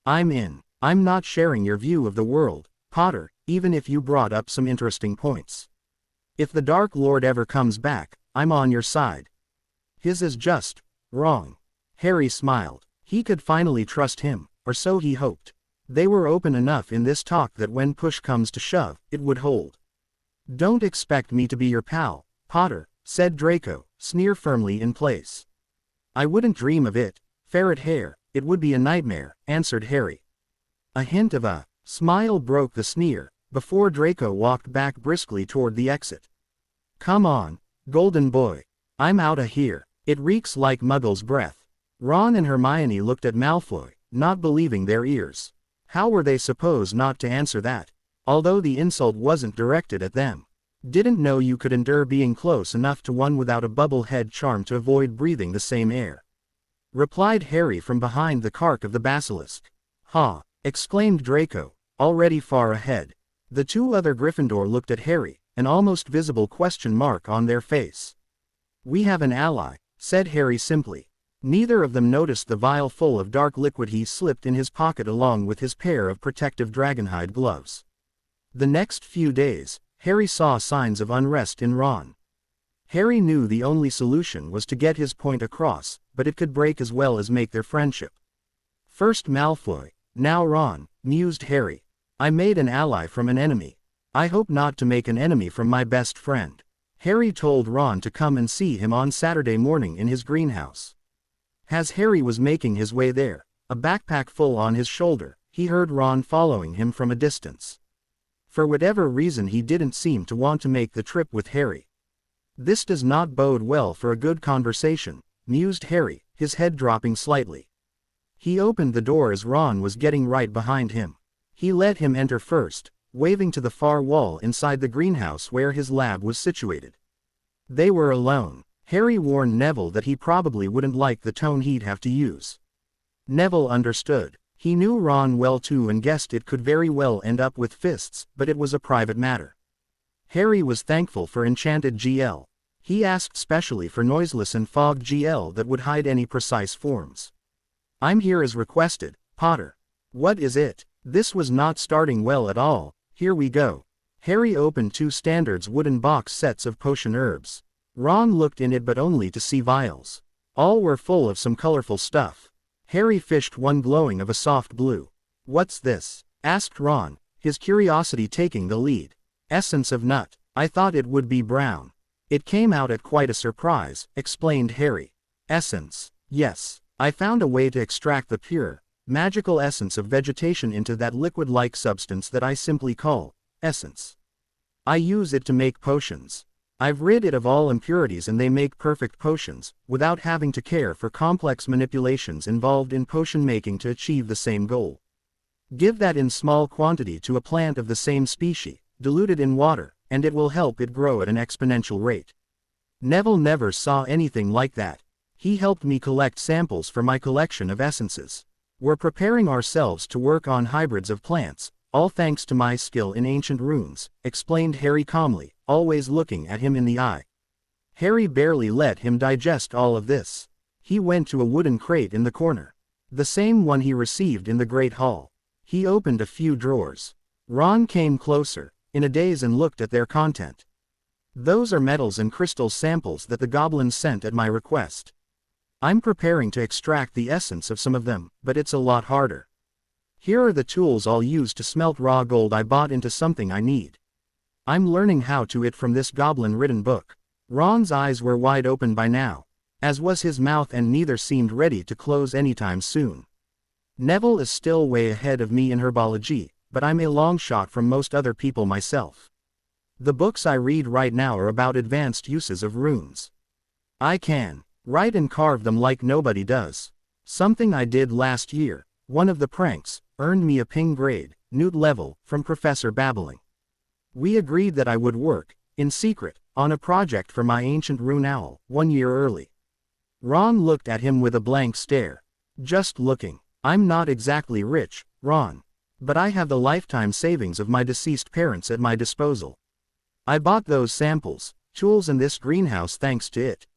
Speaker 1: I'm in." I'm not sharing your view of the world, Potter, even if you brought up some interesting points. If the Dark Lord ever comes back, I'm on your side. His is just wrong. Harry smiled. He could finally trust him, or so he hoped. They were open enough in this talk that when push comes to shove, it would hold. Don't expect me to be your pal, Potter, said Draco, sneer firmly in place. I wouldn't dream of it, ferret hair, it would be a nightmare, answered Harry. A hint of a smile broke the sneer, before Draco walked back briskly toward the exit. Come on, golden boy. I'm outta here. It reeks like Muggle's breath. Ron and Hermione looked at Malfoy, not believing their ears. How were they supposed not to answer that? Although the insult wasn't directed at them. Didn't know you could endure being close enough to one without a bubble head charm to avoid breathing the same air. Replied Harry from behind the cark of the basilisk. Ha! Exclaimed Draco, already far ahead. The two other Gryffindor looked at Harry, an almost visible question mark on their face. We have an ally, said Harry simply. Neither of them noticed the vial full of dark liquid he slipped in his pocket along with his pair of protective dragonhide gloves. The next few days, Harry saw signs of unrest in Ron. Harry knew the only solution was to get his point across, but it could break as well as make their friendship. First Malfoy, now Ron, mused Harry. I made an ally from an enemy. I hope not to make an enemy from my best friend. Harry told Ron to come and see him on Saturday morning in his greenhouse. As Harry was making his way there, a backpack full on his shoulder, he heard Ron following him from a distance. For whatever reason he didn't seem to want to make the trip with Harry. This does not bode well for a good conversation, mused Harry, his head dropping slightly. He opened the door as Ron was getting right behind him. He let him enter first, waving to the far wall inside the greenhouse where his lab was situated. They were alone. Harry warned Neville that he probably wouldn't like the tone he'd have to use. Neville understood. He knew Ron well too and guessed it could very well end up with fists, but it was a private matter. Harry was thankful for Enchanted GL. He asked specially for Noiseless and Fog GL that would hide any precise forms. I'm here as requested, Potter. What is it? This was not starting well at all. Here we go. Harry opened two standards wooden box sets of potion herbs. Ron looked in it but only to see vials. All were full of some colorful stuff. Harry fished one glowing of a soft blue. What's this? Asked Ron, his curiosity taking the lead. Essence of nut. I thought it would be brown. It came out at quite a surprise, explained Harry. Essence. Yes. I found a way to extract the pure, magical essence of vegetation into that liquid-like substance that I simply call essence. I use it to make potions. I've rid it of all impurities and they make perfect potions, without having to care for complex manipulations involved in potion making to achieve the same goal. Give that in small quantity to a plant of the same species, dilute it in water, and it will help it grow at an exponential rate. Neville never saw anything like that. He helped me collect samples for my collection of essences. We're preparing ourselves to work on hybrids of plants, all thanks to my skill in ancient runes, explained Harry calmly, always looking at him in the eye. Harry barely let him digest all of this. He went to a wooden crate in the corner. The same one he received in the Great Hall. He opened a few drawers. Ron came closer, in a daze, and looked at their content. Those are metals and crystal samples that the goblins sent at my request. I'm preparing to extract the essence of some of them, but it's a lot harder. Here are the tools I'll use to smelt raw gold I bought into something I need. I'm learning how to it from this goblin-written book. Ron's eyes were wide open by now, as was his mouth, and neither seemed ready to close anytime soon. Neville is still way ahead of me in herbology, but I'm a long shot from most other people myself. The books I read right now are about advanced uses of runes. I can write and carve them like nobody does. Something I did last year, one of the pranks, earned me a ping grade, Newt level, from Professor Babbling. We agreed that I would work, in secret, on a project for my ancient rune owl, 1 year early. Ron looked at him with a blank stare. Just looking. I'm not exactly rich, Ron. But I have the lifetime savings of my deceased parents at my disposal. I bought those samples, tools, and this greenhouse thanks to it.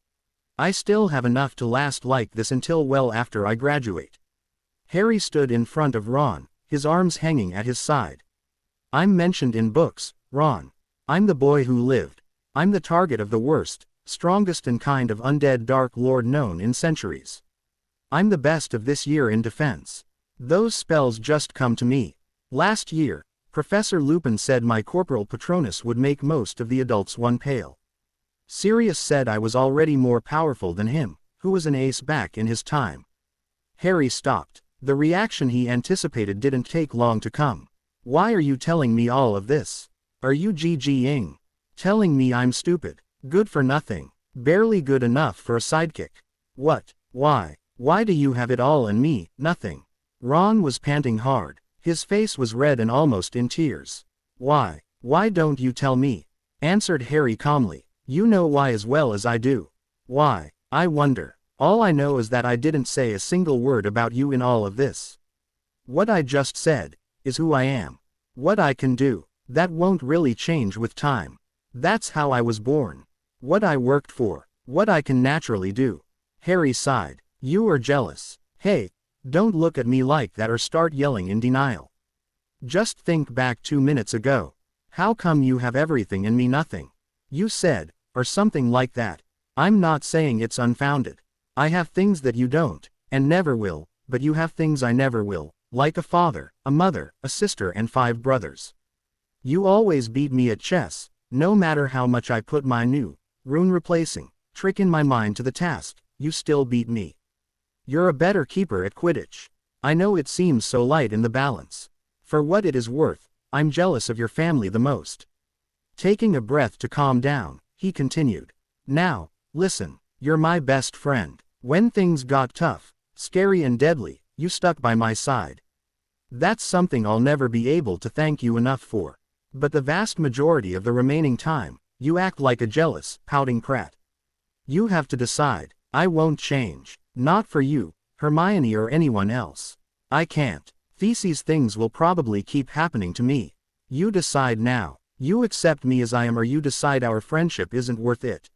Speaker 1: I still have enough to last like this until well after I graduate. Harry stood in front of Ron, his arms hanging at his side. I'm mentioned in books, Ron. I'm the boy who lived. I'm the target of the worst, strongest and kind of undead Dark Lord known in centuries. I'm the best of this year in defense. Those spells just come to me. Last year, Professor Lupin said my corporal Patronus would make most of the adults one pale. Sirius said I was already more powerful than him, who was an ace back in his time. Harry stopped. The reaction he anticipated didn't take long to come. Why are you telling me all of this? Are you GGing? Telling me I'm stupid, good for nothing, barely good enough for a sidekick? What? Why? Why do you have it all and me, nothing? Ron was panting hard. His face was red and almost in tears. Why? Why don't you tell me? Answered Harry calmly. You know why as well as I do. Why? I wonder. All I know is that I didn't say a single word about you in all of this. What I just said is who I am. What I can do. That won't really change with time. That's how I was born. What I worked for. What I can naturally do. Harry sighed. You are jealous. Hey, don't look at me like that or start yelling in denial. Just think back 2 minutes ago. How come you have everything and me nothing? You said, or something like that. I'm not saying it's unfounded. I have things that you don't, and never will, but you have things I never will, like a father, a mother, a sister and 5 brothers. You always beat me at chess, no matter how much I put my new, rune replacing, trick in my mind to the task, you still beat me. You're a better keeper at Quidditch. I know it seems so light in the balance. For what it is worth, I'm jealous of your family the most. Taking a breath to calm down, he continued. Now, listen, you're my best friend. When things got tough, scary and deadly, you stuck by my side. That's something I'll never be able to thank you enough for. But the vast majority of the remaining time, you act like a jealous, pouting prat. You have to decide. I won't change. Not for you, Hermione or anyone else. I can't. These things will probably keep happening to me. You decide now. You accept me as I am or you decide our friendship isn't worth it.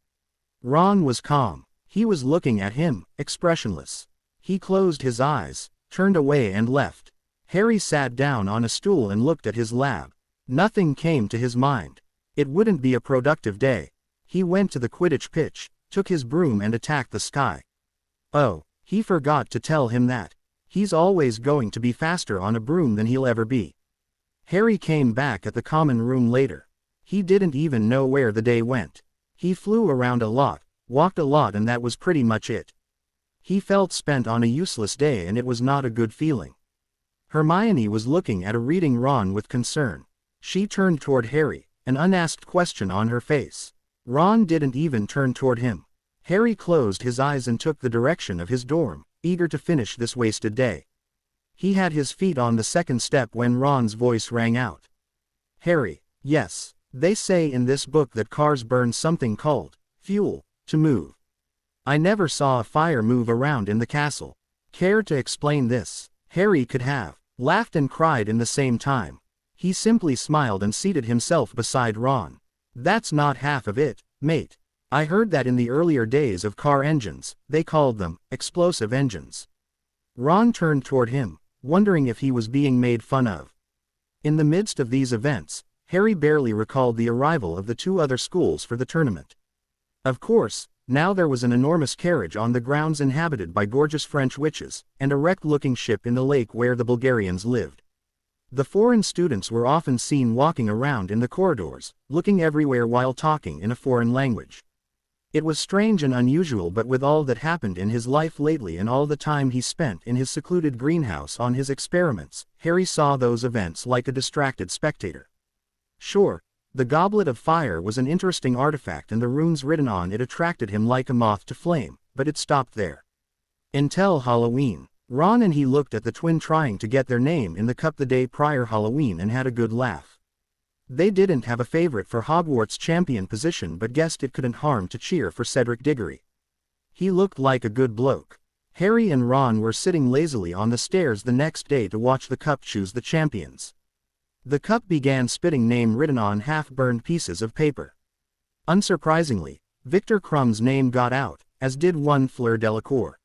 Speaker 1: Ron was calm. He was looking at him, expressionless. He closed his eyes, turned away and left. Harry sat down on a stool and looked at his lab. Nothing came to his mind. It wouldn't be a productive day. He went to the Quidditch pitch, took his broom and attacked the sky. Oh, he forgot to tell him that. He's always going to be faster on a broom than he'll ever be. Harry came back at the common room later. He didn't even know where the day went. He flew around a lot, walked a lot and that was pretty much it. He felt spent on a useless day and it was not a good feeling. Hermione was looking at a reading Ron with concern. She turned toward Harry, an unasked question on her face. Ron didn't even turn toward him. Harry closed his eyes and took the direction of his dorm, eager to finish this wasted day. He had his feet on the second step when Ron's voice rang out. Harry, yes, they say in this book that cars burn something called fuel to move. I never saw a fire move around in the castle. Care to explain this? Harry could have laughed and cried in the same time. He simply smiled and seated himself beside Ron. That's not half of it, mate. I heard that in the earlier days of car engines, they called them explosive engines. Ron turned toward him, wondering if he was being made fun of. In the midst of these events, Harry barely recalled the arrival of the 2 other schools for the tournament. Of course, now there was an enormous carriage on the grounds inhabited by gorgeous French witches, and a wrecked-looking ship in the lake where the Bulgarians lived. The foreign students were often seen walking around in the corridors, looking everywhere while talking in a foreign language. It was strange and unusual, but with all that happened in his life lately and all the time he spent in his secluded greenhouse on his experiments, Harry saw those events like a distracted spectator. Sure, the Goblet of Fire was an interesting artifact and the runes written on it attracted him like a moth to flame, but it stopped there. Until Halloween. Ron and he looked at the twin trying to get their name in the cup the day prior Halloween and had a good laugh. They didn't have a favorite for Hogwarts champion position but guessed it couldn't harm to cheer for Cedric Diggory. He looked like a good bloke. Harry and Ron were sitting lazily on the stairs the next day to watch the cup choose the champions. The cup began spitting name written on half-burned pieces of paper. Unsurprisingly, Victor Crumb's name got out, as did one Fleur Delacour.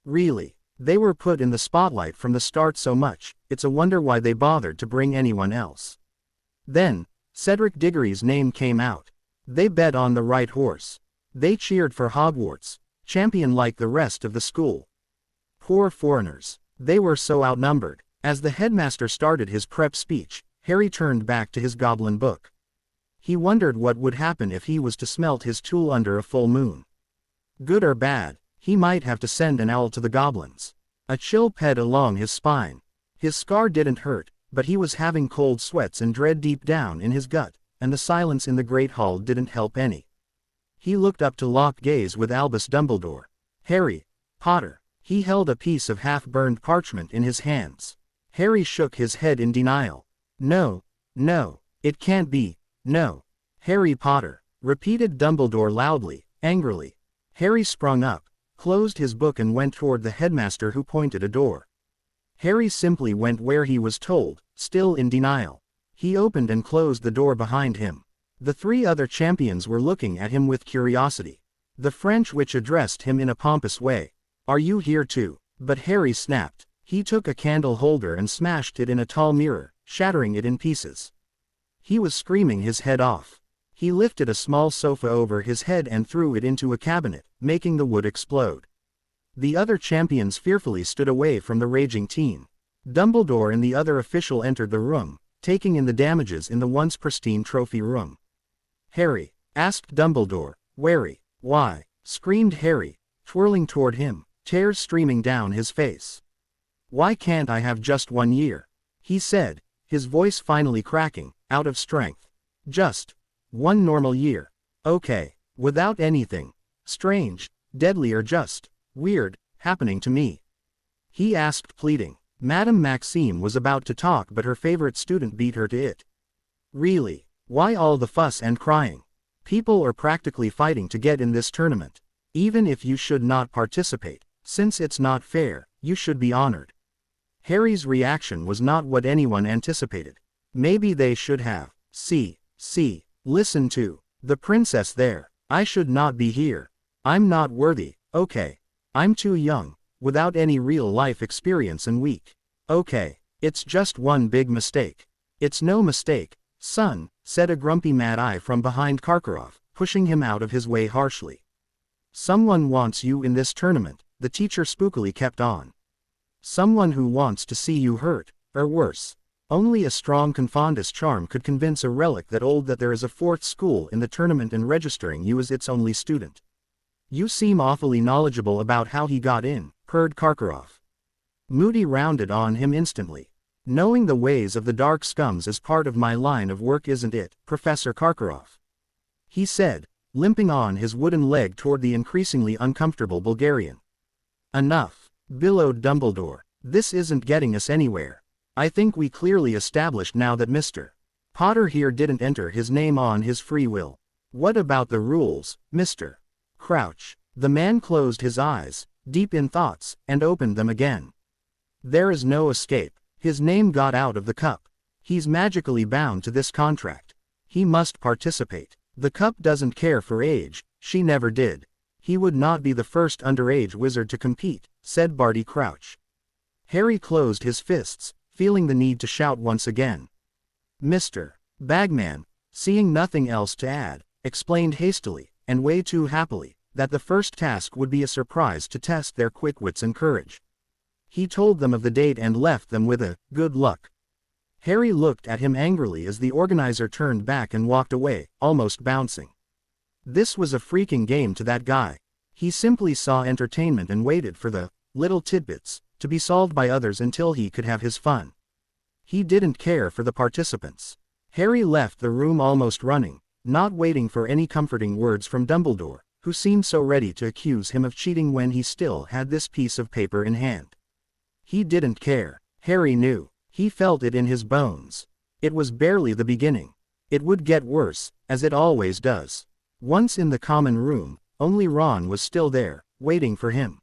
Speaker 1: Really? They were put in the spotlight from the start so much, it's a wonder why they bothered to bring anyone else. Then, Cedric Diggory's name came out. They bet on the right horse. They cheered for Hogwarts, champion like the rest of the school. Poor foreigners. They were so outnumbered. As the headmaster started his prep speech, Harry turned back to his goblin book. He wondered what would happen if he was to smelt his tool under a full moon. Good or bad, he might have to send an owl to the goblins. A chill ped along his spine. His scar didn't hurt, but he was having cold sweats and dread deep down in his gut, and the silence in the great hall didn't help any. He looked up to lock gaze with Albus Dumbledore. Harry Potter. He held a piece of half-burned parchment in his hands. Harry shook his head in denial. No, no, it can't be, no. Harry Potter, repeated Dumbledore loudly, angrily. Harry sprung up, closed his book and went toward the headmaster who pointed a door. Harry simply went where he was told, still in denial. He opened and closed the door behind him. The three other champions were looking at him with curiosity. The French witch addressed him in a pompous way. Are you here too? But Harry snapped. He took a candle holder and smashed it in a tall mirror, shattering it in pieces. He was screaming his head off. He lifted a small sofa over his head and threw it into a cabinet, making the wood explode. The other champions fearfully stood away from the raging teen. Dumbledore and the other official entered the room, taking in the damages in the once pristine trophy room. Harry, asked Dumbledore, wary. Why? Screamed Harry, twirling toward him, tears streaming down his face. Why can't I have just 1 year? He said, his voice finally cracking, out of strength. Just 1 normal year. Okay, without anything strange, deadly or just weird happening to me. He asked pleading. Madame Maxime was about to talk but her favorite student beat her to it. Really? Why all the fuss and crying? People are practically fighting to get in this tournament. Even if you should not participate, since it's not fair, you should be honored. Harry's reaction was not what anyone anticipated. Maybe they should have. Listen to the princess there. I should not be here. I'm not worthy. Okay. I'm too young, without any real life experience and weak. Okay. It's just one big mistake. It's no mistake, son, said a grumpy Mad Eye from behind Karkaroff, pushing him out of his way harshly. Someone wants you in this tournament, the teacher spookily kept on. Someone who wants to see you hurt, or worse. Only a strong confondus charm could convince a relic that old that there is a 4th school in the tournament and registering you as its only student. You seem awfully knowledgeable about how he got in, purred Karkaroff. Moody rounded on him instantly. Knowing the ways of the dark scums is part of my line of work, isn't it, Professor Karkaroff? He said, limping on his wooden leg toward the increasingly uncomfortable Bulgarian. Enough, billowed Dumbledore. This isn't getting us anywhere. I think we clearly established now that Mr. Potter here didn't enter his name on his free will. What about the rules, Mr. Crouch? The man closed his eyes, deep in thoughts, and opened them again. There is no escape. His name got out of the cup. He's magically bound to this contract. He must participate. The cup doesn't care for age, she never did. He would not be the first underage wizard to compete, said Barty Crouch. Harry closed his fists, feeling the need to shout once again. Mr. Bagman, seeing nothing else to add, explained hastily, and way too happily, that the first task would be a surprise to test their quick wits and courage. He told them of the date and left them with a, good luck. Harry looked at him angrily as the organizer turned back and walked away, almost bouncing. This was a freaking game to that guy. He simply saw entertainment and waited for the little tidbits to be solved by others until he could have his fun. He didn't care for the participants. Harry left the room almost running, not waiting for any comforting words from Dumbledore, who seemed so ready to accuse him of cheating when he still had this piece of paper in hand. He didn't care. Harry knew. He felt it in his bones. It was barely the beginning. It would get worse, as it always does. Once in the common room, only Ron was still there, waiting for him.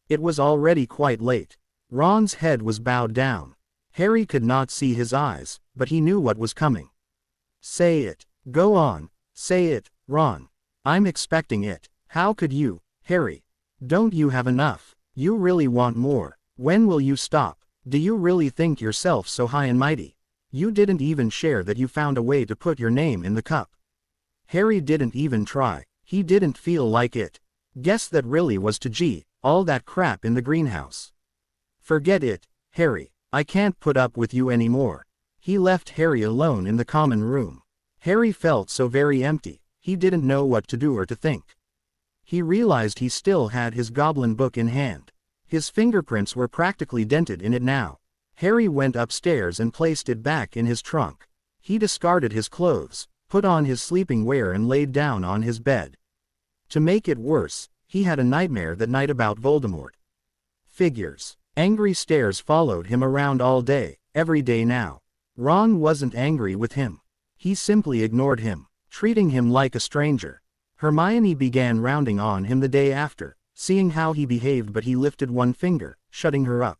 Speaker 1: It was already quite late. Ron's head was bowed down. Harry could not see his eyes, but he knew what was coming. Say it. Go on. Say it, Ron. I'm expecting it. How could you, Harry? Don't you have enough? You really want more. When will you stop? Do you really think yourself so high and mighty? You didn't even share that you found a way to put your name in the cup. Harry didn't even try. He didn't feel like it. Guess that really was to G, all that crap in the greenhouse. Forget it, Harry. I can't put up with you anymore. He left Harry alone in the common room. Harry felt so very empty, he didn't know what to do or to think. He realized he still had his goblin book in hand. His fingerprints were practically dented in it now. Harry went upstairs and placed it back in his trunk. He discarded his clothes, put on his sleeping wear and laid down on his bed. To make it worse, he had a nightmare that night about Voldemort. Figures. Angry stares followed him around all day, every day now. Ron wasn't angry with him. He simply ignored him, treating him like a stranger. Hermione began rounding on him the day after, seeing how he behaved, but he lifted one finger, shutting her up.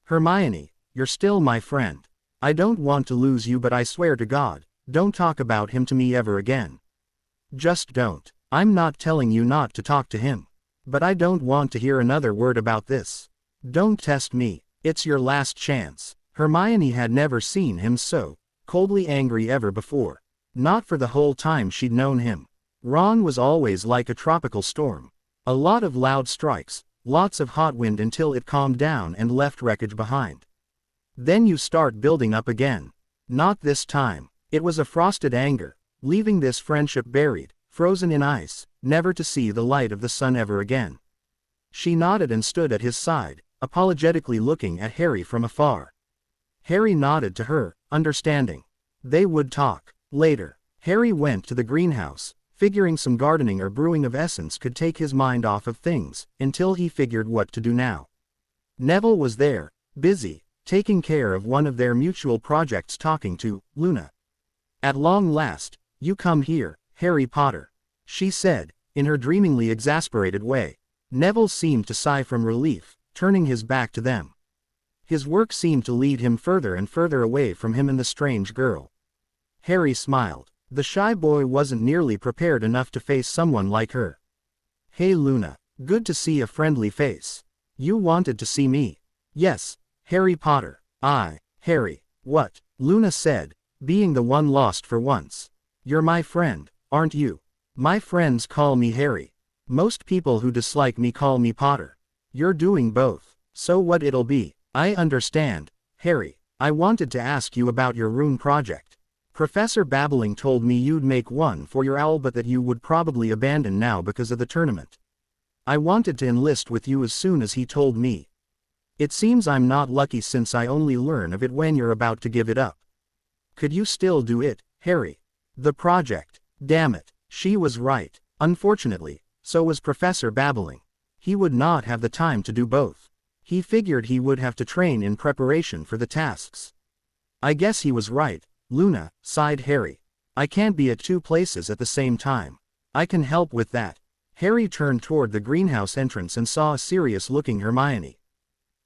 Speaker 1: Hermione, you're still my friend. I don't want to lose you, but I swear to God, don't talk about him to me ever again. Just don't. I'm not telling you not to talk to him. But I don't want to hear another word about this. Don't test me. It's your last chance. Hermione had never seen him so coldly angry ever before. Not for the whole time she'd known him. Ron was always like a tropical storm. A lot of loud strikes, lots of hot wind until it calmed down and left wreckage behind. Then you start building up again. Not this time. It was a frosted anger, leaving this friendship buried, frozen in ice, never to see the light of the sun ever again. She nodded and stood at his side, apologetically looking at Harry from afar. Harry nodded to her, understanding. They would talk later. Harry went to the greenhouse, figuring some gardening or brewing of essence could take his mind off of things, until he figured what to do now. Neville was there, busy, taking care of one of their mutual projects, talking to Luna. At long last, you come here, Harry Potter, she said, in her dreamingly exasperated way. Neville seemed to sigh from relief, turning his back to them. His work seemed to lead him further and further away from him and the strange girl. Harry smiled. The shy boy wasn't nearly prepared enough to face someone like her. Hey Luna, good to see a friendly face. You wanted to see me? Yes, Harry Potter. Harry, what? Luna said, being the one lost for once. You're my friend, aren't you? My friends call me Harry. Most people who dislike me call me Potter. You're doing both, so what it'll be. I understand, Harry. I wanted to ask you about your rune project. Professor Babbling told me you'd make one for your owl, but that you would probably abandon now because of the tournament. I wanted to enlist with you as soon as he told me. It seems I'm not lucky since I only learn of it when you're about to give it up. Could you still do it, Harry? The project. Damn it. She was right. Unfortunately, so was Professor Babbling. He would not have the time to do both. He figured he would have to train in preparation for the tasks. I guess he was right, Luna, sighed Harry. I can't be at two places at the same time. I can help with that. Harry turned toward the greenhouse entrance and saw a serious-looking Hermione.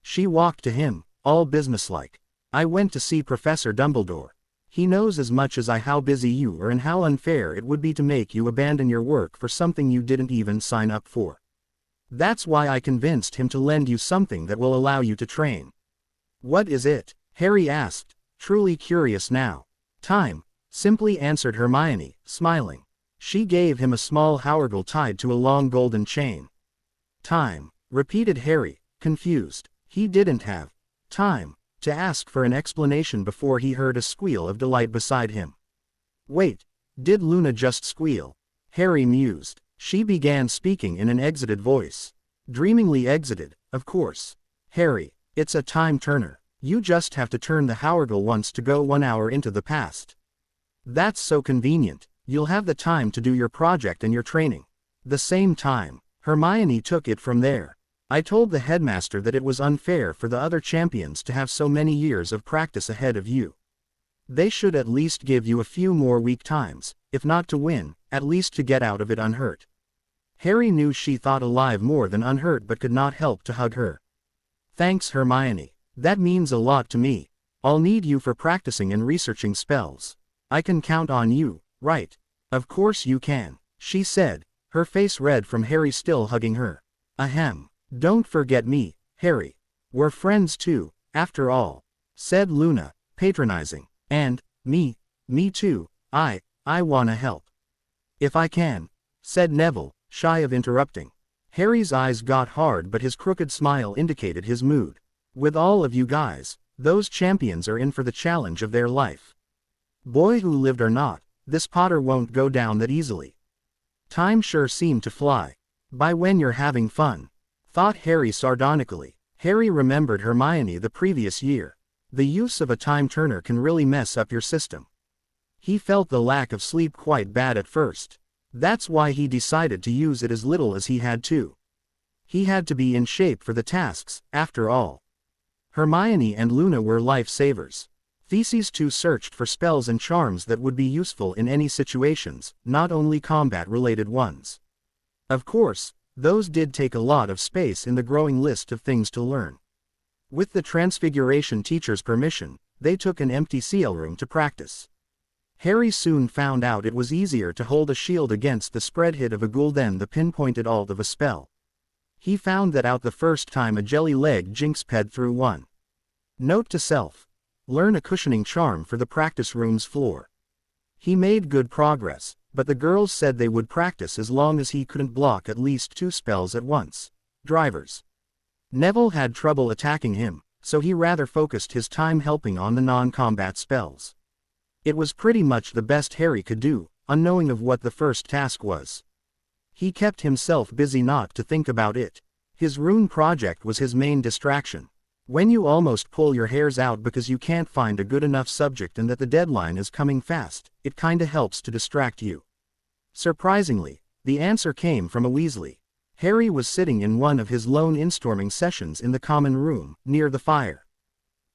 Speaker 1: She walked to him, all businesslike. I went to see Professor Dumbledore. He knows as much as I how busy you are and how unfair it would be to make you abandon your work for something you didn't even sign up for. That's why I convinced him to lend you something that will allow you to train. What is it? Harry asked, truly curious now. Time, simply answered Hermione, smiling. She gave him a small hourglass tied to a long golden chain. Time, repeated Harry, confused. He didn't have time to ask for an explanation before he heard a squeal of delight beside him. Wait, did Luna just squeal? Harry mused. She began speaking in an exited voice. Dreamingly exited, of course. Harry, it's a time turner. You just have to turn the hourglass once to go 1 hour into the past. That's so convenient. You'll have the time to do your project and your training. The same time. Hermione took it from there. I told the headmaster that it was unfair for the other champions to have so many years of practice ahead of you. They should at least give you a few more weak times, if not to win, at least to get out of it unhurt. Harry knew she thought alive more than unhurt but could not help to hug her. Thanks Hermione. That means a lot to me. I'll need you for practicing and researching spells. I can count on you, right? Of course you can, she said, her face red from Harry still hugging her. Ahem. Don't forget me, Harry. We're friends too, after all, said Luna, patronizing. And, me too, I wanna help. If I can, said Neville, shy of interrupting. Harry's eyes got hard but his crooked smile indicated his mood. With all of you guys, those champions are in for the challenge of their life. Boy who lived or not, this Potter won't go down that easily. Time sure seemed to fly by when you're having fun, thought Harry sardonically. Harry remembered Hermione the previous year. The use of a time turner can really mess up your system. He felt the lack of sleep quite bad at first. That's why he decided to use it as little as he had to. He had to be in shape for the tasks, after all. Hermione and Luna were lifesavers. Theses too searched for spells and charms that would be useful in any situations, not only combat-related ones. Of course, those did take a lot of space in the growing list of things to learn. With the Transfiguration teacher's permission, they took an empty seal room to practice. Harry soon found out it was easier to hold a shield against the spread hit of a ghoul than the pinpointed alt of a spell. He found that out the first time a jelly leg jinx ped through one. Note to self: learn a cushioning charm for the practice room's floor. He made good progress, but the girls said they would practice as long as he couldn't block at least 2 spells at once. Drivers. Neville had trouble attacking him, so he rather focused his time helping on the non-combat spells. It was pretty much the best Harry could do, unknowing of what the first task was. He kept himself busy not to think about it. His rune project was his main distraction. When you almost pull your hairs out because you can't find a good enough subject and that the deadline is coming fast, it kinda helps to distract you. Surprisingly, the answer came from a Weasley. Harry was sitting in one of his lone instorming sessions in the common room, near the fire.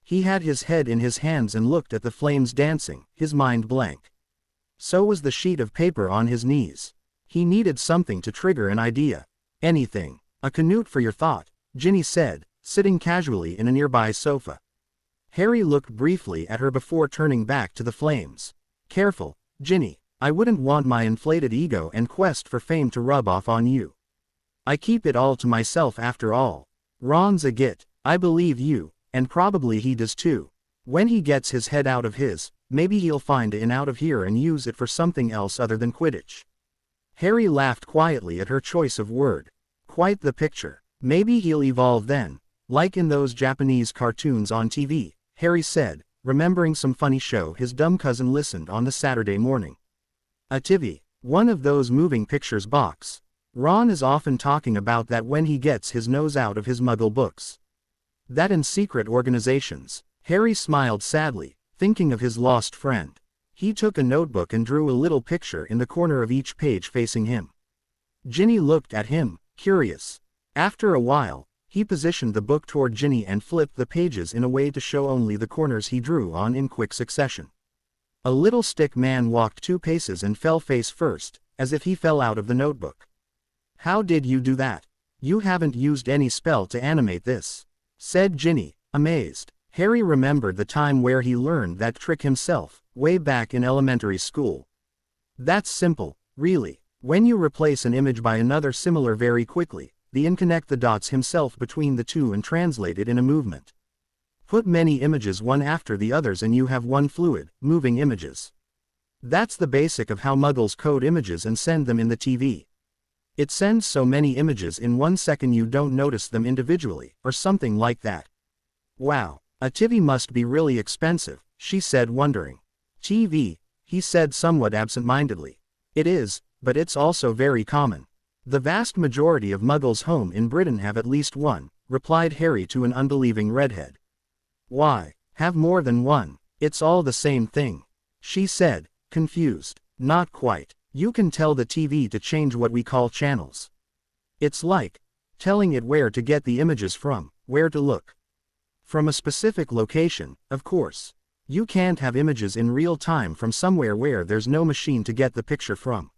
Speaker 1: He had his head in his hands and looked at the flames dancing, his mind blank. So was the sheet of paper on his knees. He needed something to trigger an idea. Anything. A canute for your thought, Ginny said, sitting casually in a nearby sofa. Harry looked briefly at her before turning back to the flames. Careful, Ginny, I wouldn't want my inflated ego and quest for fame to rub off on you. I keep it all to myself after all. Ron's a git, I believe you, and probably he does too. When he gets his head out of his, maybe he'll find an out of here and use it for something else other than Quidditch. Harry laughed quietly at her choice of word. Quite the picture. Maybe he'll evolve then. Like in those Japanese cartoons on TV, Harry said, remembering some funny show his dumb cousin listened on the Saturday morning. A TV. One of those moving pictures box. Ron is often talking about that when he gets his nose out of his Muggle books. That and secret organizations. Harry smiled sadly, thinking of his lost friend. He took a notebook and drew a little picture in the corner of each page facing him. Ginny looked at him, curious. After a while, he positioned the book toward Ginny and flipped the pages in a way to show only the corners he drew on in quick succession. A little stick man walked 2 paces and fell face first, as if he fell out of the notebook. How did you do that? You haven't used any spell to animate this, said Ginny, amazed. Harry remembered the time where he learned that trick himself, way back in elementary school. That's simple, really. When you replace an image by another similar very quickly, connect the dots himself between the two and translate it in a movement. Put many images one after the others and you have one fluid, moving images. That's the basic of how Muggles code images and send them in the TV. It sends so many images in 1 second you don't notice them individually, or something like that. Wow, a TV must be really expensive, she said wondering. TV, he said somewhat absent-mindedly. It is, but it's also very common. The vast majority of Muggles home in Britain have at least one, replied Harry to an unbelieving redhead. Why, have more than one? It's all the same thing, she said, confused. Not quite. You can tell the TV to change what we call channels. It's like telling it where to get the images from, where to look. From a specific location, of course. You can't have images in real time from somewhere where there's no machine to get the picture from.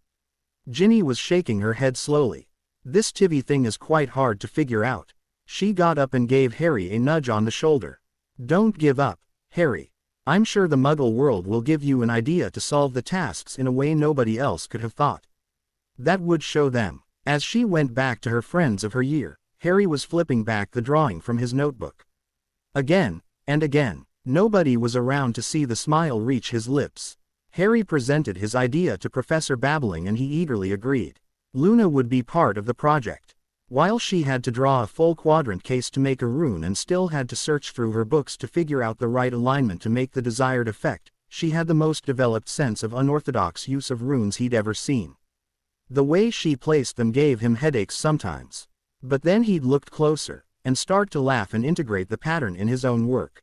Speaker 1: Ginny was shaking her head slowly. This TV thing is quite hard to figure out. She got up and gave Harry a nudge on the shoulder. Don't give up, Harry. I'm sure the Muggle world will give you an idea to solve the tasks in a way nobody else could have thought. That would show them. As she went back to her friends of her year, Harry was flipping back the drawing from his notebook. Again, and again. Nobody was around to see the smile reach his lips. Harry presented his idea to Professor Babbling and he eagerly agreed. Luna would be part of the project. While she had to draw a full quadrant case to make a rune and still had to search through her books to figure out the right alignment to make the desired effect, she had the most developed sense of unorthodox use of runes he'd ever seen. The way she placed them gave him headaches sometimes. But then he'd look closer, and start to laugh and integrate the pattern in his own work.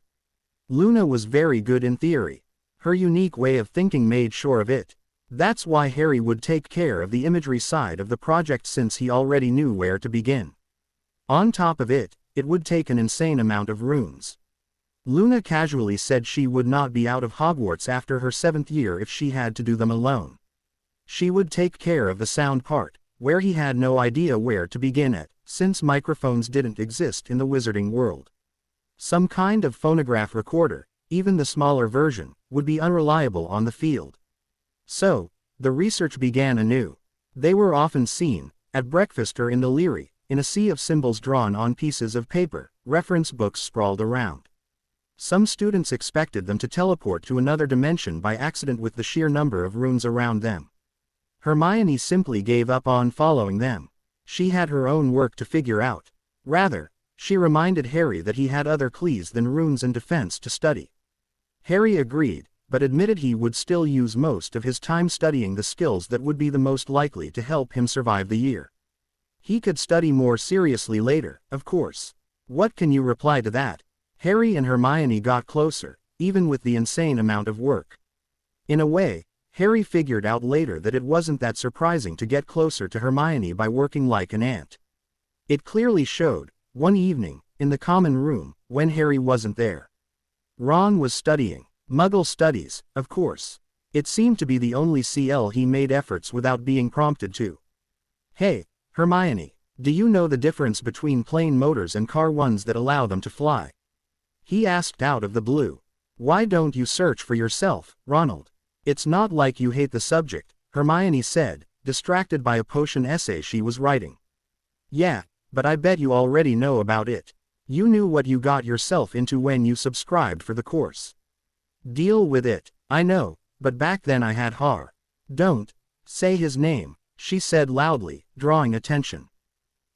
Speaker 1: Luna was very good in theory. Her unique way of thinking made sure of it. That's why Harry would take care of the imagery side of the project since he already knew where to begin. On top of it, it would take an insane amount of runes. Luna casually said she would not be out of Hogwarts after her 7th year if she had to do them alone. She would take care of the sound part, where he had no idea where to begin at, since microphones didn't exist in the wizarding world. Some kind of phonograph recorder, even the smaller version, would be unreliable on the field. So, the research began anew. They were often seen, at breakfast or in the Leary, in a sea of symbols drawn on pieces of paper, reference books sprawled around. Some students expected them to teleport to another dimension by accident with the sheer number of runes around them. Hermione simply gave up on following them. She had her own work to figure out. Rather, she reminded Harry that he had other clues than runes and defense to study. Harry agreed, but admitted he would still use most of his time studying the skills that would be the most likely to help him survive the year. He could study more seriously later, of course. What can you reply to that? Harry and Hermione got closer, even with the insane amount of work. In a way, Harry figured out later that it wasn't that surprising to get closer to Hermione by working like an ant. It clearly showed, one evening, in the common room, when Harry wasn't there. Ron was studying. Muggle studies, of course. It seemed to be the only CL he made efforts without being prompted to. Hey, Hermione, do you know the difference between plane motors and car ones that allow them to fly? He asked out of the blue. Why don't you search for yourself, Ronald? It's not like you hate the subject, Hermione said, distracted by a potion essay she was writing. Yeah, but I bet you already know about it. You knew what you got yourself into when you subscribed for the course. Deal with it. I know, but back then I had Har. Don't say his name, she said loudly, drawing attention.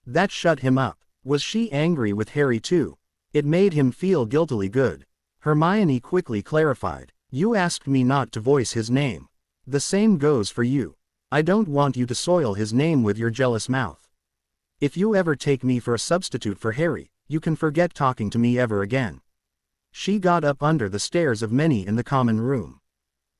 Speaker 1: That shut him up. Was she angry with Harry too? It made him feel guiltily good. Hermione quickly clarified. You asked me not to voice his name. The same goes for you. I don't want you to soil his name with your jealous mouth. If you ever take me for a substitute for Harry, you can forget talking to me ever again. She got up under the stares of many in the common room.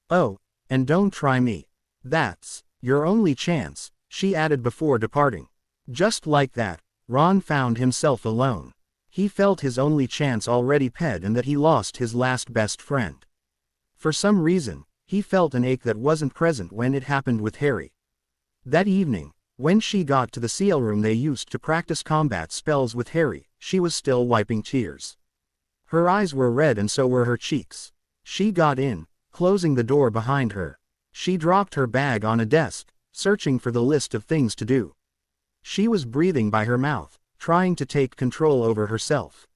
Speaker 1: Oh, and don't try me. That's your only chance, she added before departing. Just like that, Ron found himself alone. He felt his only chance already ped and that he lost his last best friend. For some reason, he felt an ache that wasn't present when it happened with Harry. That evening, when she got to the CL room they used to practice combat spells with Harry, she was still wiping tears. Her eyes were red and so were her cheeks. She got in, closing the door behind her. She dropped her bag on a desk, searching for the list of things to do. She was breathing by her mouth, trying to take control over herself.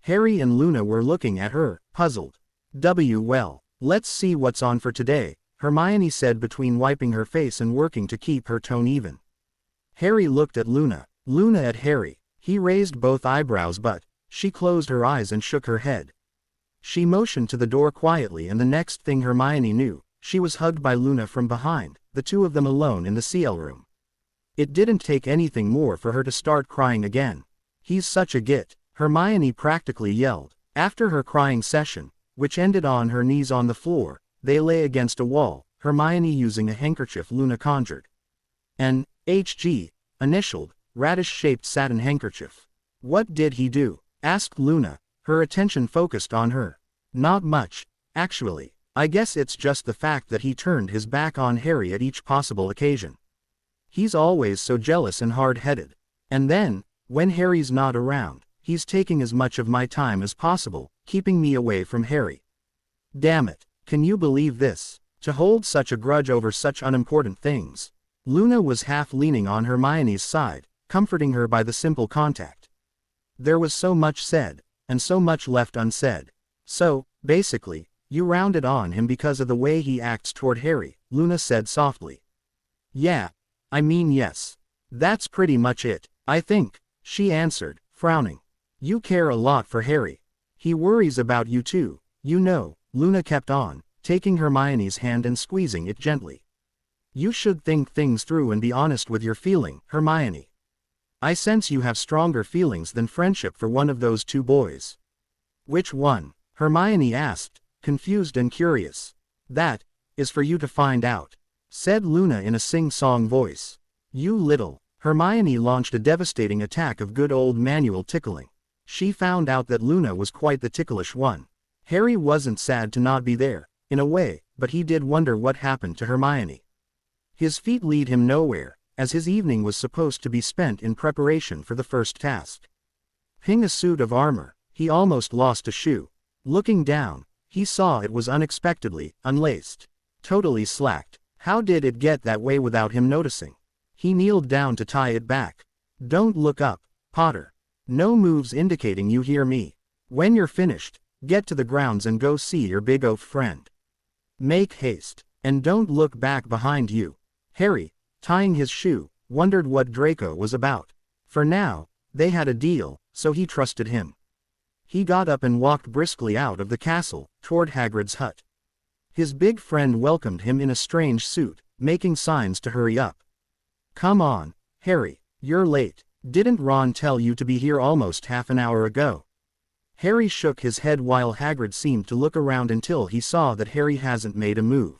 Speaker 1: Harry and Luna were looking at her, puzzled. Well, let's see what's on for today, Hermione said between wiping her face and working to keep her tone even. Harry looked at Luna, Luna at Harry. He raised both eyebrows but she closed her eyes and shook her head. She motioned to the door quietly and the next thing Hermione knew, she was hugged by Luna from behind, the two of them alone in the CL room. It didn't take anything more for her to start crying again. He's such a git, Hermione practically yelled. After her crying session, which ended on her knees on the floor, they lay against a wall, Hermione using a handkerchief Luna conjured. An HG, initialed, radish-shaped satin handkerchief. What did he do? Asked Luna, her attention focused on her. Not much, actually. I guess it's just the fact that he turned his back on Harry at each possible occasion. He's always so jealous and hard-headed. And then, when Harry's not around, he's taking as much of my time as possible, keeping me away from Harry. Damn it, can you believe this? To hold such a grudge over such unimportant things. Luna was half leaning on Hermione's side, comforting her by the simple contact. There was so much said, and so much left unsaid. So, basically, you rounded on him because of the way he acts toward Harry, Luna said softly. Yeah. I mean yes. That's pretty much it, I think, she answered, frowning. You care a lot for Harry. He worries about you too, you know, Luna kept on, taking Hermione's hand and squeezing it gently. You should think things through and be honest with your feeling, Hermione. I sense you have stronger feelings than friendship for one of those two boys. Which one? Hermione asked, confused and curious. That is for you to find out, said Luna in a sing-song voice. You little. Hermione launched a devastating attack of good old manual tickling. She found out that Luna was quite the ticklish one. Harry wasn't sad to not be there, in a way, but he did wonder what happened to Hermione. His feet lead him nowhere, as his evening was supposed to be spent in preparation for the first task. Ping a suit of armor, he almost lost a shoe. Looking down, he saw it was unexpectedly unlaced. Totally slacked. How did it get that way without him noticing? He kneeled down to tie it back. Don't look up, Potter. No moves indicating you hear me. When you're finished, get to the grounds and go see your big oaf friend. Make haste, and don't look back behind you. Harry, tying his shoe, wondered what Draco was about. For now, they had a deal, so he trusted him. He got up and walked briskly out of the castle, toward Hagrid's hut. His big friend welcomed him in a strange suit, making signs to hurry up. Come on, Harry, you're late. Didn't Ron tell you to be here almost half an hour ago? Harry shook his head while Hagrid seemed to look around until he saw that Harry hasn't made a move.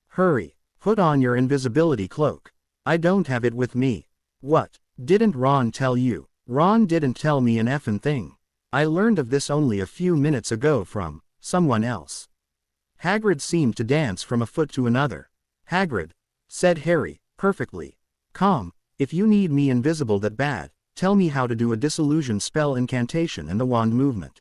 Speaker 1: Hurry, put on your invisibility cloak. I don't have it with me. What? Didn't Ron tell you? Ron didn't tell me an effin' thing. I learned of this only a few minutes ago from someone else. Hagrid seemed to dance from a foot to another. Hagrid, said Harry, perfectly calm, if you need me invisible that bad, tell me how to do a disillusion spell incantation and the wand movement.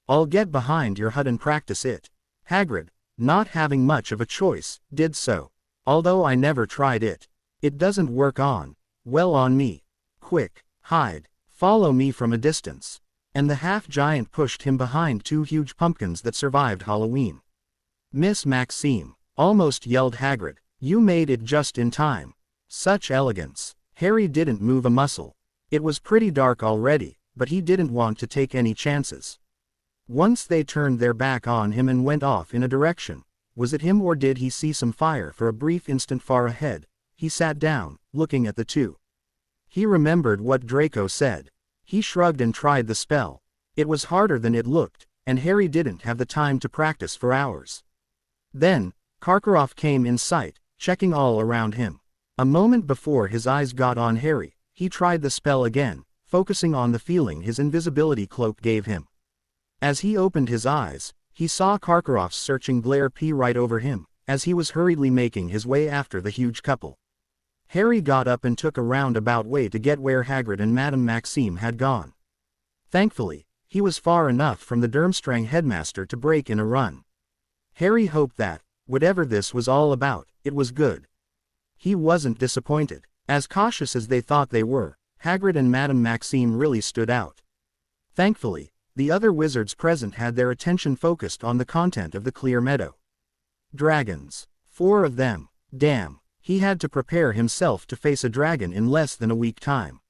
Speaker 1: I'll get behind your hut and practice it. Hagrid, not having much of a choice, did so. Although I never tried it. It doesn't work well on me. Quick, hide, follow me from a distance. And the half-giant pushed him behind two huge pumpkins that survived Halloween. Miss Maxime, almost yelled Hagrid, you made it just in time. Such elegance. Harry didn't move a muscle. It was pretty dark already, but he didn't want to take any chances. Once they turned their back on him and went off in a direction, was it him or did he see some fire for a brief instant far ahead? He sat down, looking at the two. He remembered what Draco said. He shrugged and tried the spell. It was harder than it looked, and Harry didn't have the time to practice for hours. Then, Karkaroff came in sight, checking all around him. A moment before his eyes got on Harry, he tried the spell again, focusing on the feeling his invisibility cloak gave him. As he opened his eyes, he saw Karkaroff's searching glare pee right over him, as he was hurriedly making his way after the huge couple. Harry got up and took a roundabout way to get where Hagrid and Madame Maxime had gone. Thankfully, he was far enough from the Durmstrang headmaster to break in a run. Harry hoped that, whatever this was all about, it was good. He wasn't disappointed. As cautious as they thought they were, Hagrid and Madame Maxime really stood out. Thankfully, the other wizards present had their attention focused on the content of the clear meadow. Dragons. 4 of them. Damn, he had to prepare himself to face a dragon in less than a week time.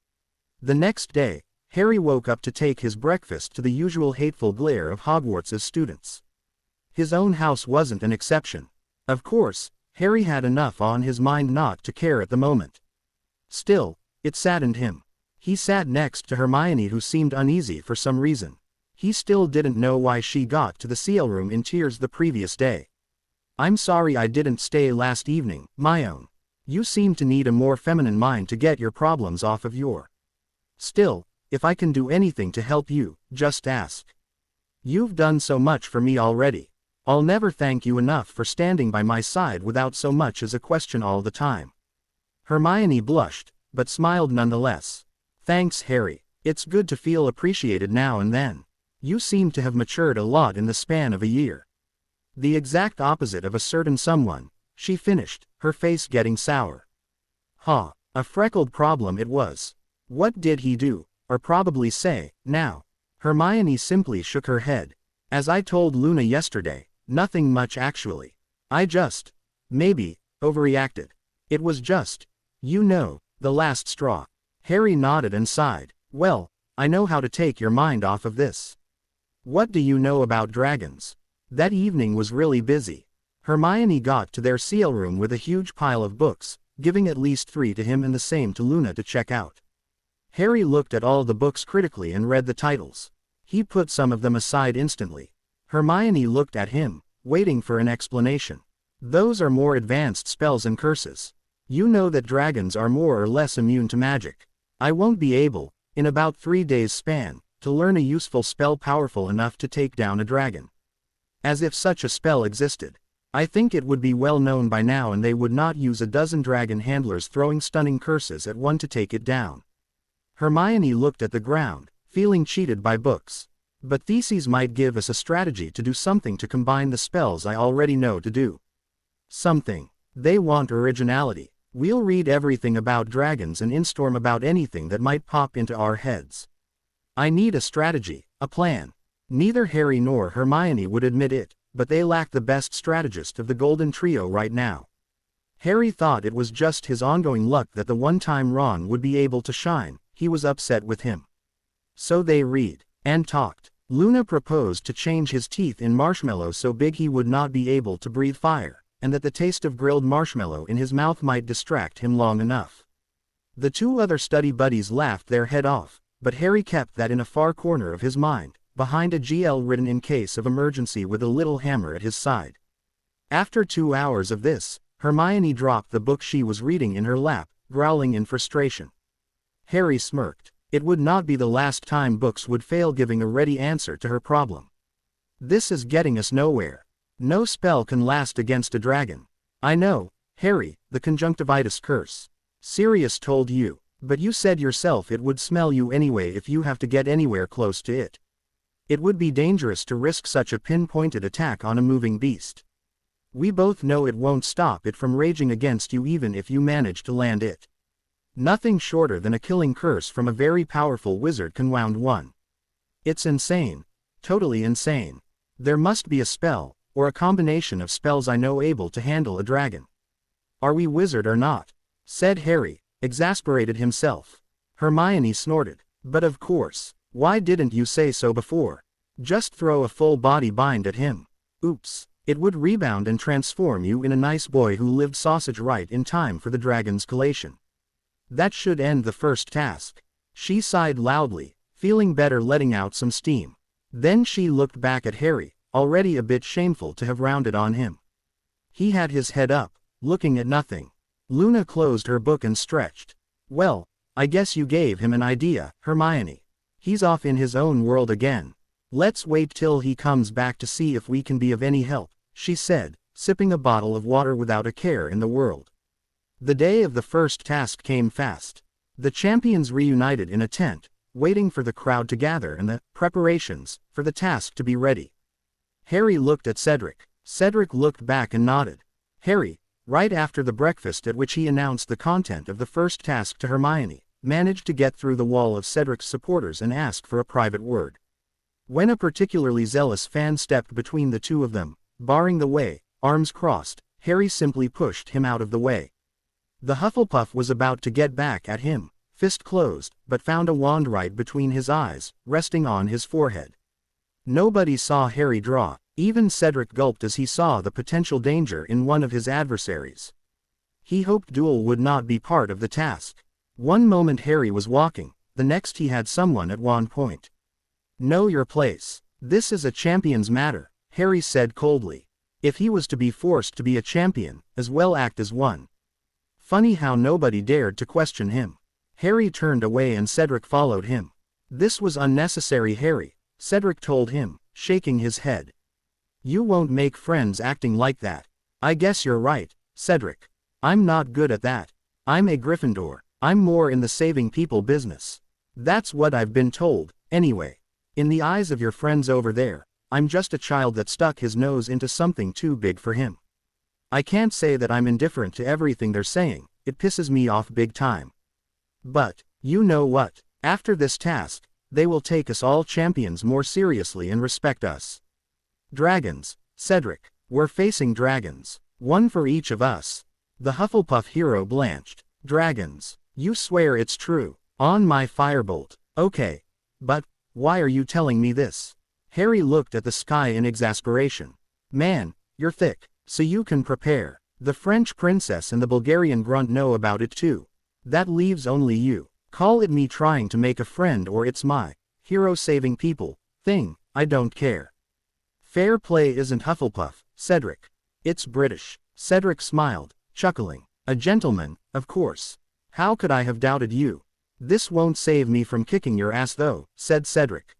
Speaker 1: The next day, Harry woke up to take his breakfast to the usual hateful glare of Hogwarts' students. His own house wasn't an exception. Of course, Harry had enough on his mind not to care at the moment. Still, it saddened him. He sat next to Hermione, who seemed uneasy for some reason. He still didn't know why she got to the seal room in tears the previous day. I'm sorry I didn't stay last evening, my own. You seem to need a more feminine mind to get your problems off of your. Still, if I can do anything to help you, just ask. You've done so much for me already. I'll never thank you enough for standing by my side without so much as a question all the time. Hermione blushed, but smiled nonetheless. Thanks, Harry. It's good to feel appreciated now and then. You seem to have matured a lot in the span of a year. The exact opposite of a certain someone, she finished, her face getting sour. A freckled problem it was. What did he do, or probably say, now? Hermione simply shook her head. As I told Luna yesterday, nothing much actually. I just, maybe, overreacted. It was just, you know, the last straw. Harry nodded and sighed. Well, I know how to take your mind off of this. What do you know about dragons? That evening was really busy. Hermione got to their seal room with a huge pile of books, giving at least 3 to him and the same to Luna to check out. Harry looked at all the books critically and read the titles. He put some of them aside instantly. Hermione looked at him, waiting for an explanation. Those are more advanced spells and curses. You know that dragons are more or less immune to magic. I won't be able, in about 3 days' span, to learn a useful spell powerful enough to take down a dragon. As if such a spell existed. I think it would be well known by now, and they would not use a dozen dragon handlers throwing stunning curses at one to take it down. Hermione looked at the ground, feeling cheated by books. But theses might give us a strategy to do something to combine the spells I already know to do. Something. They want originality. We'll read everything about dragons and instorm about anything that might pop into our heads. I need a strategy, a plan. Neither Harry nor Hermione would admit it, but they lack the best strategist of the Golden Trio right now. Harry thought it was just his ongoing luck that the one time Ron would be able to shine. He was upset with him. So they read and talked. Luna proposed to change his teeth in marshmallow so big he would not be able to breathe fire, and that the taste of grilled marshmallow in his mouth might distract him long enough. The 2 other study buddies laughed their head off, but Harry kept that in a far corner of his mind, behind a GL written in case of emergency with a little hammer at his side. After 2 hours of this, Hermione dropped the book she was reading in her lap, growling in frustration. Harry smirked. It would not be the last time books would fail giving a ready answer to her problem. This is getting us nowhere. No spell can last against a dragon. I know, Harry, the conjunctivitis curse. Sirius told you, but you said yourself it would smell you anyway if you have to get anywhere close to it. It would be dangerous to risk such a pinpointed attack on a moving beast. We both know it won't stop it from raging against you even if you manage to land it. Nothing shorter than a killing curse from a very powerful wizard can wound one. It's insane. Totally insane. There must be a spell, or a combination of spells I know able to handle a dragon. Are we wizard or not? Said Harry, exasperated himself. Hermione snorted. But of course, why didn't you say so before? Just throw a full body bind at him. Oops, it would rebound and transform you in a nice boy who lived sausage right in time for the dragon's collation. That should end the first task. She sighed loudly, feeling better letting out some steam. Then she looked back at Harry, already a bit shameful to have rounded on him. He had his head up, looking at nothing. Luna closed her book and stretched. Well, I guess you gave him an idea, Hermione. He's off in his own world again. Let's wait till he comes back to see if we can be of any help, she said, sipping a bottle of water without a care in the world. The day of the first task came fast. The champions reunited in a tent, waiting for the crowd to gather and the preparations for the task to be ready. Harry looked at Cedric. Cedric looked back and nodded. Harry, right after the breakfast at which he announced the content of the first task to Hermione, managed to get through the wall of Cedric's supporters and ask for a private word. When a particularly zealous fan stepped between the two of them, barring the way, arms crossed, Harry simply pushed him out of the way. The Hufflepuff was about to get back at him, fist closed, but found a wand right between his eyes, resting on his forehead. Nobody saw Harry draw. Even Cedric gulped as he saw the potential danger in one of his adversaries. He hoped Duel would not be part of the task. One moment Harry was walking, the next he had someone at wand point. Know your place. This is a champion's matter, Harry said coldly. If he was to be forced to be a champion, as well act as one. Funny how nobody dared to question him. Harry turned away and Cedric followed him. This was unnecessary, Harry, Cedric told him, shaking his head. You won't make friends acting like that. I guess you're right, Cedric. I'm not good at that. I'm a Gryffindor. I'm more in the saving people business. That's what I've been told, anyway. In the eyes of your friends over there, I'm just a child that stuck his nose into something too big for him. I can't say that I'm indifferent to everything they're saying, it pisses me off big time. But, You know what? After this task, they will take us all champions more seriously and respect us. Dragons, Cedric. We're facing dragons. One for each of us. The Hufflepuff hero blanched. Dragons. You swear it's true. On my firebolt. Okay. But, why are you telling me this? Harry looked at the sky in exasperation. Man, you're thick, so you can prepare. The French princess and the Bulgarian grunt know about it too. That leaves only you. Call it me trying to make a friend or it's my hero saving people thing, I don't care. Fair play isn't Hufflepuff, Cedric. It's British. Cedric smiled, chuckling. A gentleman, of course. How could I have doubted you? This won't save me from kicking your ass though, said Cedric.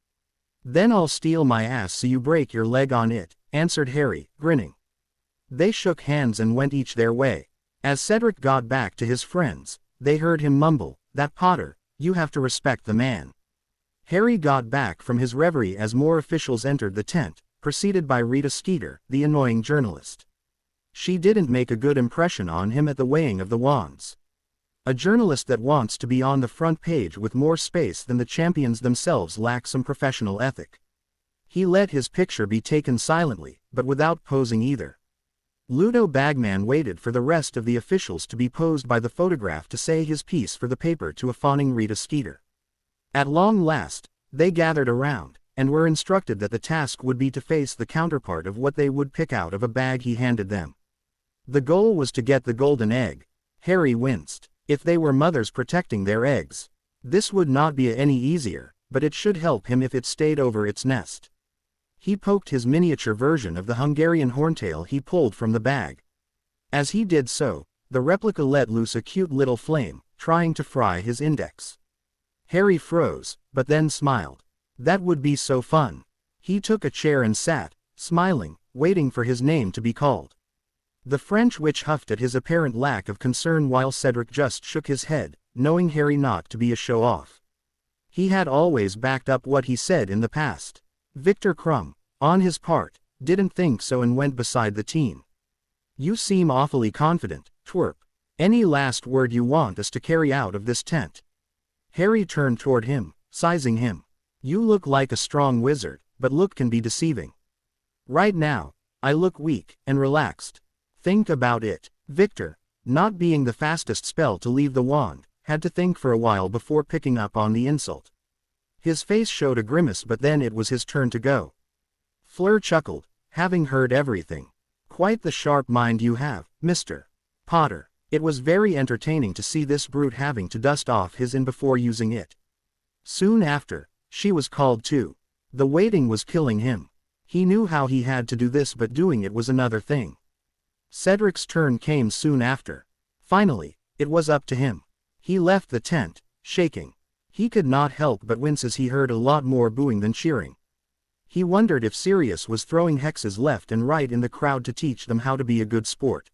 Speaker 1: Then I'll steal my ass so you break your leg on it, answered Harry, grinning. They shook hands and went each their way. As Cedric got back to his friends, they heard him mumble, "That Potter, you have to respect the man." Harry got back from his reverie as more officials entered the tent, preceded by Rita Skeeter, the annoying journalist. She didn't make a good impression on him at the weighing of the wands. A journalist that wants to be on the front page with more space than the champions themselves lacks some professional ethic. He let his picture be taken silently, but without posing either. Ludo Bagman waited for the rest of the officials to be posed by the photograph to say his piece for the paper to a fawning Rita Skeeter. At long last, they gathered around, and were instructed that the task would be to face the counterpart of what they would pick out of a bag he handed them. The goal was to get the golden egg. Harry winced. If they were mothers protecting their eggs, this would not be any easier, but it should help him if it stayed over its nest. He poked his miniature version of the Hungarian horntail he pulled from the bag. As he did so, the replica let loose a cute little flame, trying to fry his index. Harry froze, but then smiled. That would be so fun. He took a chair and sat, smiling, waiting for his name to be called. The French witch huffed at his apparent lack of concern while Cedric just shook his head, knowing Harry not to be a show-off. He had always backed up what he said in the past. Victor Crumb, on his part, didn't think so and went beside the teen. You seem awfully confident, twerp. Any last word you want us to carry out of this tent? Harry turned toward him, sizing him. You look like a strong wizard, but look can be deceiving. Right now, I look weak and relaxed. Think about it. Victor, not being the fastest spell to leave the wand, had to think for a while before picking up on the insult. His face showed a grimace, but then it was his turn to go. Fleur chuckled, having heard everything. Quite the sharp mind you have, Mr. Potter. It was very entertaining to see this brute having to dust off his in before using it. Soon after, she was called too. The waiting was killing him. He knew how he had to do this, but doing it was another thing. Cedric's turn came soon after. Finally, it was up to him. He left the tent, shaking. He could not help but wince as he heard a lot more booing than cheering. He wondered if Sirius was throwing hexes left and right in the crowd to teach them how to be a good sport.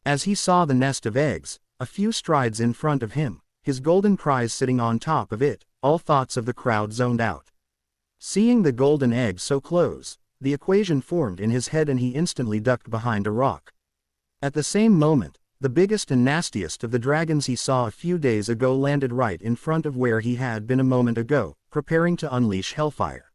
Speaker 1: As he saw the nest of eggs, a few strides in front of him, his golden prize sitting on top of it, all thoughts of the crowd zoned out. Seeing the golden egg so close, the equation formed in his head and he instantly ducked behind a rock. At the same moment, the biggest and nastiest of the dragons he saw a few days ago landed right in front of where he had been a moment ago, preparing to unleash hellfire.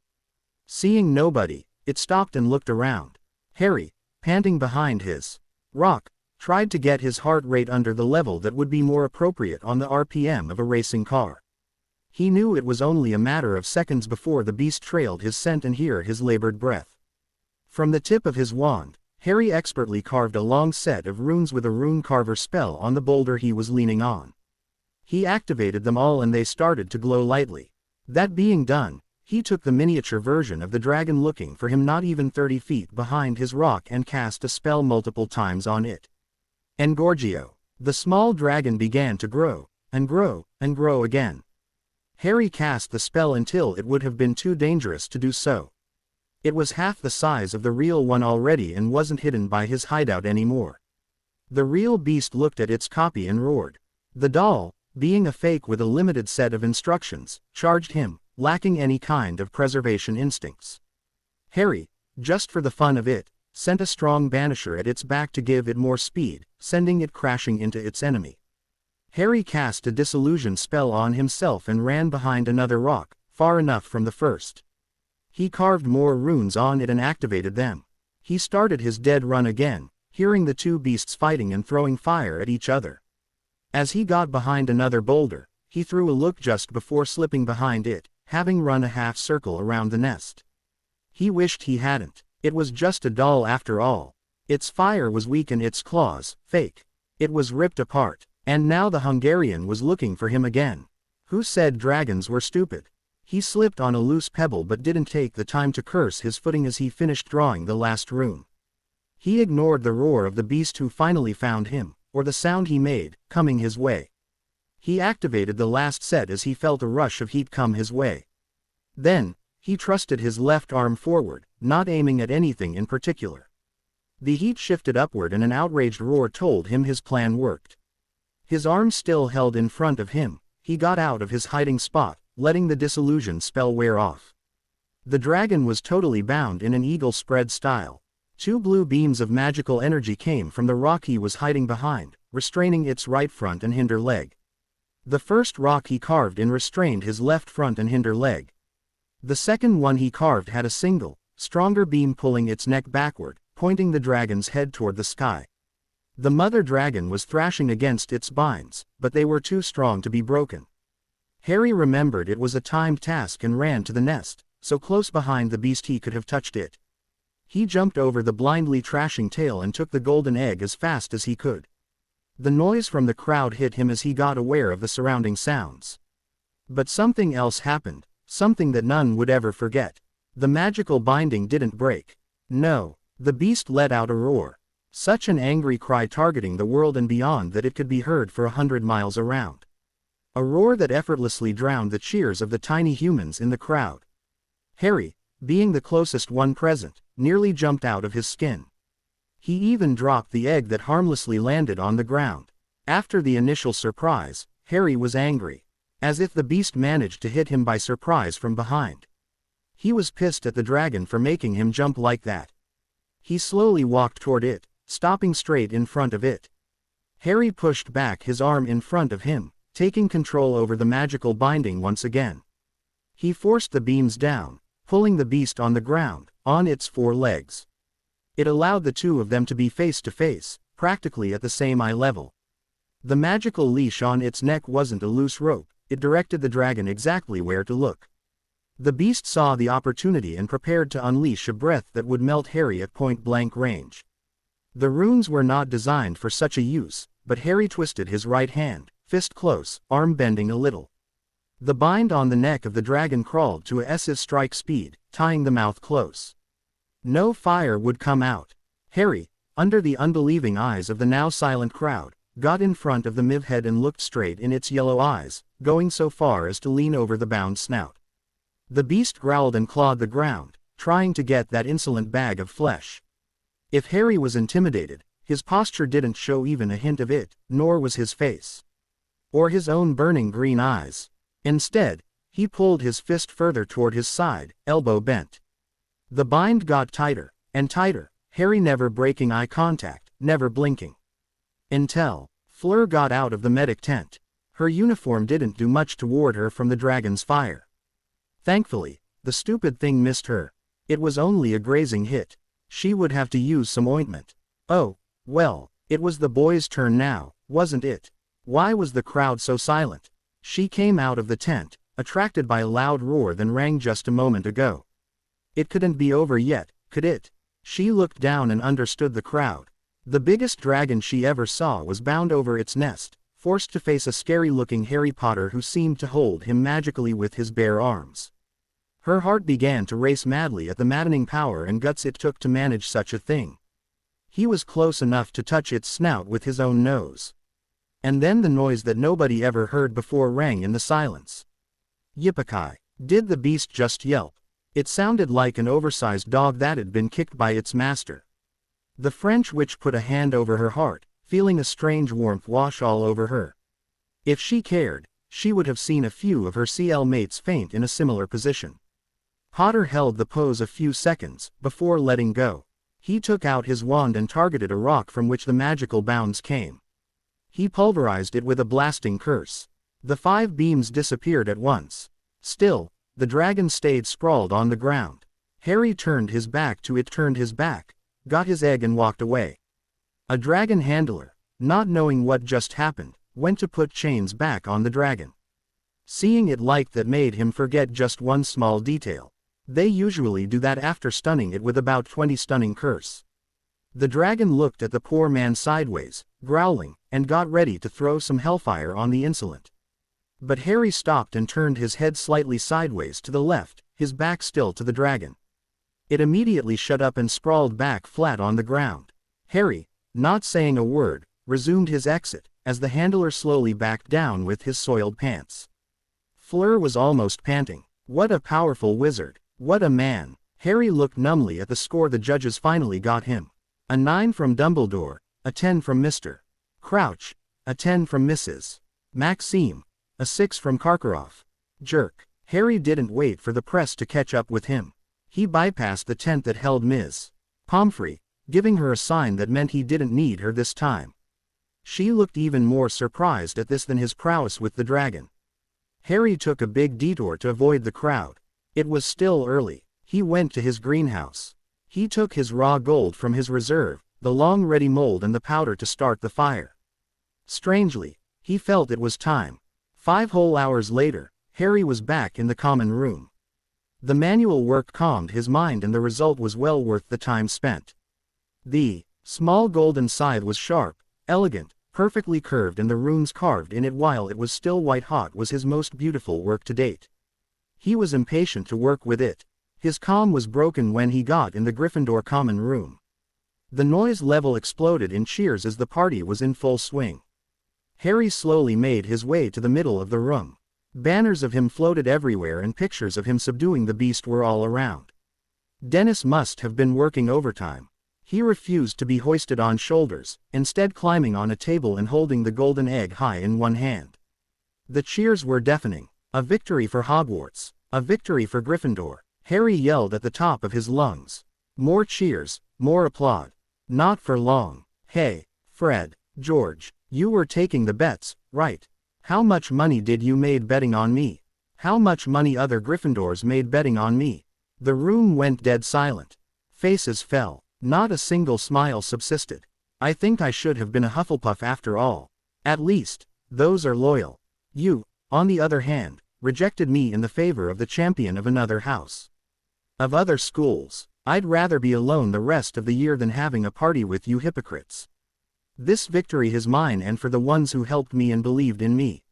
Speaker 1: Seeing nobody, it stopped and looked around. Harry, panting behind his rock, tried to get his heart rate under the level that would be more appropriate on the RPM of a racing car. He knew it was only a matter of seconds before the beast trailed his scent and heard his labored breath. From the tip of his wand, Harry expertly carved a long set of runes with a rune carver spell on the boulder he was leaning on. He activated them all and they started to glow lightly. That being done, he took the miniature version of the dragon looking for him not even 30 feet behind his rock and cast a spell multiple times on it. Engorgio. The small dragon began to grow, and grow, and grow again. Harry cast the spell until it would have been too dangerous to do so. It was half the size of the real one already and wasn't hidden by his hideout anymore. The real beast looked at its copy and roared. The doll, being a fake with a limited set of instructions, charged him, lacking any kind of preservation instincts. Harry, just for the fun of it, sent a strong banisher at its back to give it more speed, sending it crashing into its enemy. Harry cast a disillusion spell on himself and ran behind another rock, far enough from the first. He carved more runes on it and activated them. He started his dead run again, hearing the two beasts fighting and throwing fire at each other. As he got behind another boulder, he threw a look just before slipping behind it, having run a half circle around the nest. He wished he hadn't. It was just a doll after all. Its fire was weak and its claws, fake. It was ripped apart, and now the Hungarian was looking for him again. Who said dragons were stupid? He slipped on a loose pebble but didn't take the time to curse his footing as he finished drawing the last rune. He ignored the roar of the beast who finally found him, or the sound he made, coming his way. He activated the last set as he felt a rush of heat come his way. Then, he thrusted his left arm forward, not aiming at anything in particular. The heat shifted upward and an outraged roar told him his plan worked. His arm still held in front of him, he got out of his hiding spot, letting the disillusion spell wear off. The dragon was totally bound in an eagle spread style. Two blue beams of magical energy came from the rock he was hiding behind, restraining its right front and hinder leg. The first rock he carved in restrained his left front and hinder leg. The second one he carved had a single, stronger beam pulling its neck backward, pointing the dragon's head toward the sky. The mother dragon was thrashing against its binds, but they were too strong to be broken. Harry remembered it was a timed task and ran to the nest, so close behind the beast he could have touched it. He jumped over the blindly thrashing tail and took the golden egg as fast as he could. The noise from the crowd hit him as he got aware of the surrounding sounds. But something else happened, something that none would ever forget. The magical binding didn't break. No, the beast let out a roar. Such an angry cry targeting the world and beyond that it could be heard for 100 miles around. A roar that effortlessly drowned the cheers of the tiny humans in the crowd. Harry, being the closest one present, nearly jumped out of his skin. He even dropped the egg that harmlessly landed on the ground. After the initial surprise, Harry was angry. As if the beast managed to hit him by surprise from behind. He was pissed at the dragon for making him jump like that. He slowly walked toward it, stopping straight in front of it. Harry pushed back his arm in front of him, taking control over the magical binding once again. He forced the beams down, pulling the beast on the ground, on its four legs. It allowed the two of them to be face to face, practically at the same eye level. The magical leash on its neck wasn't a loose rope, it directed the dragon exactly where to look. The beast saw the opportunity and prepared to unleash a breath that would melt Harry at point-blank range. The runes were not designed for such a use, but Harry twisted his right hand, fist close, arm bending a little. The bind on the neck of the dragon crawled to a S strike speed, tying the mouth close. No fire would come out. Harry, under the unbelieving eyes of the now silent crowd, got in front of the mivhead and looked straight in its yellow eyes, going so far as to lean over the bound snout. The beast growled and clawed the ground, trying to get that insolent bag of flesh. If Harry was intimidated, his posture didn't show even a hint of it, nor was his face. Or his own burning green eyes. Instead, he pulled his fist further toward his side, elbow bent. The bind got tighter, and tighter, Harry never breaking eye contact, never blinking. Until Fleur got out of the medic tent. Her uniform didn't do much to ward her from the dragon's fire. Thankfully, the stupid thing missed her. It was only a grazing hit. She would have to use some ointment. Oh, well, it was the boy's turn now, wasn't it? Why was the crowd so silent? She came out of the tent, attracted by a loud roar that rang just a moment ago. It couldn't be over yet, could it? She looked down and understood the crowd. The biggest dragon she ever saw was bound over its nest, forced to face a scary-looking Harry Potter who seemed to hold him magically with his bare arms. Her heart began to race madly at the maddening power and guts it took to manage such a thing. He was close enough to touch its snout with his own nose. And then the noise that nobody ever heard before rang in the silence. Yippee! Did the beast just yelp? It sounded like an oversized dog that had been kicked by its master. The French witch put a hand over her heart, feeling a strange warmth wash all over her. If she cared, she would have seen a few of her CL mates faint in a similar position. Potter held the pose a few seconds, before letting go. He took out his wand and targeted a rock from which the magical bounds came. He pulverized it with a blasting curse. The 5 beams disappeared at once. Still, the dragon stayed sprawled on the ground. Harry turned his back, got his egg and walked away. A dragon handler, not knowing what just happened, went to put chains back on the dragon. Seeing it like that made him forget just one small detail. They usually do that after stunning it with about 20 stunning curse. The dragon looked at the poor man sideways, growling, and got ready to throw some hellfire on the insolent. But Harry stopped and turned his head slightly sideways to the left, his back still to the dragon. It immediately shut up and sprawled back flat on the ground. Harry, not saying a word, resumed his exit, as the handler slowly backed down with his soiled pants. Fleur was almost panting. What a powerful wizard. What a man. Harry looked numbly at the score the judges finally got him. A 9 from Dumbledore, a 10 from Mr. Crouch, a 10 from Mrs. Maxime, a 6 from Karkaroff. Jerk. Harry didn't wait for the press to catch up with him. He bypassed the tent that held Ms. Pomfrey, giving her a sign that meant he didn't need her this time. She looked even more surprised at this than his prowess with the dragon. Harry took a big detour to avoid the crowd. It was still early. He went to his greenhouse. He took his raw gold from his reserve, the long-ready mold and the powder to start the fire. Strangely, he felt it was time. 5 whole hours later, Harry was back in the common room. The manual work calmed his mind and the result was well worth the time spent. The small golden scythe was sharp, elegant, perfectly curved, and the runes carved in it while it was still white-hot was his most beautiful work to date. He was impatient to work with it. His calm was broken when he got in the Gryffindor common room. The noise level exploded in cheers as the party was in full swing. Harry slowly made his way to the middle of the room. Banners of him floated everywhere and pictures of him subduing the beast were all around. Dennis must have been working overtime. He refused to be hoisted on shoulders, instead climbing on a table and holding the golden egg high in one hand. The cheers were deafening. A victory for Hogwarts. A victory for Gryffindor. Harry yelled at the top of his lungs. More cheers, more applaud. Not for long. Hey, Fred, George, you were taking the bets, right? How much money did you made betting on me? How much money other Gryffindors made betting on me? The room went dead silent. Faces fell. Not a single smile subsisted. I think I should have been a Hufflepuff after all. At least, those are loyal. You, on the other hand, rejected me in the favor of the champion of another house. Of other schools. I'd rather be alone the rest of the year than having a party with you hypocrites. This victory is mine and for the ones who helped me and believed in me.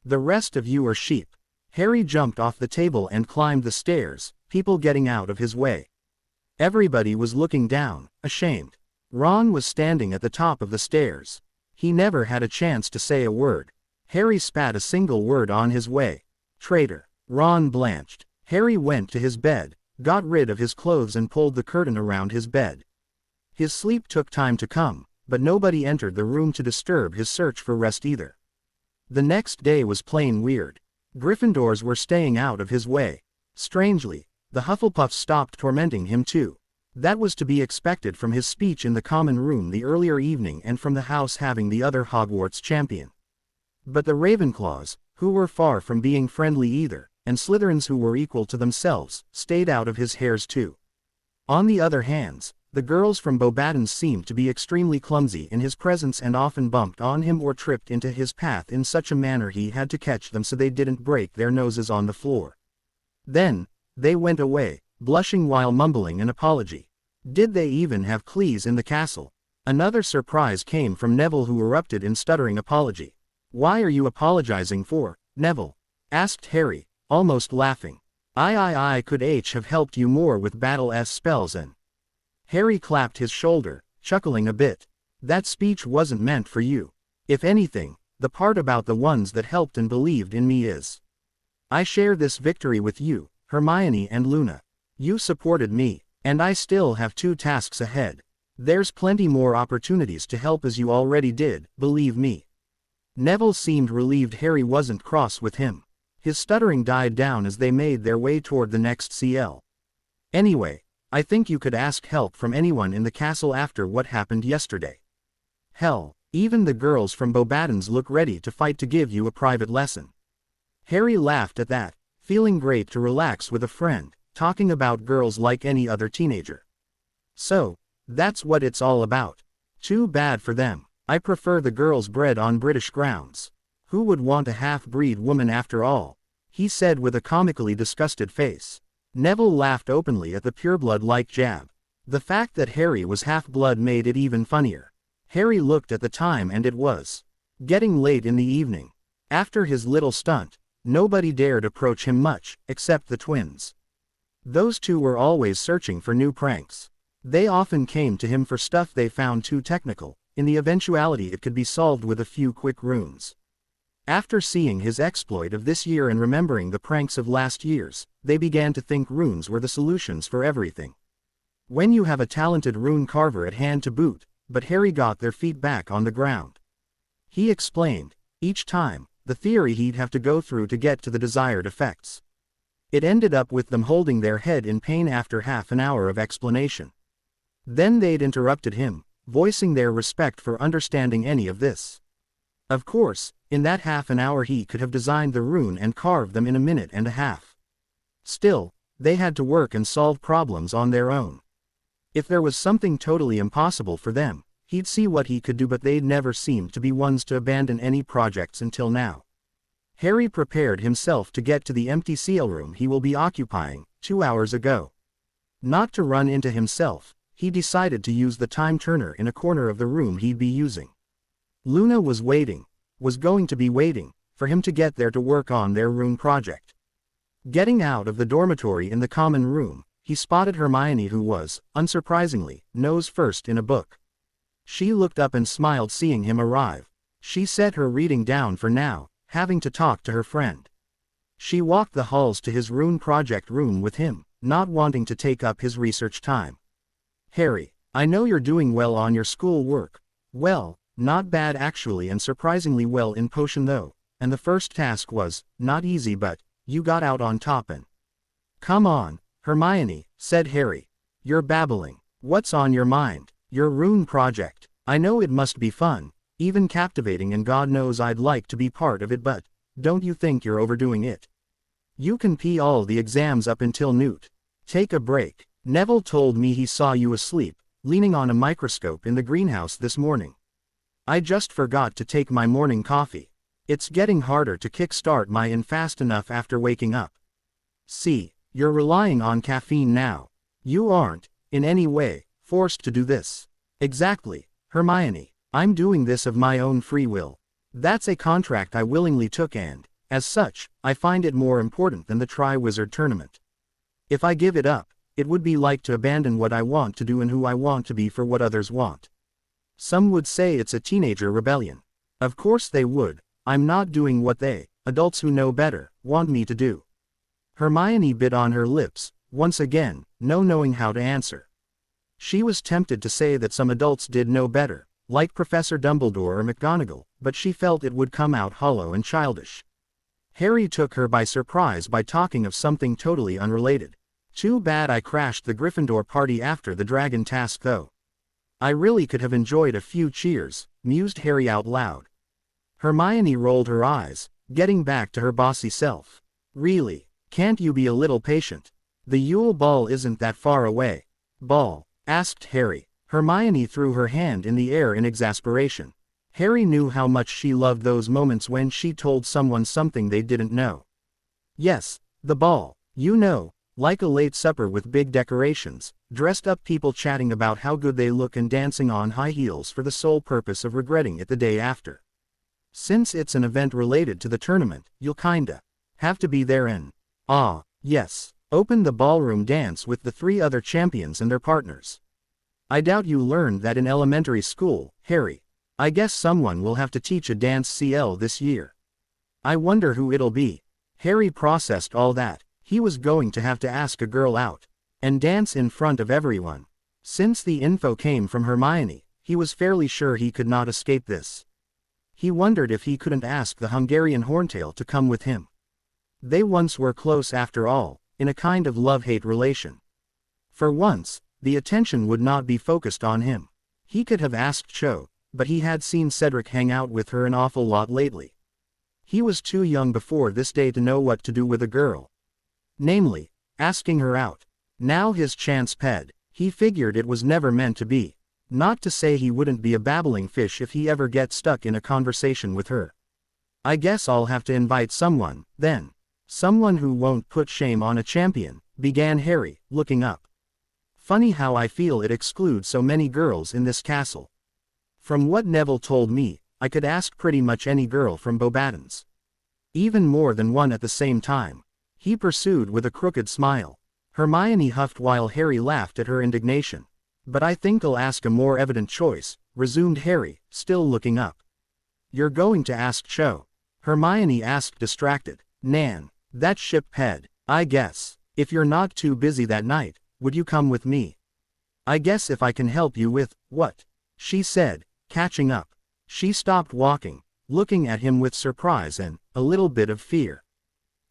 Speaker 1: The rest of you are sheep. Harry jumped off the table and climbed the stairs, people getting out of his way. Everybody was looking down, ashamed. Ron was standing at the top of the stairs. He never had a chance to say a word. Harry spat a single word on his way. Traitor. Ron blanched. Harry went to his bed, got rid of his clothes and pulled the curtain around his bed. His sleep took time to come, but nobody entered the room to disturb his search for rest either. The next day was plain weird. Gryffindors were staying out of his way. Strangely, the Hufflepuffs stopped tormenting him too. That was to be expected from his speech in the common room the earlier evening and from the house having the other Hogwarts champion. But the Ravenclaws, who were far from being friendly either, and Slytherins who were equal to themselves, stayed out of his hairs too. On the other hand, the girls from Beauxbatons seemed to be extremely clumsy in his presence and often bumped on him or tripped into his path in such a manner he had to catch them so they didn't break their noses on the floor. Then, they went away, blushing while mumbling an apology. Did they even have Cleese in the castle? Another surprise came from Neville, who erupted in stuttering apology. "Why are you apologizing for, Neville?" asked Harry, almost laughing. I could have helped you more with battle spells and... Harry clapped his shoulder, chuckling a bit. That speech wasn't meant for you. If anything, the part about the ones that helped and believed in me is. I share this victory with you, Hermione and Luna. You supported me, and I still have 2 tasks ahead. There's plenty more opportunities to help as you already did, believe me. Neville seemed relieved Harry wasn't cross with him. His stuttering died down as they made their way toward the next CL. Anyway, I think you could ask help from anyone in the castle after what happened yesterday. Hell, Even the girls from Bobaden's look ready to fight to give you a private lesson. Harry laughed at that, feeling great to relax with a friend, talking about girls like any other teenager. So, that's what it's all about. Too bad for them. I prefer the girls bred on British grounds. Who would want a half-breed woman after all? He said with a comically disgusted face. Neville laughed openly at the pureblood-like jab. The fact that Harry was half-blood made it even funnier. Harry looked at the time and it was getting late in the evening. After his little stunt, nobody dared approach him much, except the twins. Those two were always searching for new pranks. They often came to him for stuff they found too technical, in the eventuality it could be solved with a few quick runes. After seeing his exploit of this year and remembering the pranks of last year's, they began to think runes were the solutions for everything. When you have a talented rune carver at hand to boot, but Harry got their feet back on the ground. He explained, each time, the theory he'd have to go through to get to the desired effects. It ended up with them holding their head in pain after half an hour of explanation. Then they'd interrupted him, voicing their respect for understanding any of this. Of course, in that half an hour he could have designed the rune and carved them in a minute and a half. Still, they had to work and solve problems on their own. If there was something totally impossible for them, he'd see what he could do, but they'd never seemed to be ones to abandon any projects until now. Harry prepared himself to get to the empty seal room he will be occupying, 2 hours ago. Not to run into himself, he decided to use the time turner in a corner of the room he'd be using. Luna was going to be waiting, for him to get there to work on their rune project. Getting out of the dormitory in the common room, he spotted Hermione, who was, unsurprisingly, nose first in a book. She looked up and smiled seeing him arrive. She set her reading down for now, having to talk to her friend. She walked the halls to his rune project room with him, not wanting to take up his research time. Harry, I know you're doing well on your school work. Well, not bad actually, and surprisingly well in potion though, and the first task was, not easy, but you got out on top and... Come on, Hermione, said Harry. You're babbling. What's on your mind? Your rune project. I know it must be fun, even captivating, and God knows I'd like to be part of it, but don't you think you're overdoing it? You can pee all the exams up until Newt. Take a break. Neville told me he saw you asleep, leaning on a microscope in the greenhouse this morning. I just forgot to take my morning coffee. It's getting harder to kickstart my in fast enough after waking up. See, you're relying on caffeine now. You aren't, in any way, forced to do this. Exactly, Hermione. I'm doing this of my own free will. That's a contract I willingly took and, as such, I find it more important than the Triwizard Tournament. If I give it up, it would be like to abandon what I want to do and who I want to be for what others want. Some would say it's a teenager rebellion. Of course they would. I'm not doing what they, adults who know better, want me to do. Hermione bit on her lips, once again, no knowing how to answer. She was tempted to say that some adults did know better, like Professor Dumbledore or McGonagall, but she felt it would come out hollow and childish. Harry took her by surprise by talking of something totally unrelated. Too bad I crashed the Gryffindor party after the dragon task though. I really could have enjoyed a few cheers, mused Harry out loud. Hermione rolled her eyes, getting back to her bossy self. Really, can't you be a little patient? The Yule Ball isn't that far away. Ball? Asked Harry. Hermione threw her hand in the air in exasperation. Harry knew how much she loved those moments when she told someone something they didn't know. Yes, the ball, you know, like a late supper with big decorations, dressed up people chatting about how good they look and dancing on high heels for the sole purpose of regretting it the day after. Since it's an event related to the tournament, you'll kinda have to be there and, yes, open the ballroom dance with the 3 other champions and their partners. I doubt you learned that in elementary school, Harry. I guess someone will have to teach a dance CL this year. I wonder who it'll be. Harry processed all that. He was going to have to ask a girl out and dance in front of everyone. Since the info came from Hermione, he was fairly sure he could not escape this. He wondered if he couldn't ask the Hungarian Horntail to come with him. They once were close after all, in a kind of love-hate relation. For once, the attention would not be focused on him. He could have asked Cho, but he had seen Cedric hang out with her an awful lot lately. He was too young before this day to know what to do with a girl. Namely, asking her out. Now his chance ped. He figured it was never meant to be. Not to say he wouldn't be a babbling fish if he ever gets stuck in a conversation with her. I guess I'll have to invite someone, then. Someone who won't put shame on a champion, began Harry, looking up. Funny how I feel it excludes so many girls in this castle. From what Neville told me, I could ask pretty much any girl from Beauxbatons. Even more than one at the same time. He pursued with a crooked smile. Hermione huffed while Harry laughed at her indignation. But I think I'll ask a more evident choice, resumed Harry, still looking up. You're going to ask Cho? Hermione asked distracted. Nan, that ship head, I guess. If you're not too busy that night, would you come with me? I guess if I can help you with, what? She said, catching up. She stopped walking, looking at him with surprise and a little bit of fear.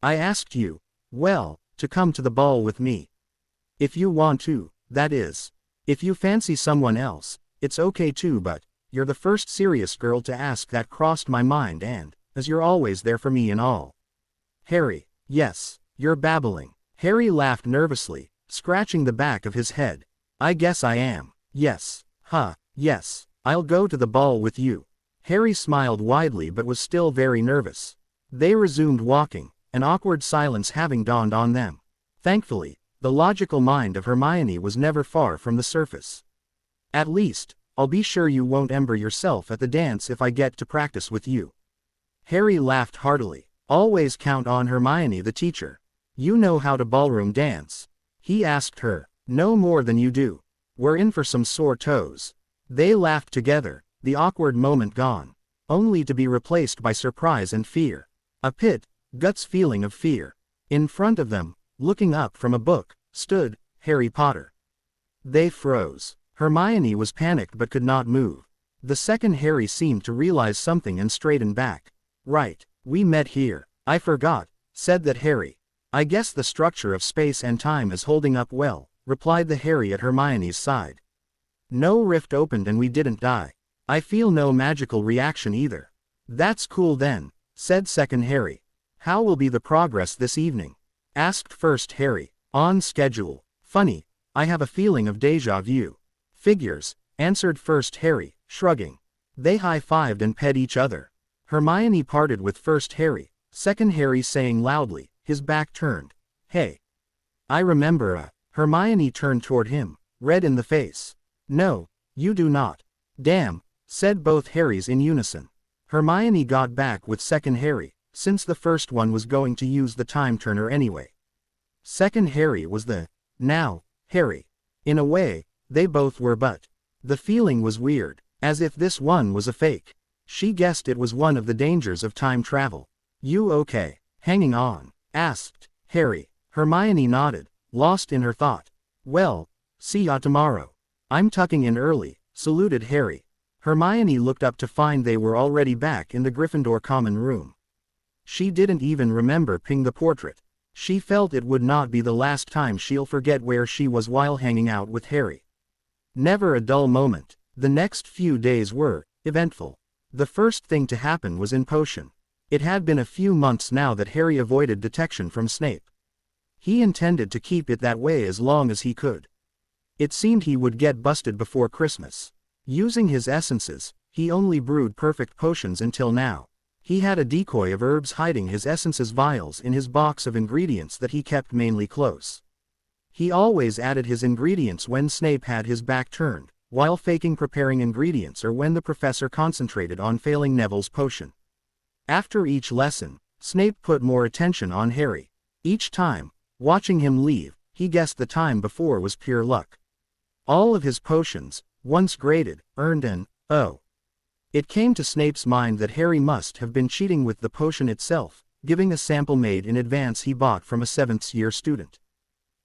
Speaker 1: I asked you, well, to come to the ball with me. If you want to, that is. If you fancy someone else, it's okay too, but you're the first serious girl to ask that crossed my mind, and, as you're always there for me and all. Harry, yes, you're babbling. Harry laughed nervously, scratching the back of his head. I guess I am. Yes. Yes, I'll go to the ball with you. Harry smiled widely but was still very nervous. They resumed walking, an awkward silence having dawned on them. Thankfully, the logical mind of Hermione was never far from the surface. At least, I'll be sure you won't ember yourself at the dance if I get to practice with you. Harry laughed heartily. Always count on Hermione the teacher. You know how to ballroom dance. He asked her. No more than you do. We're in for some sore toes. They laughed together, the awkward moment gone, only to be replaced by surprise and fear. A gut's feeling of fear. In front of them, looking up from a book, stood Harry Potter. They froze. Hermione was panicked but could not move. The second Harry seemed to realize something and straightened back. Right, we met here. I forgot, said that Harry. I guess the structure of space and time is holding up well, replied the Harry at Hermione's side. No rift opened and we didn't die. I feel no magical reaction either. That's cool then, said second Harry. How will be the progress this evening? Asked first Harry. On schedule. Funny, I have a feeling of déjà vu. Figures, answered first Harry, shrugging. They high-fived and pet each other. Hermione parted with first Harry, second Harry saying loudly, his back turned. Hey. I remember Hermione turned toward him, red in the face. No, you do not. Damn, said both Harrys in unison. Hermione got back with second Harry, since the first one was going to use the time turner anyway. Second Harry was the, now, Harry. In a way, they both were, but the feeling was weird, as if this one was a fake. She guessed it was one of the dangers of time travel. You okay? Hanging on? Asked Harry. Hermione nodded, lost in her thought. Well, see ya tomorrow. I'm tucking in early, saluted Harry. Hermione looked up to find they were already back in the Gryffindor common room. She didn't even remember ping the portrait. She felt it would not be the last time she'll forget where she was while hanging out with Harry. Never a dull moment. The next few days were eventful. The first thing to happen was in potion. It had been a few months now that Harry avoided detection from Snape. He intended to keep it that way as long as he could. It seemed he would get busted before Christmas. Using his essences, he only brewed perfect potions until now. He had a decoy of herbs hiding his essences vials in his box of ingredients that he kept mainly close. He always added his ingredients when Snape had his back turned, while faking preparing ingredients or when the professor concentrated on failing Neville's potion. After each lesson, Snape put more attention on Harry. Each time, watching him leave, he guessed the time before was pure luck. All of his potions, once graded, earned an O. It came to Snape's mind that Harry must have been cheating with the potion itself, giving a sample made in advance he bought from a 7th-year student.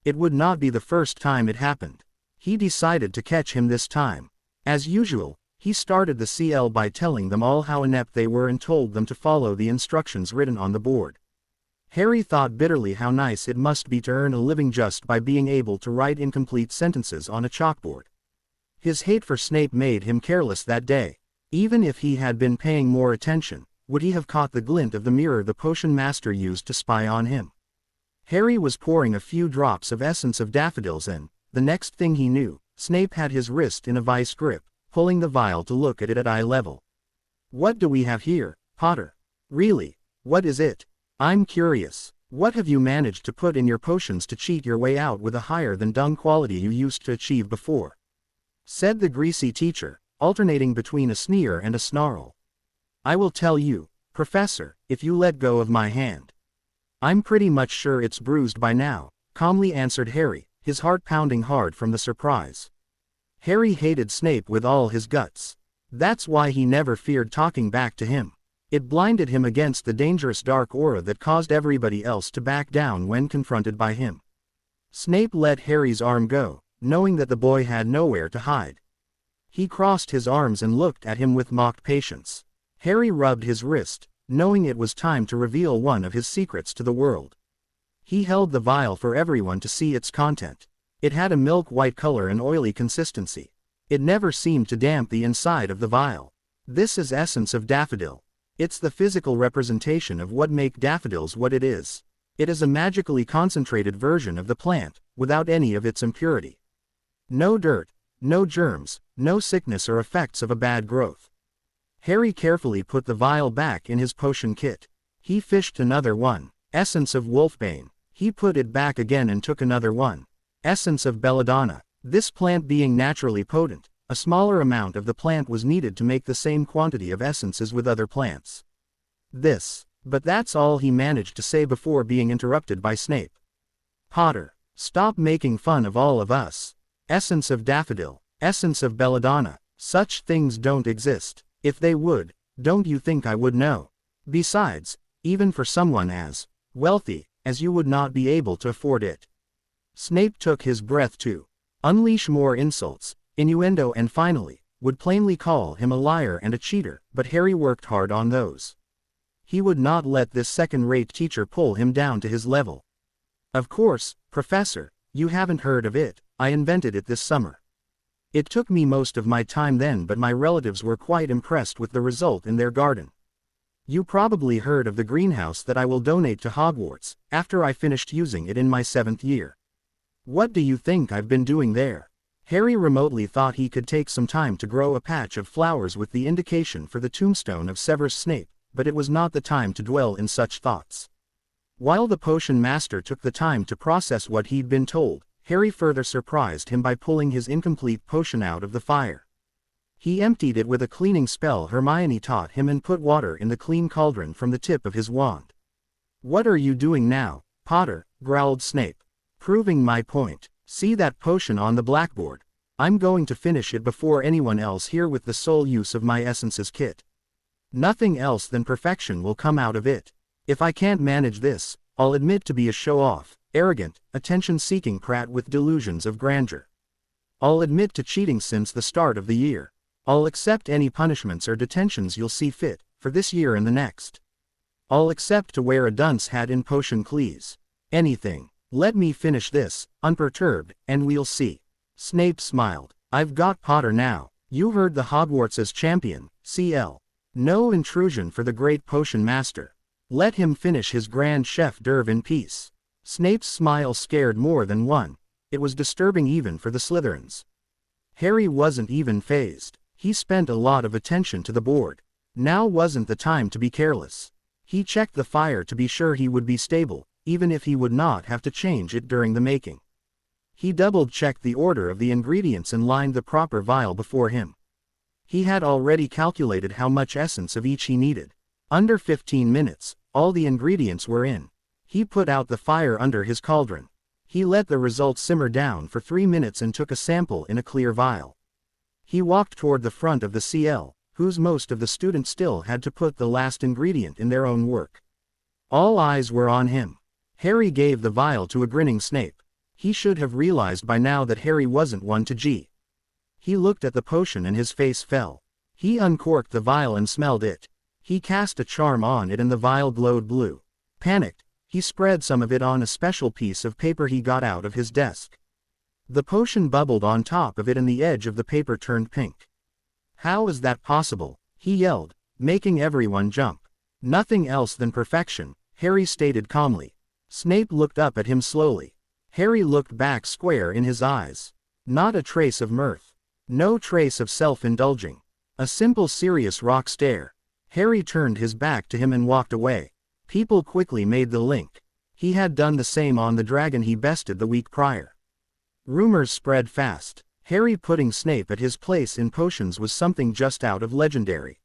Speaker 1: It would not be the first time it happened. He decided to catch him this time. As usual, he started the CL by telling them all how inept they were and told them to follow the instructions written on the board. Harry thought bitterly how nice it must be to earn a living just by being able to write incomplete sentences on a chalkboard. His hate for Snape made him careless that day. Even if he had been paying more attention, would he have caught the glint of the mirror the potion master used to spy on him? Harry was pouring a few drops of essence of daffodils and, the next thing he knew, Snape had his wrist in a vice grip, pulling the vial to look at it at eye level. What do we have here, Potter? Really, what is it? I'm curious. What have you managed to put in your potions to cheat your way out with a higher than dung quality you used to achieve before? Said the greasy teacher, alternating between a sneer and a snarl. I will tell you, Professor, if you let go of my hand. I'm pretty much sure it's bruised by now, calmly answered Harry, his heart pounding hard from the surprise. Harry hated Snape with all his guts. That's why he never feared talking back to him. It blinded him against the dangerous dark aura that caused everybody else to back down when confronted by him. Snape let Harry's arm go, knowing that the boy had nowhere to hide. He crossed his arms and looked at him with mock patience. Harry rubbed his wrist, knowing it was time to reveal one of his secrets to the world. He held the vial for everyone to see its content. It had a milk-white color and oily consistency. It never seemed to damp the inside of the vial. This is essence of daffodil. It's the physical representation of what makes daffodils what it is. It is a magically concentrated version of the plant, without any of its impurity. No dirt, no germs, no sickness or effects of a bad growth. Harry carefully put the vial back in his potion kit. He fished another one. Essence of wolfbane. He put it back again and took another one. Essence of belladonna. This plant being naturally potent, a smaller amount of the plant was needed to make the same quantity of essences with other plants. But that's all he managed to say before being interrupted by Snape. Potter, stop making fun of all of us. Essence of daffodil, essence of belladonna, such things don't exist. If they would, don't you think I would know? Besides, even for someone as wealthy as you would not be able to afford it. Snape took his breath to unleash more insults, innuendo and finally, would plainly call him a liar and a cheater, but Harry worked hard on those. He would not let this second-rate teacher pull him down to his level. Of course, Professor, you haven't heard of it, I invented it this summer. It took me most of my time then, but my relatives were quite impressed with the result in their garden. You probably heard of the greenhouse that I will donate to Hogwarts, after I finished using it in my 7th year. What do you think I've been doing there? Harry remotely thought he could take some time to grow a patch of flowers with the indication for the tombstone of Severus Snape, but it was not the time to dwell in such thoughts. While the potion master took the time to process what he'd been told, Harry further surprised him by pulling his incomplete potion out of the fire. He emptied it with a cleaning spell Hermione taught him and put water in the clean cauldron from the tip of his wand. What are you doing now, Potter? Growled Snape. Proving my point. See that potion on the blackboard? I'm going to finish it before anyone else here with the sole use of my essences kit. Nothing else than perfection will come out of it. If I can't manage this, I'll admit to be a show-off, arrogant, attention-seeking prat with delusions of grandeur. I'll admit to cheating since the start of the year. I'll accept any punishments or detentions you'll see fit, for this year and the next. I'll accept to wear a dunce hat in Potion Cleese. Anything. Let me finish this, unperturbed, and we'll see. Snape smiled. I've got Potter now. You heard the Hogwarts' champion, CL. No intrusion for the great potion master. Let him finish his grand chef d'oeuvre in peace. Snape's smile scared more than one. It was disturbing even for the Slytherins. Harry wasn't even fazed. He spent a lot of attention to the board. Now wasn't the time to be careless. He checked the fire to be sure he would be stable, even if he would not have to change it during the making. He double-checked the order of the ingredients and lined the proper vial before him. He had already calculated how much essence of each he needed. Under 15 minutes, all the ingredients were in. He put out the fire under his cauldron. He let the results simmer down for 3 minutes and took a sample in a clear vial. He walked toward the front of the CL, whose most of the students still had to put the last ingredient in their own work. All eyes were on him. Harry gave the vial to a grinning Snape. He should have realized by now that Harry wasn't one to G. He looked at the potion and his face fell. He uncorked the vial and smelled it. He cast a charm on it and the vial glowed blue. Panicked, he spread some of it on a special piece of paper he got out of his desk. The potion bubbled on top of it and the edge of the paper turned pink. How is that possible? he yelled, making everyone jump. Nothing else than perfection, Harry stated calmly. Snape looked up at him slowly. Harry looked back square in his eyes. Not a trace of mirth. No trace of self-indulging. A simple serious rock stare. Harry turned his back to him and walked away. People quickly made the link. He had done the same on the dragon he bested the week prior. Rumors spread fast. Harry putting Snape at his place in potions was something just out of legendary.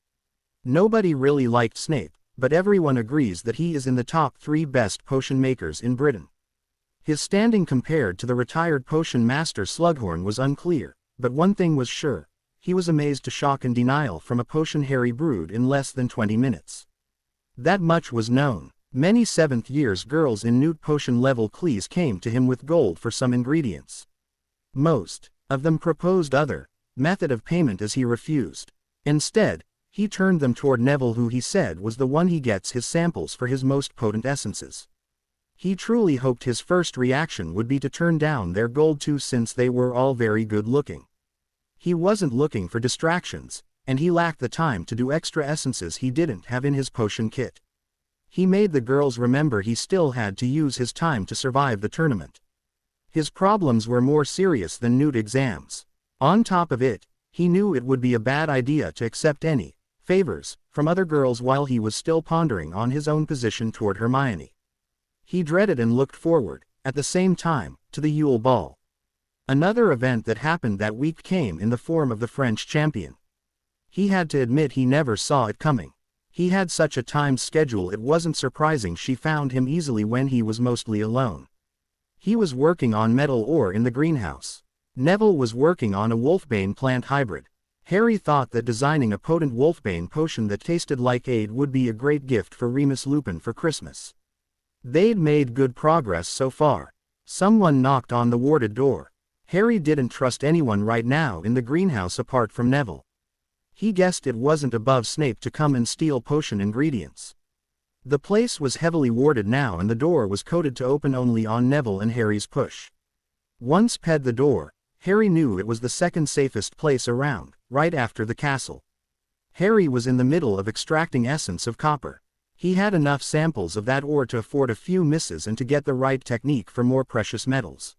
Speaker 1: Nobody really liked Snape, but everyone agrees that he is in the top 3 best potion makers in Britain. His standing compared to the retired potion master Slughorn was unclear, but one thing was sure. He was amazed to shock and denial from a potion Harry brewed in less than 20 minutes. That much was known. Many 7th years girls in Newt potion level clees came to him with gold for some ingredients. Most of them proposed other method of payment as he refused. Instead, he turned them toward Neville, who he said was the one he gets his samples for his most potent essences. He truly hoped his first reaction would be to turn down their gold too, since they were all very good looking. He wasn't looking for distractions, and he lacked the time to do extra essences he didn't have in his potion kit. He made the girls remember he still had to use his time to survive the tournament. His problems were more serious than Newt exams. On top of it, he knew it would be a bad idea to accept any favors from other girls while he was still pondering on his own position toward Hermione. He dreaded and looked forward, at the same time, to the Yule Ball. Another event that happened that week came in the form of the French champion. He had to admit he never saw it coming. He had such a timed schedule, it wasn't surprising she found him easily when he was mostly alone. He was working on metal ore in the greenhouse. Neville was working on a wolfbane plant hybrid. Harry thought that designing a potent wolfbane potion that tasted like aid would be a great gift for Remus Lupin for Christmas. They'd made good progress so far. Someone knocked on the warded door. Harry didn't trust anyone right now in the greenhouse apart from Neville. He guessed it wasn't above Snape to come and steal potion ingredients. The place was heavily warded now, and the door was coded to open only on Neville and Harry's push. Once ped the door, Harry knew it was the second safest place around, right after the castle. Harry was in the middle of extracting essence of copper. He had enough samples of that ore to afford a few misses and to get the right technique for more precious metals.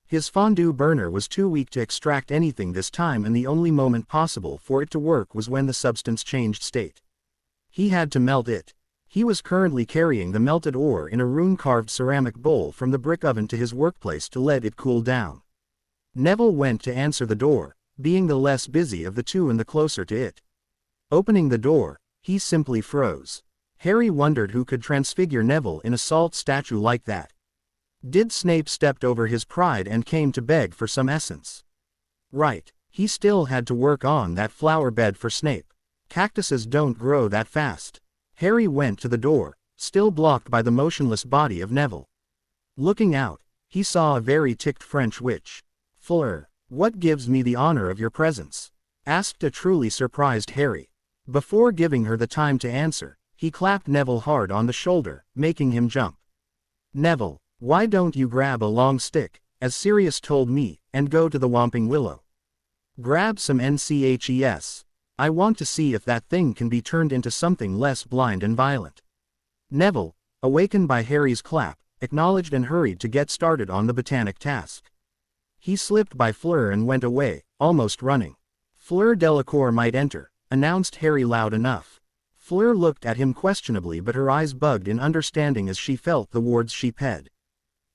Speaker 1: His fondue burner was too weak to extract anything this time, and the only moment possible for it to work was when the substance changed state. He had to melt it. He was currently carrying the melted ore in a rune-carved ceramic bowl from the brick oven to his workplace to let it cool down. Neville went to answer the door, being the less busy of the two and the closer to it. Opening the door, he simply froze. Harry wondered who could transfigure Neville in a salt statue like that. Did Snape stepped over his pride and came to beg for some essence? Right, he still had to work on that flower bed for Snape. Cactuses don't grow that fast. Harry went to the door, still blocked by the motionless body of Neville. Looking out, he saw a very ticked French witch. "Fleur, what gives me the honor of your presence?" asked a truly surprised Harry. Before giving her the time to answer, he clapped Neville hard on the shoulder, making him jump. "Neville, why don't you grab a long stick, as Sirius told me, and go to the Whomping Willow? Grab some NCHES. I want to see if that thing can be turned into something less blind and violent." Neville, awakened by Harry's clap, acknowledged and hurried to get started on the botanic task. He slipped by Fleur and went away, almost running. "Fleur Delacour might enter," announced Harry loud enough. Fleur looked at him questionably, but her eyes bugged in understanding as she felt the wards she ped.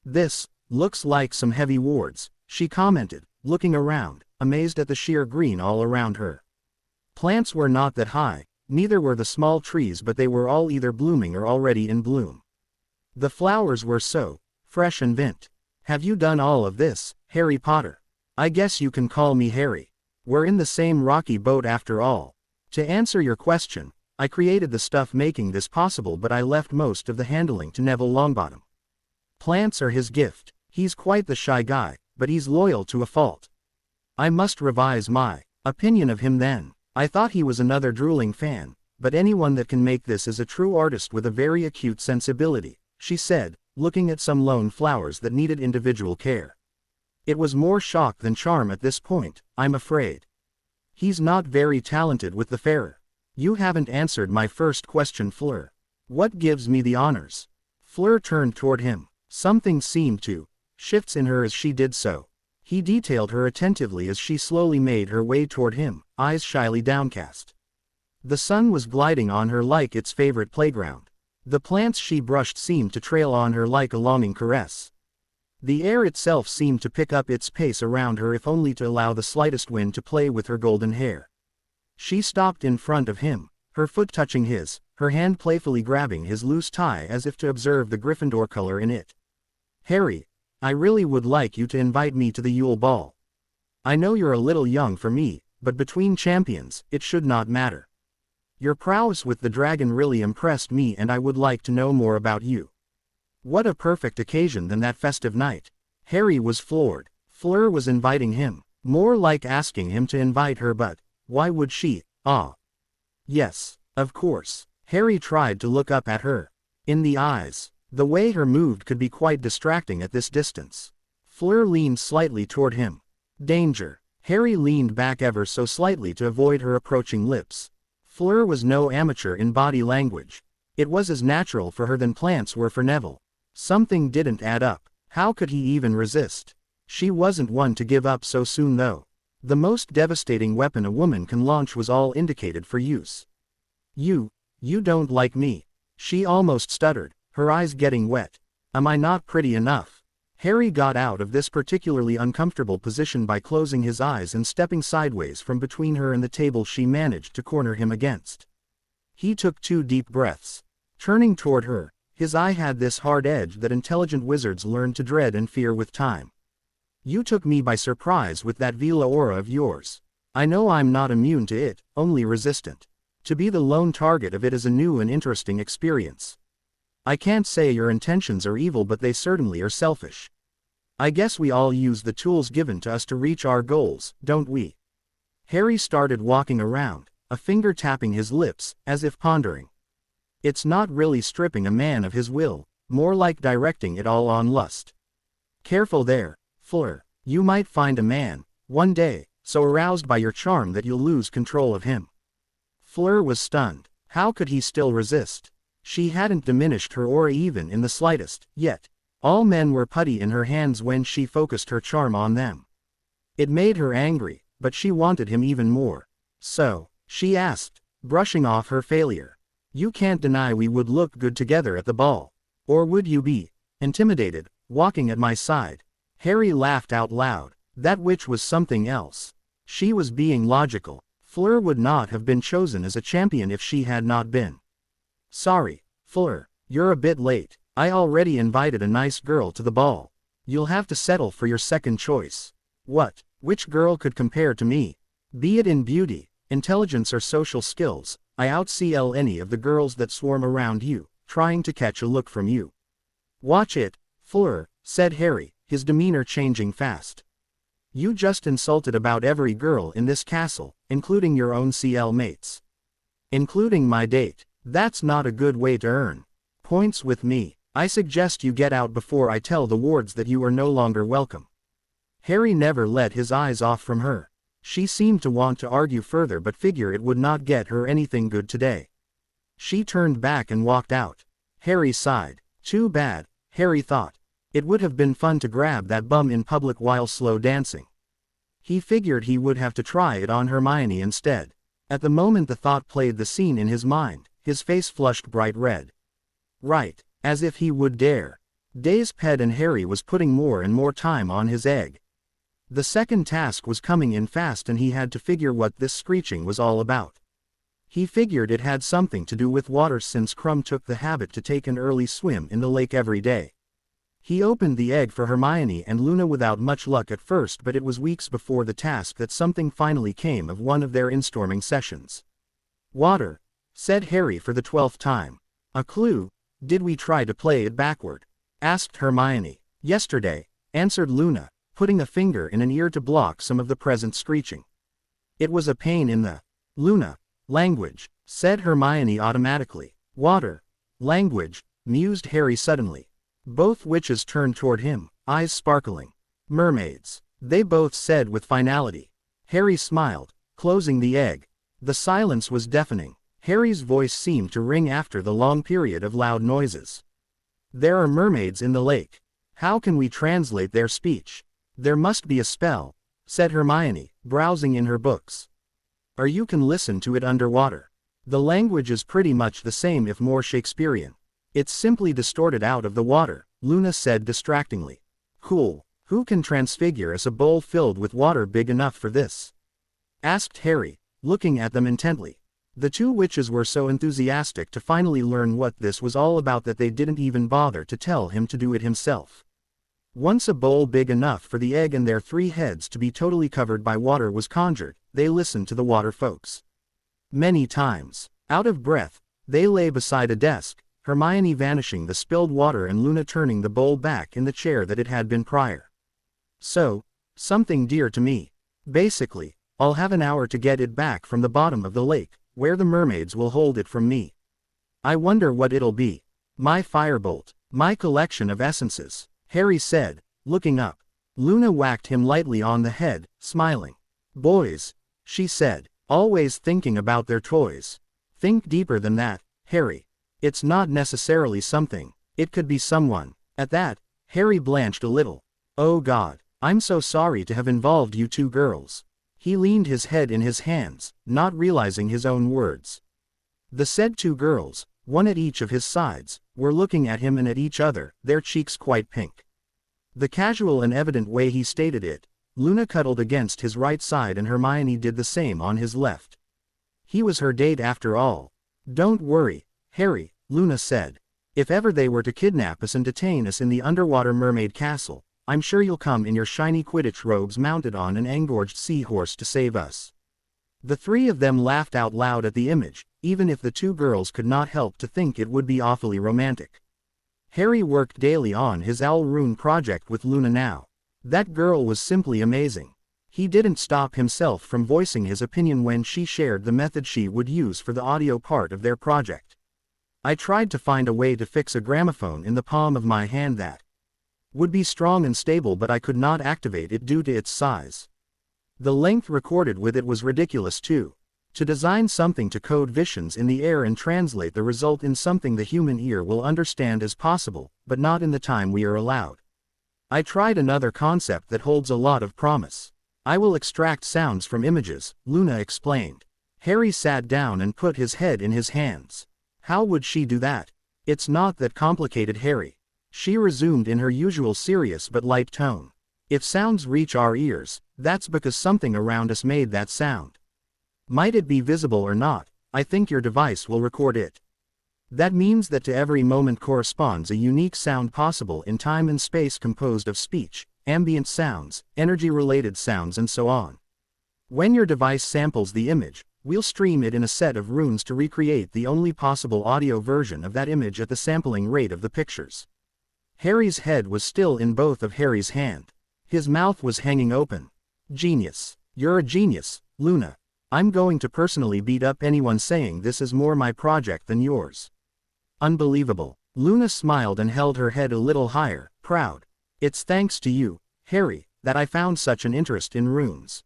Speaker 1: "This looks like some heavy wards," she commented, looking around, amazed at the sheer green all around her. Plants were not that high, neither were the small trees, but they were all either blooming or already in bloom. The flowers were so fresh and vint. "Have you done all of this, Harry Potter?" "I guess you can call me Harry. We're in the same rocky boat after all. To answer your question, I created the stuff making this possible, but I left most of the handling to Neville Longbottom. Plants are his gift. He's quite the shy guy, but he's loyal to a fault. I must revise my opinion of him then. I thought he was another drooling fan, but anyone that can make this is a true artist with a very acute sensibility," she said, looking at some lone flowers that needed individual care. It was more shock than charm at this point, I'm afraid. He's not very talented with the fairer. You haven't answered my first question, Fleur. What gives me the honors? Fleur turned toward him. Something seemed to shift in her as she did so. He detailed her attentively as she slowly made her way toward him, eyes shyly downcast. The sun was gliding on her like its favorite playground. The plants she brushed seemed to trail on her like a longing caress. The air itself seemed to pick up its pace around her if only to allow the slightest wind to play with her golden hair. She stopped in front of him, her foot touching his, her hand playfully grabbing his loose tie as if to observe the Gryffindor color in it. Harry, I really would like you to invite me to the Yule Ball. I know you're a little young for me, but between champions, it should not matter. Your prowess with the dragon really impressed me and I would like to know more about you. What a perfect occasion than that festive night. Harry was floored. Fleur was inviting him, more like asking him to invite her, but why would she? Yes, of course. Harry tried to look up at her. In the eyes, the way her moved could be quite distracting at this distance. Fleur leaned slightly toward him. Danger. Harry leaned back ever so slightly to avoid her approaching lips. Fleur was no amateur in body language. It was as natural for her than plants were for Neville. Something didn't add up. How could he even resist? She wasn't one to give up so soon though. The most devastating weapon a woman can launch was all indicated for use. You don't like me. She almost stuttered, her eyes getting wet. Am I not pretty enough? Harry got out of this particularly uncomfortable position by closing his eyes and stepping sideways from between her and the table she managed to corner him against. He took 2 deep breaths. Turning toward her, his eye had this hard edge that intelligent wizards learn to dread and fear with time. You took me by surprise with that Vila aura of yours. I know I'm not immune to it, only resistant. To be the lone target of it is a new and interesting experience. I can't say your intentions are evil, but they certainly are selfish. I guess we all use the tools given to us to reach our goals, don't we? Harry started walking around, a finger tapping his lips, as if pondering. It's not really stripping a man of his will, more like directing it all on lust. Careful there, Fleur. You might find a man, one day, so aroused by your charm that you'll lose control of him. Fleur was stunned. How could he still resist? She hadn't diminished her aura even in the slightest, yet all men were putty in her hands when she focused her charm on them. It made her angry, but she wanted him even more. So, she asked, brushing off her failure. You can't deny we would look good together at the ball. Or would you be intimidated, walking at my side? Harry laughed out loud. That which was something else. She was being logical. Fleur would not have been chosen as a champion if she had not been. Sorry, Fleur, you're a bit late. I already invited a nice girl to the ball. You'll have to settle for your second choice. What? Which girl could compare to me? Be it in beauty, intelligence or social skills, I out-CL any of the girls that swarm around you, trying to catch a look from you. Watch it, Fleur, said Harry, his demeanor changing fast. You just insulted about every girl in this castle, including your own CL mates. Including my date. That's not a good way to earn points with me. I suggest you get out before I tell the wards that you are no longer welcome. Harry never let his eyes off from her. She seemed to want to argue further but figure it would not get her anything good today. She turned back and walked out. Harry sighed. Too bad, Harry thought. It would have been fun to grab that bum in public while slow dancing. He figured he would have to try it on Hermione instead. At the moment the thought played the scene in his mind, his face flushed bright red. Right, as if he would dare. Days Ped and Harry was putting more and more time on his egg. The second task was coming in fast and he had to figure what this screeching was all about. He figured it had something to do with water since Crumb took the habit to take an early swim in the lake every day. He opened the egg for Hermione and Luna without much luck at first, but it was weeks before the task that something finally came of one of their instorming sessions. Water, said Harry for the 12th time. A clue? Did we try to play it backward? Asked Hermione. Yesterday, answered Luna, putting a finger in an ear to block some of the present screeching. It was a pain in the Luna language, said Hermione automatically. Water language, mused Harry suddenly. Both witches turned toward him, eyes sparkling. Mermaids, they both said with finality. Harry smiled, closing the egg. The silence was deafening. Harry's voice seemed to ring after the long period of loud noises. "There are mermaids in the lake. How can we translate their speech?" "There must be a spell," said Hermione, browsing in her books. "Or you can listen to it underwater. The language is pretty much the same if more Shakespearean. It's simply distorted out of the water," Luna said distractingly. "Cool. Who can transfigure us a bowl filled with water big enough for this?" asked Harry, looking at them intently. The two witches were so enthusiastic to finally learn what this was all about that they didn't even bother to tell him to do it himself. Once a bowl big enough for the egg and their 3 heads to be totally covered by water was conjured, they listened to the water folks. Many times, out of breath, they lay beside a desk, Hermione vanishing the spilled water and Luna turning the bowl back in the chair that it had been prior. "So, something dear to me. Basically, I'll have an hour to get it back from the bottom of the lake, where the mermaids will hold it from me. I wonder what it'll be. My firebolt, my collection of essences," Harry said, looking up. Luna whacked him lightly on the head, smiling. "Boys," she said, "always thinking about their toys. Think deeper than that, Harry. It's not necessarily something, it could be someone." At that, Harry blanched a little. "Oh God, I'm so sorry to have involved you two girls." He leaned his head in his hands, not realizing his own words. The said 2 girls, one at each of his sides, were looking at him and at each other, their cheeks quite pink. The casual and evident way he stated it, Luna cuddled against his right side and Hermione did the same on his left. He was her date after all. "Don't worry, Harry," Luna said. "If ever they were to kidnap us and detain us in the underwater mermaid castle, I'm sure you'll come in your shiny Quidditch robes mounted on an engorged seahorse to save us." The 3 of them laughed out loud at the image, even if the 2 girls could not help to think it would be awfully romantic. Harry worked daily on his Owl Rune project with Luna now. That girl was simply amazing. He didn't stop himself from voicing his opinion when she shared the method she would use for the audio part of their project. "I tried to find a way to fix a gramophone in the palm of my hand that would be strong and stable, but I could not activate it due to its size. The length recorded with it was ridiculous too. To design something to code visions in the air and translate the result in something the human ear will understand is possible, but not in the time we are allowed. I tried another concept that holds a lot of promise. I will extract sounds from images," Luna explained. Harry sat down and put his head in his hands. "How would she do that?" "It's not that complicated, Harry," she resumed in her usual serious but light tone. "If sounds reach our ears, that's because something around us made that sound. Might it be visible or not, I think your device will record it. That means that to every moment corresponds a unique sound possible in time and space composed of speech, ambient sounds, energy-related sounds and so on. When your device samples the image, we'll stream it in a set of runes to recreate the only possible audio version of that image at the sampling rate of the pictures." Harry's head was still in both of Harry's hand. His mouth was hanging open. "Genius. You're a genius, Luna. I'm going to personally beat up anyone saying this is more my project than yours." "Unbelievable." Luna smiled and held her head a little higher, proud. "It's thanks to you, Harry, that I found such an interest in runes.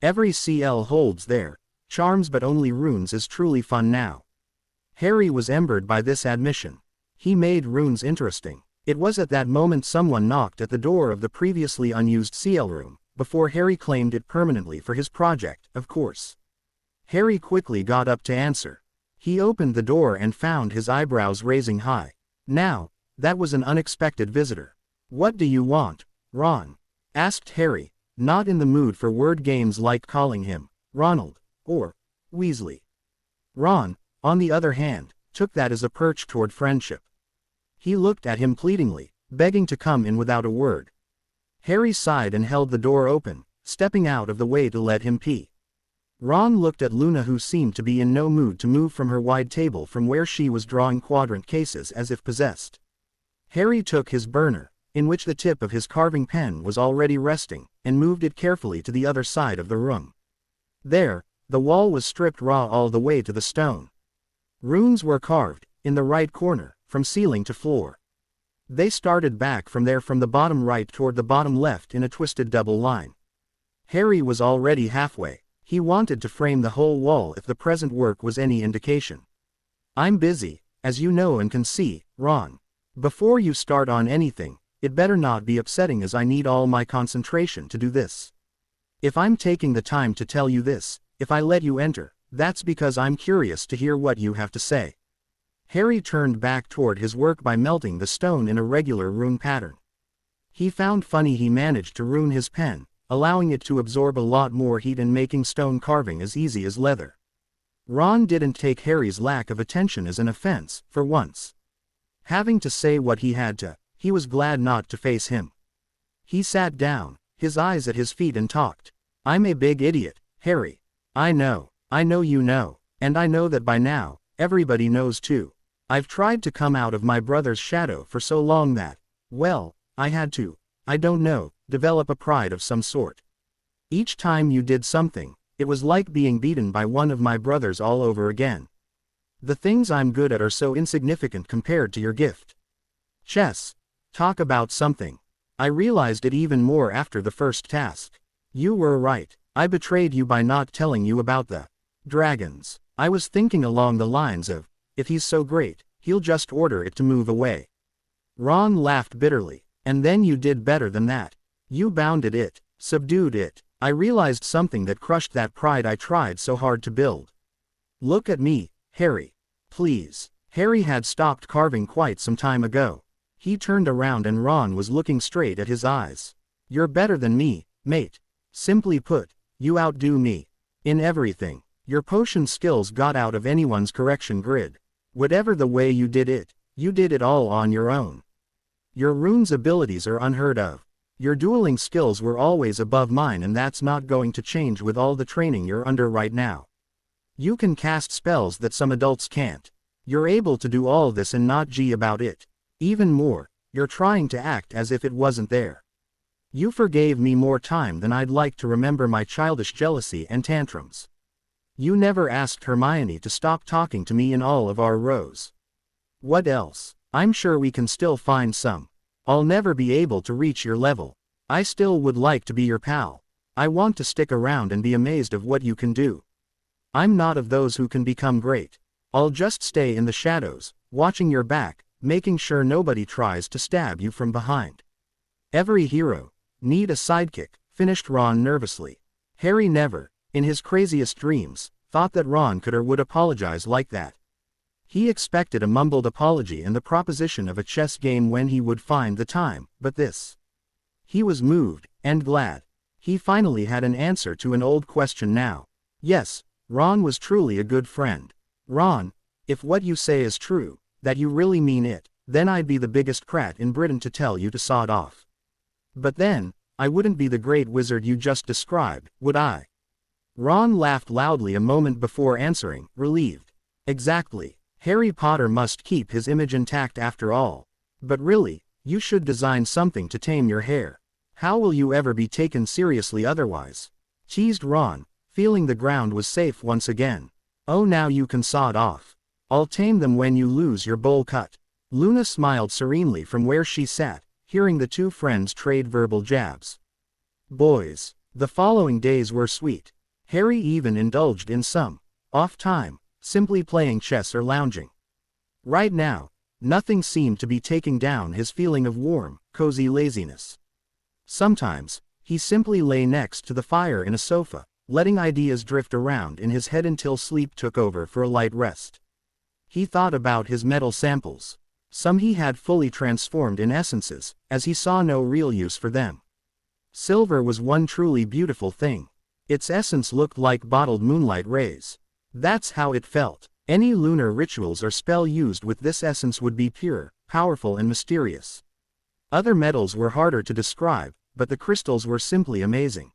Speaker 1: Every CL holds their charms, but only runes is truly fun now." Harry was embered by this admission. He made runes interesting. It was at that moment someone knocked at the door of the previously unused CL room, before Harry claimed it permanently for his project, of course. Harry quickly got up to answer. He opened the door and found his eyebrows raising high. Now, that was an unexpected visitor. "What do you want, Ron?" asked Harry, not in the mood for word games like calling him Ronald or Weasley. Ron, on the other hand, took that as a perch toward friendship. He looked at him pleadingly, begging to come in without a word. Harry sighed and held the door open, stepping out of the way to let him pee. Ron looked at Luna, who seemed to be in no mood to move from her wide table from where she was drawing quadrant cases as if possessed. Harry took his burner, in which the tip of his carving pen was already resting, and moved it carefully to the other side of the room. There, the wall was stripped raw all the way to the stone. Runes were carved, in the right corner, from ceiling to floor. They started back from there from the bottom right toward the bottom left in a twisted double line. Harry was already halfway. He wanted to frame the whole wall if the present work was any indication. I'm busy, as you know and can see, Ron. Before you start on anything, it better not be upsetting as I need all my concentration to do this. If I'm taking the time to tell you this, if I let you enter, that's because I'm curious to hear what you have to say. Harry turned back toward his work by melting the stone in a regular rune pattern. He found funny he managed to rune his pen, allowing it to absorb a lot more heat and making stone carving as easy as leather. Ron didn't take Harry's lack of attention as an offense, for once. Having to say what he had to, he was glad not to face him. He sat down, his eyes at his feet and talked. I'm a big idiot, Harry. I know you know, and I know that by now, everybody knows too. I've tried to come out of my brother's shadow for so long that, well, I had to, I don't know, develop a pride of some sort. Each time you did something, it was like being beaten by one of my brothers all over again. The things I'm good at are so insignificant compared to your gift. Chess. Talk about something. I realized it even more after the first task. You were right, I betrayed you by not telling you about the dragons. I was thinking along the lines of, if he's so great, he'll just order it to move away. Ron laughed bitterly. And then you did better than that. You bounded it, subdued it. I realized something that crushed that pride I tried so hard to build. Look at me, Harry. Please. Harry had stopped carving quite some time ago. He turned around and Ron was looking straight at his eyes. You're better than me, mate. Simply put, you outdo me. In everything. Your potion skills got out of anyone's correction grid. Whatever the way you did it all on your own. Your runes abilities are unheard of. Your dueling skills were always above mine and that's not going to change with all the training you're under right now. You can cast spells that some adults can't. You're able to do all this and not G about it. Even more, you're trying to act as if it wasn't there. You forgave me more time than I'd like to remember my childish jealousy and tantrums. You never asked Hermione to stop talking to me in all of our rows. What else? I'm sure we can still find some. I'll never be able to reach your level. I still would like to be your pal. I want to stick around and be amazed of what you can do. I'm not of those who can become great. I'll just stay in the shadows, watching your back, making sure nobody tries to stab you from behind. Every hero need a sidekick, finished Ron nervously. Harry never, in his craziest dreams, thought that Ron could or would apologize like that. He expected a mumbled apology and the proposition of a chess game when he would find the time, but this. He was moved, and glad. He finally had an answer to an old question now. Yes, Ron was truly a good friend. Ron, if what you say is true, that you really mean it, then I'd be the biggest prat in Britain to tell you to sod off. But then, I wouldn't be the great wizard you just described, would I? Ron laughed loudly a moment before answering, relieved. Exactly. Harry Potter must keep his image intact after all. But really, you should design something to tame your hair. How will you ever be taken seriously otherwise? Teased Ron, feeling the ground was safe once again. Oh, now you can sod off. I'll tame them when you lose your bowl cut. Luna smiled serenely from where she sat, hearing the two friends trade verbal jabs. Boys. The following days were sweet. Harry even indulged in some off time, simply playing chess or lounging. Right now, nothing seemed to be taking down his feeling of warm, cozy laziness. Sometimes, he simply lay next to the fire in a sofa, letting ideas drift around in his head until sleep took over for a light rest. He thought about his metal samples. Some he had fully transformed in essences, as he saw no real use for them. Silver was one truly beautiful thing. Its essence looked like bottled moonlight rays. That's how it felt. Any lunar rituals or spell used with this essence would be pure, powerful and mysterious. Other metals were harder to describe, but the crystals were simply amazing.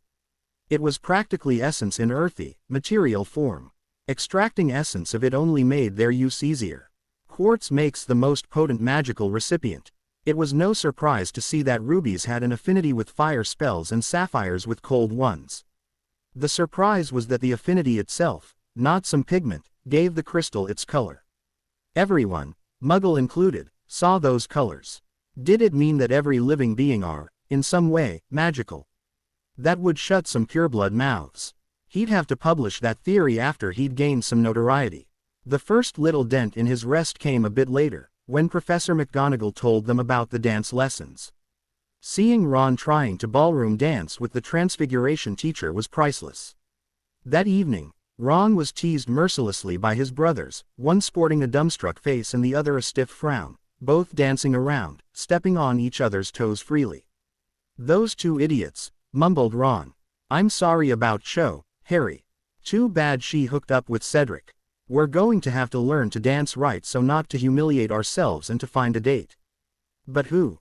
Speaker 1: It was practically essence in earthy, material form. Extracting essence of it only made their use easier. Quartz makes the most potent magical recipient. It was no surprise to see that rubies had an affinity with fire spells and sapphires with cold ones. The surprise was that the affinity itself, not some pigment, gave the crystal its color. Everyone, Muggle included, saw those colors. Did it mean that every living being are, in some way, magical? That would shut some pureblood mouths. He'd have to publish that theory after he'd gained some notoriety. The first little dent in his rest came a bit later, when Professor McGonagall told them about the dance lessons. Seeing Ron trying to ballroom dance with the Transfiguration teacher was priceless. That evening, Ron was teased mercilessly by his brothers, one sporting a dumbstruck face and the other a stiff frown, both dancing around, stepping on each other's toes freely. "Those two idiots," mumbled Ron. "I'm sorry about Cho, Harry. Too bad she hooked up with Cedric. We're going to have to learn to dance right so not to humiliate ourselves and to find a date." "But who,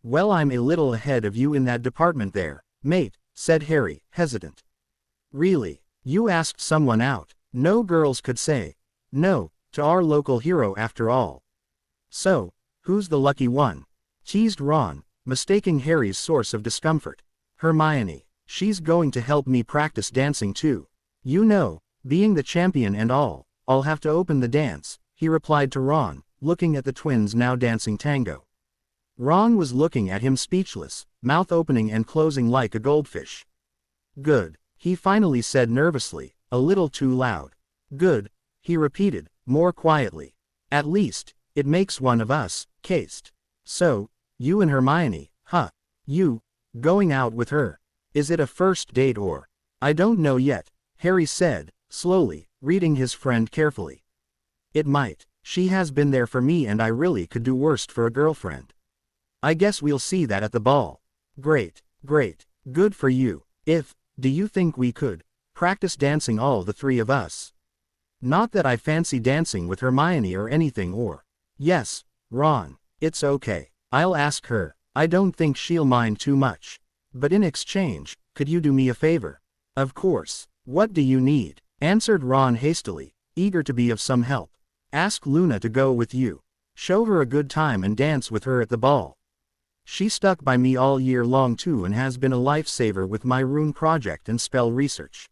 Speaker 1: well, I'm a little ahead of you in that department there, mate," said Harry, hesitant. "Really? You asked someone out?" No girls could say no to our local hero after all. "So, who's the lucky one?" teased Ron, mistaking Harry's source of discomfort. "Hermione. She's going to help me practice dancing too. You know, being the champion and all, I'll have to open the dance," he replied to Ron, looking at the twins now dancing tango. Ron was looking at him speechless, mouth opening and closing like a goldfish. "Good," he finally said nervously, a little too loud. "Good," he repeated, more quietly. "At least, it makes one of us, cased. So, you and Hermione, huh? You, going out with her. Is it a first date or?" "I don't know yet," Harry said, slowly, reading his friend carefully. "It might. She has been there for me and I really could do worst for a girlfriend. I guess we'll see that at the ball." "Great, great, good for you. Do you think we could practice dancing all the three of us? Not that I fancy dancing with Hermione or anything or." "Yes, Ron, it's okay. I'll ask her. I don't think she'll mind too much. But in exchange, could you do me a favor?" "Of course. What do you need?" answered Ron hastily, eager to be of some help. "Ask Luna to go with you. Show her a good time and dance with her at the ball. She stuck by me all year long too and has been a lifesaver with my rune project and spell research.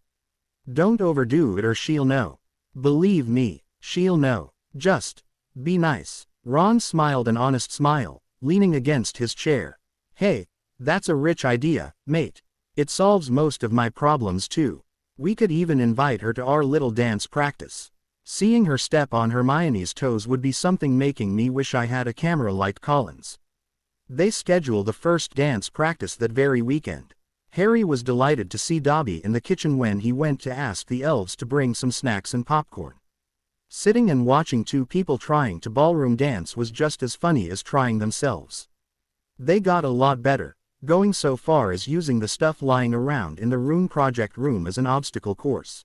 Speaker 1: Don't overdo it or she'll know. Believe me, she'll know. Just be nice." Ron smiled an honest smile, leaning against his chair. "Hey, that's a rich idea, mate. It solves most of my problems too. We could even invite her to our little dance practice. Seeing her step on Hermione's toes would be something making me wish I had a camera like Colin's." They scheduled the first dance practice that very weekend. Harry was delighted to see Dobby in the kitchen when he went to ask the elves to bring some snacks and popcorn. Sitting and watching two people trying to ballroom dance was just as funny as trying themselves. They got a lot better, going so far as using the stuff lying around in the Rune Project room as an obstacle course.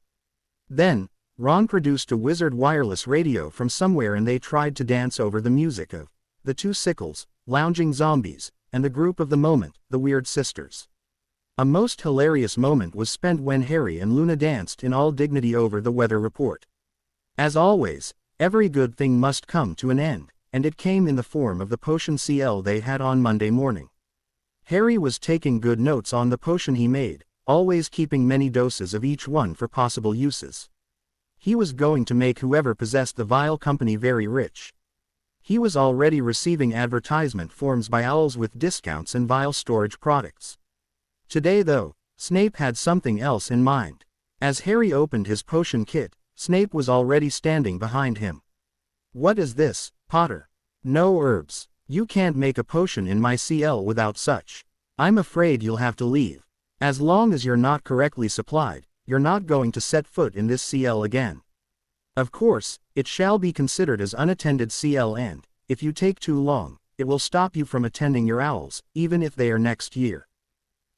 Speaker 1: Then, Ron produced a wizard wireless radio from somewhere and they tried to dance over the music of the Two Sickles, Lounging Zombies, and the group of the moment, the Weird Sisters. A most hilarious moment was spent when Harry and Luna danced in all dignity over the weather report. As always, every good thing must come to an end, and it came in the form of the potion CL they had on Monday morning. Harry was taking good notes on the potion he made, always keeping many doses of each one for possible uses. He was going to make whoever possessed the vial company very rich. He was already receiving advertisement forms by owls with discounts and vial storage products. Today though, Snape had something else in mind. As Harry opened his potion kit, Snape was already standing behind him. "What is this, Potter? No herbs. You can't make a potion in my CL without such. I'm afraid you'll have to leave. As long as you're not correctly supplied, you're not going to set foot in this CL again. Of course, it shall be considered as unattended CL and, if you take too long, it will stop you from attending your owls, even if they are next year."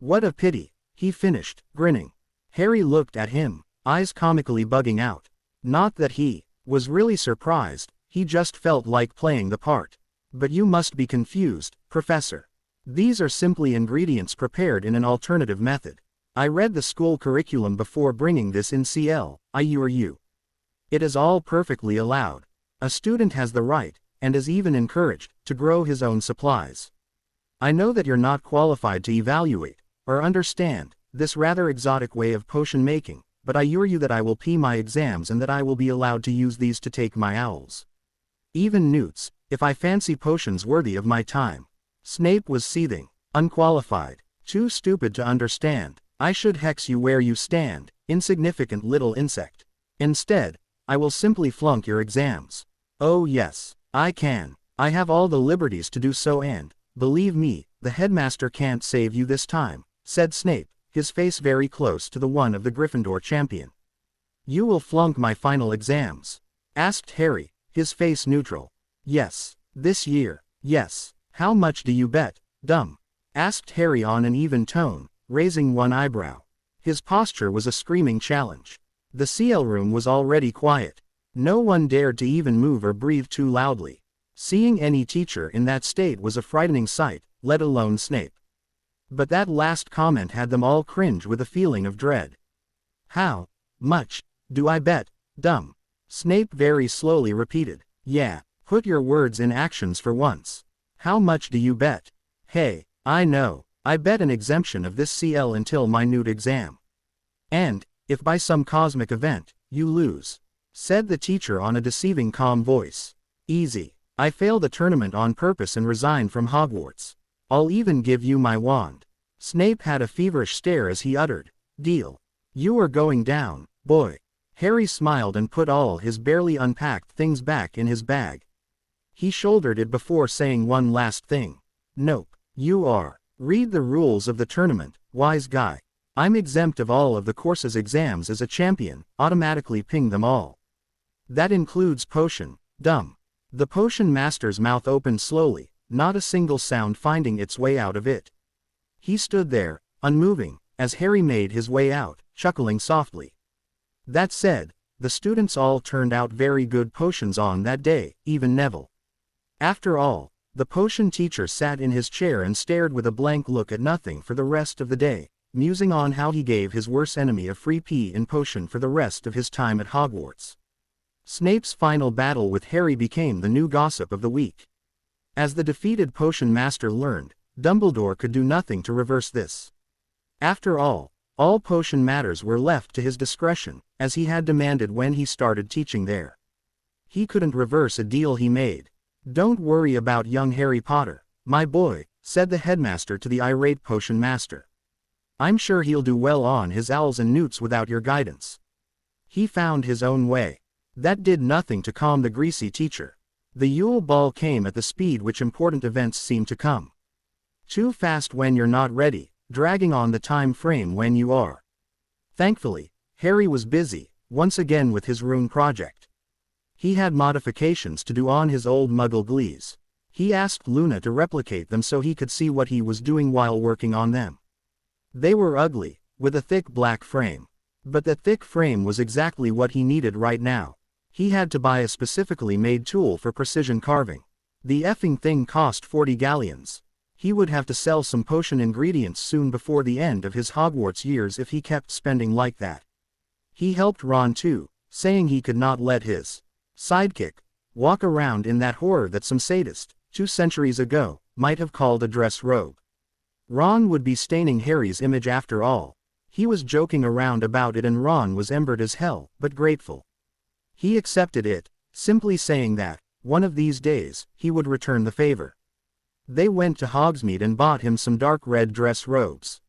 Speaker 1: "What a pity," he finished, grinning. Harry looked at him, eyes comically bugging out. Not that he was really surprised, he just felt like playing the part. "But you must be confused, Professor. These are simply ingredients prepared in an alternative method. I read the school curriculum before bringing this in CL, you. It is all perfectly allowed. A student has the right, and is even encouraged, to grow his own supplies. I know that you're not qualified to evaluate, or understand, this rather exotic way of potion making, but I assure you that I will pay my exams and that I will be allowed to use these to take my owls. Even newts, if I fancy potions worthy of my time." Snape was seething. Unqualified. Too stupid to understand. I should hex you where you stand, insignificant little insect. Instead, I will simply flunk your exams. Oh yes, I can. I have all the liberties to do so and, believe me, the headmaster can't save you this time, said Snape, his face very close to the one of the Gryffindor champion. You will flunk my final exams? Asked Harry, his face neutral. Yes, this year, yes. How much do you bet, dumb? Asked Harry on an even tone, raising one eyebrow. His posture was a screaming challenge. The CL room was already quiet. No one dared to even move or breathe too loudly. Seeing any teacher in that state was a frightening sight, let alone Snape. But that last comment had them all cringe with a feeling of dread. How much do I bet, dumb? Snape very slowly repeated. Yeah, put your words in actions for once. How much do you bet? Hey, I know, I bet an exemption of this CL until minute exam. And, if by some cosmic event, you lose, said the teacher on a deceiving calm voice. Easy. I failed the tournament on purpose and resigned from Hogwarts. I'll even give you my wand. Snape had a feverish stare as he uttered, Deal. You are going down, boy. Harry smiled and put all his barely unpacked things back in his bag. He shouldered it before saying one last thing. Nope. You are. Read the rules of the tournament, wise guy. I'm exempt of all of the course's exams as a champion, automatically ping them all. That includes potion, dumb. The potion master's mouth opened slowly, not a single sound finding its way out of it. He stood there, unmoving, as Harry made his way out, chuckling softly. That said, the students all turned out very good potions on that day, even Neville. After all, the potion teacher sat in his chair and stared with a blank look at nothing for the rest of the day, musing on how he gave his worst enemy a free pee in potion for the rest of his time at Hogwarts. Snape's final battle with Harry became the new gossip of the week. As the defeated potion master learned, Dumbledore could do nothing to reverse this. After all potion matters were left to his discretion, as he had demanded when he started teaching there. He couldn't reverse a deal he made. Don't worry about young Harry Potter, my boy, said the headmaster to the irate potion master. I'm sure he'll do well on his owls and newts without your guidance. He found his own way. That did nothing to calm the greasy teacher. The Yule Ball came at the speed which important events seem to come. Too fast when you're not ready, dragging on the time frame when you are. Thankfully, Harry was busy, once again with his rune project. He had modifications to do on his old Muggle glees. He asked Luna to replicate them so he could see what he was doing while working on them. They were ugly, with a thick black frame. But the thick frame was exactly what he needed right now. He had to buy a specifically made tool for precision carving. The effing thing cost 40 galleons. He would have to sell some potion ingredients soon before the end of his Hogwarts years if he kept spending like that. He helped Ron too, saying he could not let his sidekick walk around in that horror that some sadist, 2 centuries ago, might have called a dress robe. Ron would be staining Harry's image after all. He was joking around about it and Ron was embered as hell, but grateful. He accepted it, simply saying that, one of these days, he would return the favor. They went to Hogsmeade and bought him some dark red dress robes.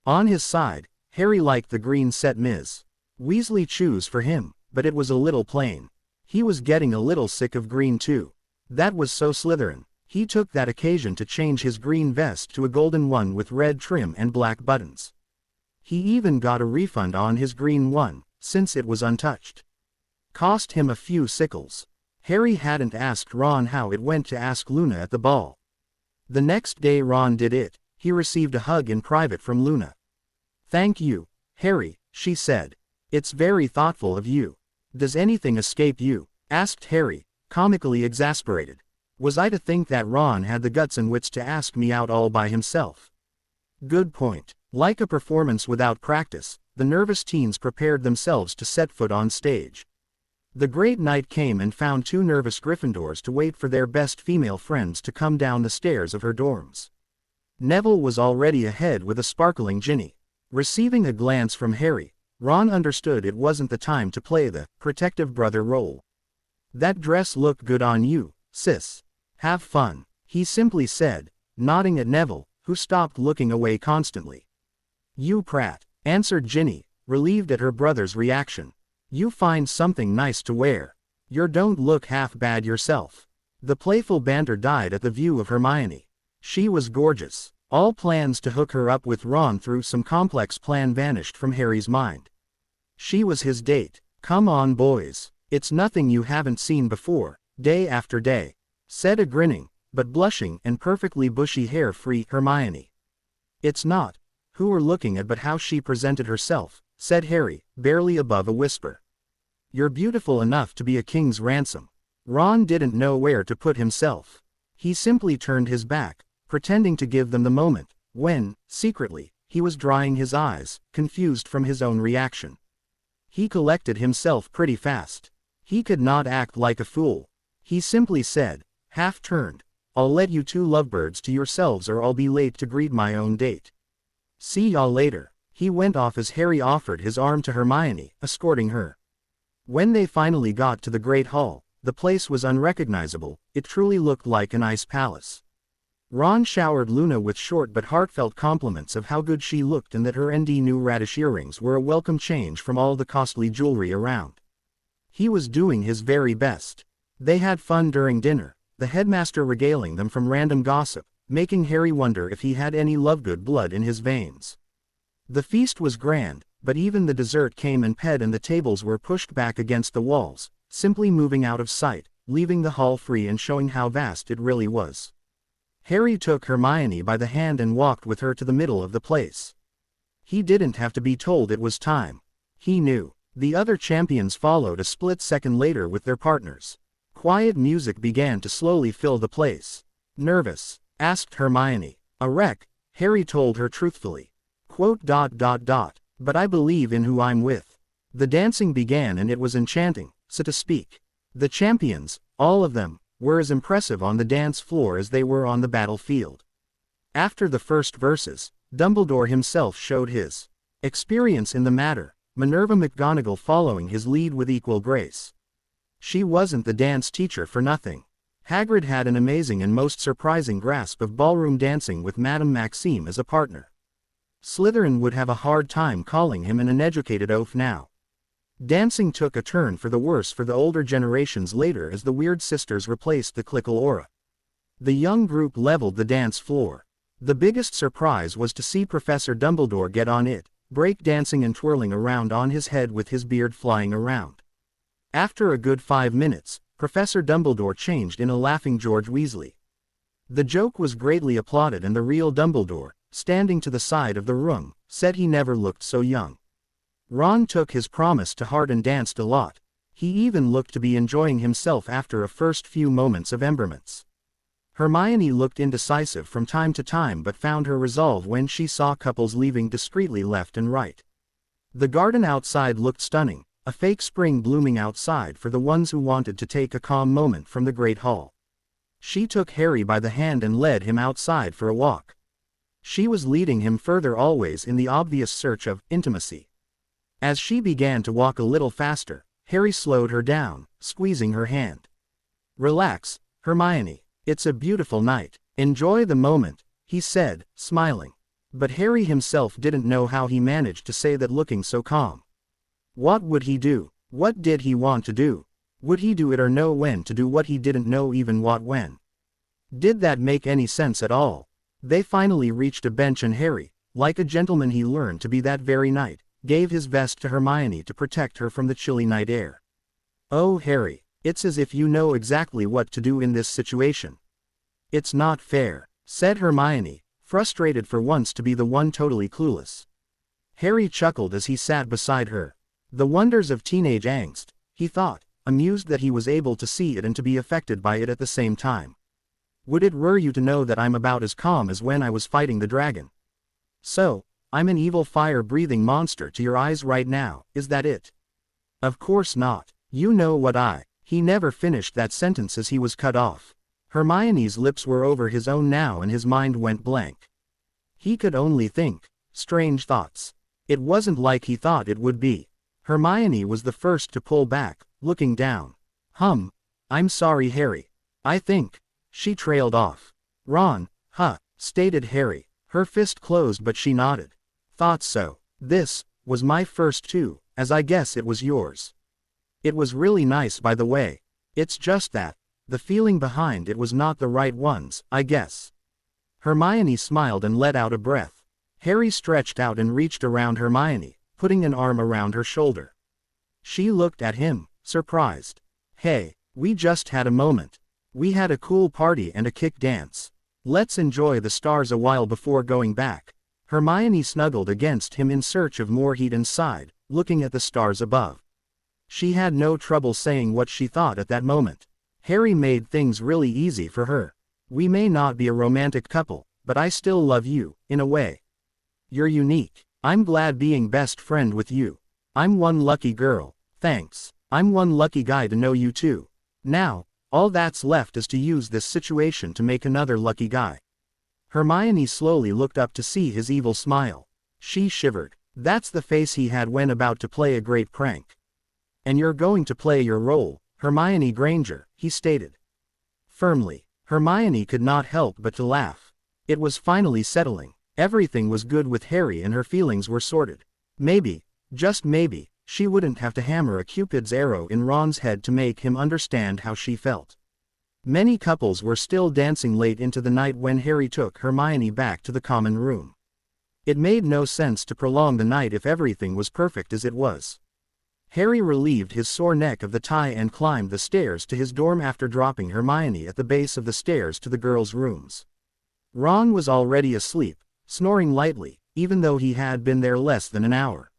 Speaker 1: On his side, Harry liked the green set Ms. Weasley chose for him, but it was a little plain. He was getting a little sick of green too. That was so Slytherin. He took that occasion to change his green vest to a golden one with red trim and black buttons. He even got a refund on his green one, since it was untouched. Cost him a few sickles. Harry hadn't asked Ron how it went to ask Luna at the ball. The next day Ron did it. He received a hug in private from Luna. Thank you, Harry, she said. It's very thoughtful of you. Does anything escape you? Asked Harry, comically exasperated. Was I to think that Ron had the guts and wits to ask me out all by himself? Good point. Like a performance without practice, the nervous teens prepared themselves to set foot on stage. The great night came and found 2 nervous Gryffindors to wait for their best female friends to come down the stairs of her dorms. Neville was already ahead with a sparkling Ginny. Receiving a glance from Harry, Ron understood it wasn't the time to play the protective brother role. That dress looked good on you, sis. Have fun, he simply said, nodding at Neville, who stopped looking away constantly. You prat, answered Ginny, relieved at her brother's reaction. You find something nice to wear. You don't look half bad yourself. The playful banter died at the view of Hermione. She was gorgeous. All plans to hook her up with Ron through some complex plan vanished from Harry's mind. She was his date. Come on boys. It's nothing you haven't seen before, day after day, said a grinning, but blushing and perfectly bushy hair-free Hermione. It's not who we're looking at but how she presented herself, said Harry, barely above a whisper. You're beautiful enough to be a king's ransom. Ron didn't know where to put himself. He simply turned his back, pretending to give them the moment, when, secretly, he was drying his eyes, confused from his own reaction. He collected himself pretty fast. He could not act like a fool. He simply said, half-turned, I'll let you two lovebirds to yourselves or I'll be late to greet my own date. See y'all later. He went off as Harry offered his arm to Hermione, escorting her. When they finally got to the Great Hall, the place was unrecognizable. It truly looked like an ice palace. Ron showered Luna with short but heartfelt compliments of how good she looked and that her new radish earrings were a welcome change from all the costly jewelry around. He was doing his very best. They had fun during dinner, the headmaster regaling them from random gossip, making Harry wonder if he had any Lovegood blood in his veins. The feast was grand, but even the dessert came and the tables were pushed back against the walls, simply moving out of sight, leaving the hall free and showing how vast it really was. Harry took Hermione by the hand and walked with her to the middle of the place. He didn't have to be told it was time. He knew. The other champions followed a split second later with their partners. Quiet music began to slowly fill the place. Nervous? Asked Hermione. A wreck, Harry told her truthfully. But I believe in who I'm with. The dancing began and it was enchanting, so to speak. The champions, all of them, were as impressive on the dance floor as they were on the battlefield. After the first verses, Dumbledore himself showed his experience in the matter, Minerva McGonagall following his lead with equal grace. She wasn't the dance teacher for nothing. Hagrid had an amazing and most surprising grasp of ballroom dancing with Madame Maxime as a partner. Slytherin would have a hard time calling him an uneducated oaf now. Dancing took a turn for the worse for the older generations later as the Weird Sisters replaced the cliquical aura. The young group leveled the dance floor. The biggest surprise was to see Professor Dumbledore get on it, break dancing and twirling around on his head with his beard flying around. After a good 5 minutes, Professor Dumbledore changed in a laughing George Weasley. The joke was greatly applauded and the real Dumbledore, standing to the side of the room, said he never looked so young. Ron took his promise to heart and danced a lot. He even looked to be enjoying himself after a first few moments of emberments. Hermione looked indecisive from time to time but found her resolve when she saw couples leaving discreetly left and right. The garden outside looked stunning, a fake spring blooming outside for the ones who wanted to take a calm moment from the Great Hall. She took Harry by the hand and led him outside for a walk. She was leading him further, always in the obvious search of intimacy. As she began to walk a little faster, Harry slowed her down, squeezing her hand. Relax, Hermione. It's a beautiful night. Enjoy the moment, he said, smiling. But Harry himself didn't know how he managed to say that looking so calm. What would he do? What did he want to do? Would he do it or know when to do what he didn't know even what when? Did that make any sense at all? They finally reached a bench and Harry, like a gentleman he learned to be that very night, gave his vest to Hermione to protect her from the chilly night air. Oh Harry, it's as if you know exactly what to do in this situation. It's not fair, said Hermione, frustrated for once to be the one totally clueless. Harry chuckled as he sat beside her. The wonders of teenage angst, he thought, amused that he was able to see it and to be affected by it at the same time. Would it worry you to know that I'm about as calm as when I was fighting the dragon? So, I'm an evil fire-breathing monster to your eyes right now, is that it? Of course not. You know what He never finished that sentence as he was cut off. Hermione's lips were over his own now and his mind went blank. He could only think strange thoughts. It wasn't like he thought it would be. Hermione was the first to pull back, looking down. I'm sorry Harry. I think. She trailed off. Ron, stated Harry. Her fist closed but she nodded. Thought so. This was my first too, as I guess it was yours. It was really nice, by the way. It's just that the feeling behind it was not the right ones, I guess." Hermione smiled and let out a breath. Harry stretched out and reached around Hermione, putting an arm around her shoulder. She looked at him, surprised. "Hey, we just had a moment. We had a cool party and a kick dance. Let's enjoy the stars a while before going back." Hermione snuggled against him in search of more heat and sighed, looking at the stars above. She had no trouble saying what she thought at that moment. Harry made things really easy for her. "We may not be a romantic couple, but I still love you, in a way. You're unique. I'm glad being best friend with you. I'm one lucky girl. Thanks. I'm one lucky guy to know you too. Now, all that's left is to use this situation to make another lucky guy." Hermione slowly looked up to see his evil smile. She shivered. That's the face he had when about to play a great prank. "And you're going to play your role, Hermione Granger," he stated firmly. Hermione could not help but to laugh. It was finally settling. Everything was good with Harry and her feelings were sorted. Maybe, just maybe, she wouldn't have to hammer a Cupid's arrow in Ron's head to make him understand how she felt. Many couples were still dancing late into the night when Harry took Hermione back to the common room. It made no sense to prolong the night if everything was perfect as it was. Harry relieved his sore neck of the tie and climbed the stairs to his dorm after dropping Hermione at the base of the stairs to the girls' rooms. Ron was already asleep, snoring lightly, even though he had been there less than an hour.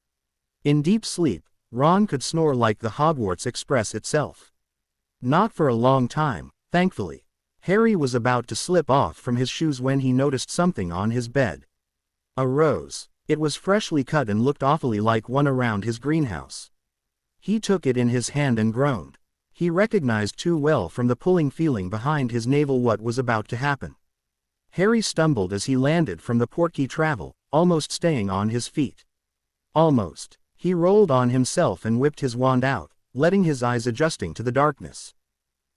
Speaker 1: In deep sleep, Ron could snore like the Hogwarts Express itself. Not for a long time, thankfully. Harry was about to slip off from his shoes when he noticed something on his bed. A rose. It was freshly cut and looked awfully like one around his greenhouse. He took it in his hand and groaned. He recognized too well from the pulling feeling behind his navel what was about to happen. Harry stumbled as he landed from the portkey travel, almost staying on his feet. Almost. He rolled on himself and whipped his wand out, letting his eyes adjusting to the darkness.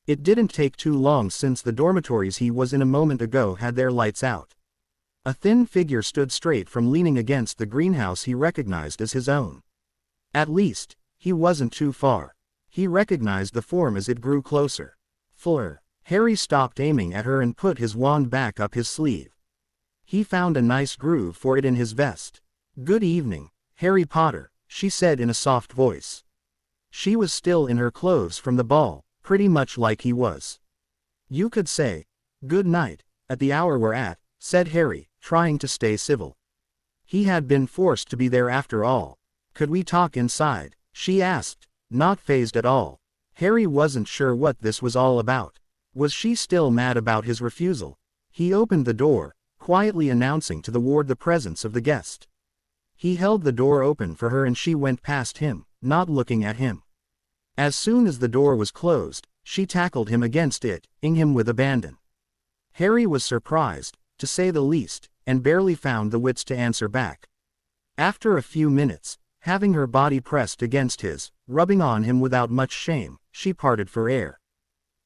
Speaker 1: It didn't take too long since the dormitories he was in a moment ago had their lights out. A thin figure stood straight from leaning against the greenhouse he recognized as his own. At least, he wasn't too far. He recognized the form as it grew closer. Fleur. Harry stopped aiming at her and put his wand back up his sleeve. He found a nice groove for it in his vest. "Good evening, Harry Potter," she said in a soft voice. She was still in her clothes from the ball, pretty much like he was. "You could say, good night, at the hour we're at," said Harry, trying to stay civil. He had been forced to be there after all. "Could we talk inside?" she asked, not fazed at all. Harry wasn't sure what this was all about. Was she still mad about his refusal? He opened the door, quietly announcing to the ward the presence of the guest. He held the door open for her and she went past him, not looking at him. As soon as the door was closed, she tackled him against it, ing him with abandon. Harry was surprised, to say the least, and barely found the wits to answer back. After a few minutes, having her body pressed against his, rubbing on him without much shame, she parted for air.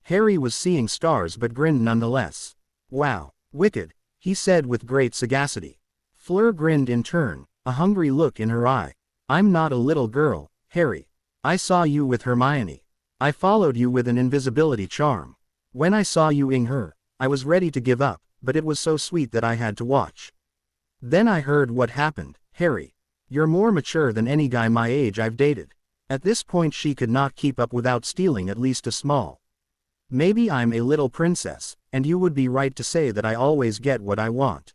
Speaker 1: Harry was seeing stars but grinned nonetheless. "Wow, wicked," he said with great sagacity. Fleur grinned in turn, a hungry look in her eye. "I'm not a little girl, Harry. I saw you with Hermione. I followed you with an invisibility charm. When I saw you ing her, I was ready to give up, but it was so sweet that I had to watch. Then I heard what happened, Harry. You're more mature than any guy my age I've dated." At this point she could not keep up without stealing at least a small. "Maybe I'm a little princess, and you would be right to say that I always get what I want.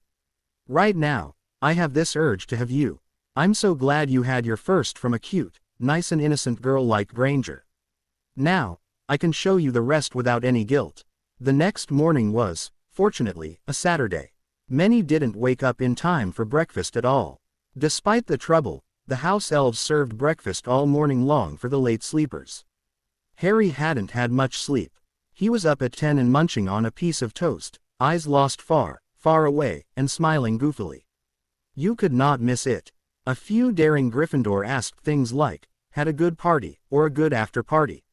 Speaker 1: Right now, I have this urge to have you. I'm so glad you had your first from a cute, nice and innocent girl like Granger. Now, I can show you the rest without any guilt." The next morning was, fortunately, a Saturday. Many didn't wake up in time for breakfast at all. Despite the trouble, the house elves served breakfast all morning long for the late sleepers. Harry hadn't had much sleep. He was up at 10 and munching on a piece of toast, eyes lost far, far away, and smiling goofily. You could not miss it. A few daring Gryffindor asked things like, "Had a good party," or "a good after party."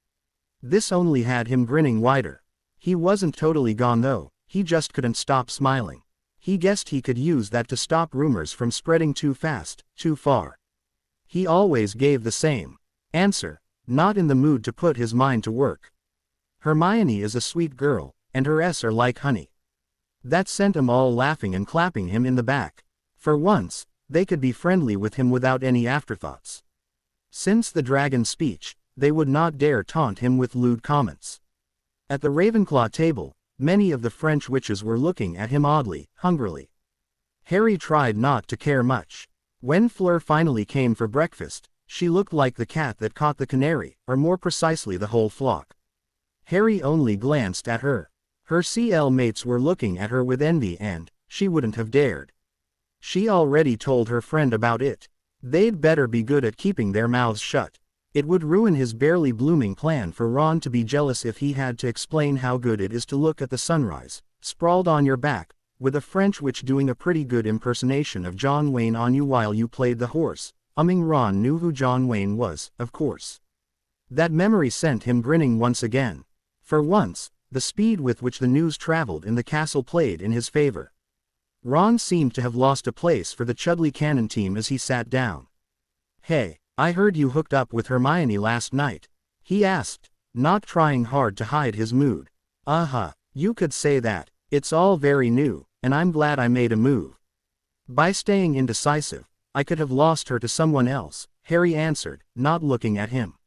Speaker 1: This only had him grinning wider. He wasn't totally gone though, he just couldn't stop smiling. He guessed he could use that to stop rumors from spreading too fast, too far. He always gave the same answer, not in the mood to put his mind to work. Hermione is a sweet girl, and her S are like honey. That sent 'em all laughing and clapping him in the back. For once, they could be friendly with him without any afterthoughts. Since the dragon speech, they would not dare taunt him with lewd comments. At the Ravenclaw table, many of the French witches were looking at him oddly, hungrily. Harry tried not to care much. When Fleur finally came for breakfast, she looked like the cat that caught the canary, or more precisely the whole flock. Harry only glanced at her. Her CL mates were looking at her with envy and, she wouldn't have dared. She already told her friend about it. They'd better be good at keeping their mouths shut. It would ruin his barely blooming plan for Ron to be jealous if he had to explain how good it is to look at the sunrise, sprawled on your back, with a French witch doing a pretty good impersonation of John Wayne on you while you played the horse. Ron knew who John Wayne was, of course. That memory sent him grinning once again. For once, the speed with which the news traveled in the castle played in his favor. Ron seemed to have lost a place for the Chudley Cannon team as he sat down. "Hey, I heard you hooked up with Hermione last night," he asked, not trying hard to hide his mood. You could say that. It's all very new, and I'm glad I made a move. By staying indecisive, I could have lost her to someone else," Harry answered, not looking at him.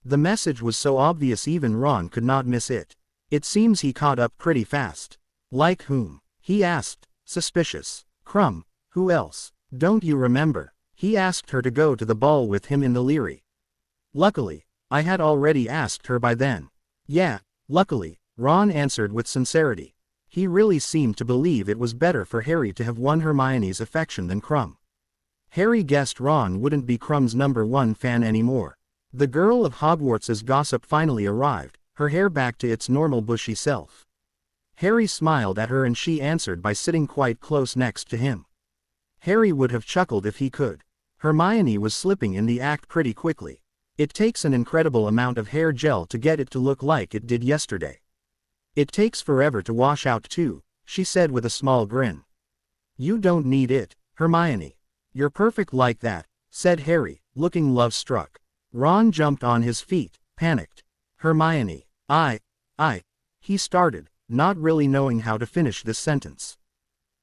Speaker 1: The message was so obvious even Ron could not miss it. It seems he caught up pretty fast. "Like whom?" he asked, suspicious. "Crumb, who else? Don't you remember? He asked her to go to the ball with him in the Leary." "Luckily, I had already asked her by then." "Yeah, luckily," Ron answered with sincerity. He really seemed to believe it was better for Harry to have won Hermione's affection than Crumb. Harry guessed Ron wouldn't be Crumb's #1 fan anymore. The girl of Hogwarts's gossip finally arrived, her hair back to its normal bushy self. Harry smiled at her and she answered by sitting quite close next to him. Harry would have chuckled if he could. Hermione was slipping in the act pretty quickly. It takes an incredible amount of hair gel to get it to look like it did yesterday. "It takes forever to wash out too," she said with a small grin. "You don't need it, Hermione. You're perfect like that," said Harry, looking love-struck. Ron jumped on his feet, panicked. "Hermione, he started, not really knowing how to finish this sentence.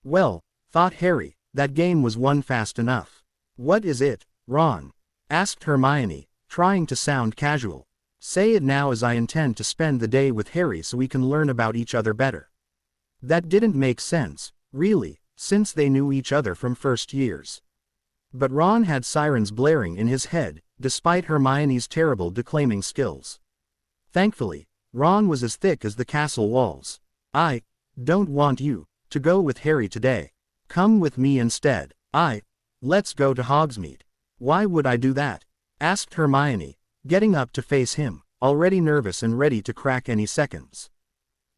Speaker 1: Well, thought Harry, that game was won fast enough. "What is it, Ron?" asked Hermione, trying to sound casual. "Say it now, as I intend to spend the day with Harry so we can learn about each other better." That didn't make sense, really, since they knew each other from first years. But Ron had sirens blaring in his head, despite Hermione's terrible declaiming skills. Thankfully, Ron was as thick as the castle walls. "I don't want you to go with Harry today. Come with me instead." Let's go to Hogsmeade." "Why would I do that?" asked Hermione, getting up to face him, already nervous and ready to crack any seconds.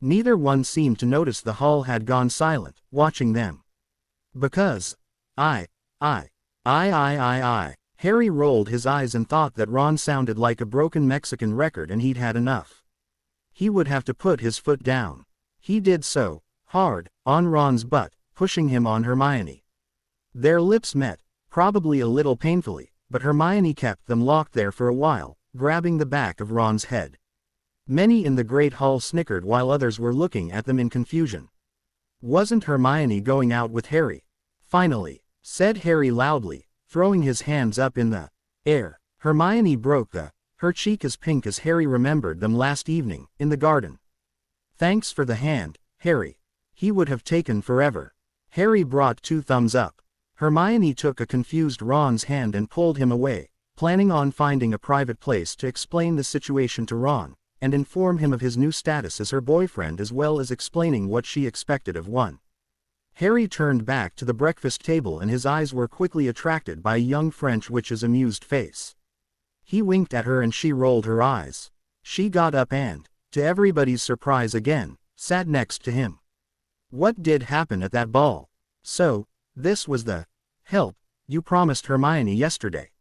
Speaker 1: Neither one seemed to notice the hall had gone silent, watching them. "Because Harry rolled his eyes and thought that Ron sounded like a broken Mexican record and he'd had enough. He would have to put his foot down. He did so, hard, on Ron's butt, pushing him on Hermione. Their lips met, probably a little painfully, but Hermione kept them locked there for a while, grabbing the back of Ron's head. Many in the Great Hall snickered while others were looking at them in confusion. "Wasn't Hermione going out with Harry?" "Finally," said Harry loudly, throwing his hands up in the air. Hermione broke her cheek as pink as Harry remembered them last evening, in the garden. "Thanks for the hand, Harry. He would have taken forever." Harry brought 2 thumbs up. Hermione took a confused Ron's hand and pulled him away, planning on finding a private place to explain the situation to Ron, and inform him of his new status as her boyfriend as well as explaining what she expected of one. Harry turned back to the breakfast table and his eyes were quickly attracted by a young French witch's amused face. He winked at her and she rolled her eyes. She got up and, to everybody's surprise again, sat next to him. What did happen at that ball? "So, this was the help you promised Hermione yesterday.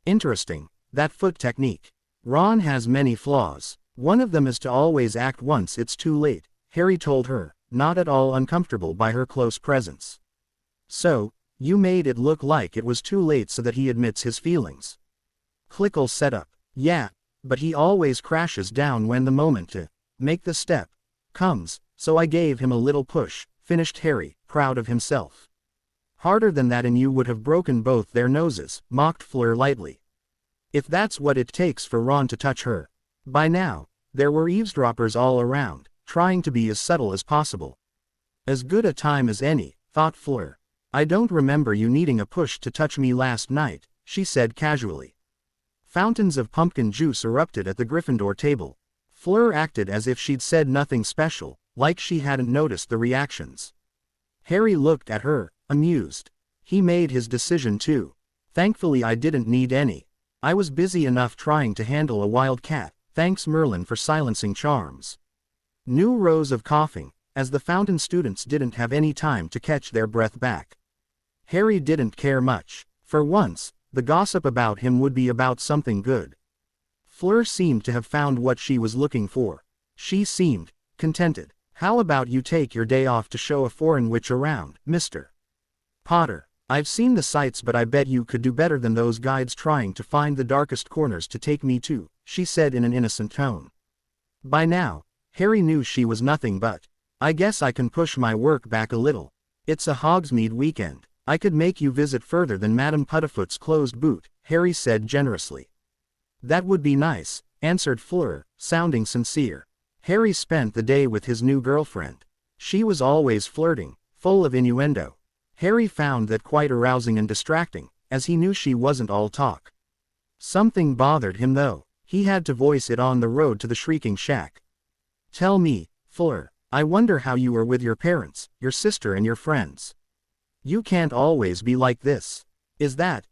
Speaker 1: Interesting, that foot technique. Ron has many flaws. One of them is to always act once it's too late," Harry told her, not at all uncomfortable by her close presence. "So, You made it look like it was too late so that he admits his feelings. Click'll set up. Yeah, but he always crashes down when the moment to make the step comes, so I gave him a little push, finished Harry, proud of himself. Harder than that and you would have broken both their noses, mocked Fleur lightly. If that's what it takes for Ron to touch her. By now, there were eavesdroppers all around, trying to be as subtle as possible. As good a time as any, thought Fleur. I don't remember you needing a push to touch me last night, she said casually. Fountains of pumpkin juice erupted at the Gryffindor table. Fleur acted as if she'd said nothing special, like she hadn't noticed the reactions. Harry looked at her, amused. He made his decision too. Thankfully I didn't need any. I was busy enough trying to handle a wild cat, thanks Merlin for silencing charms. New rows of coughing, as the fountain students didn't have any time to catch their breath back. Harry didn't care much. For once, the gossip about him would be about something good. Fleur seemed to have found what she was looking for. She seemed contented. How about you take your day off to show a foreign witch around, Mr. Potter? I've seen the sights but I bet you could do better than those guides trying to find the darkest corners to take me to, she said in an innocent tone. By now, Harry knew she was nothing but, I guess I can push my work back a little. It's a Hogsmeade weekend. I could make you visit further than Madame Puddifoot's closed boot, Harry said generously. That would be nice, answered Fleur, sounding sincere. Harry spent the day with his new girlfriend. She was always flirting, full of innuendo. Harry found that quite arousing and distracting, as he knew she wasn't all talk. Something bothered him though. He had to voice it on the road to the Shrieking Shack. Tell me, Fleur, I wonder how you are with your parents, your sister and your friends. You can't always be like this. Is that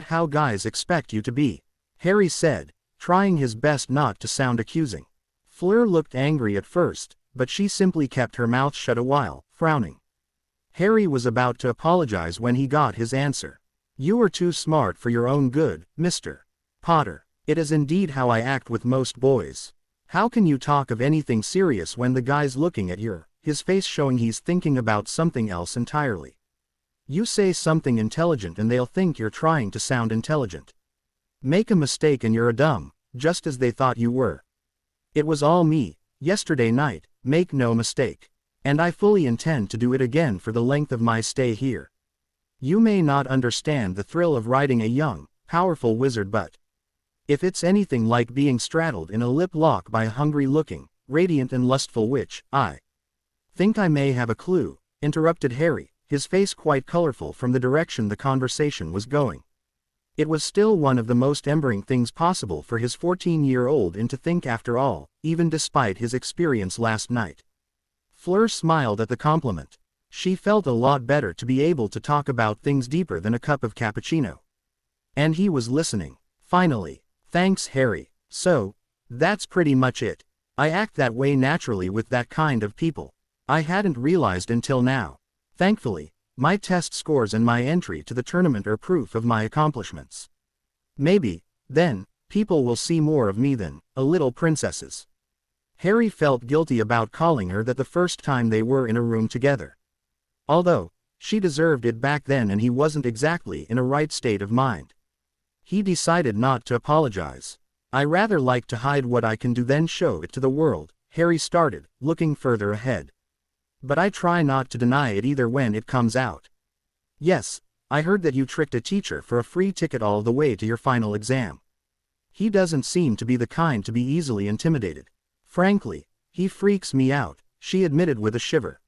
Speaker 1: how guys expect you to be? Harry said, trying his best not to sound accusing. Fleur looked angry at first, but she simply kept her mouth shut a while, frowning. Harry was about to apologize when he got his answer. You are too smart for your own good, Mr. Potter. It is indeed how I act with most boys. How can you talk of anything serious when the guy's looking at you, his face showing he's thinking about something else entirely? You say something intelligent and they'll think you're trying to sound intelligent. Make a mistake and you're a dumb, just as they thought you were. It was all me, yesterday night, make no mistake. And I fully intend to do it again for the length of my stay here. You may not understand the thrill of riding a young, powerful wizard but if it's anything like being straddled in a lip lock by a hungry-looking, radiant and lustful witch, I think I may have a clue, interrupted Harry, his face quite colorful from the direction the conversation was going. It was still one of the most embering things possible for his 14-year-old to think after all, even despite his experience last night. Fleur smiled at the compliment. She felt a lot better to be able to talk about things deeper than a cup of cappuccino. And he was listening. Finally. Thanks, Harry. So, that's pretty much it. I act that way naturally with that kind of people. I hadn't realized until now. Thankfully, my test scores and my entry to the tournament are proof of my accomplishments. Maybe, then, people will see more of me than a little princesses. Harry felt guilty about calling her that the first time they were in a room together. Although, she deserved it back then and he wasn't exactly in a right state of mind. He decided not to apologize. I rather like to hide what I can do than show it to the world, Harry started, looking further ahead. But I try not to deny it either when it comes out. Yes, I heard that you tricked a teacher for a free ticket all the way to your final exam. He doesn't seem to be the kind to be easily intimidated. Frankly, he freaks me out, she admitted with a shiver.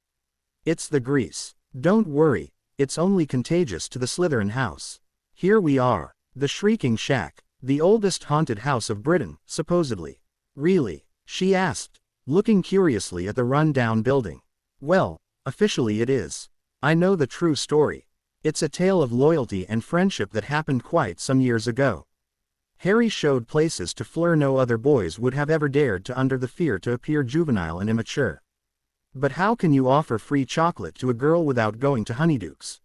Speaker 1: It's the grease. Don't worry, it's only contagious to the Slytherin house. Here we are, the Shrieking Shack, the oldest haunted house of Britain, supposedly. Really? She asked, looking curiously at the run-down building. Well, officially it is. I know the true story. It's a tale of loyalty and friendship that happened quite some years ago. Harry showed places to Fleur no other boys would have ever dared to under the fear to appear juvenile and immature. But how can you offer free chocolate to a girl without going to Honeydukes?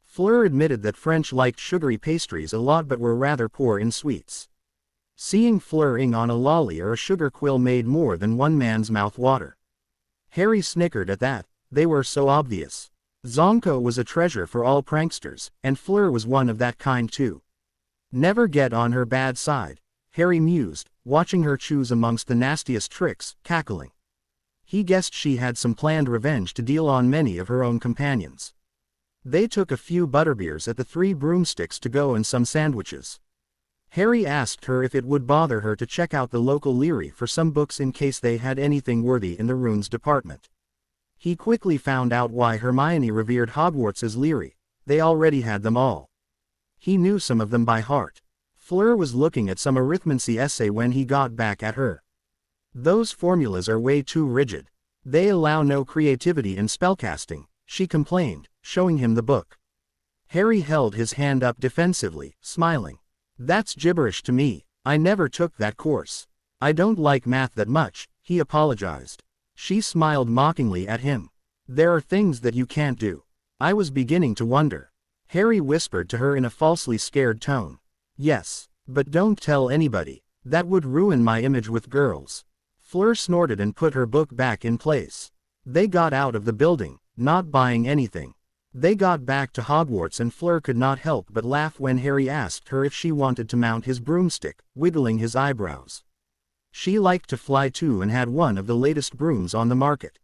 Speaker 1: Fleur admitted that French liked sugary pastries a lot but were rather poor in sweets. Seeing Fleur-ing on a lolly or a sugar quill made more than one man's mouth water. Harry snickered at that, they were so obvious. Zonko was a treasure for all pranksters, and Fleur was one of that kind too. Never get on her bad side, Harry mused, watching her choose amongst the nastiest tricks, cackling. He guessed she had some planned revenge to deal on many of her own companions. They took a few butterbeers at the Three Broomsticks to go and some sandwiches. Harry asked her if it would bother her to check out the local Leary for some books in case they had anything worthy in the runes department. He quickly found out why Hermione revered Hogwarts as Leary. They already had them all. He knew some of them by heart. Fleur was looking at some arithmancy essay when he got back at her. Those formulas are way too rigid. They allow no creativity in spellcasting, she complained, showing him the book. Harry held his hand up defensively, smiling. That's gibberish to me. I never took that course. I don't like math that much, he apologized. She smiled mockingly at him. There are things that you can't do. I was beginning to wonder. Harry whispered to her in a falsely scared tone. Yes, but don't tell anybody. That would ruin my image with girls. Fleur snorted and put her book back in place. They got out of the building, not buying anything. They got back to Hogwarts and Fleur could not help but laugh when Harry asked her if she wanted to mount his broomstick, wiggling his eyebrows. She liked to fly too and had one of the latest brooms on the market.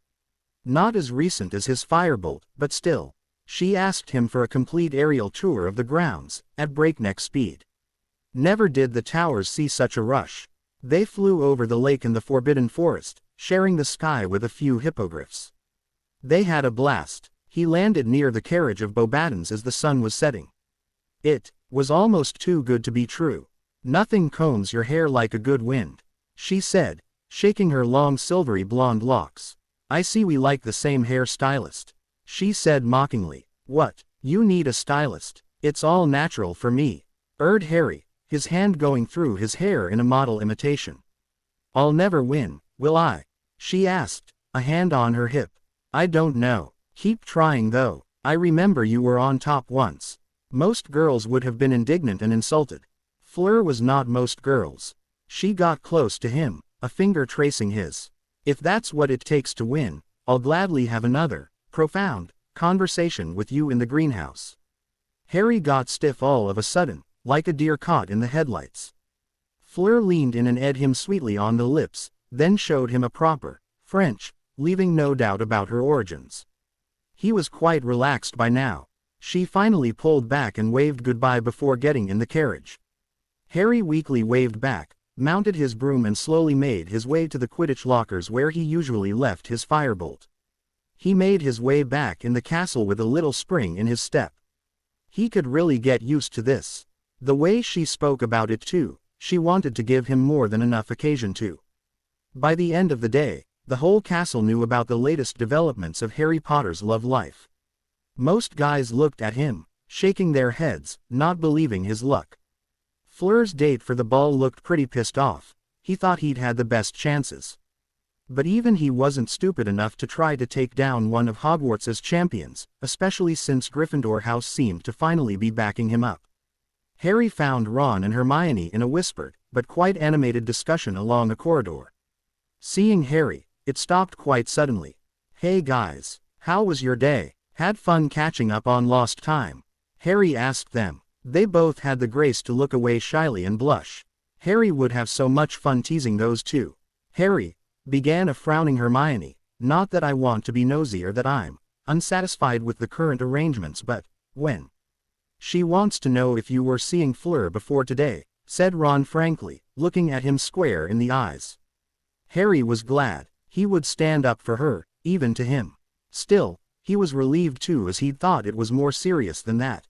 Speaker 1: Not as recent as his firebolt, but still. She asked him for a complete aerial tour of the grounds, at breakneck speed. Never did the towers see such a rush. They flew over the lake and the Forbidden Forest, sharing the sky with a few hippogriffs. They had a blast. He landed near the carriage of Beauxbatons as the sun was setting. It was almost too good to be true. Nothing combs your hair like a good wind, she said, shaking her long silvery blonde locks. I see we like the same hair stylist, she said mockingly. What? You need a stylist. It's all natural for me, urged Harry, his hand going through his hair in a model imitation. I'll never win, will I? She asked, a hand on her hip. I don't know. Keep trying though. I remember you were on top once. Most girls would have been indignant and insulted. Fleur was not most girls. She got close to him, a finger tracing his. If that's what it takes to win, I'll gladly have another, profound, conversation with you in the greenhouse. Harry got stiff all of a sudden, like a deer caught in the headlights. Fleur leaned in and ed him sweetly on the lips, then showed him a proper, French, leaving no doubt about her origins. He was quite relaxed by now. She finally pulled back and waved goodbye before getting in the carriage. Harry weakly waved back, mounted his broom and slowly made his way to the Quidditch lockers where he usually left his firebolt. He made his way back in the castle with a little spring in his step. He could really get used to this. The way she spoke about it too, she wanted to give him more than enough occasion to. By the end of the day, the whole castle knew about the latest developments of Harry Potter's love life. Most guys looked at him, shaking their heads, not believing his luck. Fleur's date for the ball looked pretty pissed off. He thought he'd had the best chances. But even he wasn't stupid enough to try to take down one of Hogwarts' champions, especially since Gryffindor House seemed to finally be backing him up. Harry found Ron and Hermione in a whispered, but quite animated discussion along a corridor. Seeing Harry, it stopped quite suddenly. Hey guys, how was your day? Had fun catching up on lost time? Harry asked them. They both had the grace to look away shyly and blush. Harry would have so much fun teasing those two. Harry, began a frowning Hermione, not that I want to be nosy or that I'm unsatisfied with the current arrangements, but when? She wants to know if you were seeing Fleur before today, said Ron frankly, looking at him square in the eyes. Harry was glad. He would stand up for her, even to him. Still, he was relieved too as he'd thought it was more serious than that.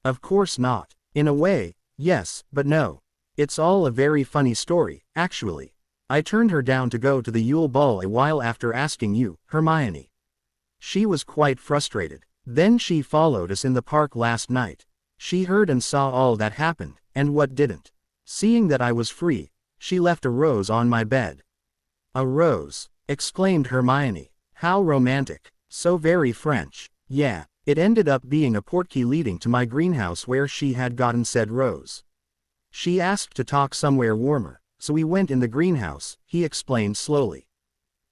Speaker 1: Of course not. In a way, yes, but no. It's all a very funny story, actually. I turned her down to go to the Yule Ball a while after asking you, Hermione. She was quite frustrated. Then she followed us in the park last night. She heard and saw all that happened, and what didn't. Seeing that I was free, she left a rose on my bed. A rose, exclaimed Hermione. How romantic. So very French. Yeah, it ended up being a portkey leading to my greenhouse where she had gotten said rose. She asked to talk somewhere warmer, so we went in the greenhouse, he explained slowly.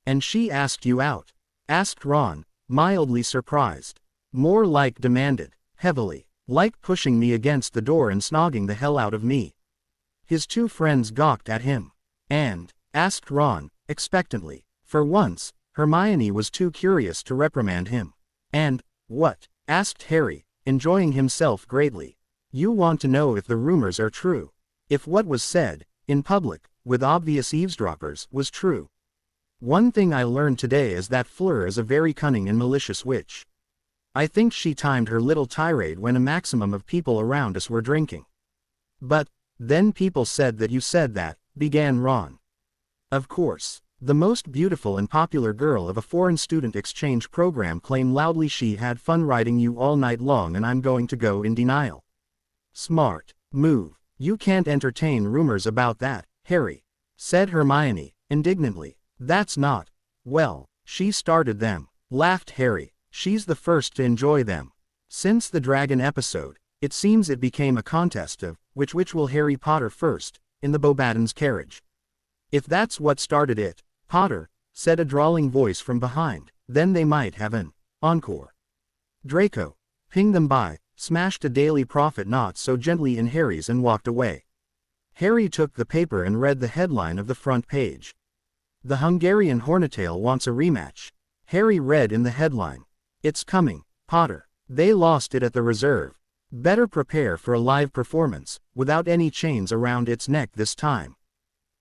Speaker 1: And she asked you out? Asked Ron, mildly surprised. More like demanded, heavily, like pushing me against the door and snogging the hell out of me. His two friends gawked at him. And, asked Ron, expectantly. For once, Hermione was too curious to reprimand him. And, what? Asked Harry, enjoying himself greatly. You want to know if the rumors are true. If what was said, in public, with obvious eavesdroppers, was true. One thing I learned today is that Fleur is a very cunning and malicious witch. I think she timed her little tirade when a maximum of people around us were drinking. But, then people said that you said that, began Ron. Of course, the most beautiful and popular girl of a foreign student exchange program claimed loudly she had fun riding you all night long and I'm going to go in denial. Smart move. You can't entertain rumors about that, Harry, said Hermione, indignantly. That's not. Well, she started them, laughed Harry. She's the first to enjoy them. Since the dragon episode, it seems it became a contest of, which will Harry Potter first, in the Beauxbatons carriage. If that's what started it, Potter, said a drawling voice from behind, then they might have an encore. Draco, pinged them by, smashed a Daily Prophet not so gently in Harry's and walked away. Harry took the paper and read the headline of the front page. The Hungarian Hornetail wants a rematch. Harry read in the headline. It's coming, Potter. They lost it at the reserve. Better prepare for a live performance, without any chains around its neck this time,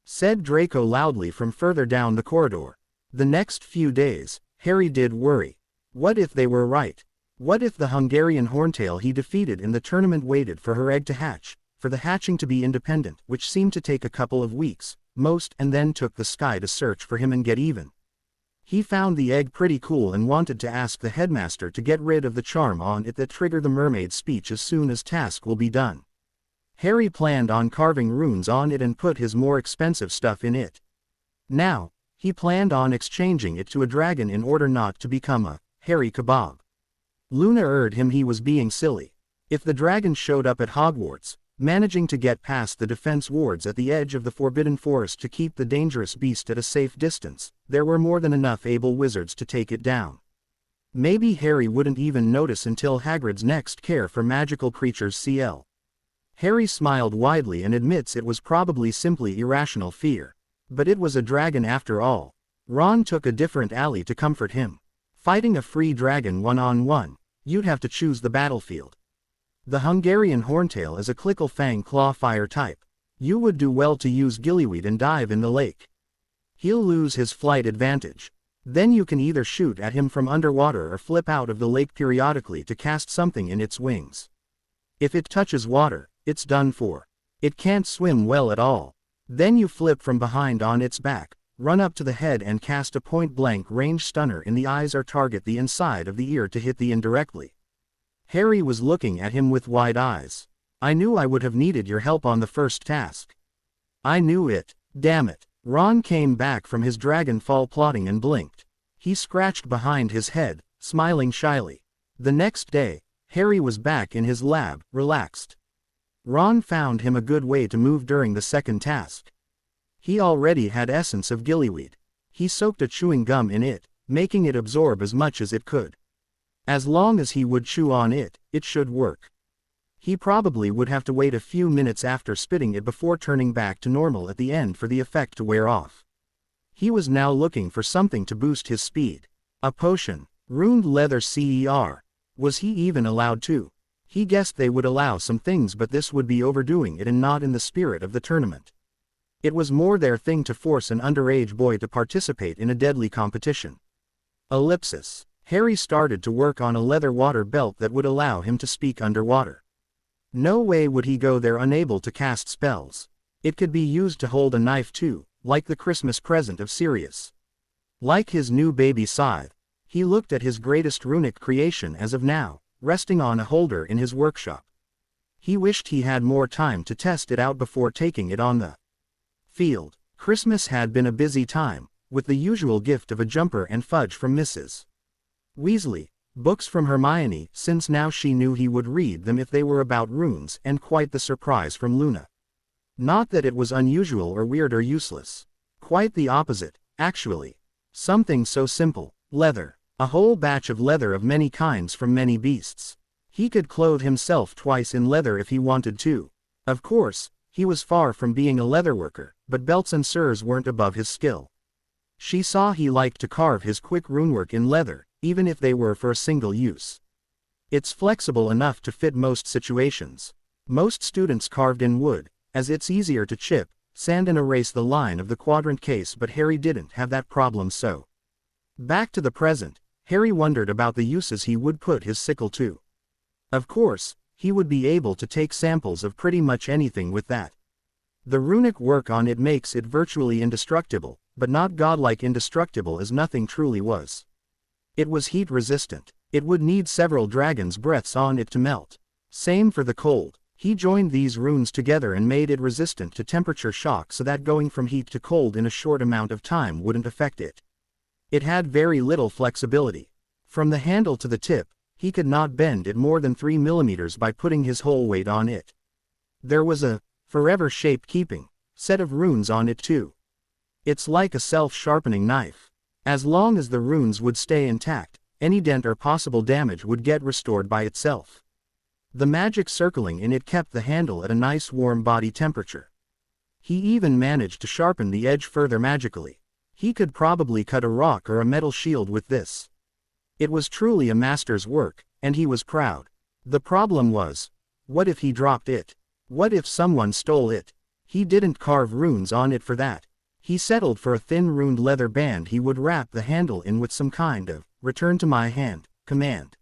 Speaker 1: said Draco loudly from further down the corridor. The next few days, Harry did worry. What if they were right? What if the Hungarian Horntail he defeated in the tournament waited for her egg to hatch, for the hatching to be independent, which seemed to take a couple of weeks, most, and then took the sky to search for him and get even? He found the egg pretty cool and wanted to ask the headmaster to get rid of the charm on it that triggered the mermaid's speech as soon as task will be done. Harry planned on carving runes on it and put his more expensive stuff in it. Now, he planned on exchanging it to a dragon in order not to become a Harry Kebab. Luna urged him he was being silly. If the dragon showed up at Hogwarts, managing to get past the defense wards at the edge of the Forbidden Forest to keep the dangerous beast at a safe distance, there were more than enough able wizards to take it down. Maybe Harry wouldn't even notice until Hagrid's next Care for Magical Creatures CL. Harry smiled widely and admits it was probably simply irrational fear. But it was a dragon after all. Ron took a different alley to comfort him. Fighting a free dragon one-on-one, you'd have to choose the battlefield. The Hungarian Horntail is a Clickle Fang Claw Fire type. You would do well to use Gillyweed and dive in the lake. He'll lose his flight advantage. Then you can either shoot at him from underwater or flip out of the lake periodically to cast something in its wings. If it touches water, it's done for. It can't swim well at all. Then you flip from behind on its back, run up to the head and cast a point-blank range stunner in the eyes or target the inside of the ear to hit the indirectly. Harry was looking at him with wide eyes. I knew I would have needed your help on the first task. I knew it, damn it. Ron came back from his dragonfall plotting and blinked. He scratched behind his head, smiling shyly. The next day, Harry was back in his lab, relaxed. Ron found him a good way to move during the second task. He already had essence of Gillyweed. He soaked a chewing gum in it, making it absorb as much as it could. As long as he would chew on it, it should work. He probably would have to wait a few minutes after spitting it before turning back to normal at the end for the effect to wear off. He was now looking for something to boost his speed. A potion, runed leather CER. Was he even allowed to? He guessed they would allow some things, but this would be overdoing it and not in the spirit of the tournament. It was more their thing to force an underage boy to participate in a deadly competition. Ellipsis. Harry started to work on a leather water belt that would allow him to speak underwater. No way would he go there unable to cast spells. It could be used to hold a knife too, like the Christmas present of Sirius. Like his new baby scythe, he looked at his greatest runic creation as of now, resting on a holder in his workshop. He wished he had more time to test it out before taking it on the field. Christmas had been a busy time, with the usual gift of a jumper and fudge from Mrs. Weasley, books from Hermione, since now she knew he would read them if they were about runes, and quite the surprise from Luna. Not that it was unusual or weird or useless. Quite the opposite, actually. Something so simple, leather. A whole batch of leather of many kinds from many beasts. He could clothe himself twice in leather if he wanted to. Of course, he was far from being a leatherworker, but belts and spurs weren't above his skill. She saw he liked to carve his quick runework in leather, even if they were for a single use. It's flexible enough to fit most situations. Most students carved in wood, as it's easier to chip, sand and erase the line of the quadrant case, but Harry didn't have that problem. So, back to the present, Harry wondered about the uses he would put his sickle to. Of course, he would be able to take samples of pretty much anything with that. The runic work on it makes it virtually indestructible, but not godlike indestructible as nothing truly was. It was heat resistant. It would need several dragons' breaths on it to melt. Same for the cold. He joined these runes together and made it resistant to temperature shock so that going from heat to cold in a short amount of time wouldn't affect it. It had very little flexibility. From the handle to the tip, he could not bend it more than 3 millimeters by putting his whole weight on it. There was a forever shape-keeping set of runes on it too. It's like a self-sharpening knife. As long as the runes would stay intact, any dent or possible damage would get restored by itself. The magic circling in it kept the handle at a nice warm body temperature. He even managed to sharpen the edge further magically. He could probably cut a rock or a metal shield with this. It was truly a master's work, and he was proud. The problem was, what if he dropped it? What if someone stole it? He didn't carve runes on it for that. He settled for a thin runed leather band he would wrap the handle in with some kind of "return to my hand" command.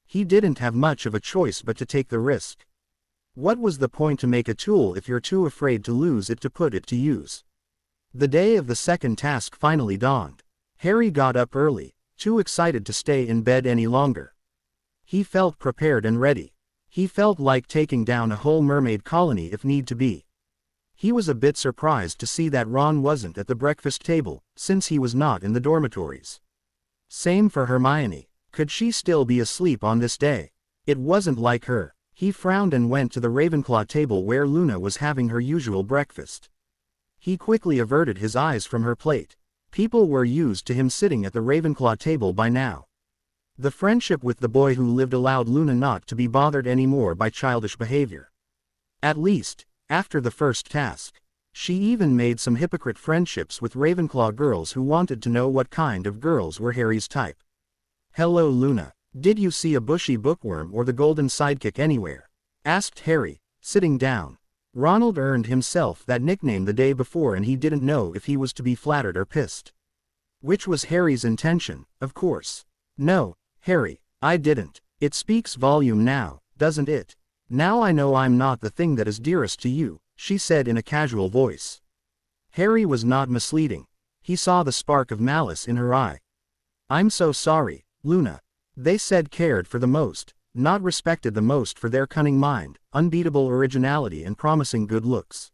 Speaker 1: He didn't have much of a choice but to take the risk. What was the point to make a tool if you're too afraid to lose it to put it to use? The day of the second task finally dawned. Harry got up early, too excited to stay in bed any longer. He felt prepared and ready. He felt like taking down a whole mermaid colony if need to be. He was a bit surprised to see that Ron wasn't at the breakfast table, since he was not in the dormitories. Same for Hermione. Could she still be asleep on this day? It wasn't like her. He frowned and went to the Ravenclaw table where Luna was having her usual breakfast. He quickly averted his eyes from her plate. People were used to him sitting at the Ravenclaw table by now. The friendship with the boy who lived allowed Luna not to be bothered anymore by childish behavior. At least, after the first task. She even made some hypocrite friendships with Ravenclaw girls who wanted to know what kind of girls were Harry's type. "Hello Luna. Did you see a bushy bookworm or the golden sidekick anywhere?" asked Harry, sitting down. Ronald earned himself that nickname the day before and he didn't know if he was to be flattered or pissed. Which was Harry's intention, of course. "No, Harry, I didn't. It speaks volume now, doesn't it? Now I know I'm not the thing that is dearest to you," she said in a casual voice. Harry was not misleading. He saw the spark of malice in her eye. "I'm so sorry, Luna. They said cared for the most, not respected the most for their cunning mind, unbeatable originality and promising good looks.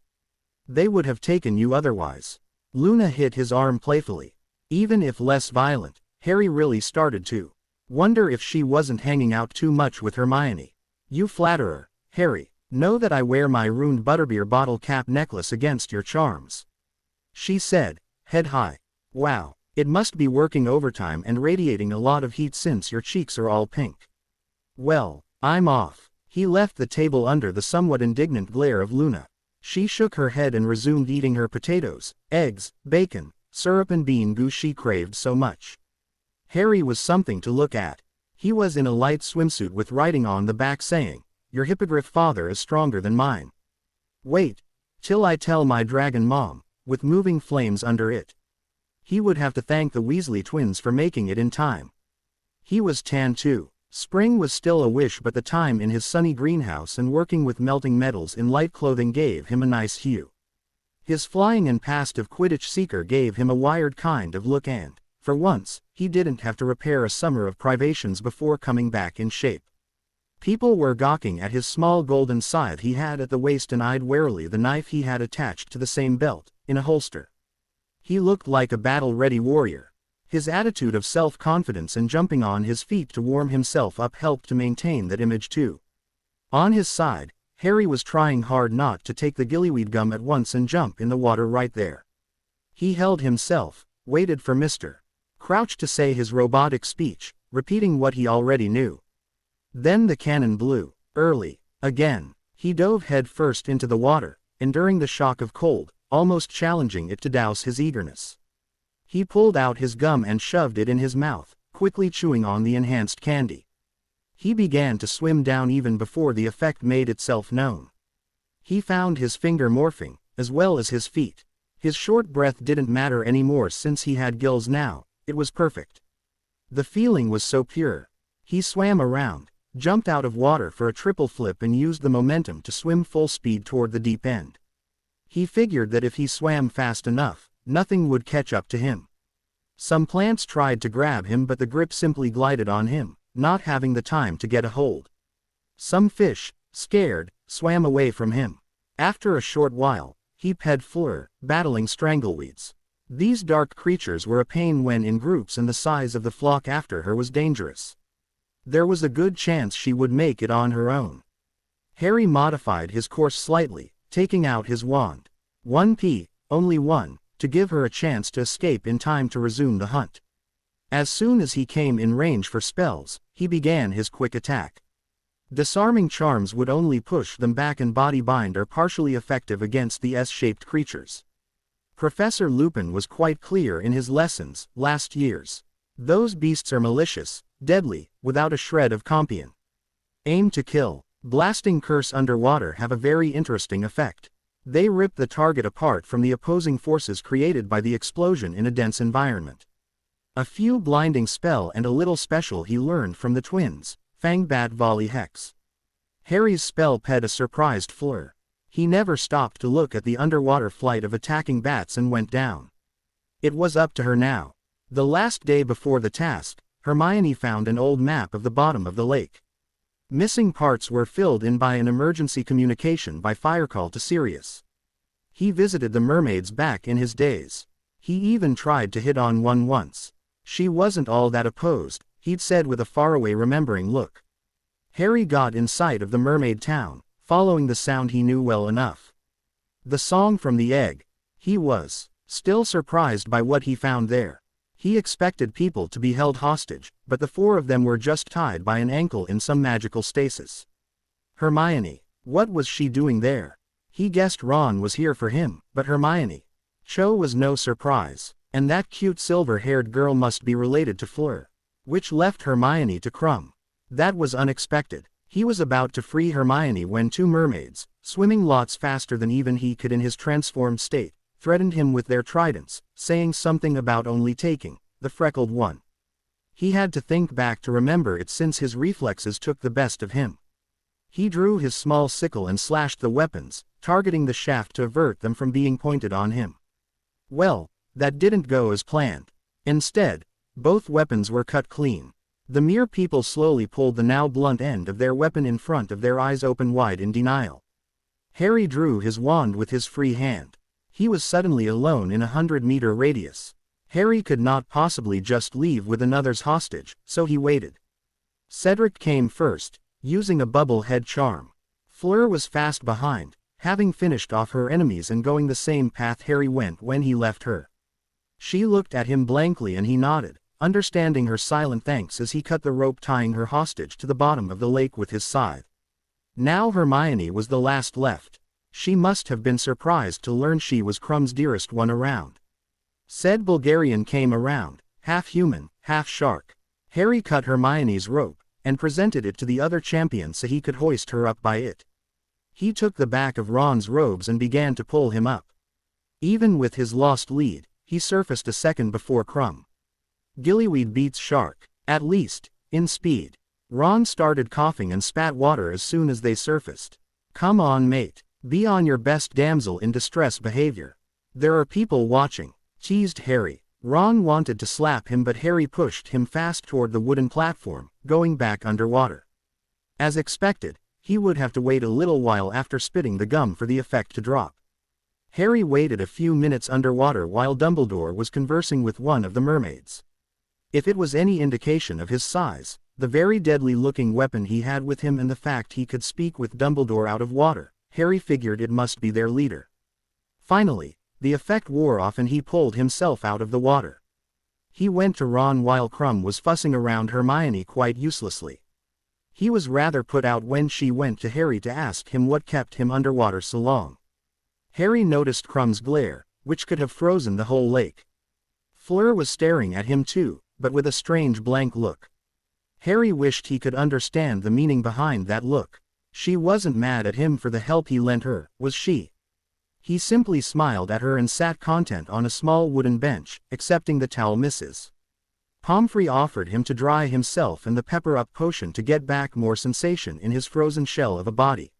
Speaker 1: They would have taken you otherwise." Luna hit his arm playfully. Even if less violent, Harry really started to wonder if she wasn't hanging out too much with Hermione. "You flatterer, Harry. Know that I wear my ruined butterbeer bottle cap necklace against your charms," she said, head high. "Wow, it must be working overtime and radiating a lot of heat since your cheeks are all pink. Well, I'm off." He left the table under the somewhat indignant glare of Luna. She shook her head and resumed eating her potatoes, eggs, bacon, syrup and bean goo she craved so much. Harry was something to look at. He was in a light swimsuit with writing on the back saying, "Your hippogriff father is stronger than mine. Wait till I tell my dragon mom," with moving flames under it. He would have to thank the Weasley twins for making it in time. He was tan too. Spring was still a wish, but the time in his sunny greenhouse and working with melting metals in light clothing gave him a nice hue. His flying and past of Quidditch Seeker gave him a wired kind of look and, for once, he didn't have to repair a summer of privations before coming back in shape. People were gawking at his small golden scythe he had at the waist and eyed warily the knife he had attached to the same belt, in a holster. He looked like a battle-ready warrior. His attitude of self-confidence and jumping on his feet to warm himself up helped to maintain that image too. On his side, Harry was trying hard not to take the gillyweed gum at once and jump in the water right there. He held himself, waited for Mr. crouched to say his robotic speech, repeating what he already knew. Then the cannon blew. Early. Again. He dove head first into the water, enduring the shock of cold, almost challenging it to douse his eagerness. He pulled out his gum and shoved it in his mouth, quickly chewing on the enhanced candy. He began to swim down even before the effect made itself known. He found his finger morphing, as well as his feet. His short breath didn't matter anymore since he had gills now, it was perfect. The feeling was so pure. He swam around, jumped out of water for a triple flip and used the momentum to swim full speed toward the deep end. He figured that if he swam fast enough, nothing would catch up to him. Some plants tried to grab him but the grip simply glided on him, not having the time to get a hold. Some fish, scared, swam away from him. After a short while, he ped Fleur, battling strangleweeds. These dark creatures were a pain when in groups and the size of the flock after her was dangerous. There was a good chance she would make it on her own. Harry modified his course slightly, taking out his wand. 1p, only one, to give her a chance to escape in time to resume the hunt. As soon as he came in range for spells, he began his quick attack. Disarming charms would only push them back and body bind are partially effective against the S-shaped creatures. Professor Lupin was quite clear in his lessons, last year's. Those beasts are malicious, deadly, without a shred of compion. Aim to kill. Blasting curse underwater have a very interesting effect. They rip the target apart from the opposing forces created by the explosion in a dense environment. A few blinding spell and a little special he learned from the twins, Fangbat Volley Hex. Harry's spell ped a surprised Fleur. He never stopped to look at the underwater flight of attacking bats and went down. It was up to her now. The last day before the task, Hermione found an old map of the bottom of the lake. Missing parts were filled in by an emergency communication by firecall to Sirius. He visited the mermaids back in his days. He even tried to hit on one once. She wasn't all that opposed, he'd said with a faraway remembering look. Harry got in sight of the mermaid town, following the sound he knew well enough. The song from the egg. He was still surprised by what he found there. He expected people to be held hostage, but the four of them were just tied by an ankle in some magical stasis. Hermione. What was she doing there? He guessed Ron was here for him, but Hermione. Cho was no surprise, and that cute silver-haired girl must be related to Fleur. Which left Hermione to Crumb. That was unexpected. He was about to free Hermione when two mermaids, swimming lots faster than even he could in his transformed state, threatened him with their tridents, saying something about only taking the freckled one. He had to think back to remember it since his reflexes took the best of him. He drew his small sickle and slashed the weapons, targeting the shaft to avert them from being pointed on him. Well, that didn't go as planned. Instead, both weapons were cut clean. The mere people slowly pulled the now blunt end of their weapon in front of their eyes open wide in denial. Harry drew his wand with his free hand. He was suddenly alone in a 100-meter radius. Harry could not possibly just leave with another's hostage, so he waited. Cedric came first, using a bubble head charm. Fleur was fast behind, having finished off her enemies and going the same path Harry went when he left her. She looked at him blankly and he nodded, understanding her silent thanks as he cut the rope tying her hostage to the bottom of the lake with his scythe. Now Hermione was the last left. She must have been surprised to learn she was Crumb's dearest one around. Said Bulgarian came around, half human, half shark. Harry cut Hermione's rope, and presented it to the other champion so he could hoist her up by it. He took the back of Ron's robes and began to pull him up. Even with his lost lead, he surfaced a second before Crumb. Gillyweed beats shark, at least, in speed. Ron started coughing and spat water as soon as they surfaced. Come on mate, be on your best damsel in distress behavior. There are people watching, teased Harry. Ron wanted to slap him but Harry pushed him fast toward the wooden platform, going back underwater. As expected, he would have to wait a little while after spitting the gum for the effect to drop. Harry waited a few minutes underwater while Dumbledore was conversing with one of the mermaids. If it was any indication of his size, the very deadly-looking weapon he had with him and the fact he could speak with Dumbledore out of water, Harry figured it must be their leader. Finally, the effect wore off and he pulled himself out of the water. He went to Ron while Crumb was fussing around Hermione quite uselessly. He was rather put out when she went to Harry to ask him what kept him underwater so long. Harry noticed Crumb's glare, which could have frozen the whole lake. Fleur was staring at him too, but with a strange blank look. Harry wished he could understand the meaning behind that look. She wasn't mad at him for the help he lent her, was she? He simply smiled at her and sat content on a small wooden bench, accepting the towel misses. Pomfrey offered him to dry himself and the pepper-up potion to get back more sensation in his frozen shell of a body.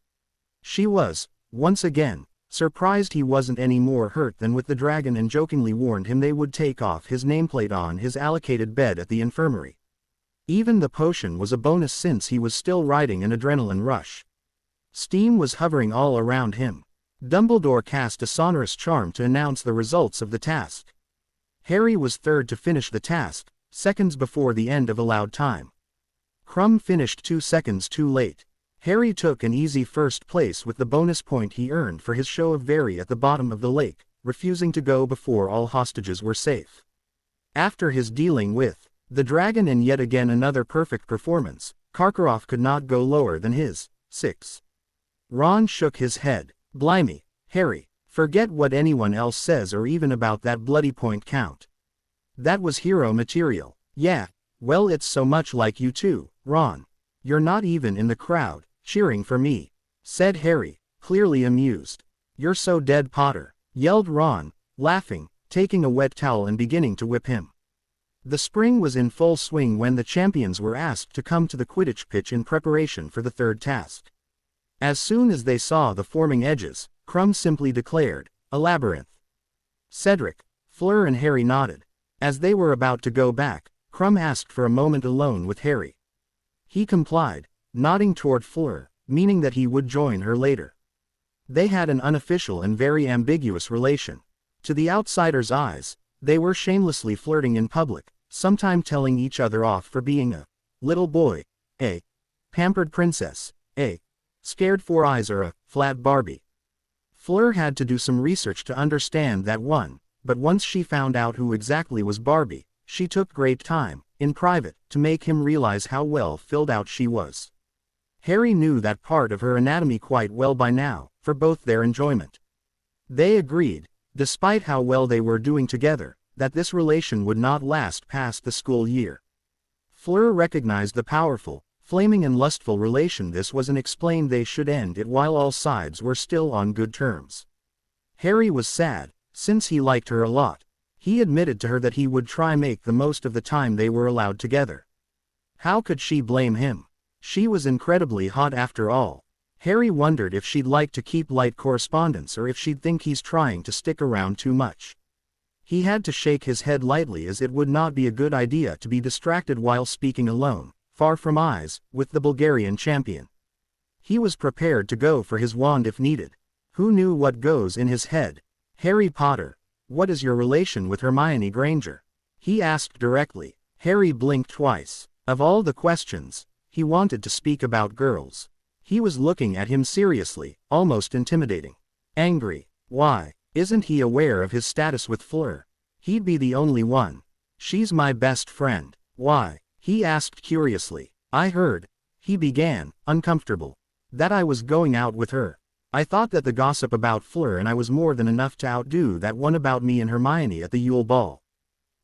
Speaker 1: She was, once again, surprised he wasn't any more hurt than with the dragon and jokingly warned him they would take off his nameplate on his allocated bed at the infirmary. Even the potion was a bonus since he was still riding an adrenaline rush. Steam was hovering all around him. Dumbledore cast a sonorous charm to announce the results of the task. Harry was third to finish the task, seconds before the end of allowed time. Crumb finished 2 seconds too late. Harry took an easy first place with the bonus point he earned for his show of Very at the bottom of the lake, refusing to go before all hostages were safe. After his dealing with the dragon and yet again another perfect performance, Karkaroff could not go lower than his 6. Ron shook his head. Blimey, Harry, forget what anyone else says or even about that bloody point count. That was hero material. Yeah, well it's so much like you too, Ron. You're not even in the crowd, cheering for me, said Harry, clearly amused. You're so dead, Potter, yelled Ron, laughing, taking a wet towel and beginning to whip him. The spring was in full swing when the champions were asked to come to the Quidditch pitch in preparation for the third task. As soon as they saw the forming edges, Crumb simply declared, "A labyrinth." Cedric, Fleur and Harry nodded. As they were about to go back, Crumb asked for a moment alone with Harry. He complied, nodding toward Fleur, meaning that he would join her later. They had an unofficial and very ambiguous relation. To the outsider's eyes, they were shamelessly flirting in public, sometime telling each other off for being a little boy, a pampered princess, a scared four eyes or a flat Barbie. Fleur had to do some research to understand that one, but once she found out who exactly was Barbie, she took great time, in private, to make him realize how well filled out she was. Harry knew that part of her anatomy quite well by now, for both their enjoyment. They agreed, despite how well they were doing together, that this relation would not last past the school year. Fleur recognized the powerful, flaming and lustful relation this was and explained they should end it while all sides were still on good terms. Harry was sad, since he liked her a lot. He admitted to her that he would try make the most of the time they were allowed together. How could she blame him? She was incredibly hot after all. Harry wondered if she'd like to keep light correspondence or if she'd think he's trying to stick around too much. He had to shake his head lightly as it would not be a good idea to be distracted while speaking alone, far from eyes, with the Bulgarian champion. He was prepared to go for his wand if needed. Who knew what goes in his head? Harry Potter, what is your relation with Hermione Granger? He asked directly. Harry blinked twice. Of all the questions, he wanted to speak about girls. He was looking at him seriously, almost intimidating. Angry. Why? Isn't he aware of his status with Fleur? He'd be the only one. She's my best friend. Why? He asked curiously. I heard, he began, uncomfortable, that I was going out with her. I thought that the gossip about Fleur and I was more than enough to outdo that one about me and Hermione at the Yule Ball.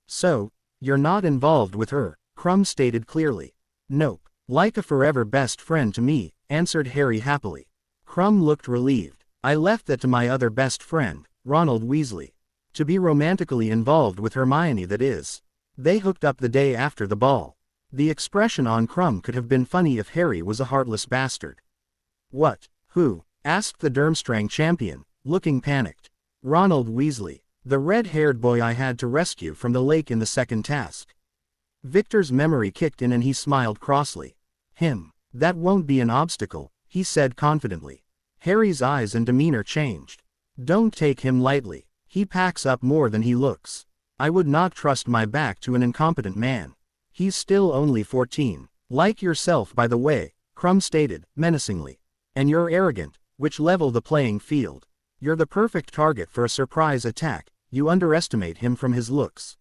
Speaker 1: So, you're not involved with her, Crumb stated clearly. Nope. Like a forever best friend to me, answered Harry happily. Crumb looked relieved. I left that to my other best friend, Ronald Weasley. To be romantically involved with Hermione, that is. They hooked up the day after the ball. The expression on Crumb could have been funny if Harry was a heartless bastard. What? Who? Asked the Durmstrang champion, looking panicked. Ronald Weasley, the red-haired boy I had to rescue from the lake in the second task. Victor's memory kicked in and he smiled crossly. Him. That won't be an obstacle, he said confidently. Harry's eyes and demeanor changed. Don't take him lightly. He packs up more than he looks. I would not trust my back to an incompetent man. He's still only 14. Like yourself, by the way, Crumb stated, menacingly. And you're arrogant, which level the playing field. You're the perfect target for a surprise attack. You underestimate him from his looks.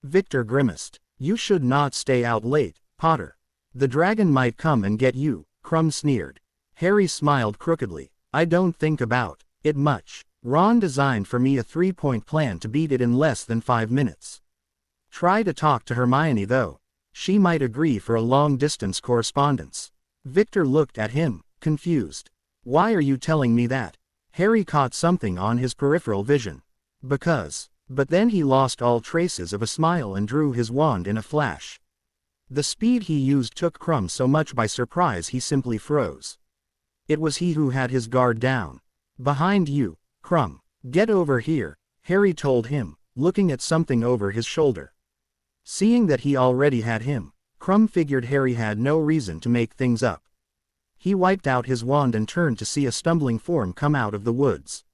Speaker 1: Victor grimaced. You should not stay out late, Potter. The dragon might come and get you, Crumb sneered. Harry smiled crookedly. I don't think about it much. Ron designed for me a 3-point plan to beat it in less than 5 minutes. Try to talk to Hermione though. She might agree for a long-distance correspondence. Victor looked at him, confused. Why are you telling me that? Harry caught something on his peripheral vision. Because. But then he lost all traces of a smile and drew his wand in a flash. The speed he used took Crumb so much by surprise he simply froze. It was he who had his guard down. Behind you, Crumb. Get over here, Harry told him, looking at something over his shoulder. Seeing that he already had him, Crumb figured Harry had no reason to make things up. He wiped out his wand and turned to see a stumbling form come out of the woods.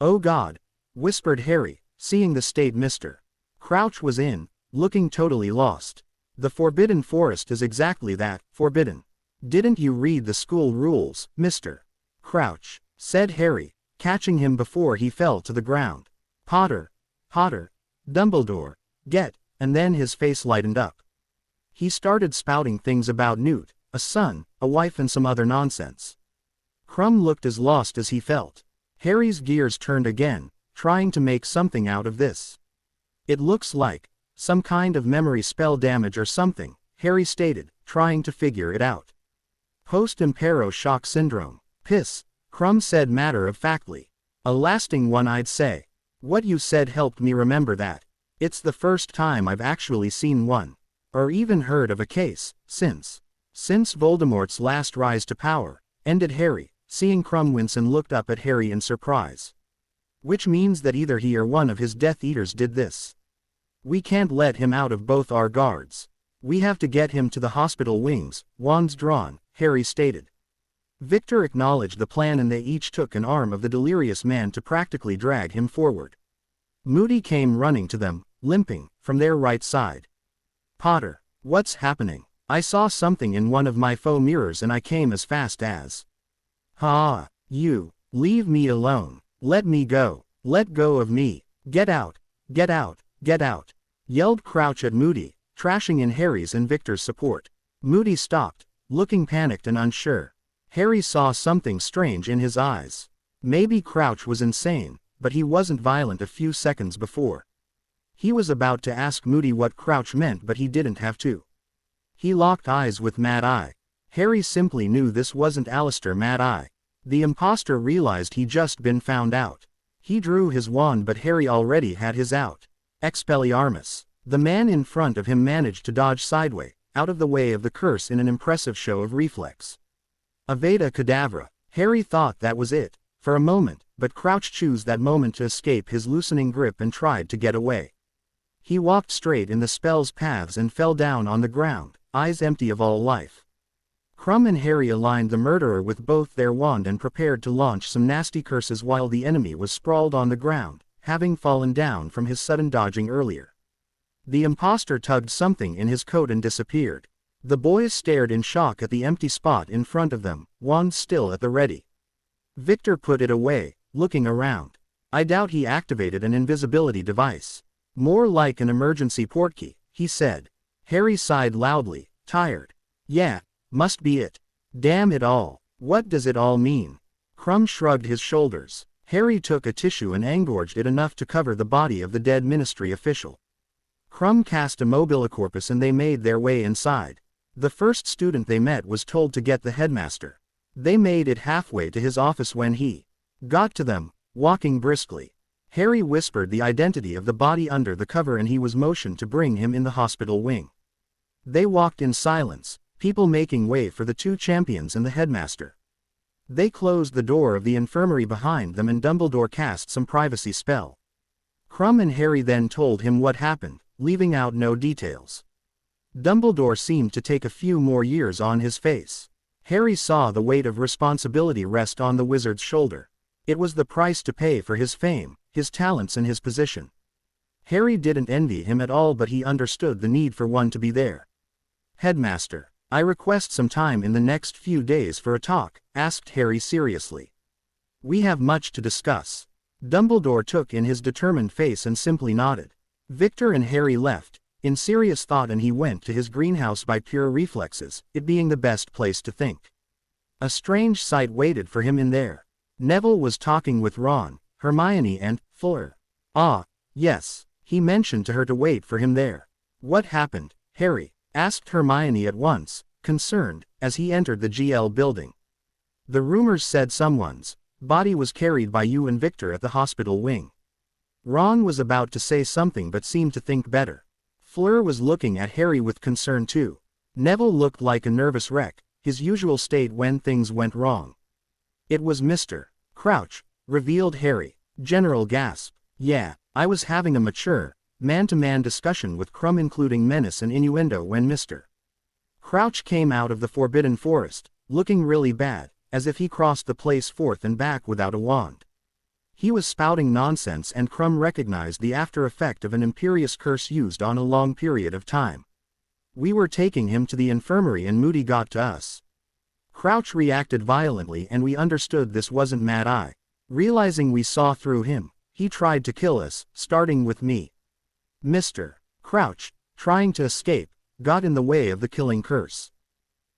Speaker 1: Oh God, whispered Harry, seeing the state Mr. Crouch was in, looking totally lost. The Forbidden Forest is exactly that, forbidden. Didn't you read the school rules, Mr. Crouch? Said Harry, catching him before he fell to the ground. Potter, Dumbledore, get, and then his face lightened up. He started spouting things about Newt, a son, a wife and some other nonsense. Crumb looked as lost as he felt. Harry's gears turned again, trying to make something out of this. It looks like some kind of memory spell damage or something, Harry stated, trying to figure it out. Post-Impero shock syndrome. Piss, Crumb said matter-of-factly. A lasting one I'd say. What you said helped me remember that. It's the first time I've actually seen one. Or even heard of a case, since Voldemort's last rise to power, ended Harry, seeing Crumb wince and looked up at Harry in surprise. Which means that either he or one of his Death Eaters did this. We can't let him out of both our guards. We have to get him to the hospital wings, wands drawn, Harry stated. Victor acknowledged the plan and they each took an arm of the delirious man to practically drag him forward. Moody came running to them, limping, from their right side. Potter, what's happening? I saw something in one of my faux mirrors and I came as fast as. You, leave me alone. Let me go. Let go of me. Get out. Get out. Get out. Yelled Crouch at Moody, trashing in Harry's and Victor's support. Moody stopped, looking panicked and unsure. Harry saw something strange in his eyes. Maybe Crouch was insane, but he wasn't violent a few seconds before. He was about to ask Moody what Crouch meant but he didn't have to. He locked eyes with Mad Eye. Harry simply knew this wasn't Alistair Mad Eye. The imposter realized he'd just been found out. He drew his wand but Harry already had his out. Expelliarmus. The man in front of him managed to dodge sideways, out of the way of the curse in an impressive show of reflex. Avada Kedavra. Harry thought that was it, for a moment, but Crouch chose that moment to escape his loosening grip and tried to get away. He walked straight in the spell's paths and fell down on the ground, eyes empty of all life. Crumb and Harry aligned the murderer with both their wand and prepared to launch some nasty curses while the enemy was sprawled on the ground, having fallen down from his sudden dodging earlier. The imposter tugged something in his coat and disappeared. The boys stared in shock at the empty spot in front of them, wands still at the ready. Victor put it away, looking around. I doubt he activated an invisibility device. More like an emergency portkey, he said. Harry sighed loudly, tired. Yeah, must be it. Damn it all. What does it all mean? Crumb shrugged his shoulders. Harry took a tissue and engorged it enough to cover the body of the dead ministry official. Crumb cast a mobilicorpus and they made their way inside. The first student they met was told to get the headmaster. They made it halfway to his office when he got to them, walking briskly. Harry whispered the identity of the body under the cover and he was motioned to bring him in the hospital wing. They walked in silence, people making way for the two champions and the headmaster. They closed the door of the infirmary behind them and Dumbledore cast some privacy spell. Crumb and Harry then told him what happened, leaving out no details. Dumbledore seemed to take a few more years on his face. Harry saw the weight of responsibility rest on the wizard's shoulder. It was the price to pay for his fame, his talents and his position. Harry didn't envy him at all but he understood the need for one to be there. Headmaster, I request some time in the next few days for a talk, asked Harry seriously. We have much to discuss. Dumbledore took in his determined face and simply nodded. Victor and Harry left, in serious thought, and he went to his greenhouse by pure reflexes, it being the best place to think. A strange sight waited for him in there. Neville was talking with Ron, Hermione and Fleur. Ah, yes, he mentioned to her to wait for him there. What happened, Harry? Asked Hermione at once, concerned, as he entered the GL building. The rumors said someone's body was carried by you and Victor at the hospital wing. Ron was about to say something but seemed to think better. Fleur was looking at Harry with concern too. Neville looked like a nervous wreck, his usual state when things went wrong. It was Mr. Crouch, revealed Harry. General gasp. Yeah, I was having a mature, man-to-man discussion with Krum including menace and innuendo when Mr. Crouch came out of the Forbidden Forest, looking really bad, as if he crossed the place forth and back without a wand. He was spouting nonsense and Krum recognized the after effect of an imperious curse used on a long period of time. We were taking him to the infirmary and Moody got to us. Crouch reacted violently and we understood this wasn't Mad Eye. Realizing we saw through him, he tried to kill us, starting with me. Mr. Crouch, trying to escape, got in the way of the killing curse.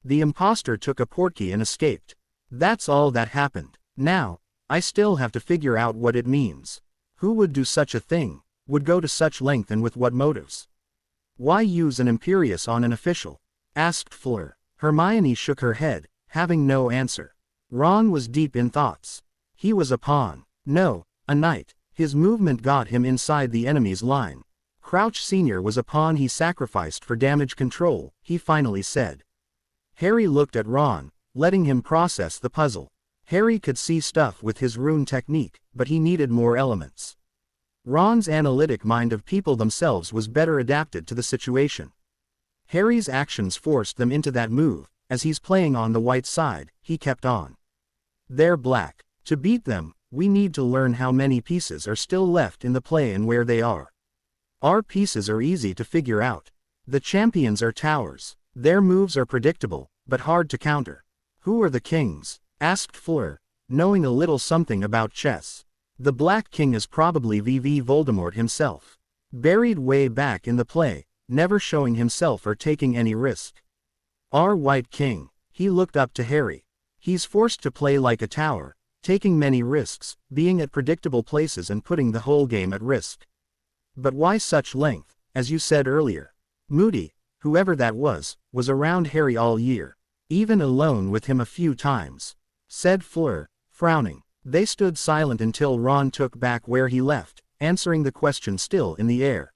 Speaker 1: The imposter took a portkey and escaped. That's all that happened. Now, I still have to figure out what it means. Who would do such a thing, would go to such length and with what motives? Why use an imperious on an official? Asked Fleur. Hermione shook her head, having no answer. Ron was deep in thoughts. He was a pawn. No, a knight. His movement got him inside the enemy's line. Crouch Sr. was a pawn he sacrificed for damage control, he finally said. Harry looked at Ron, letting him process the puzzle. Harry could see stuff with his rune technique, but he needed more elements. Ron's analytic mind of people themselves was better adapted to the situation. Harry's actions forced them into that move. As he's playing on the white side, he kept on. They're black. To beat them, we need to learn how many pieces are still left in the play and where they are. Our pieces are easy to figure out. The champions are towers. Their moves are predictable, but hard to counter. Who are the kings? Asked Fleur, knowing a little something about chess. The Black King is probably VV Voldemort himself. Buried way back in the play, never showing himself or taking any risk. Our White King. He looked up to Harry. He's forced to play like a tower, taking many risks, being at predictable places and putting the whole game at risk. But why such length, as you said earlier? Moody, whoever that was around Harry all year, even alone with him a few times, said Fleur, frowning. They stood silent until Ron took back where he left, answering the question still in the air.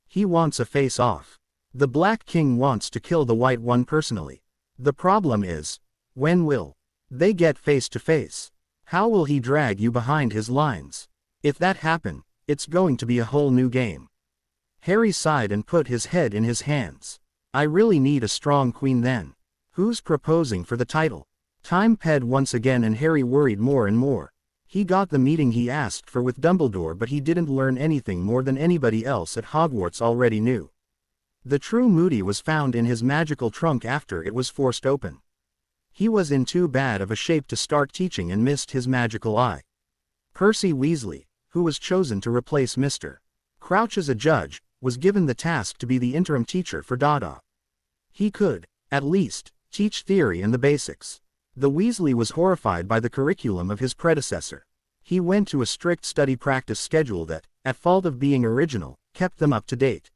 Speaker 1: He wants a face-off. The Black King wants to kill the White One personally. The problem is, when will they get face-to-face? How will he drag you behind his lines? If that happen, it's going to be a whole new game. Harry sighed and put his head in his hands. I really need a strong queen then. Who's proposing for the title? Time ped once again and Harry worried more and more. He got the meeting he asked for with Dumbledore but he didn't learn anything more than anybody else at Hogwarts already knew. The true Moody was found in his magical trunk after it was forced open. He was in too bad of a shape to start teaching and missed his magical eye. Percy Weasley, who was chosen to replace Mr. Crouch as a judge, was given the task to be the interim teacher for Dada. He could, at least, teach theory and the basics. The Weasley was horrified by the curriculum of his predecessor. He went to a strict study practice schedule that, at fault of being original, kept them up to date.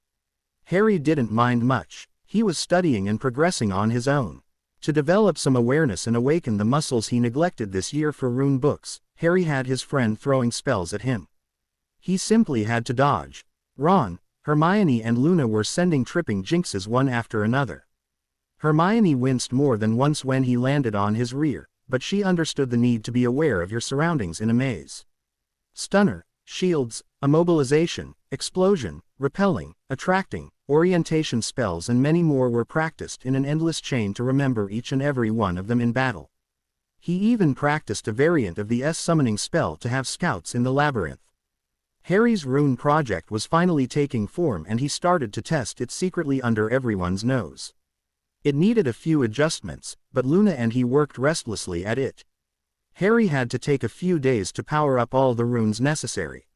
Speaker 1: Harry didn't mind much. He was studying and progressing on his own. To develop some awareness and awaken the muscles he neglected this year for rune books, Harry had his friend throwing spells at him. He simply had to dodge. Ron, Hermione and Luna were sending tripping jinxes one after another. Hermione winced more than once when he landed on his rear, but she understood the need to be aware of your surroundings in a maze. Stunner, shields, immobilization, explosion, repelling, attracting, orientation spells and many more were practiced in an endless chain to remember each and every one of them in battle. He even practiced a variant of the summoning spell to have scouts in the labyrinth. Harry's rune project was finally taking form and he started to test it secretly under everyone's nose. It needed a few adjustments, but Luna and he worked restlessly at it. Harry had to take a few days to power up all the runes necessary.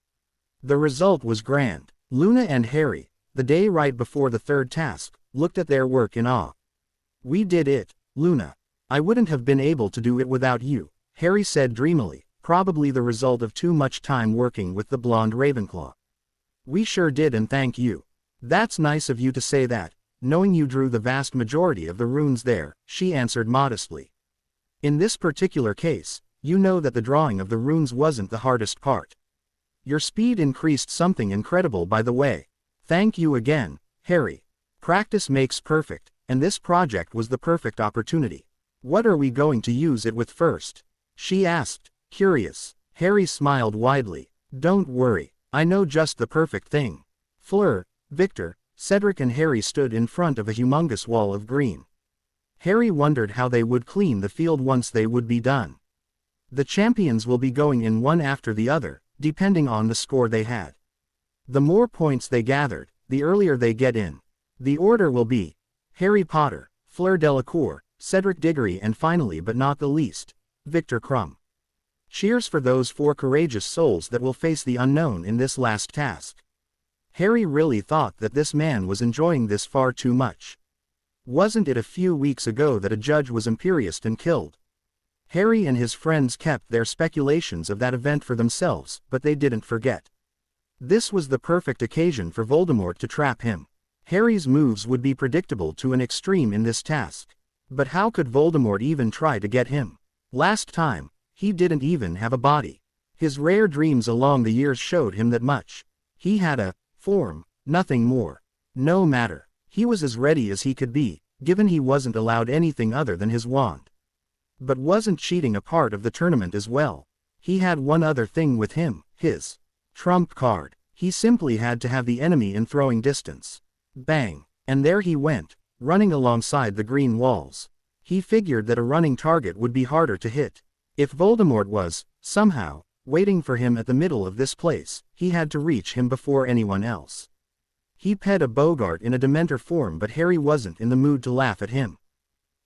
Speaker 1: The result was grand. Luna and Harry, the day right before the third task, looked at their work in awe. "We did it, Luna. I wouldn't have been able to do it without you," Harry said dreamily, probably the result of too much time working with the blonde Ravenclaw. "We sure did, and thank you. That's nice of you to say that, knowing you drew the vast majority of the runes there," she answered modestly. "In this particular case, you know that the drawing of the runes wasn't the hardest part. Your speed increased something incredible, by the way. Thank you again, Harry. Practice makes perfect, and this project was the perfect opportunity. What are we going to use it with first?" she asked, curious. Harry smiled widely. "Don't worry, I know just the perfect thing." Fleur, Victor, Cedric and Harry stood in front of a humongous wall of green. Harry wondered how they would clean the field once they would be done. The champions will be going in one after the other, depending on the score they had. The more points they gathered, the earlier they get in. The order will be Harry Potter, Fleur Delacour, Cedric Diggory, and finally but not the least, Victor Crumb. Cheers for those 4 courageous souls that will face the unknown in this last task. Harry really thought that this man was enjoying this far too much. Wasn't it a few weeks ago that a judge was imperious and killed? Harry and his friends kept their speculations of that event for themselves, but they didn't forget. This was the perfect occasion for Voldemort to trap him. Harry's moves would be predictable to an extreme in this task. But how could Voldemort even try to get him? Last time, he didn't even have a body. His rare dreams along the years showed him that much. He had a form, nothing more. No matter. He was as ready as he could be, given he wasn't allowed anything other than his wand. But wasn't cheating a part of the tournament as well? He had one other thing with him, his trump card. He simply had to have the enemy in throwing distance. Bang! And there he went, running alongside the green walls. He figured that a running target would be harder to hit. If Voldemort was, somehow, waiting for him at the middle of this place, he had to reach him before anyone else. He ped a Bogart in a Dementor form, but Harry wasn't in the mood to laugh at him.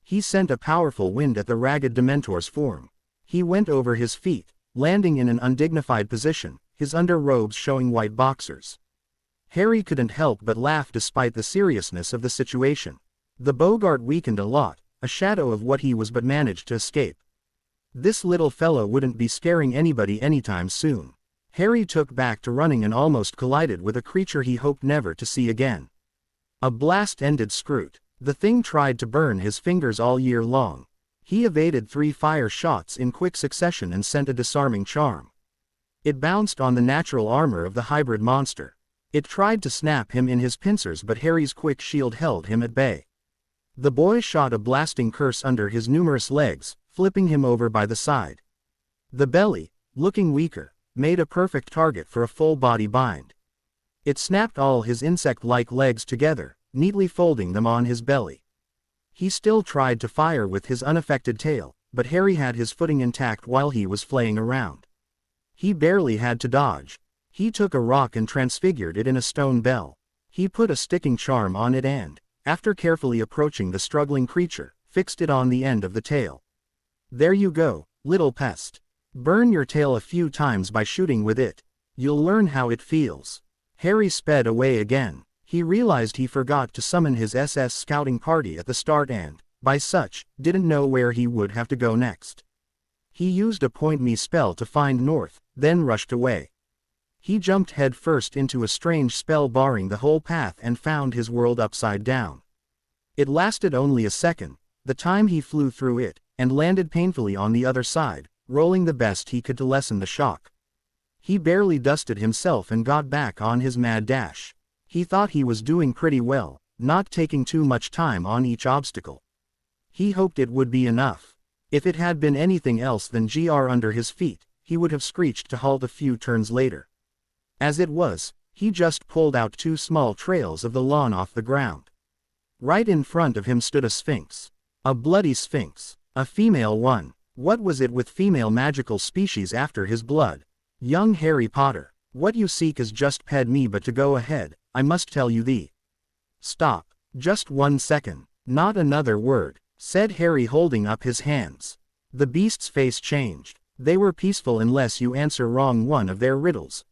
Speaker 1: He sent a powerful wind at the ragged Dementor's form. He went over his feet, landing in an undignified position, his underrobes showing white boxers. Harry couldn't help but laugh despite the seriousness of the situation. The Bogart weakened a lot, a shadow of what he was, but managed to escape. This little fellow wouldn't be scaring anybody anytime soon. Harry took back to running and almost collided with a creature he hoped never to see again. A blast ended Scroot. The thing tried to burn his fingers all year long. He evaded 3 fire shots in quick succession and sent a disarming charm. It bounced on the natural armor of the hybrid monster. It tried to snap him in his pincers, but Harry's quick shield held him at bay. The boy shot a blasting curse under his numerous legs, flipping him over by the side. The belly, looking weaker, made a perfect target for a full-body bind. It snapped all his insect-like legs together, neatly folding them on his belly. He still tried to fire with his unaffected tail, but Harry had his footing intact while he was flaying around. He barely had to dodge. He took a rock and transfigured it in a stone bell. He put a sticking charm on it and, after carefully approaching the struggling creature, fixed it on the end of the tail. "There you go, little pest. Burn your tail a few times by shooting with it. You'll learn how it feels." Harry sped away again. He realized he forgot to summon his SS scouting party at the start and, by such, didn't know where he would have to go next. He used a point me spell to find north, then rushed away. He jumped headfirst into a strange spell barring the whole path and found his world upside down. It lasted only a second, the time he flew through it, and landed painfully on the other side, rolling the best he could to lessen the shock. He barely dusted himself and got back on his mad dash. He thought he was doing pretty well, not taking too much time on each obstacle. He hoped it would be enough. If it had been anything else than GR under his feet, he would have screeched to halt a few turns later. As it was, he just pulled out 2 small trails of the lawn off the ground. Right in front of him stood a sphinx. A bloody sphinx. A female one. What was it with female magical species after his blood? Young Harry Potter, what you seek is just ped me, but to go ahead, I must tell you the. Stop. Just 1 second. Not another word, said Harry, holding up his hands. The beast's face changed. They were peaceful unless you answer wrong one of their riddles,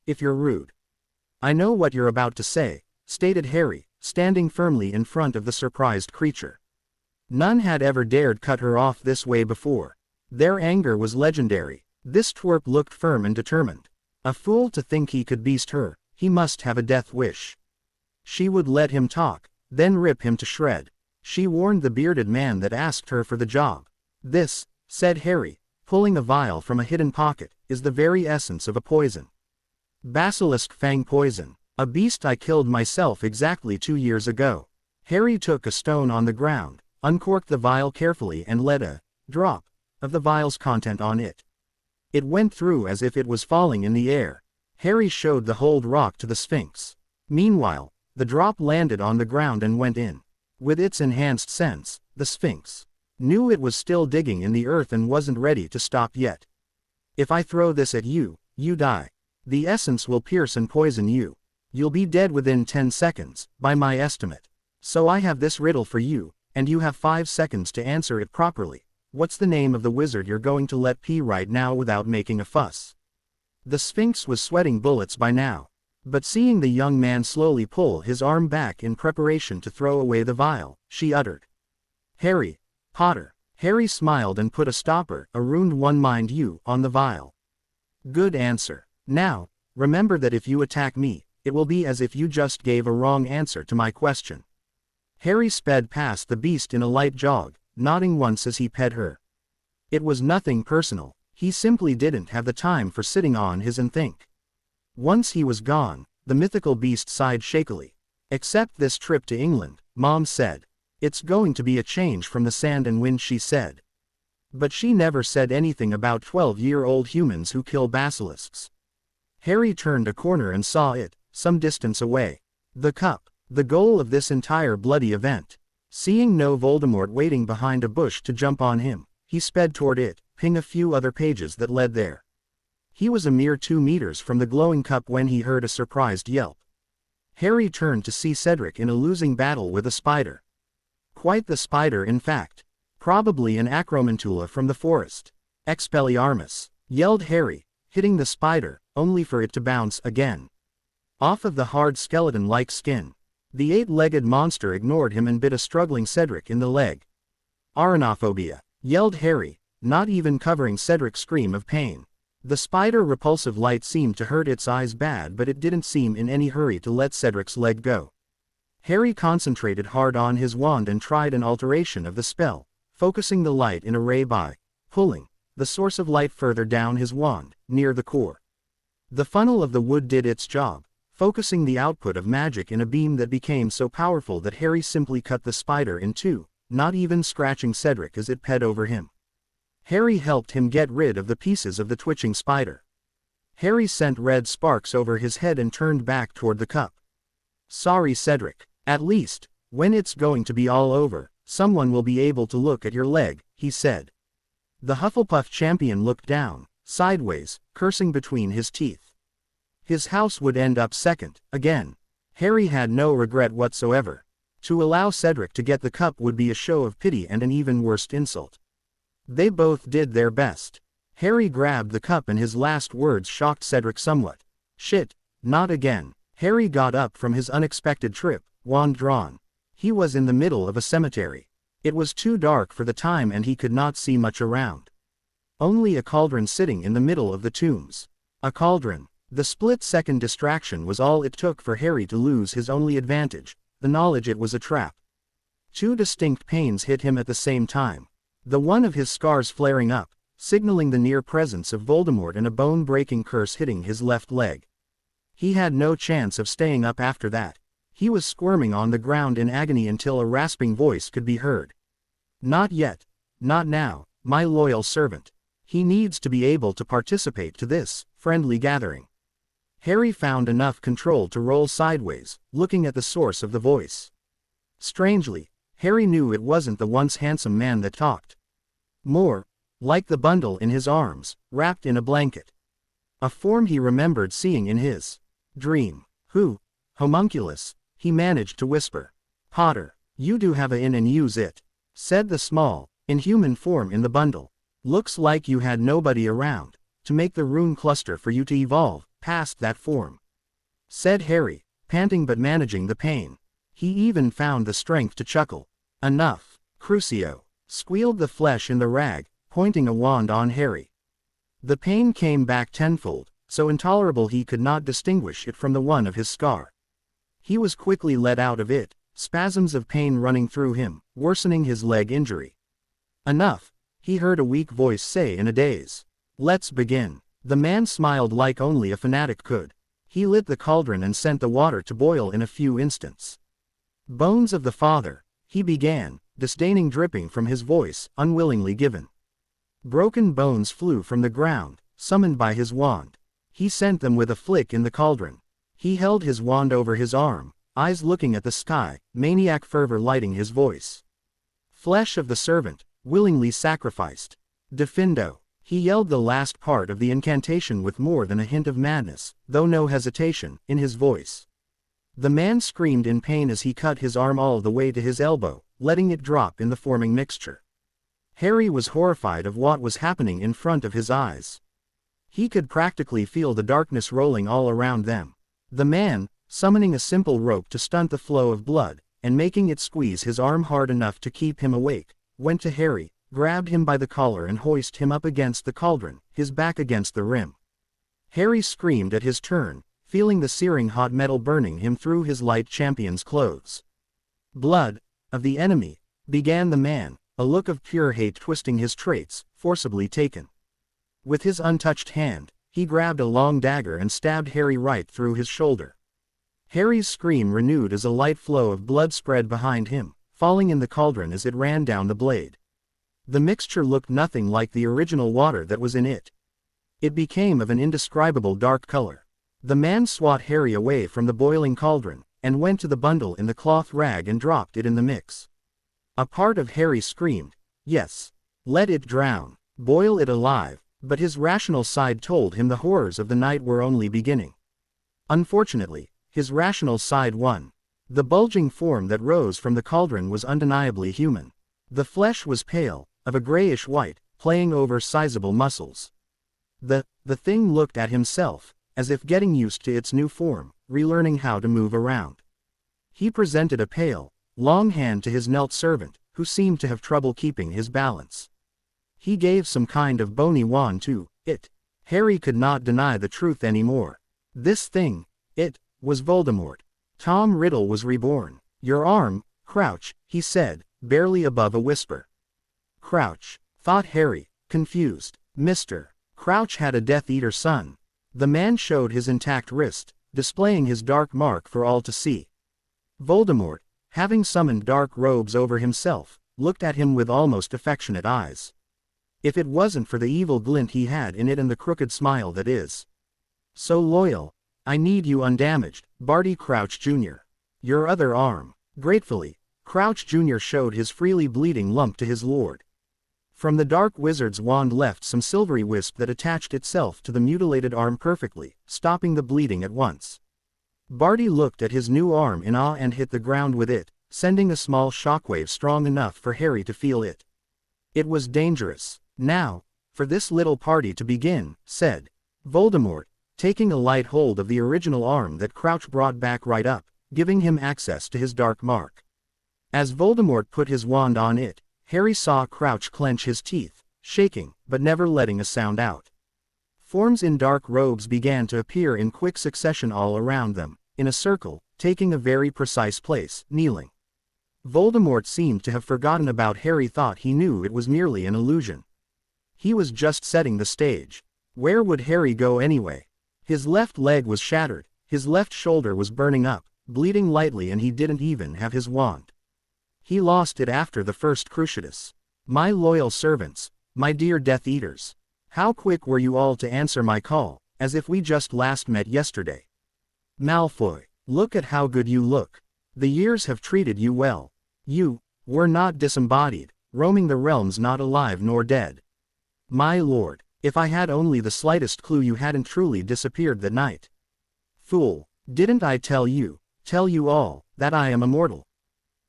Speaker 1: if you're rude. I know what you're about to say, stated Harry, standing firmly in front of the surprised creature. None had ever dared cut her off this way before. Their anger was legendary. This twerp looked firm and determined. A fool to think he could beast her, he must have a death wish. She would let him talk, then rip him to shred. She warned the bearded man that asked her for the job. This, said Harry, pulling a vial from a hidden pocket, is the very essence of a poison. Basilisk fang poison, a beast I killed myself exactly 2 years ago. Harry took a stone on the ground, uncorked the vial carefully and let a drop of the vial's content on it. It went through as if it was falling in the air. Harry showed the hold rock to the Sphinx. Meanwhile, the drop landed on the ground and went in. With its enhanced sense, the Sphinx knew it was still digging in the earth and wasn't ready to stop yet. If I throw this at you, you die. The essence will pierce and poison you. You'll be dead within 10 seconds, by my estimate. So I have this riddle for you, and you have 5 seconds to answer it properly. What's the name of the wizard you're going to let pee right now without making a fuss? The Sphinx was sweating bullets by now. But seeing the young man slowly pull his arm back in preparation to throw away the vial, she uttered, Harry Potter. Harry smiled and put a stopper, a ruined one mind you, on the vial. Good answer. Now, remember that if you attack me, it will be as if you just gave a wrong answer to my question. Harry sped past the beast in a light jog, nodding once as he ped her. It was nothing personal, he simply didn't have the time for sitting on his and think. Once he was gone, the mythical beast sighed shakily. Except this trip to England, Mom said. It's going to be a change from the sand and wind, she said. But she never said anything about 12-year-old humans who kill basilisks. Harry turned a corner and saw it, some distance away. The cup, the goal of this entire bloody event. Seeing no Voldemort waiting behind a bush to jump on him, he sped toward it, ping a few other pages that led there. He was a mere 2 meters from the glowing cup when he heard a surprised yelp. Harry turned to see Cedric in a losing battle with a spider. Quite the spider, in fact. Probably an acromantula from the forest. Expelliarmus, yelled Harry, hitting the spider, only for it to bounce again off of the hard skeleton-like skin. The 8-legged monster ignored him and bit a struggling Cedric in the leg. Arachnophobia, yelled Harry, not even covering Cedric's scream of pain. The spider-repulsive light seemed to hurt its eyes bad, but it didn't seem in any hurry to let Cedric's leg go. Harry concentrated hard on his wand and tried an alteration of the spell, focusing the light in a ray by pulling the source of light further down his wand, near the core. The funnel of the wood did its job, focusing the output of magic in a beam that became so powerful that Harry simply cut the spider in two, not even scratching Cedric as it ped over him. Harry helped him get rid of the pieces of the twitching spider. Harry sent red sparks over his head and turned back toward the cup. Sorry, Cedric. At least, when it's going to be all over, someone will be able to look at your leg, he said. The Hufflepuff champion looked down, sideways, cursing between his teeth. His house would end up second, again. Harry had no regret whatsoever. To allow Cedric to get the cup would be a show of pity and an even worse insult. They both did their best. Harry grabbed the cup and his last words shocked Cedric somewhat. Shit, not again. Harry got up from his unexpected trip, wand drawn. He was in the middle of a cemetery. It was too dark for the time and he could not see much around. Only a cauldron sitting in the middle of the tombs. A cauldron. The split-second distraction was all it took for Harry to lose his only advantage, the knowledge it was a trap. 2 distinct pains hit him at the same time. The one of his scars flaring up, signaling the near presence of Voldemort, and a bone-breaking curse hitting his left leg. He had no chance of staying up after that. He was squirming on the ground in agony until a rasping voice could be heard. Not yet. Not now, my loyal servant. He needs to be able to participate to this friendly gathering. Harry found enough control to roll sideways, looking at the source of the voice. Strangely, Harry knew it wasn't the once handsome man that talked. More like the bundle in his arms, wrapped in a blanket. A form he remembered seeing in his dream. Who? Homunculus, he managed to whisper. Potter, you do have a in and use it, said the small, inhuman form in the bundle. Looks like you had nobody around to make the rune cluster for you to evolve past that form. said Harry, panting but managing the pain. He even found the strength to chuckle. Enough, Crucio, squealed the flesh in the rag, pointing a wand on Harry. The pain came back tenfold, so intolerable he could not distinguish it from the one of his scar. He was quickly let out of it, spasms of pain running through him, worsening his leg injury. Enough, he heard a weak voice say in a daze. Let's begin. The man smiled like only a fanatic could. He lit the cauldron and sent the water to boil in a few instants. Bones of the father, he began, disdaining dripping from his voice, unwillingly given. Broken bones flew from the ground, summoned by his wand. He sent them with a flick in the cauldron. He held his wand over his arm, eyes looking at the sky, maniac fervor lighting his voice. Flesh of the servant, willingly sacrificed. Defindo. He yelled the last part of the incantation with more than a hint of madness, though no hesitation, in his voice. The man screamed in pain as he cut his arm all the way to his elbow, letting it drop in the forming mixture. Harry was horrified of what was happening in front of his eyes. He could practically feel the darkness rolling all around them. The man, summoning a simple rope to stunt the flow of blood, and making it squeeze his arm hard enough to keep him awake, went to Harry, grabbed him by the collar and hoisted him up against the cauldron, his back against the rim. Harry screamed at his turn, feeling the searing hot metal burning him through his light champion's clothes. Blood of the enemy, began the man, a look of pure hate twisting his traits, forcibly taken. With his untouched hand, he grabbed a long dagger and stabbed Harry right through his shoulder. Harry's scream renewed as a light flow of blood spread behind him, falling in the cauldron as it ran down the blade. The mixture looked nothing like the original water that was in it. It became of an indescribable dark color. The man swat Harry away from the boiling cauldron, and went to the bundle in the cloth rag and dropped it in the mix. A part of Harry screamed, yes, let it drown, boil it alive, but his rational side told him the horrors of the night were only beginning. Unfortunately, his rational side won. The bulging form that rose from the cauldron was undeniably human. The flesh was pale, of a grayish white, playing over sizable muscles. The thing looked at himself, as if getting used to its new form, relearning how to move around. He presented a pale, long hand to his knelt servant, who seemed to have trouble keeping his balance. He gave some kind of bony wand to it. Harry could not deny the truth anymore. This thing, it, was Voldemort. Tom Riddle was reborn. Your arm, Crouch, he said, barely above a whisper. Crouch, thought Harry, confused. Mr. Crouch had a Death Eater son. The man showed his intact wrist, displaying his dark mark for all to see. Voldemort, having summoned dark robes over himself, looked at him with almost affectionate eyes. If it wasn't for the evil glint he had in it and the crooked smile that is so loyal, I need you undamaged, Barty Crouch Jr. Your other arm. Gratefully, Crouch Jr. showed his freely bleeding lump to his lord. From the dark wizard's wand left some silvery wisp that attached itself to the mutilated arm perfectly, stopping the bleeding at once. Barty looked at his new arm in awe and hit the ground with it, sending a small shockwave strong enough for Harry to feel it. It was dangerous. Now, for this little party to begin, said Voldemort, taking a light hold of the original arm that Crouch brought back right up, giving him access to his dark mark. As Voldemort put his wand on it, Harry saw Crouch clench his teeth, shaking, but never letting a sound out. Forms in dark robes began to appear in quick succession all around them, in a circle, taking a very precise place, kneeling. Voldemort seemed to have forgotten about Harry. Thought he knew it was merely an illusion. He was just setting the stage. Where would Harry go anyway? His left leg was shattered, his left shoulder was burning up, bleeding lightly, and he didn't even have his wand. He lost it after the first Cruciatus. My loyal servants, my dear Death Eaters. How quick were you all to answer my call, as if we just last met yesterday. Malfoy, look at how good you look. The years have treated you well. You were not disembodied, roaming the realms not alive nor dead. My lord, if I had only the slightest clue you hadn't truly disappeared that night. Fool, didn't I tell you all, that I am immortal?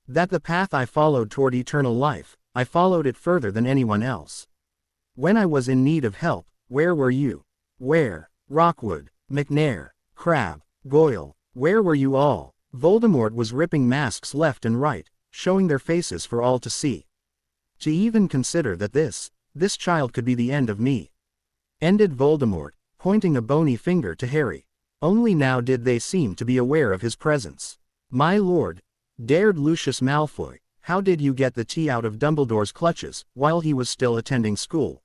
Speaker 1: That the path I followed toward eternal life, I followed it further than anyone else. When I was in need of help, where were you? Where? Rockwood, McNair, Crabbe, Goyle, where were you all? Voldemort was ripping masks left and right, showing their faces for all to see. To even consider that this child could be the end of me. Ended Voldemort, pointing a bony finger to Harry. Only now did they seem to be aware of his presence. My lord, dared Lucius Malfoy, how did you get the tea out of Dumbledore's clutches, while he was still attending school?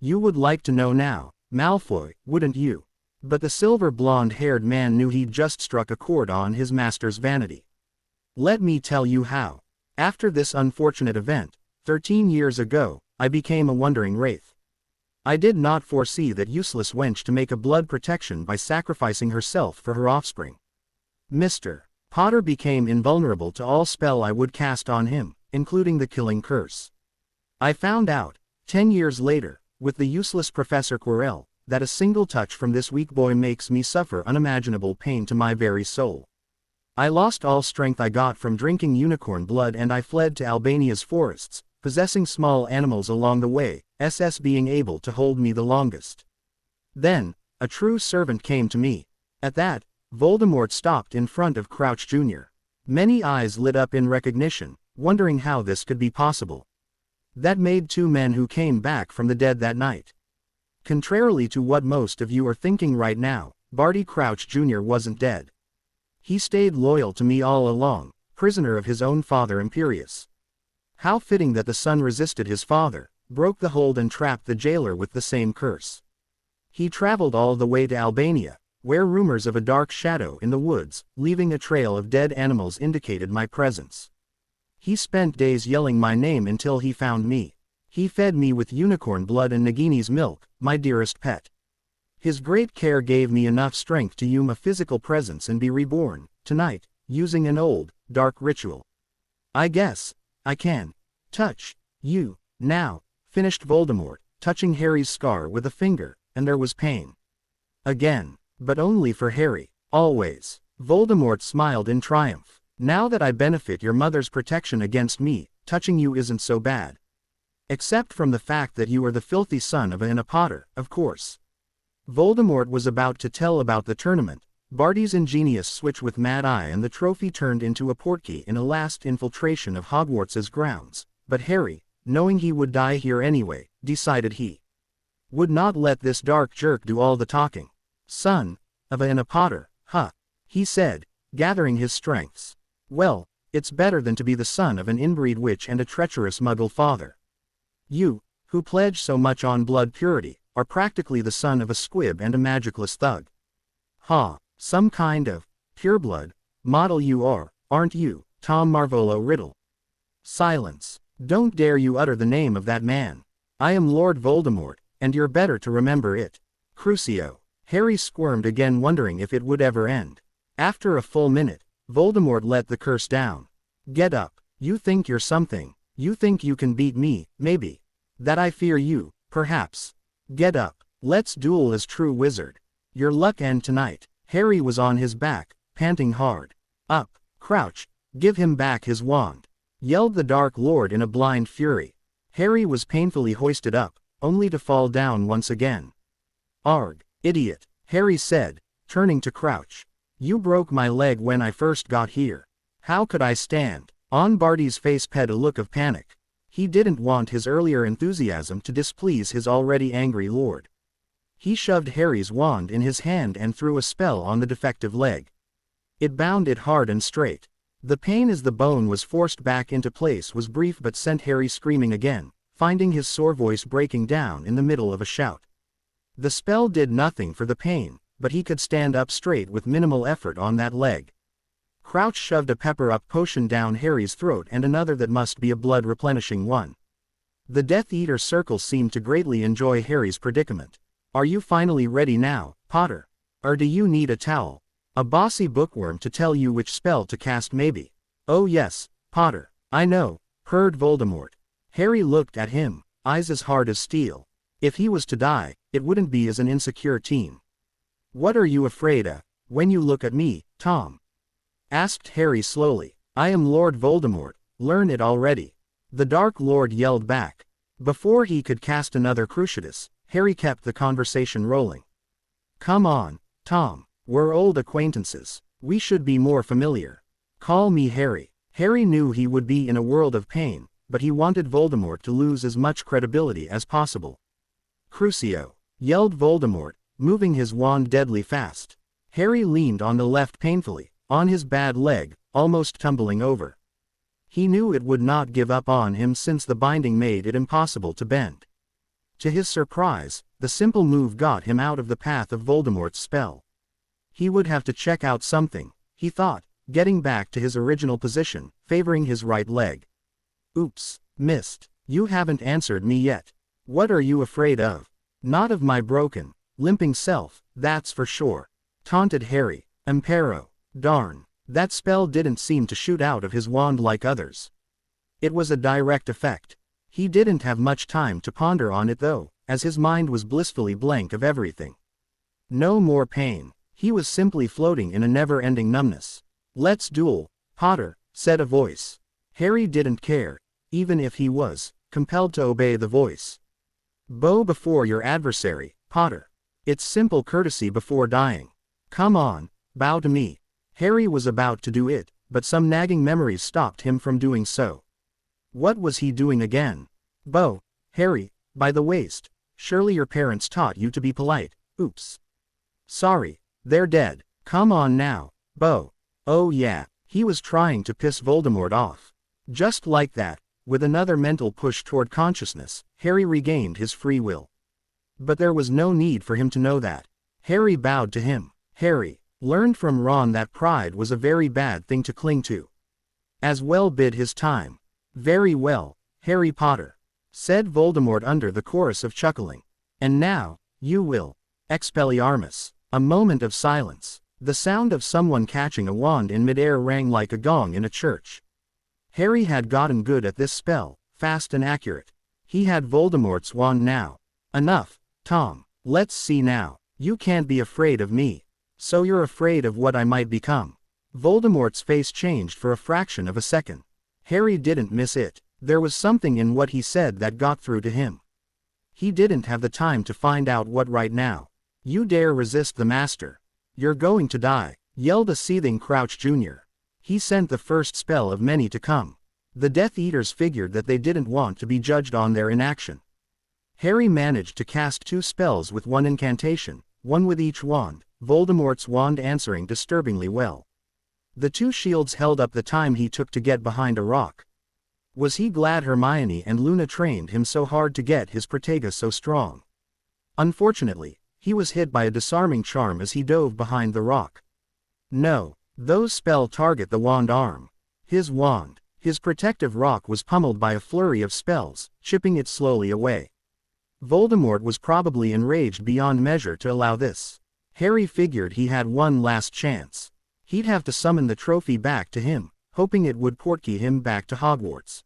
Speaker 1: You would like to know now, Malfoy, wouldn't you? But the silver blonde-haired man knew he'd just struck a chord on his master's vanity. Let me tell you how. After this unfortunate event, 13 years ago, I became a wandering wraith. I did not foresee that useless wench to make a blood protection by sacrificing herself for her offspring. Mr. Potter became invulnerable to all spell I would cast on him, including the killing curse. I found out, 10 years later, with the useless Professor Quirrell, that a single touch from this weak boy makes me suffer unimaginable pain to my very soul. I lost all strength I got from drinking unicorn blood, and I fled to Albania's forests, possessing small animals along the way, SS being able to hold me the longest. Then, a true servant came to me. At that, Voldemort stopped in front of Crouch Jr. Many eyes lit up in recognition, wondering how this could be possible. That made two men who came back from the dead that night. Contrarily to what most of you are thinking right now, Barty Crouch Jr. wasn't dead. He stayed loyal to me all along, prisoner of his own father Imperius. How fitting that the son resisted his father, broke the hold and trapped the jailer with the same curse. He traveled all the way to Albania, where rumors of a dark shadow in the woods, leaving a trail of dead animals, indicated my presence. He spent days yelling my name until he found me. He fed me with unicorn blood and Nagini's milk, my dearest pet. His great care gave me enough strength to use a physical presence and be reborn, tonight, using an old, dark ritual. I guess I can touch you now, finished Voldemort, touching Harry's scar with a finger, and there was pain. Again, but only for Harry, always. Voldemort smiled in triumph. Now that I benefit your mother's protection against me, touching you isn't so bad. Except from the fact that you are the filthy son of a Potter, of course. Voldemort was about to tell about the tournament, Barty's ingenious switch with Mad Eye and the trophy turned into a portkey in a last infiltration of Hogwarts's grounds, but Harry, knowing he would die here anyway, decided he would not let this dark jerk do all the talking. Son of a Potter, huh? He said, gathering his strengths. Well, it's better than to be the son of an inbreed witch and a treacherous muggle father. You, who pledge so much on blood purity, are practically the son of a squib and a magicless thug. Ha, some kind of pureblood model you are, aren't you, Tom Marvolo Riddle? Silence. Don't dare you utter the name of that man. I am Lord Voldemort, and you're better to remember it. Crucio. Harry squirmed again, wondering if it would ever end. After a full minute, Voldemort let the curse down. Get up. You think you're something. You think you can beat me, maybe. That I fear you, perhaps. Get up. Let's duel as true wizard. Your luck end tonight. Harry was on his back, panting hard. Up. Crouch. Give him back his wand. Yelled the Dark Lord in a blind fury. Harry was painfully hoisted up, only to fall down once again. Arg, idiot, Harry said, turning to Crouch. You broke my leg when I first got here. How could I stand? On Barty's face ped a look of panic. He didn't want his earlier enthusiasm to displease his already angry lord. He shoved Harry's wand in his hand and threw a spell on the defective leg. It bound it hard and straight. The pain as the bone was forced back into place was brief but sent Harry screaming again, finding his sore voice breaking down in the middle of a shout. The spell did nothing for the pain, but he could stand up straight with minimal effort on that leg. Crouch shoved a pepper-up potion down Harry's throat and another that must be a blood-replenishing one. The Death Eater Circle seemed to greatly enjoy Harry's predicament. Are you finally ready now, Potter? Or do you need a towel? A bossy bookworm to tell you which spell to cast maybe? Oh yes, Potter, I know, purred Voldemort. Harry looked at him, eyes as hard as steel. If he was to die, it wouldn't be as an insecure teen. What are you afraid of, when you look at me, Tom? Asked Harry slowly. I am Lord Voldemort, learn it already. The Dark Lord yelled back. Before he could cast another Cruciatus, Harry kept the conversation rolling. Come on, Tom, We're old acquaintances. We should be more familiar. Call me Harry. Harry knew he would be in a world of pain, but he wanted Voldemort to lose as much credibility as possible. Crucio! Yelled Voldemort, moving his wand deadly fast. Harry leaned on the left painfully, on his bad leg, almost tumbling over. He knew it would not give up on him since the binding made it impossible to bend. To his surprise, the simple move got him out of the path of Voldemort's spell. He would have to check out something, he thought, getting back to his original position, favoring his right leg. Oops, missed. You haven't answered me yet. What are you afraid of? Not of my broken, limping self, that's for sure. Taunted Harry. Impero. Darn. That spell didn't seem to shoot out of his wand like others. It was a direct effect. He didn't have much time to ponder on it though, as his mind was blissfully blank of everything. No more pain. He was simply floating in a never-ending numbness. Let's duel, Potter, said a voice. Harry didn't care, even if he was compelled to obey the voice. Bow before your adversary, Potter. It's simple courtesy before dying. Come on, bow to me. Harry was about to do it, but some nagging memories stopped him from doing so. What was he doing again? Bow, Harry, by the waist. Surely your parents taught you to be polite. Oops. Sorry, they're dead. Come on now, bow. Oh yeah, he was trying to piss Voldemort off. Just like that, with another mental push toward consciousness, Harry regained his free will. But there was no need for him to know that. Harry bowed to him. Harry learned from Ron that pride was a very bad thing to cling to. As well bid his time. Very well, Harry Potter, said Voldemort under the chorus of chuckling. And now, you will. Expelliarmus. A moment of silence. The sound of someone catching a wand in midair rang like a gong in a church. Harry had gotten good at this spell, fast and accurate. He had Voldemort's wand now. Enough, Tom. Let's see now. You can't be afraid of me. So you're afraid of what I might become. Voldemort's face changed for a fraction of a second. Harry didn't miss it. There was something in what he said that got through to him. He didn't have the time to find out what right now. You dare resist the master. You're going to die, yelled a seething Crouch Jr. He sent the first spell of many to come. The Death Eaters figured that they didn't want to be judged on their inaction. Harry managed to cast 2 spells with 1 incantation, 1 with each wand, Voldemort's wand answering disturbingly well. The 2 shields held up the time he took to get behind a rock. Was he glad Hermione and Luna trained him so hard to get his Protega so strong? Unfortunately, he was hit by a disarming charm as he dove behind the rock. No, those spells target the wand arm. His wand, his protective rock was pummeled by a flurry of spells, chipping it slowly away. Voldemort was probably enraged beyond measure to allow this. Harry figured he had one last chance. He'd have to summon the trophy back to him, hoping it would portkey him back to Hogwarts.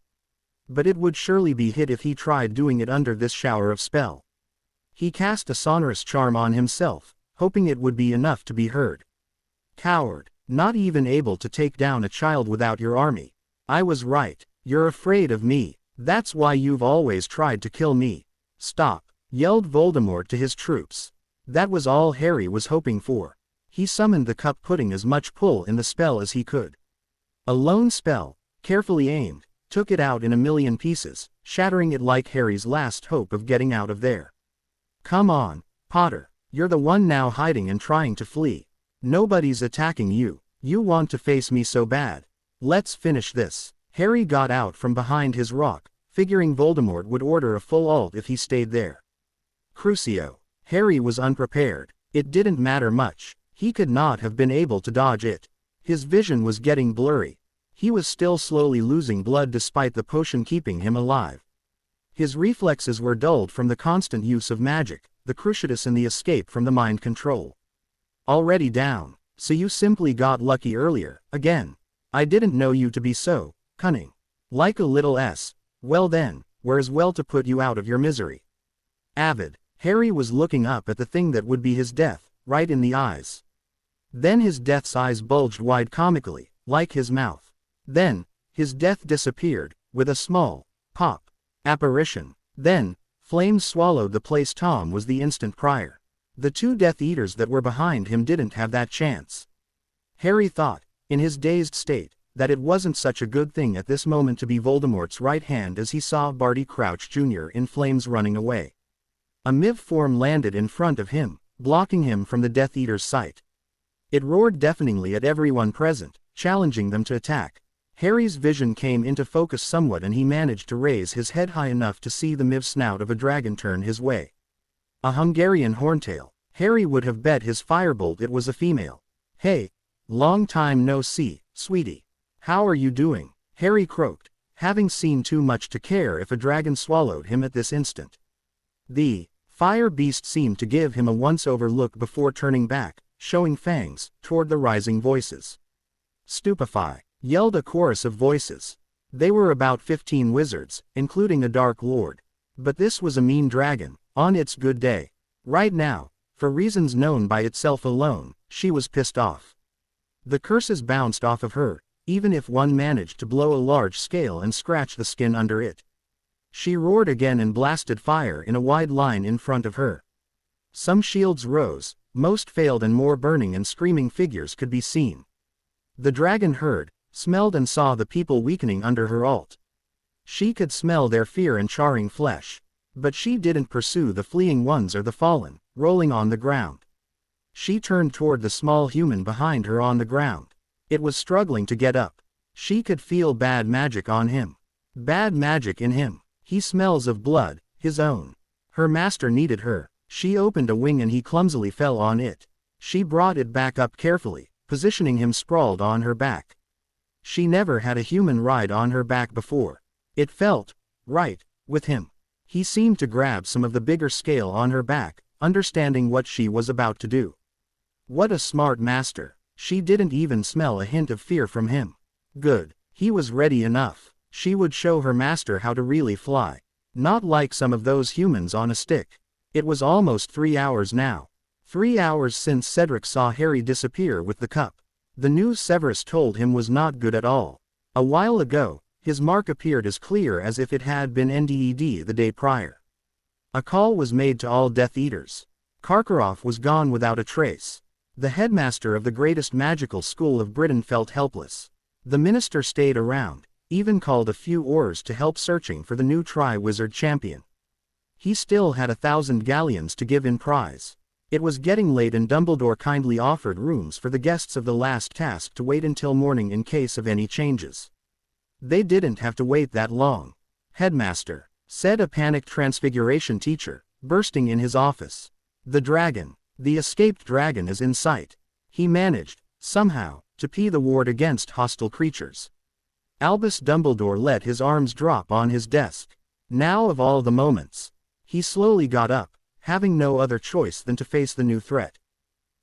Speaker 1: But it would surely be hit if he tried doing it under this shower of spell. He cast a sonorous charm on himself, hoping it would be enough to be heard. Coward, not even able to take down a child without your army. I was right, you're afraid of me, that's why you've always tried to kill me. Stop, yelled Voldemort to his troops. That was all Harry was hoping for. He summoned the cup, putting as much pull in the spell as he could. A lone spell, carefully aimed, took it out in a million pieces, shattering it like Harry's last hope of getting out of there. Come on, Potter, you're the one now hiding and trying to flee. Nobody's attacking you, you want to face me so bad. Let's finish this. Harry got out from behind his rock, figuring Voldemort would order a full ult if he stayed there. Crucio. Harry was unprepared. It didn't matter much. He could not have been able to dodge it. His vision was getting blurry. He was still slowly losing blood despite the potion keeping him alive. His reflexes were dulled from the constant use of magic, the cruciatus and the escape from the mind control. Already down, so you simply got lucky earlier, again. I didn't know you to be so cunning. Like a little s. Well then, where's well to put you out of your misery? Avid. Harry was looking up at the thing that would be his death, right in the eyes. Then his death's eyes bulged wide comically, like his mouth. Then, his death disappeared, with a small pop. Apparition. Then, flames swallowed the place Tom was the instant prior. The two Death Eaters that were behind him didn't have that chance. Harry thought, in his dazed state, that it wasn't such a good thing at this moment to be Voldemort's right hand as he saw Barty Crouch Jr. in flames running away. A MIV form landed in front of him, blocking him from the Death Eater's sight. It roared deafeningly at everyone present, challenging them to attack. Harry's vision came into focus somewhat and he managed to raise his head high enough to see the MIV snout of a dragon turn his way. A Hungarian horntail. Harry would have bet his firebolt it was a female. "Hey, long time no see, sweetie. How are you doing?" Harry croaked, having seen too much to care if a dragon swallowed him at this instant. The fire beast seemed to give him a once-over look before turning back, showing fangs, toward the rising voices. "Stupefy!" yelled a chorus of voices. They were about 15 wizards, including a Dark Lord. But this was a mean dragon, on its good day. Right now, for reasons known by itself alone, she was pissed off. The curses bounced off of her, even if one managed to blow a large scale and scratch the skin under it. She roared again and blasted fire in a wide line in front of her. Some shields rose, most failed and more burning and screaming figures could be seen. The dragon heard, smelled and saw the people weakening under her ult. She could smell their fear and charring flesh. But she didn't pursue the fleeing ones or the fallen, rolling on the ground. She turned toward the small human behind her on the ground. It was struggling to get up. She could feel bad magic on him. Bad magic in him. He smells of blood, his own. Her master needed her. She opened a wing and he clumsily fell on it. She brought it back up carefully, positioning him sprawled on her back. She never had a human ride on her back before. It felt right with him. He seemed to grab some of the bigger scale on her back, understanding what she was about to do. What a smart master. She didn't even smell a hint of fear from him. Good. He was ready enough. She would show her master how to really fly. Not like some of those humans on a stick. It was almost 3 hours now. 3 hours since Cedric saw Harry disappear with the cup. The news Severus told him was not good at all. A while ago, his mark appeared as clear as if it had been NDED the day prior. A call was made to all Death Eaters. Karkaroff was gone without a trace. The headmaster of the greatest magical school of Britain felt helpless. The minister stayed around, even called a few oars to help searching for the new Tri-Wizard champion. He still had 1,000 galleons to give in prize. It was getting late and Dumbledore kindly offered rooms for the guests of the last task to wait until morning in case of any changes. They didn't have to wait that long. "Headmaster," said a panicked Transfiguration teacher, bursting in his office. "The dragon, the escaped dragon is in sight." He managed, somehow, to pee the ward against hostile creatures. Albus Dumbledore let his arms drop on his desk. Now of all the moments. He slowly got up, having no other choice than to face the new threat.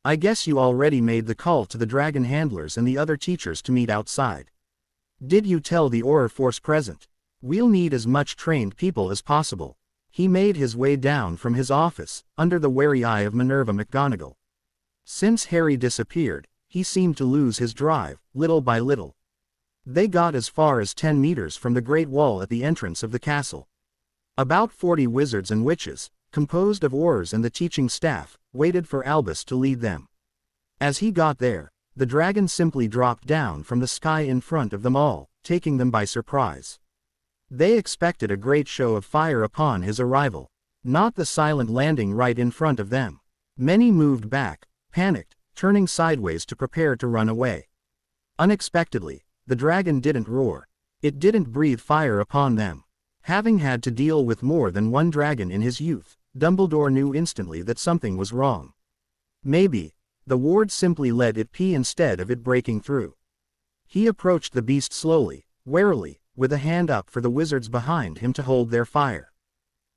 Speaker 1: "I guess you already made the call to the dragon handlers and the other teachers to meet outside. Did you tell the Auror Force present? We'll need as much trained people as possible." He made his way down from his office, under the wary eye of Minerva McGonagall. Since Harry disappeared, he seemed to lose his drive, little by little. They got as far as 10 meters from the Great Wall at the entrance of the castle. About 40 wizards and witches, composed of Aurors and the teaching staff, waited for Albus to lead them. As he got there, the dragon simply dropped down from the sky in front of them all, taking them by surprise. They expected a great show of fire upon his arrival, not the silent landing right in front of them. Many moved back, panicked, turning sideways to prepare to run away. Unexpectedly, the dragon didn't roar. It didn't breathe fire upon them. Having had to deal with more than one dragon in his youth, Dumbledore knew instantly that something was wrong. Maybe the ward simply let it pee instead of it breaking through. He approached the beast slowly, warily, with a hand up for the wizards behind him to hold their fire.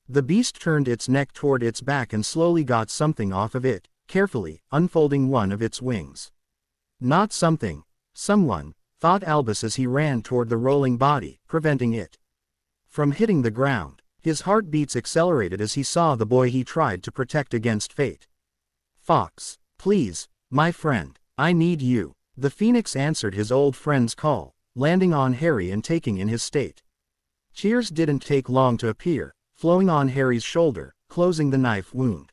Speaker 1: The beast turned its neck toward its back and slowly got something off of it, carefully, unfolding one of its wings. Not something, someone, thought Albus as he ran toward the rolling body, preventing it from hitting the ground. His heartbeats accelerated as he saw the boy he tried to protect against fate. "Fox, please, my friend, I need you." The Phoenix answered his old friend's call, landing on Harry and taking in his state. Tears didn't take long to appear, flowing on Harry's shoulder, closing the knife wound.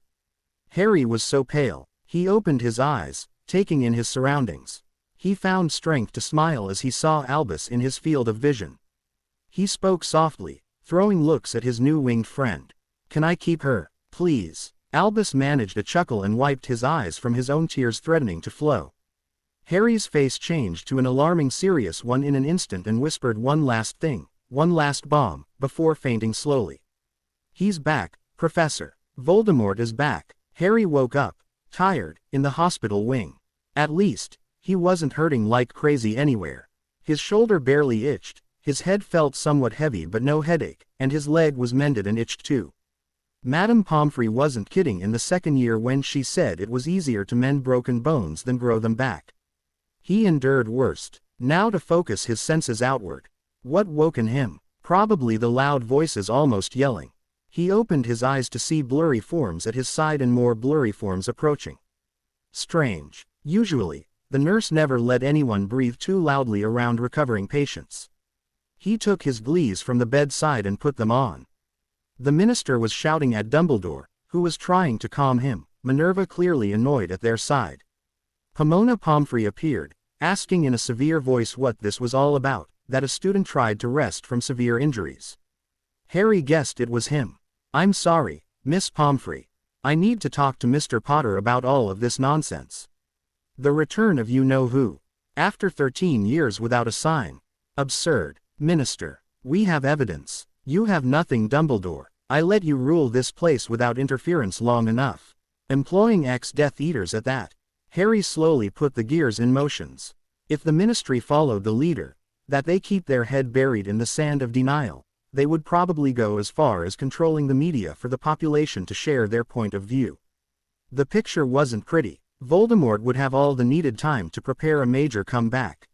Speaker 1: Harry was so pale. He opened his eyes, taking in his surroundings. He found strength to smile as he saw Albus in his field of vision. He spoke softly, throwing looks at his new winged friend. "Can I keep her, please?" Albus managed a chuckle and wiped his eyes from his own tears threatening to flow. Harry's face changed to an alarming serious one in an instant and whispered one last thing, one last bomb, before fainting slowly. "He's back, Professor. Voldemort is back." Harry woke up, tired, in the hospital wing. At least, he wasn't hurting like crazy anywhere. His shoulder barely itched, his head felt somewhat heavy but no headache, and his leg was mended and itched too. Madame Pomfrey wasn't kidding in the second year when she said it was easier to mend broken bones than grow them back. He endured worst. Now to focus his senses outward. What woke in him? Probably the loud voices almost yelling. He opened his eyes to see blurry forms at his side and more blurry forms approaching. Strange. Usually, the nurse never let anyone breathe too loudly around recovering patients. He took his glees from the bedside and put them on. The minister was shouting at Dumbledore, who was trying to calm him, Minerva clearly annoyed at their side. Pomona Pomfrey appeared, asking in a severe voice what this was all about, that a student tried to rest from severe injuries. Harry guessed it was him. "I'm sorry, Miss Pomfrey. I need to talk to Mr. Potter about all of this nonsense. The return of you-know-who. After 13 years without a sign. Absurd. Minister. We have evidence. You have nothing, Dumbledore. I let you rule this place without interference long enough. Employing ex-Death Eaters at that." Harry slowly put the gears in motions. If the ministry followed the leader, that they keep their head buried in the sand of denial, they would probably go as far as controlling the media for the population to share their point of view. The picture wasn't pretty. Voldemort would have all the needed time to prepare a major comeback.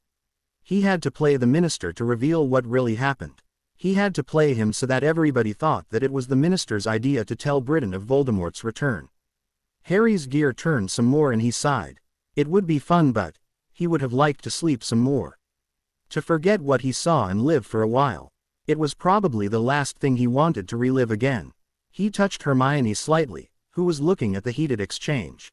Speaker 1: He had to play the minister to reveal what really happened. He had to play him so that everybody thought that it was the minister's idea to tell Britain of Voldemort's return. Harry's gear turned some more and he sighed. It would be fun, but he would have liked to sleep some more. To forget what he saw and live for a while. It was probably the last thing he wanted to relive again. He touched Hermione slightly, who was looking at the heated exchange.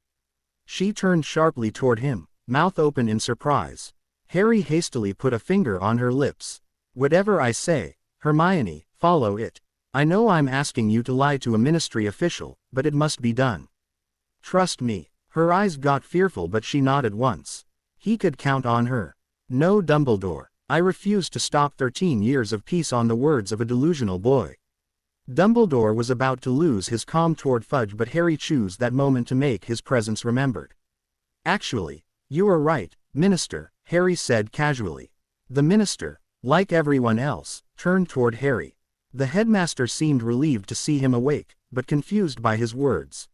Speaker 1: She turned sharply toward him, mouth open in surprise. Harry hastily put a finger on her lips. "Whatever I say, Hermione, follow it. I know I'm asking you to lie to a ministry official, but it must be done. Trust me." Her eyes got fearful but she nodded once. He could count on her. "No, Dumbledore. I refuse to stop 13 years of peace on the words of a delusional boy." Dumbledore was about to lose his calm toward Fudge, but Harry chose that moment to make his presence remembered. "Actually, you are right, Minister," Harry said casually. The minister, like everyone else, turned toward Harry. The headmaster seemed relieved to see him awake, but confused by his words.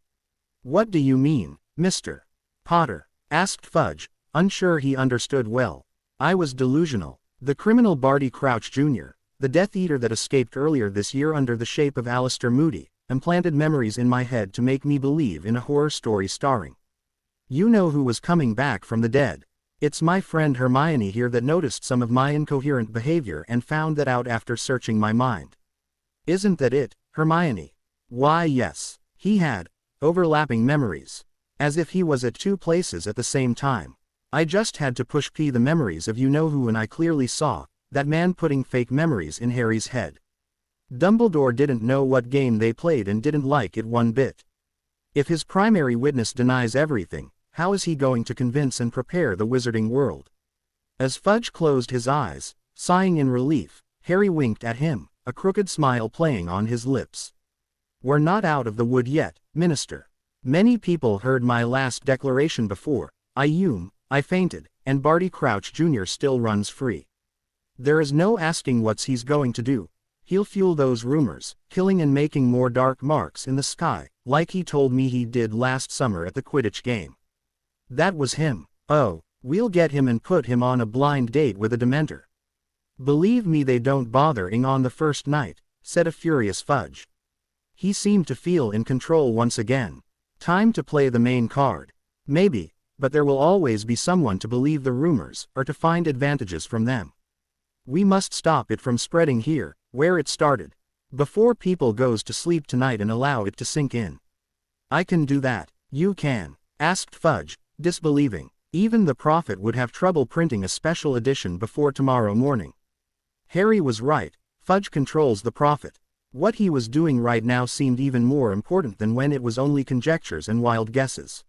Speaker 1: "What do you mean, Mr. Potter?" asked Fudge, unsure he understood well. "I was delusional. The criminal Barty Crouch Jr., the Death Eater that escaped earlier this year under the shape of Alistair Moody, implanted memories in my head to make me believe in a horror story starring you-know-who was coming back from the dead. It's my friend Hermione here that noticed some of my incoherent behavior and found that out after searching my mind. Isn't that it, Hermione?" "Why, yes. He had overlapping memories. As if he was at two places at the same time. I just had to push the memories of you-know-who and I clearly saw that man putting fake memories in Harry's head." Dumbledore didn't know what game they played and didn't like it one bit. If his primary witness denies everything, how is he going to convince and prepare the wizarding world? As Fudge closed his eyes, sighing in relief, Harry winked at him, a crooked smile playing on his lips. "We're not out of the wood yet, Minister. Many people heard my last declaration before I fainted, and Barty Crouch Jr. still runs free. There is no asking what he's going to do. He'll fuel those rumors, killing and making more dark marks in the sky, like he told me he did last summer at the Quidditch game. That was him. Oh, we'll get him and put him on a blind date with a Dementor." "Believe me, they don't bothering on the first night," said a furious Fudge. He seemed to feel in control once again. Time to play the main card. Maybe, but there will always be someone to believe the rumors, or to find advantages from them. We must stop it from spreading here, where it started. Before people goes to sleep tonight and allow it to sink in. "I can do that," You can? Asked Fudge, disbelieving. Even the prophet would have trouble printing a special edition before tomorrow morning. Harry was right. Fudge controls the prophet. What he was doing right now seemed even more important than when it was only conjectures and wild guesses.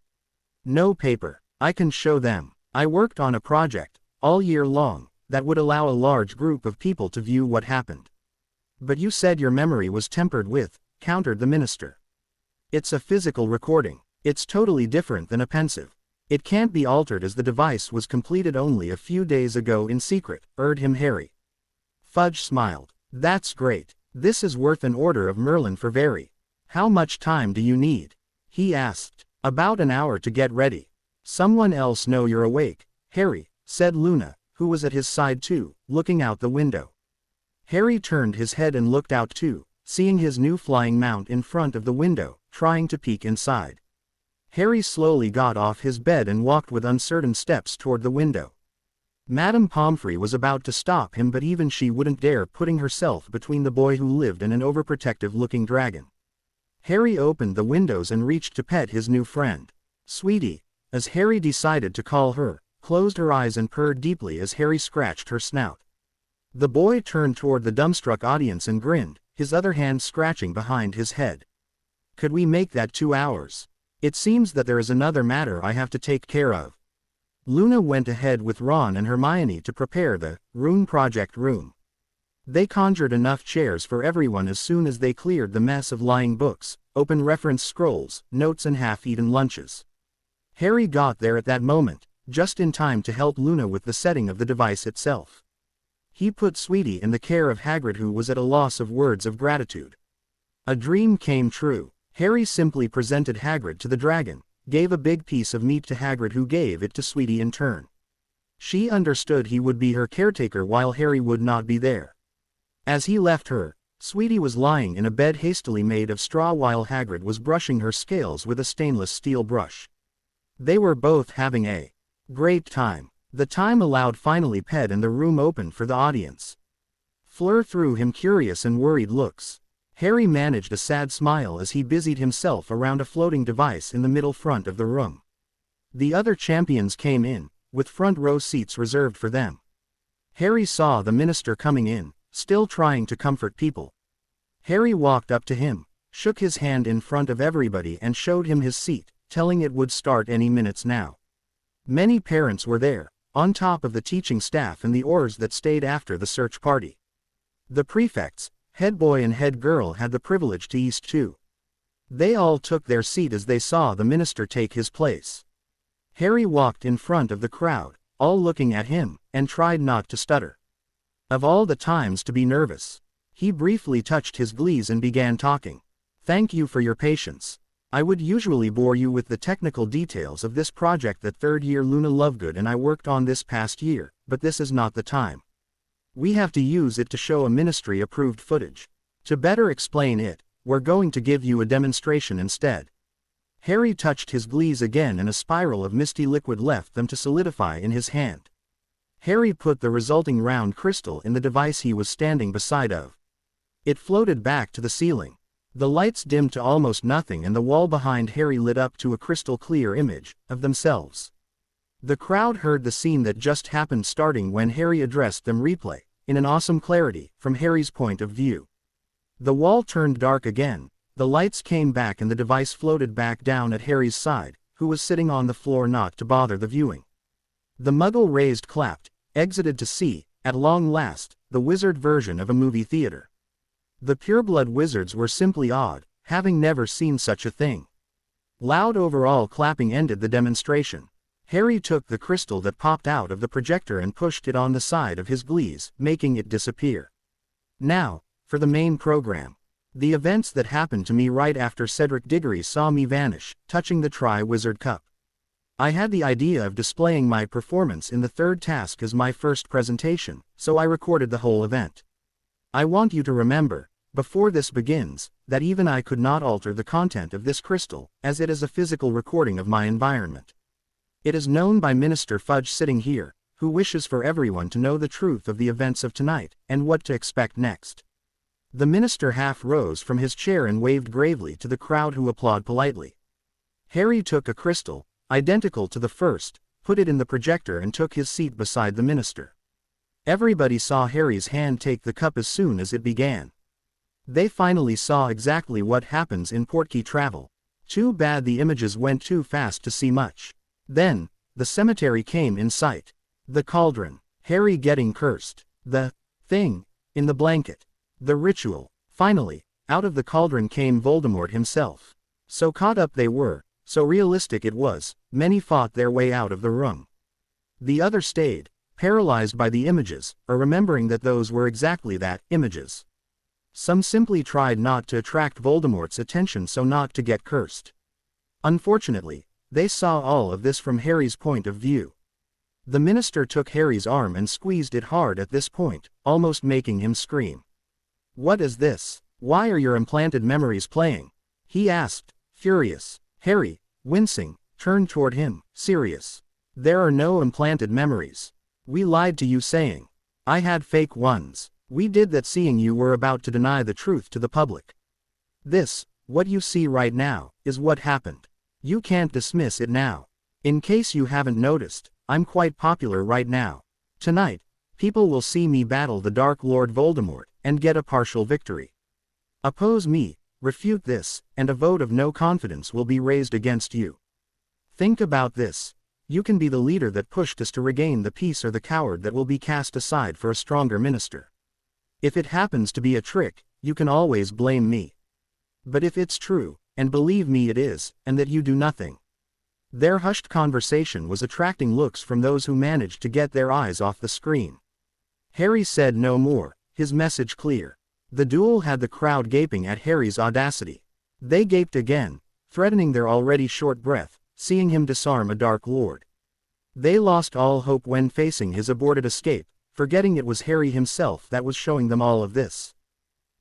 Speaker 1: No paper. I can show them. I worked on a project, all year long, that would allow a large group of people to view what happened. But you said your memory was tempered with, countered the minister. It's a physical recording. It's totally different than a pensive. It can't be altered as the device was completed only a few days ago in secret, urged him Harry. Fudge smiled. That's great. This is worth an order of Merlin for Very. How much time do you need? He asked. About an hour to get ready. Someone else know you're awake, Harry, said Luna, who was at his side too, looking out the window. Harry turned his head and looked out too, seeing his new flying mount in front of the window, trying to peek inside. Harry slowly got off his bed and walked with uncertain steps toward the window. Madame Pomfrey was about to stop him, but even she wouldn't dare, putting herself between the boy who lived and an overprotective-looking dragon. Harry opened the windows and reached to pet his new friend. Sweetie, as Harry decided to call her, closed her eyes and purred deeply as Harry scratched her snout. The boy turned toward the dumbstruck audience and grinned, his other hand scratching behind his head. Could we make that 2 hours? It seems that there is another matter I have to take care of. Luna went ahead with Ron and Hermione to prepare the Rune Project room. They conjured enough chairs for everyone as soon as they cleared the mess of lying books, open reference scrolls, notes and half-eaten lunches. Harry got there at that moment, just in time to help Luna with the setting of the device itself. He put Sweetie in the care of Hagrid, who was at a loss of words of gratitude. A dream came true. Harry simply presented Hagrid to the dragon, gave a big piece of meat to Hagrid, who gave it to Sweetie in turn. She understood he would be her caretaker while Harry would not be there. As he left her, Sweetie was lying in a bed hastily made of straw while Hagrid was brushing her scales with a stainless steel brush. They were both having a great time. The time allowed finally ped and the room opened for the audience. Fleur threw him curious and worried looks. Harry managed a sad smile as he busied himself around a floating device in the middle front of the room. The other champions came in, with front row seats reserved for them. Harry saw the minister coming in, still trying to comfort people. Harry walked up to him, shook his hand in front of everybody and showed him his seat, telling it would start any minutes now. Many parents were there, on top of the teaching staff and the Aurors that stayed after the search party. The prefects, head boy and head girl, had the privilege to eat too. They all took their seat as they saw the minister take his place. Harry walked in front of the crowd, all looking at him, and tried not to stutter. Of all the times to be nervous. He briefly touched his glees and began talking. Thank you for your patience. I would usually bore you with the technical details of this project that third-year Luna Lovegood and I worked on this past year, but this is not the time. We have to use it to show a ministry-approved footage. To better explain it, we're going to give you a demonstration instead. Harry touched his glees again and a spiral of misty liquid left them to solidify in his hand. Harry put the resulting round crystal in the device he was standing beside of. It floated back to the ceiling. The lights dimmed to almost nothing and the wall behind Harry lit up to a crystal clear image of themselves. The crowd heard the scene that just happened starting when Harry addressed them replay, in an awesome clarity, from Harry's point of view. The wall turned dark again, the lights came back and the device floated back down at Harry's side, who was sitting on the floor not to bother the viewing. The Muggle raised clapped, exited to see, at long last, the wizard version of a movie theater. The pureblood wizards were simply awed, having never seen such a thing. Loud overall clapping ended the demonstration. Harry took the crystal that popped out of the projector and pushed it on the side of his glees, making it disappear. Now, for the main program. The events that happened to me right after Cedric Diggory saw me vanish, touching the Tri-Wizard Cup. I had the idea of displaying my performance in the third task as my first presentation, so I recorded the whole event. I want you to remember, before this begins, that even I could not alter the content of this crystal, as it is a physical recording of my environment. It is known by Minister Fudge sitting here, who wishes for everyone to know the truth of the events of tonight, and what to expect next. The minister half rose from his chair and waved gravely to the crowd who applauded politely. Harry took a crystal, identical to the first, put it in the projector and took his seat beside the minister. Everybody saw Harry's hand take the cup as soon as it began. They finally saw exactly what happens in portkey travel. Too bad the images went too fast to see much. Then, the cemetery came in sight. The cauldron. Harry getting cursed. The thing in the blanket. The ritual. Finally, out of the cauldron came Voldemort himself. So caught up they were, so realistic it was, many fought their way out of the room. The other stayed, paralyzed by the images, or remembering that those were exactly that, images. Some simply tried not to attract Voldemort's attention so not to get cursed. Unfortunately, they saw all of this from Harry's point of view. The minister took Harry's arm and squeezed it hard at this point, almost making him scream. "What is this? Why are your implanted memories playing?" he asked, furious. Harry, wincing, turned toward him, serious. "There are no implanted memories. We lied to you saying I had fake ones. We did that seeing you were about to deny the truth to the public. This, what you see right now, is what happened. You can't dismiss it now. In case you haven't noticed, I'm quite popular right now. Tonight, people will see me battle the Dark Lord Voldemort, and get a partial victory. Oppose me, refute this, and a vote of no confidence will be raised against you. Think about this. You can be the leader that pushed us to regain the peace or the coward that will be cast aside for a stronger minister. If it happens to be a trick, you can always blame me. But if it's true, and believe me it is, and that you do nothing." Their hushed conversation was attracting looks from those who managed to get their eyes off the screen. Harry said no more, his message clear. The duel had the crowd gaping at Harry's audacity. They gaped again, threatening their already short breath, seeing him disarm a Dark Lord. They lost all hope when facing his aborted escape, forgetting it was Harry himself that was showing them all of this.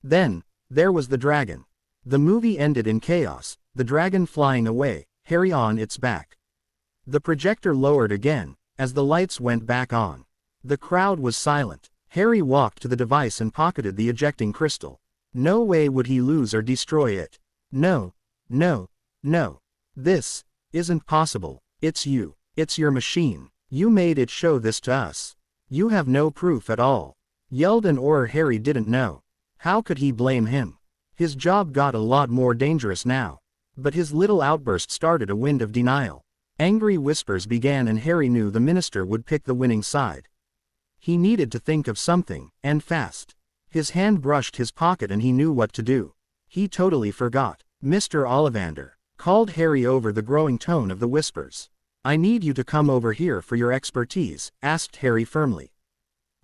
Speaker 1: Then, there was the dragon. The movie ended in chaos, the dragon flying away, Harry on its back. The projector lowered again, as the lights went back on. The crowd was silent. Harry walked to the device and pocketed the ejecting crystal. No way would he lose or destroy it. No, no, no. This isn't possible. It's you. It's your machine. You made it show this to us. You have no proof at all. Yelled in horror. Harry didn't know. How could he blame him? His job got a lot more dangerous now. But his little outburst started a wind of denial. Angry whispers began and Harry knew the minister would pick the winning side. He needed to think of something, and fast. His hand brushed his pocket and he knew what to do. He totally forgot. "Mr. Ollivander," called Harry over the growing tone of the whispers. "I need you to come over here for your expertise," asked Harry firmly.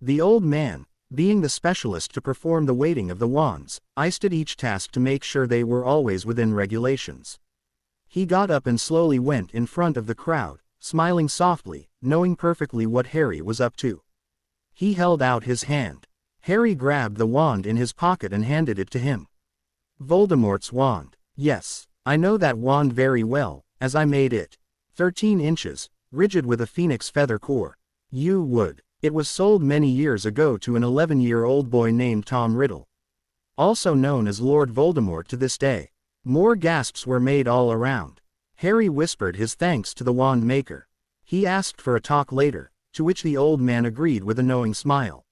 Speaker 1: The old man, being the specialist to perform the weighting of the wands, eyed each task to make sure they were always within regulations. He got up and slowly went in front of the crowd, smiling softly, knowing perfectly what Harry was up to. He held out his hand. Harry grabbed the wand in his pocket and handed it to him. "Voldemort's wand. Yes, I know that wand very well, as I made it. 13 inches, rigid with a phoenix feather core. You would. It was sold many years ago to an 11-year-old boy named Tom Riddle. Also known as Lord Voldemort to this day." More gasps were made all around. Harry whispered his thanks to the wand maker. He asked for a talk later, to which the old man agreed with a knowing smile.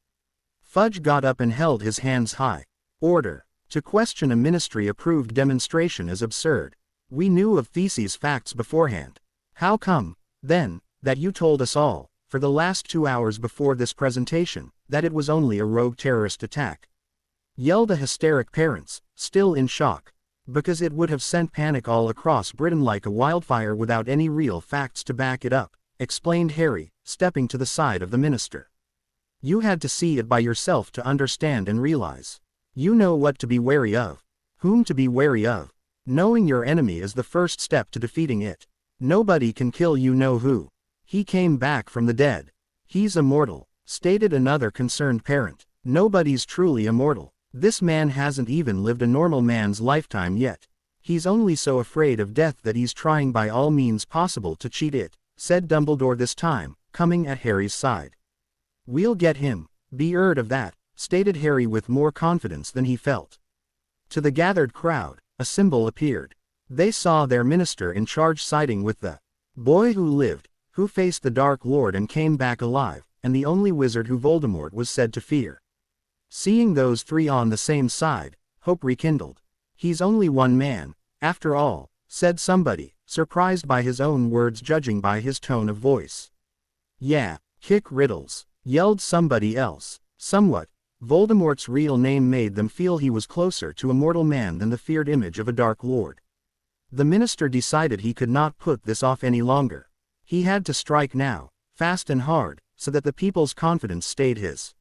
Speaker 1: Fudge got up and held his hands high. "Order. To question a ministry-approved demonstration is absurd. We knew of Theseus' facts beforehand. How come, then, that you told us all, for the last 2 hours before this presentation, that it was only a rogue terrorist attack?" Yelled the hysteric parents, still in shock. "Because it would have sent panic all across Britain like a wildfire without any real facts to back it up," explained Harry, stepping to the side of the minister. "You had to see it by yourself to understand and realize. You know what to be wary of. Whom to be wary of. Knowing your enemy is the first step to defeating it. Nobody can kill you know who. He came back from the dead. He's immortal," stated another concerned parent. "Nobody's truly immortal. This man hasn't even lived a normal man's lifetime yet. He's only so afraid of death that he's trying by all means possible to cheat it," said Dumbledore this time, coming at Harry's side. "We'll get him, be heard of that," stated Harry with more confidence than he felt. To the gathered crowd, a symbol appeared. They saw their minister in charge siding with the boy who lived, who faced the Dark Lord and came back alive, and the only wizard who Voldemort was said to fear. Seeing those three on the same side, hope rekindled. He's only one man, after all, said somebody, surprised by his own words judging by his tone of voice. Yeah, kick riddles, yelled somebody else. Somewhat, Voldemort's real name made them feel he was closer to a mortal man than the feared image of a Dark Lord. The minister decided he could not put this off any longer. He had to strike now, fast and hard, so that the people's confidence stayed his.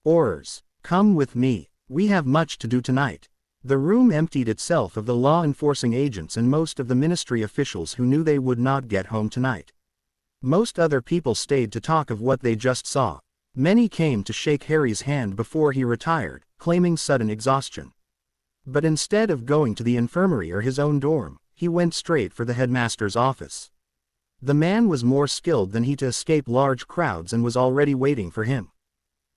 Speaker 1: Aurors, come with me, we have much to do tonight. The room emptied itself of the law-enforcing agents and most of the ministry officials who knew they would not get home tonight. Most other people stayed to talk of what they just saw. Many came to shake Harry's hand before he retired, claiming sudden exhaustion. But instead of going to the infirmary or his own dorm, he went straight for the headmaster's office. The man was more skilled than he to escape large crowds and was already waiting for him.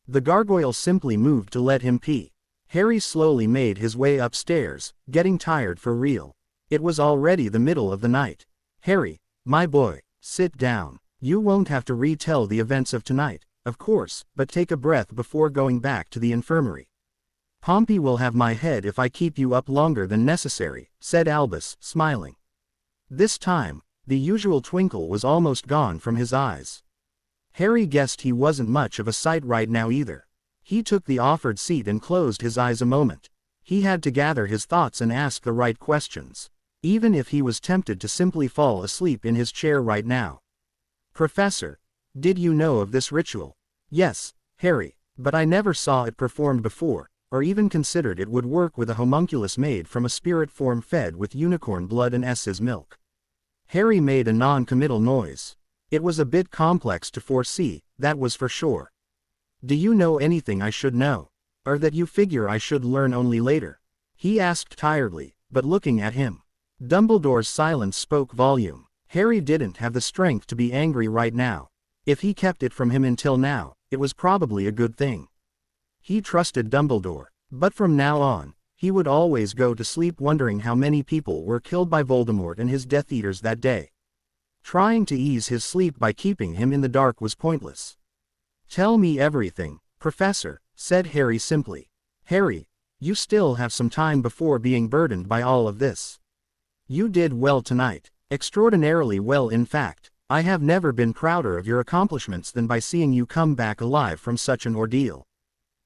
Speaker 1: The gargoyle simply moved to let him pee. Harry slowly made his way upstairs, getting tired for real. It was already the middle of the night. Harry, my boy, sit down. You won't have to retell the events of tonight, of course, but take a breath before going back to the infirmary. Pompey will have my head if I keep you up longer than necessary, said Albus, smiling. This time, the usual twinkle was almost gone from his eyes. Harry guessed he wasn't much of a sight right now either. He took the offered seat and closed his eyes a moment. He had to gather his thoughts and ask the right questions, even if he was tempted to simply fall asleep in his chair right now. Professor, did you know of this ritual? Yes, Harry, but I never saw it performed before, or even considered it would work with a homunculus made from a spirit form fed with unicorn blood and S's milk. Harry made a non-committal noise. It was a bit complex to foresee, that was for sure. Do you know anything I should know? Or that you figure I should learn only later? He asked tiredly, but looking at him. Dumbledore's silence spoke volume. Harry didn't have the strength to be angry right now. If he kept it from him until now, it was probably a good thing. He trusted Dumbledore, but from now on, he would always go to sleep wondering how many people were killed by Voldemort and his Death Eaters that day. Trying to ease his sleep by keeping him in the dark was pointless. Tell me everything, Professor, said Harry simply. Harry, you still have some time before being burdened by all of this. You did well tonight, extraordinarily well in fact. I have never been prouder of your accomplishments than by seeing you come back alive from such an ordeal.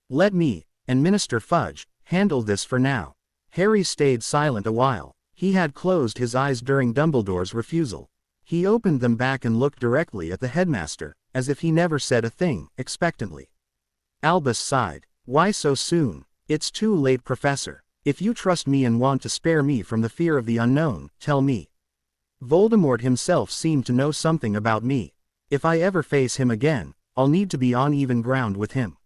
Speaker 1: Let me, and Minister Fudge, handle this for now. Harry stayed silent a while. He had closed his eyes during Dumbledore's refusal. He opened them back and looked directly at the headmaster, as if he never said a thing, expectantly. Albus sighed. Why so soon? It's too late, Professor. If you trust me and want to spare me from the fear of the unknown, tell me. Voldemort himself seemed to know something about me. If I ever face him again, I'll need to be on even ground with him.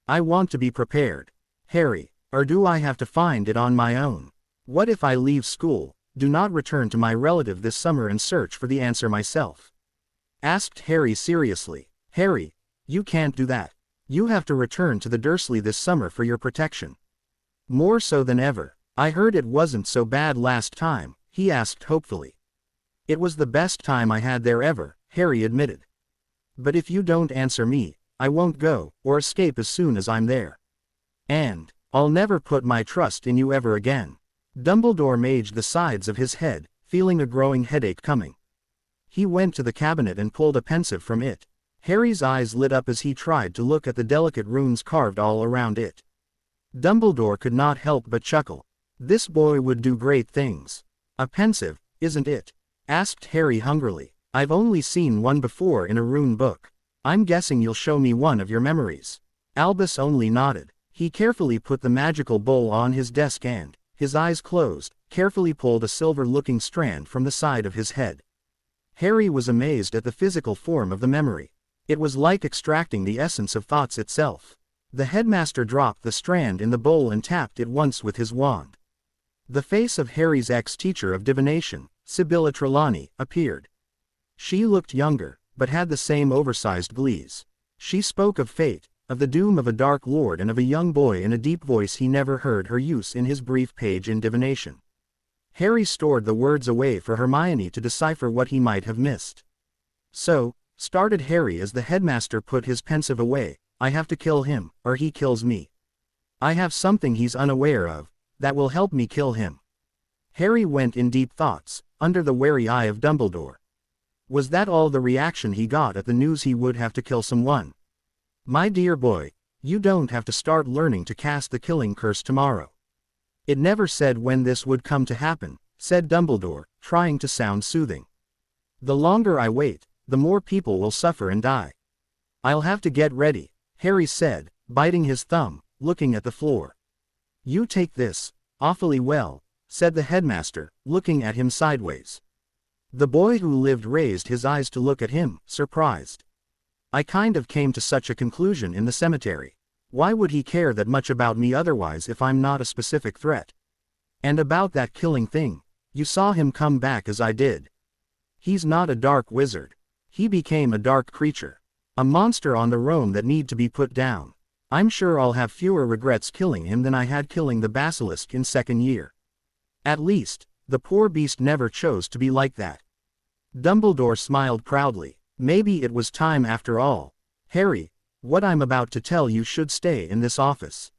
Speaker 1: I want to be prepared. Harry, or do I have to find it on my own? What if I leave school, do not return to my relative this summer and search for the answer myself? Asked Harry seriously. Harry, you can't do that. You have to return to the Dursley this summer for your protection. More so than ever. I heard it wasn't so bad last time, he asked hopefully. It was the best time I had there ever, Harry admitted. But if you don't answer me, I won't go, or escape as soon as I'm there. And, I'll never put my trust in you ever again. Dumbledore maged the sides of his head, feeling a growing headache coming. He went to the cabinet and pulled a pensive from it. Harry's eyes lit up as he tried to look at the delicate runes carved all around it. Dumbledore could not help but chuckle. This boy would do great things. A pensive, isn't it? Asked Harry hungrily. I've only seen one before in a rune book. I'm guessing you'll show me one of your memories. Albus only nodded. He carefully put the magical bowl on his desk and, his eyes closed, carefully pulled a silver-looking strand from the side of his head. Harry was amazed at the physical form of the memory. It was like extracting the essence of thoughts itself. The headmaster dropped the strand in the bowl and tapped it once with his wand. The face of Harry's ex-teacher of divination, Sibylla Trelawney, appeared. She looked younger, but had the same oversized bleeze. She spoke of fate, of the doom of a Dark Lord and of a young boy in a deep voice he never heard her use in his brief page in divination. Harry stored the words away for Hermione to decipher what he might have missed. So, started Harry as the headmaster put his pensive away, I have to kill him, or he kills me. I have something he's unaware of, that will help me kill him. Harry went in deep thoughts, under the wary eye of Dumbledore. Was that all the reaction he got at the news he would have to kill someone? My dear boy, you don't have to start learning to cast the killing curse tomorrow. It never said when this would come to happen, said Dumbledore, trying to sound soothing. The longer I wait, the more people will suffer and die. I'll have to get ready, Harry said, biting his thumb, looking at the floor. You take this, awfully well, said the headmaster, looking at him sideways. The boy who lived raised his eyes to look at him, surprised. I kind of came to such a conclusion in the cemetery. Why would he care that much about me otherwise if I'm not a specific threat? And about that killing thing, you saw him come back as I did. He's not a dark wizard. He became a dark creature. A monster on the roam that need to be put down. I'm sure I'll have fewer regrets killing him than I had killing the basilisk in second year. At least, the poor beast never chose to be like that. Dumbledore smiled proudly. Maybe it was time after all. Harry, what I'm about to tell you should stay in this office.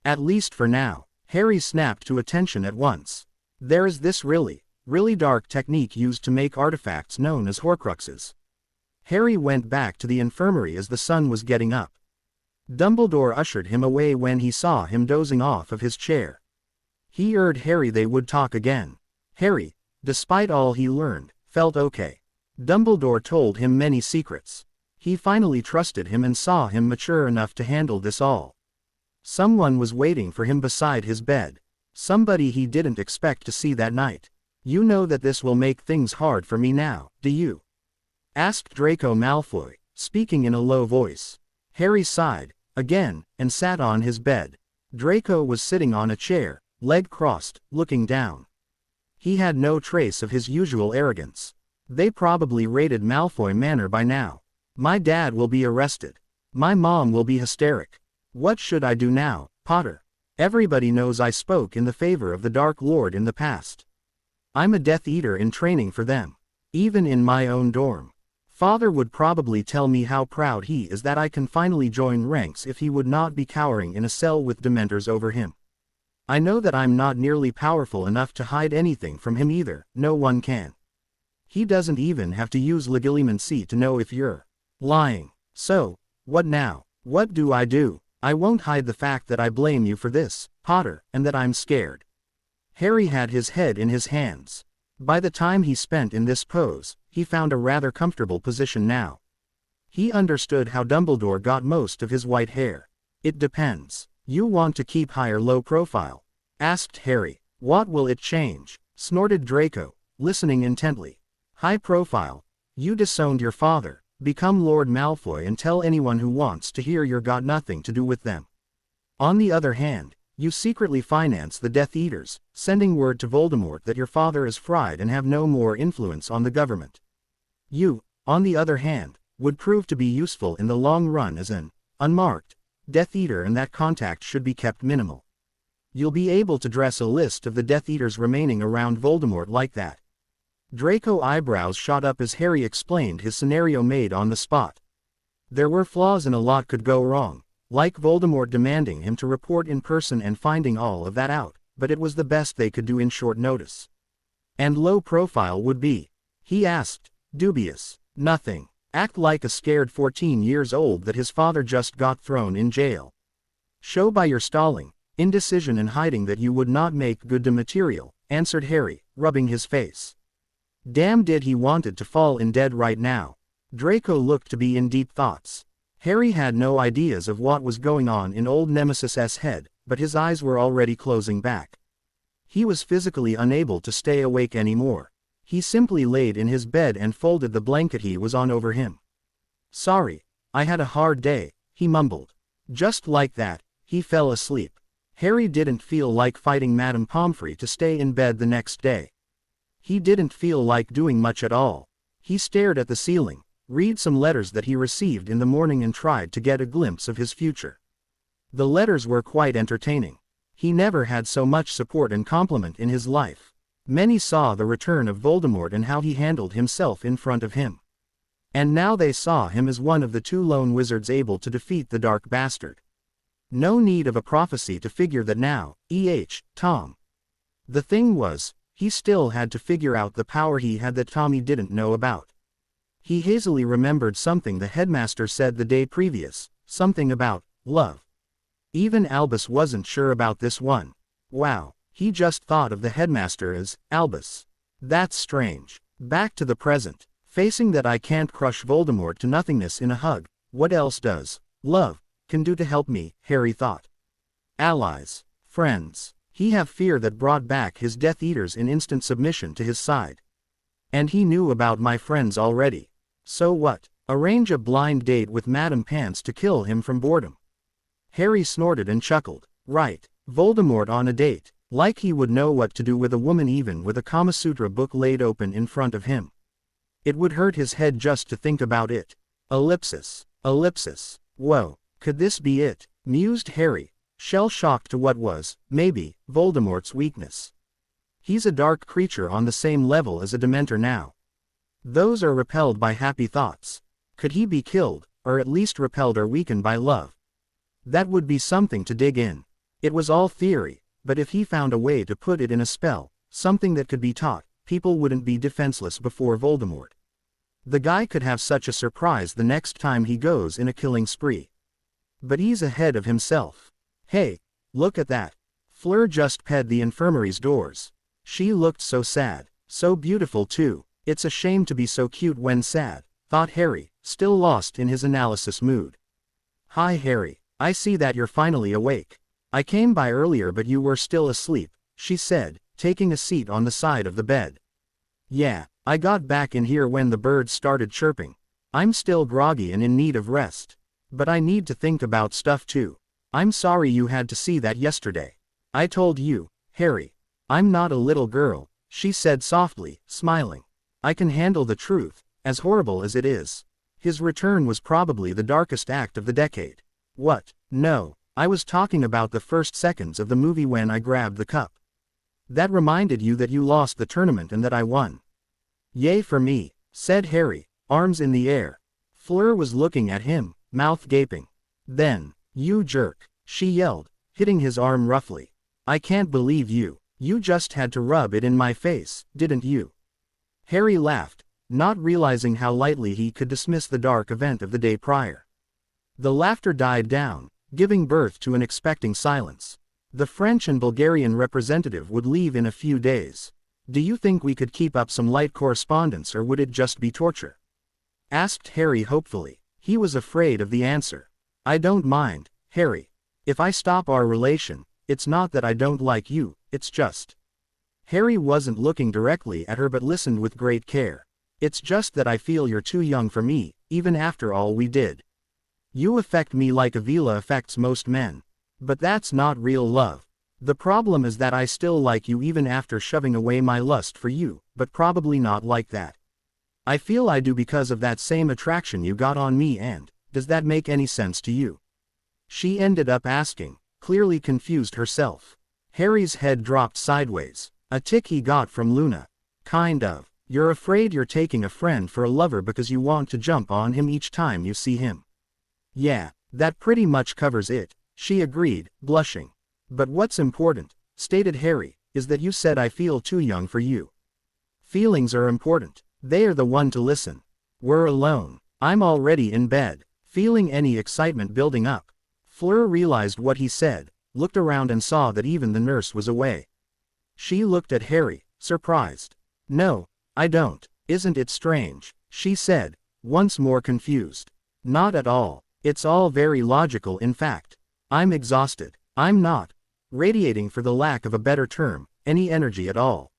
Speaker 1: At least for now. Harry snapped to attention at once. There is this really dark technique used to make artifacts known as Horcruxes. Harry went back to the infirmary as the sun was getting up. Dumbledore ushered him away when he saw him dozing off of his chair. He urged Harry they would talk again. Harry, despite all he learned, felt okay. Dumbledore told him many secrets. He finally trusted him and saw him mature enough to handle this all. Someone was waiting for him beside his bed. Somebody he didn't expect to see that night. You know that this will make things hard for me now, do you? Asked Draco Malfoy, speaking in a low voice. Harry sighed, again, and sat on his bed. Draco was sitting on a chair, leg crossed, looking down. He had no trace of his usual arrogance. They probably raided Malfoy Manor by now. My dad will be arrested. My mom will be hysteric. What should I do now, Potter? Everybody knows I spoke in the favor of the Dark Lord in the past. I'm a Death Eater in training for them. Even in my own dorm. Father would probably tell me how proud he is that I can finally join ranks if he would not be cowering in a cell with Dementors over him. I know that I'm not nearly powerful enough to hide anything from him either, no one can. He doesn't even have to use Legilimensy to know if you're lying. So, what now? What do? I won't hide the fact that I blame you for this, Potter, and that I'm scared. Harry had his head in his hands. By the time he spent in this pose, he found a rather comfortable position now. He understood how Dumbledore got most of his white hair. It depends. You want to keep high or low profile? Asked Harry. What will it change? Snorted Draco, listening intently. High profile. You disowned your father, become Lord Malfoy and tell anyone who wants to hear you're got nothing to do with them. On the other hand, you secretly finance the Death Eaters, sending word to Voldemort that your father is fried and have no more influence on the government. You, on the other hand, would prove to be useful in the long run as an unmarked Death Eater, and that contact should be kept minimal. You'll be able to dress a list of the Death Eaters remaining around Voldemort like that. Draco eyebrows shot up as Harry explained his scenario made on the spot. There were flaws and a lot could go wrong, like Voldemort demanding him to report in person and finding all of that out, but it was the best they could do in short notice. And low profile would be? He asked, dubious. Nothing. Act like a scared 14 years old that his father just got thrown in jail. Show by your stalling, indecision and hiding that you would not make good the material, answered Harry, rubbing his face. Damn, did he wanted to fall in dead right now. Draco looked to be in deep thoughts. Harry had no ideas of what was going on in old Nemesis's head, but his eyes were already closing back. He was physically unable to stay awake anymore. He simply laid in his bed and folded the blanket he was on over him. Sorry, I had a hard day, he mumbled. Just like that, he fell asleep. Harry didn't feel like fighting Madame Pomfrey to stay in bed the next day. He didn't feel like doing much at all. He stared at the ceiling, read some letters that he received in the morning and tried to get a glimpse of his future. The letters were quite entertaining. He never had so much support and compliment in his life. Many saw the return of Voldemort and how he handled himself in front of him. And now they saw him as one of the 2 lone wizards able to defeat the dark bastard. No need of a prophecy to figure that now, Tom. The thing was, he still had to figure out the power he had that Tommy didn't know about. He hazily remembered something the headmaster said the day previous, something about love. Even Albus wasn't sure about this one. Wow, he just thought of the headmaster as Albus. That's strange. Back to the present. Facing that I can't crush Voldemort to nothingness in a hug, what else does love can do to help me, Harry thought. Allies. Friends. He have fear that brought back his Death Eaters in instant submission to his side. And he knew about my friends already. So what? Arrange a blind date with Madame Pants to kill him from boredom. Harry snorted and chuckled. Right. Voldemort on a date. Like he would know what to do with a woman even with a Kama Sutra book laid open in front of him. It would hurt his head just to think about it. Ellipsis. Ellipsis. Whoa, could this be it? Mused Harry, shell-shocked to what was, maybe, Voldemort's weakness. He's a dark creature on the same level as a Dementor now. Those are repelled by happy thoughts. Could he be killed, or at least repelled or weakened by love? That would be something to dig in. It was all theory, but if he found a way to put it in a spell, something that could be taught, people wouldn't be defenseless before Voldemort. The guy could have such a surprise the next time he goes in a killing spree. But he's ahead of himself. Hey, look at that. Fleur just ped the infirmary's doors. She looked so sad, so beautiful too. It's a shame to be so cute when sad, thought Harry, still lost in his analysis mood. Hi Harry, I see that you're finally awake. I came by earlier but you were still asleep, she said, taking a seat on the side of the bed. Yeah, I got back in here when the birds started chirping. I'm still groggy and in need of rest. But I need to think about stuff too. I'm sorry you had to see that yesterday. I told you, Harry. I'm not a little girl, she said softly, smiling. I can handle the truth, as horrible as it is. His return was probably the darkest act of the decade. What? No, I was talking about the first seconds of the movie when I grabbed the cup. That reminded you that you lost the tournament and that I won. Yay for me, said Harry, arms in the air. Fleur was looking at him, mouth gaping. Then, you jerk, she yelled, hitting his arm roughly. I can't believe you. You just had to rub it in my face, didn't you? Harry laughed, not realizing how lightly he could dismiss the dark event of the day prior. The laughter died down, giving birth to an expecting silence. The French and Bulgarian representative would leave in a few days. Do you think we could keep up some light correspondence or would it just be torture? Asked Harry hopefully. He was afraid of the answer. I don't mind, Harry. If I stop our relation, it's not that I don't like you, it's just. Harry wasn't looking directly at her but listened with great care. It's just that I feel you're too young for me, even after all we did. You affect me like Avila affects most men. But that's not real love. The problem is that I still like you even after shoving away my lust for you, but probably not like that. I feel I do because of that same attraction you got on me and, does that make any sense to you? She ended up asking, clearly confused herself. Harry's head dropped sideways, a tick he got from Luna. Kind of. You're afraid you're taking a friend for a lover because you want to jump on him each time you see him. Yeah, that pretty much covers it, she agreed, blushing. But what's important, stated Harry, is that you said I feel too young for you. Feelings are important. They are the one to listen. We're alone. I'm already in bed, feeling any excitement building up. Fleur realized what he said, looked around and saw that even the nurse was away. She looked at Harry, surprised. No, I don't. Isn't it strange? She said, once more confused. Not at all. It's all very logical in fact. I'm exhausted. I'm not radiating, for the lack of a better term, any energy at all.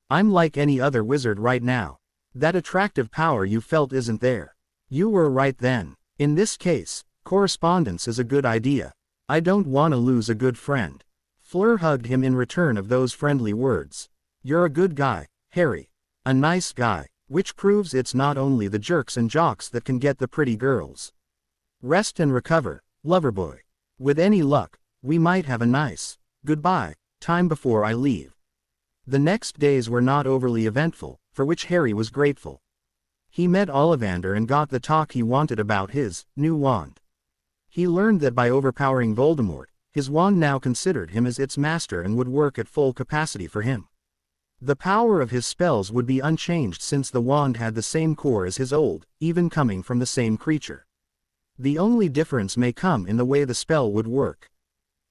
Speaker 1: I'm like any other wizard right now. That attractive power you felt isn't there. You were right then. In this case, correspondence is a good idea. I don't want to lose a good friend. Fleur hugged him in return of those friendly words. You're a good guy, Harry. A nice guy, which proves it's not only the jerks and jocks that can get the pretty girls. Rest and recover, loverboy. With any luck, we might have a nice goodbye time before I leave. The next days were not overly eventful, for which Harry was grateful. He met Ollivander and got the talk he wanted about his new wand. He learned that by overpowering Voldemort, his wand now considered him as its master and would work at full capacity for him. The power of his spells would be unchanged since the wand had the same core as his old, even coming from the same creature. The only difference may come in the way the spell would work.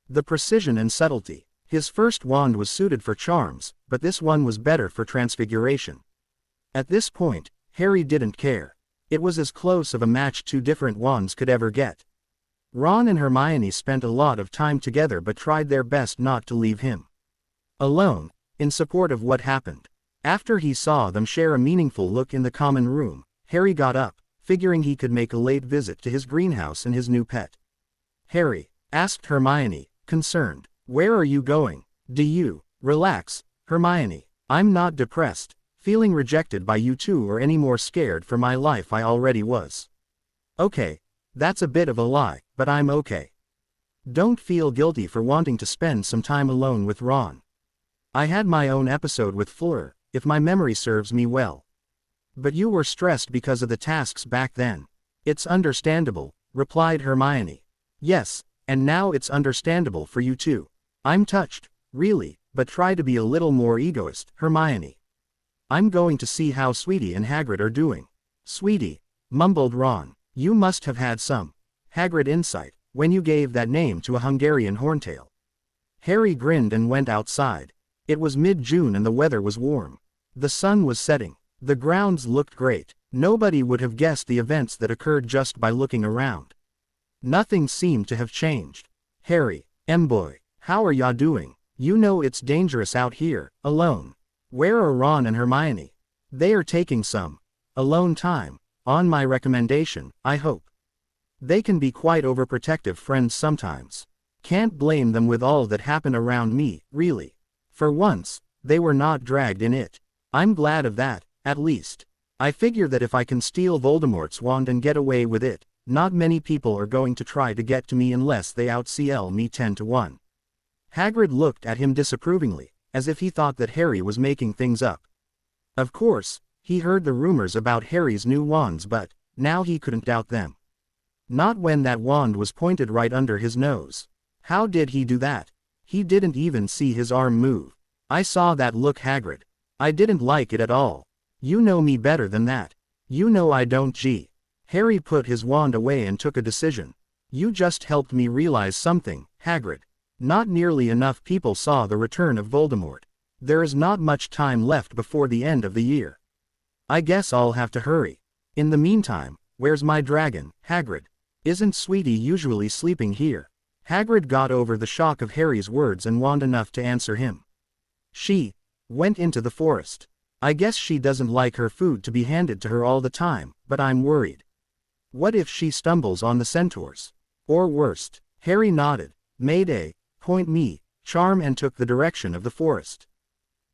Speaker 1: The precision and subtlety. His first wand was suited for charms, but this one was better for transfiguration. At this point, Harry didn't care. It was as close of a match two different wands could ever get. Ron and Hermione spent a lot of time together but tried their best not to leave him alone, in support of what happened. After he saw them share a meaningful look in the common room, Harry got up, figuring he could make a late visit to his greenhouse and his new pet. "Harry," asked Hermione, concerned, "where are you going?" "Do you?" "Relax, Hermione. I'm not depressed, feeling rejected by you two or any more scared for my life I already was." "Okay, that's a bit of a lie, but I'm okay. Don't feel guilty for wanting to spend some time alone with Ron. I had my own episode with Fleur, if my memory serves me well. But you were stressed because of the tasks back then." "It's understandable," replied Hermione. "Yes, and now it's understandable for you too." "I'm touched, really, but try to be a little more egoist, Hermione. I'm going to see how Sweetie and Hagrid are doing." "Sweetie," mumbled Ron. "You must have had some Hagrid insight when you gave that name to a Hungarian horntail." Harry grinned and went outside. It was mid-June and the weather was warm. The sun was setting. The grounds looked great. Nobody would have guessed the events that occurred just by looking around. Nothing seemed to have changed. "Harry, boy, how are ya doing? You know it's dangerous out here, alone." "Where are Ron and Hermione?" "They are taking some alone time, on my recommendation, I hope. They can be quite overprotective friends sometimes. Can't blame them with all that happened around me, really. For once, they were not dragged in it. I'm glad of that, at least. I figure that if I can steal Voldemort's wand and get away with it, not many people are going to try to get to me unless they out-CL me 10-1. Hagrid looked at him disapprovingly, as if he thought that Harry was making things up. Of course, he heard the rumors about Harry's new wands, but now he couldn't doubt them. Not when that wand was pointed right under his nose. How did he do that? He didn't even see his arm move. "I saw that look, Hagrid. I didn't like it at all. You know me better than that. You know I don't." Harry put his wand away and took a decision. "You just helped me realize something, Hagrid. Not nearly enough people saw the return of Voldemort. There is not much time left before the end of the year. I guess I'll have to hurry. In the meantime, where's my dragon, Hagrid? Isn't Sweetie usually sleeping here?" Hagrid got over the shock of Harry's words and wand enough to answer him. "She went into the forest. I guess she doesn't like her food to be handed to her all the time, but I'm worried. What if she stumbles on the centaurs? Or worst?" Harry nodded, made a point me charm and took the direction of the forest.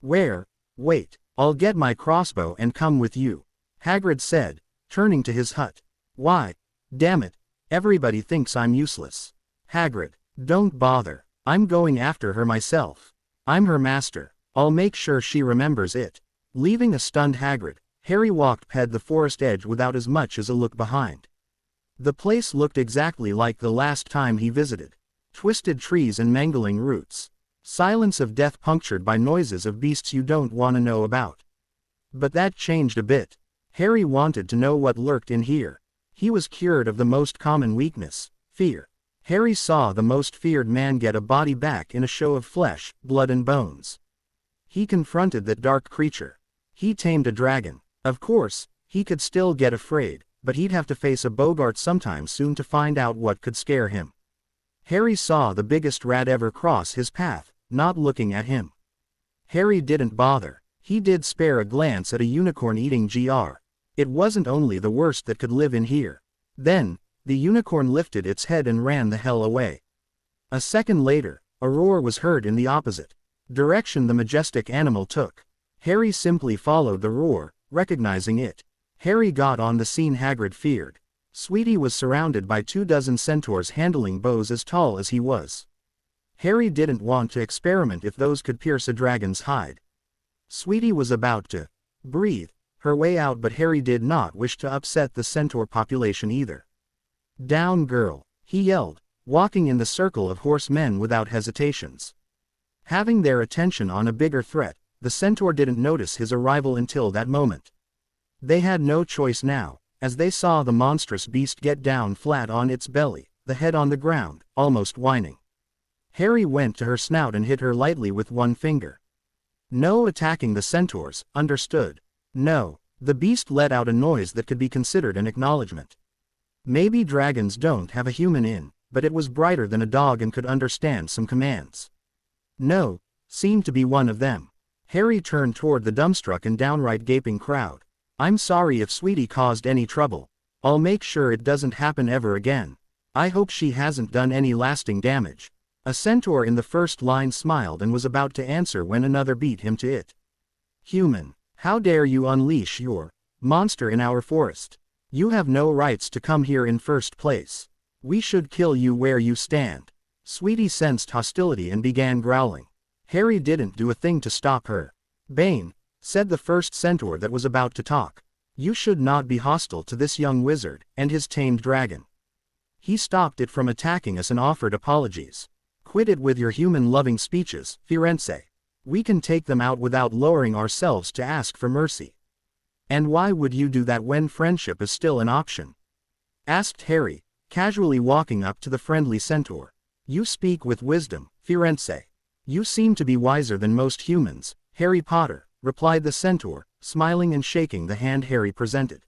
Speaker 1: "Where? Wait, I'll get my crossbow and come with you," Hagrid said, turning to his hut. "Why? Damn it, everybody thinks I'm useless." "Hagrid, don't bother. I'm going after her myself. I'm her master. I'll make sure she remembers it." Leaving a stunned Hagrid, Harry walked past the forest edge without as much as a look behind. The place looked exactly like the last time he visited. Twisted trees and mangling roots. Silence of death punctured by noises of beasts you don't want to know about. But that changed a bit. Harry wanted to know what lurked in here. He was cured of the most common weakness, fear. Harry saw the most feared man get a body back in a show of flesh, blood and bones. He confronted that dark creature. He tamed a dragon. Of course, he could still get afraid, but he'd have to face a Bogart sometime soon to find out what could scare him. Harry saw the biggest rat ever cross his path, not looking at him. Harry didn't bother. He did spare a glance at a unicorn eating Gr. It wasn't only the worst that could live in here. Then, the unicorn lifted its head and ran the hell away. A second later, a roar was heard in the opposite direction the majestic animal took. Harry simply followed the roar, recognizing it. Harry got on the scene Hagrid feared. Sweetie was surrounded by 24 centaurs handling bows as tall as he was. Harry didn't want to experiment if those could pierce a dragon's hide. Sweetie was about to breathe her way out, but Harry did not wish to upset the centaur population either. "Down, girl," he yelled, walking in the circle of horsemen without hesitations. Having their attention on a bigger threat, the centaur didn't notice his arrival until that moment. They had no choice now, as they saw the monstrous beast get down flat on its belly, the head on the ground, almost whining. Harry went to her snout and hit her lightly with one finger. "No attacking the centaurs, understood?" "No." The beast let out a noise that could be considered an acknowledgement. Maybe dragons don't have a human in, but it was brighter than a dog and could understand some commands. "No," seemed to be one of them. Harry turned toward the dumbstruck and downright gaping crowd. "I'm sorry if Sweetie caused any trouble. I'll make sure it doesn't happen ever again. I hope she hasn't done any lasting damage." A centaur in the first line smiled and was about to answer when another beat him to it. "Human, how dare you unleash your monster in our forest? You have no rights to come here in first place. We should kill you where you stand." Sweetie sensed hostility and began growling. Harry didn't do a thing to stop her. "Bane," said the first centaur that was about to talk, "you should not be hostile to this young wizard and his tamed dragon. He stopped it from attacking us and offered apologies. Quit it with your human-loving speeches, Firenze. We can take them out without lowering ourselves to ask for mercy." "And why would you do that when friendship is still an option?" asked Harry, casually walking up to the friendly centaur. "You speak with wisdom, Firenze. You seem to be wiser than most humans, Harry Potter," replied the centaur, smiling and shaking the hand Harry presented.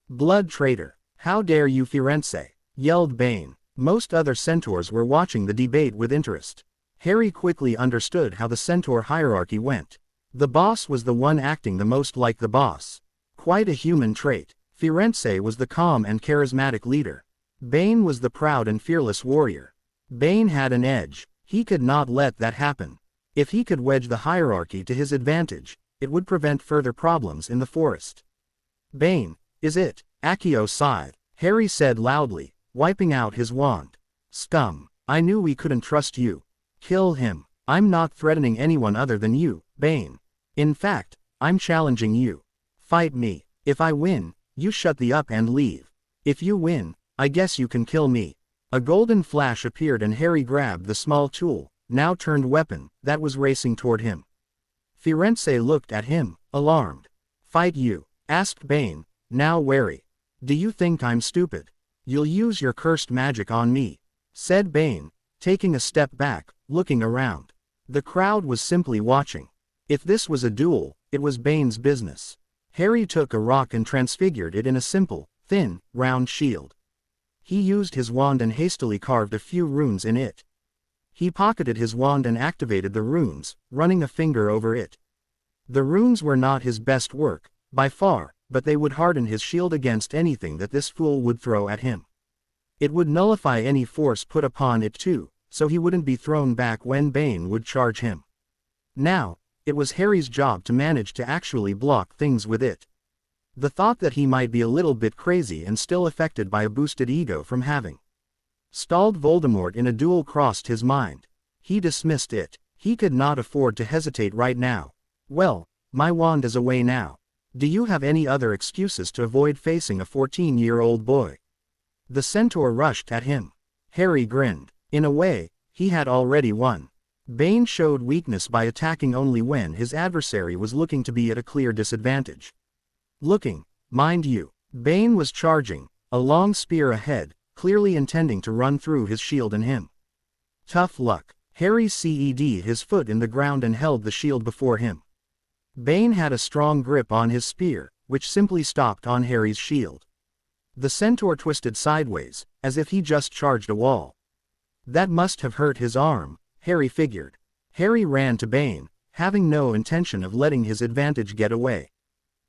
Speaker 1: "Blood traitor, how dare you, Firenze!" yelled Bane. Most other centaurs were watching the debate with interest. Harry quickly understood how the centaur hierarchy went. The boss was the one acting the most like the boss. Quite a human trait. Firenze was the calm and charismatic leader. Bane was the proud and fearless warrior. Bane had an edge. He could not let that happen. If he could wedge the hierarchy to his advantage, it would prevent further problems in the forest. "Bane, is it?" Accio sighed. Harry said loudly, wiping out his wand. "Scum, I knew we couldn't trust you. Kill him." "I'm not threatening anyone other than you, Bane. In fact, I'm challenging you. Fight me. If I win, you shut the up and leave. If you win, I guess you can kill me." A golden flash appeared and Harry grabbed the small tool, now turned weapon, that was racing toward him. Firenze looked at him, alarmed. "Fight you?" asked Bane, now wary. "Do you think I'm stupid? You'll use your cursed magic on me," said Bane, taking a step back, looking around. The crowd was simply watching. If this was a duel, it was Bane's business. Harry took a rock and transfigured it in a simple, thin, round shield. He used his wand and hastily carved a few runes in it. He pocketed his wand and activated the runes, running a finger over it. The runes were not his best work, by far, but they would harden his shield against anything that this fool would throw at him. It would nullify any force put upon it too, so he wouldn't be thrown back when Bane would charge him. Now, it was Harry's job to manage to actually block things with it. The thought that he might be a little bit crazy and still affected by a boosted ego from having stalled Voldemort in a duel crossed his mind. He dismissed it. He could not afford to hesitate right now. "Well, my wand is away now. Do you have any other excuses to avoid facing a 14-year-old boy?" The centaur rushed at him. Harry grinned. In a way, he had already won. Bane showed weakness by attacking only when his adversary was looking to be at a clear disadvantage. Looking, mind you. Bane was charging, a long spear ahead, clearly intending to run through his shield and him. Tough luck. Harry ceded his foot in the ground and held the shield before him. Bane had a strong grip on his spear, which simply stopped on Harry's shield. The centaur twisted sideways, as if he just charged a wall. That must have hurt his arm, Harry figured. Harry ran to Bane, having no intention of letting his advantage get away.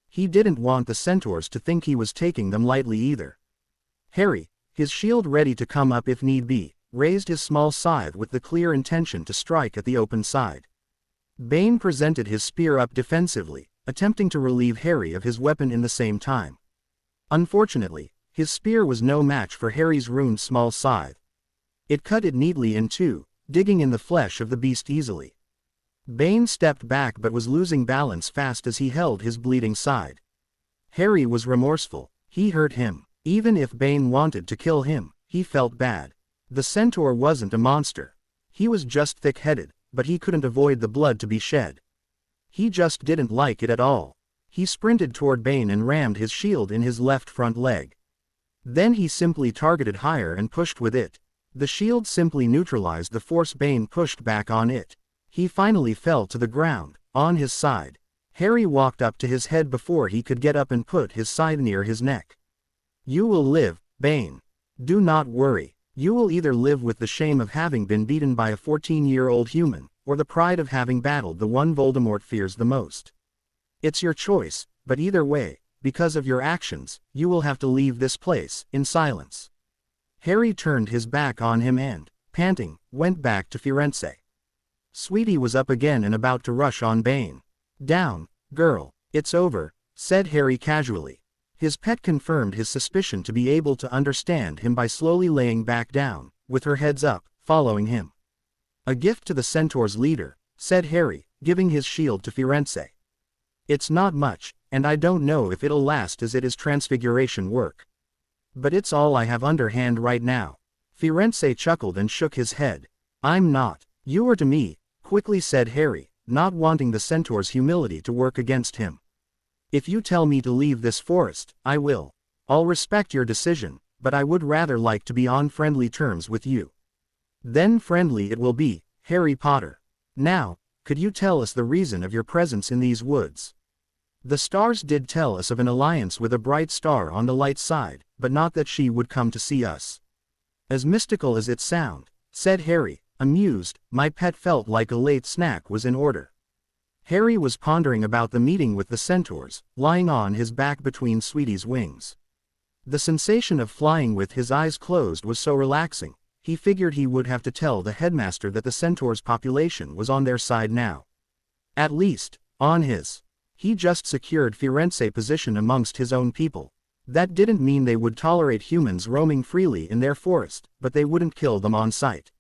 Speaker 1: He didn't want the centaurs to think he was taking them lightly either. Harry, his shield ready to come up if need be, raised his small scythe with the clear intention to strike at the open side. Bane presented his spear up defensively, attempting to relieve Harry of his weapon in the same time. Unfortunately, his spear was no match for Harry's ruined small scythe. It cut it neatly in two, digging in the flesh of the beast easily. Bane stepped back but was losing balance fast as he held his bleeding side. Harry was remorseful. He hurt him. Even if Bane wanted to kill him, he felt bad. The centaur wasn't a monster. He was just thick-headed, but he couldn't avoid the blood to be shed. He just didn't like it at all. He sprinted toward Bane and rammed his shield in his left front leg. Then he simply targeted higher and pushed with it. The shield simply neutralized the force Bane pushed back on it. He finally fell to the ground, on his side. Harry walked up to his head before he could get up and put his side near his neck. "You will live, Bane. Do not worry. You will either live with the shame of having been beaten by a 14-year-old human, or the pride of having battled the one Voldemort fears the most. It's your choice, but either way, because of your actions, you will have to leave this place, in silence." Harry turned his back on him and, panting, went back to Firenze. Sweetie was up again and about to rush on Bane. "Down, girl, it's over," said Harry casually. His pet confirmed his suspicion to be able to understand him by slowly laying back down, with her heads up, following him. "A gift to the centaur's leader," said Harry, giving his shield to Firenze. "It's not much, and I don't know if it'll last as it is transfiguration work. But it's all I have underhand right now." Firenze chuckled and shook his head. "I'm not. You are to me," quickly said Harry, not wanting the centaur's humility to work against him. "If you tell me to leave this forest, I will. I'll respect your decision, but I would rather like to be on friendly terms with you." "Then friendly it will be, Harry Potter. Now, could you tell us the reason of your presence in these woods?" "The stars did tell us of an alliance with a bright star on the light side, but not that she would come to see us." "As mystical as it sounds," said Harry, amused. "My pet felt like a late snack was in order." Harry was pondering about the meeting with the centaurs, lying on his back between Sweetie's wings. The sensation of flying with his eyes closed was so relaxing, he figured he would have to tell the headmaster that the centaurs' population was on their side now. At least, on his. He just secured Firenze's position amongst his own people. That didn't mean they would tolerate humans roaming freely in their forest, but they wouldn't kill them on sight.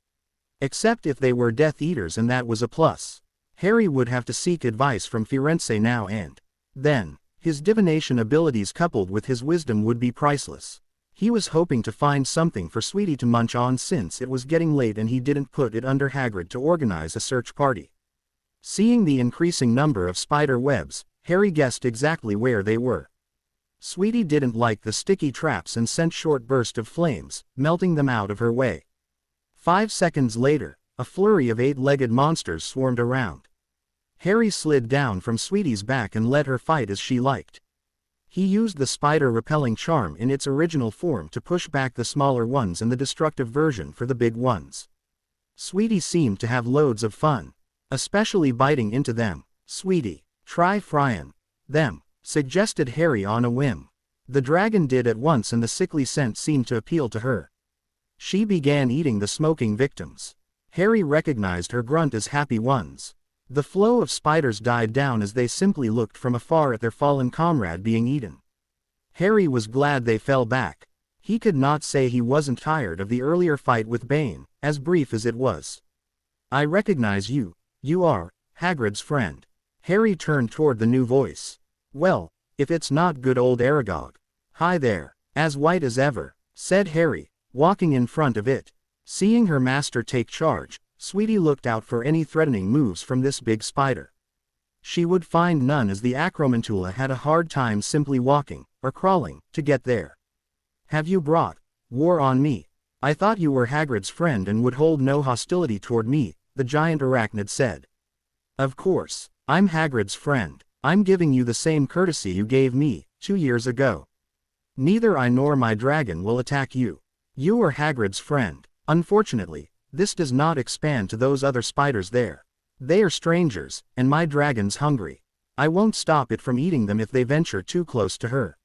Speaker 1: Except if they were Death Eaters, and that was a plus. Harry would have to seek advice from Firenze now and then. His divination abilities coupled with his wisdom would be priceless. He was hoping to find something for Sweetie to munch on since it was getting late and he didn't put it under Hagrid to organize a search party. Seeing the increasing number of spider webs, Harry guessed exactly where they were. Sweetie didn't like the sticky traps and sent short bursts of flames, melting them out of her way. 5 seconds later, a flurry of 8-legged monsters swarmed around. Harry slid down from Sweetie's back and let her fight as she liked. He used the spider-repelling charm in its original form to push back the smaller ones and the destructive version for the big ones. Sweetie seemed to have loads of fun, especially biting into them. "Sweetie, try frying them," suggested Harry on a whim. The dragon did at once and the sickly scent seemed to appeal to her. She began eating the smoking victims. Harry recognized her grunt as happy ones. The flow of spiders died down as they simply looked from afar at their fallen comrade being eaten. Harry was glad they fell back. He could not say he wasn't tired of the earlier fight with Bane, as brief as it was. "I recognize you. You are Hagrid's friend." Harry turned toward the new voice. "Well, if it's not good old Aragog." "Hi there, as white as ever," said Harry, walking in front of it. Seeing her master take charge, Sweetie looked out for any threatening moves from this big spider. She would find none as the Acromantula had a hard time simply walking, or crawling, to get there. "Have you brought war on me? I thought you were Hagrid's friend and would hold no hostility toward me," the giant arachnid said. "Of course, I'm Hagrid's friend. I'm giving you the same courtesy you gave me, 2 years ago. Neither I nor my dragon will attack you. You are Hagrid's friend. Unfortunately, this does not expand to those other spiders there. They are strangers, and my dragon's hungry. I won't stop it from eating them if they venture too close to her.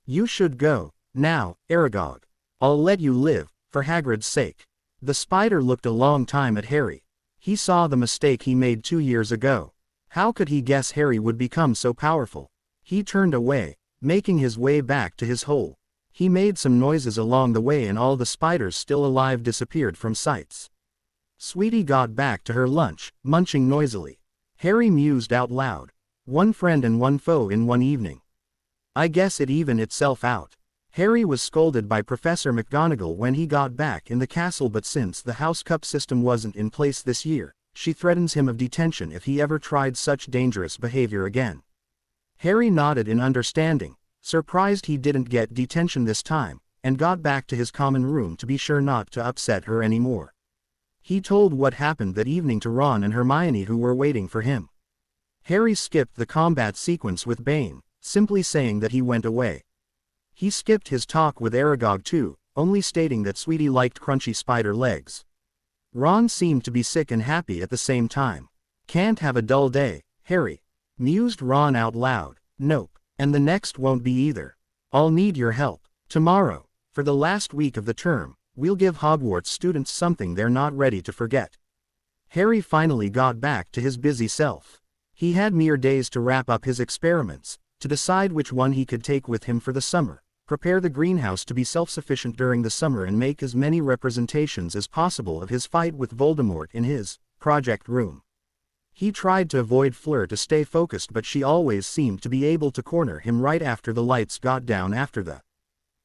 Speaker 1: You should go, now, Aragog. I'll let you live, for Hagrid's sake." The spider looked a long time at Harry. He saw the mistake he made 2 years ago. How could he guess Harry would become so powerful? He turned away, making his way back to his hole. He made some noises along the way and all the spiders still alive disappeared from sights. Sweetie got back to her lunch, munching noisily. Harry mused out loud. One friend and one foe in one evening. I guess it evened itself out. Harry was scolded by Professor McGonagall when he got back in the castle, but since the House Cup system wasn't in place this year, she threatens him of detention if he ever tried such dangerous behavior again. Harry nodded in understanding, surprised he didn't get detention this time, and got back to his common room to be sure not to upset her anymore. He told what happened that evening to Ron and Hermione, who were waiting for him. Harry skipped the combat sequence with Bane, simply saying that he went away. He skipped his talk with Aragog too, only stating that Sweetie liked crunchy spider legs. Ron seemed to be sick and happy at the same time. Can't have a dull day, Harry, mused Ron out loud. Nope, and the next won't be either. I'll need your help. Tomorrow, for the last week of the term, we'll give Hogwarts students something they're not ready to forget. Harry finally got back to his busy self. He had mere days to wrap up his experiments, to decide which one he could take with him for the summer, prepare the greenhouse to be self-sufficient during the summer, and make as many representations as possible of his fight with Voldemort in his project room. He tried to avoid Fleur to stay focused, but she always seemed to be able to corner him right after the lights got down after the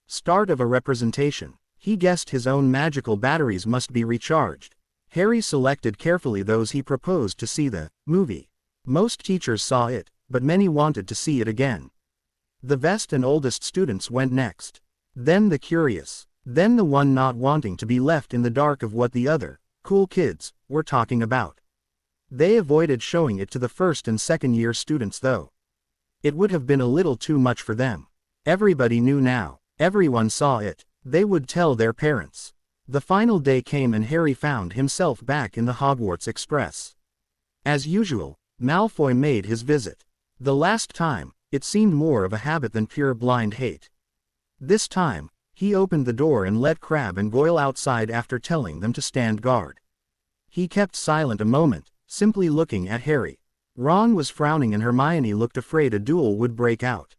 Speaker 1: start of a representation. He guessed his own magical batteries must be recharged. Harry selected carefully those he proposed to see the movie. Most teachers saw it, but many wanted to see it again. The best and oldest students went next. Then the curious. Then the one not wanting to be left in the dark of what the other cool kids were talking about. They avoided showing it to the first and second year students though. It would have been a little too much for them. Everybody knew now. Everyone saw it. They would tell their parents. The final day came and Harry found himself back in the Hogwarts Express. As usual, Malfoy made his visit. The last time, it seemed more of a habit than pure blind hate. This time, he opened the door and let Crabbe and Goyle outside after telling them to stand guard. He kept silent a moment, simply looking at Harry. Ron was frowning and Hermione looked afraid a duel would break out.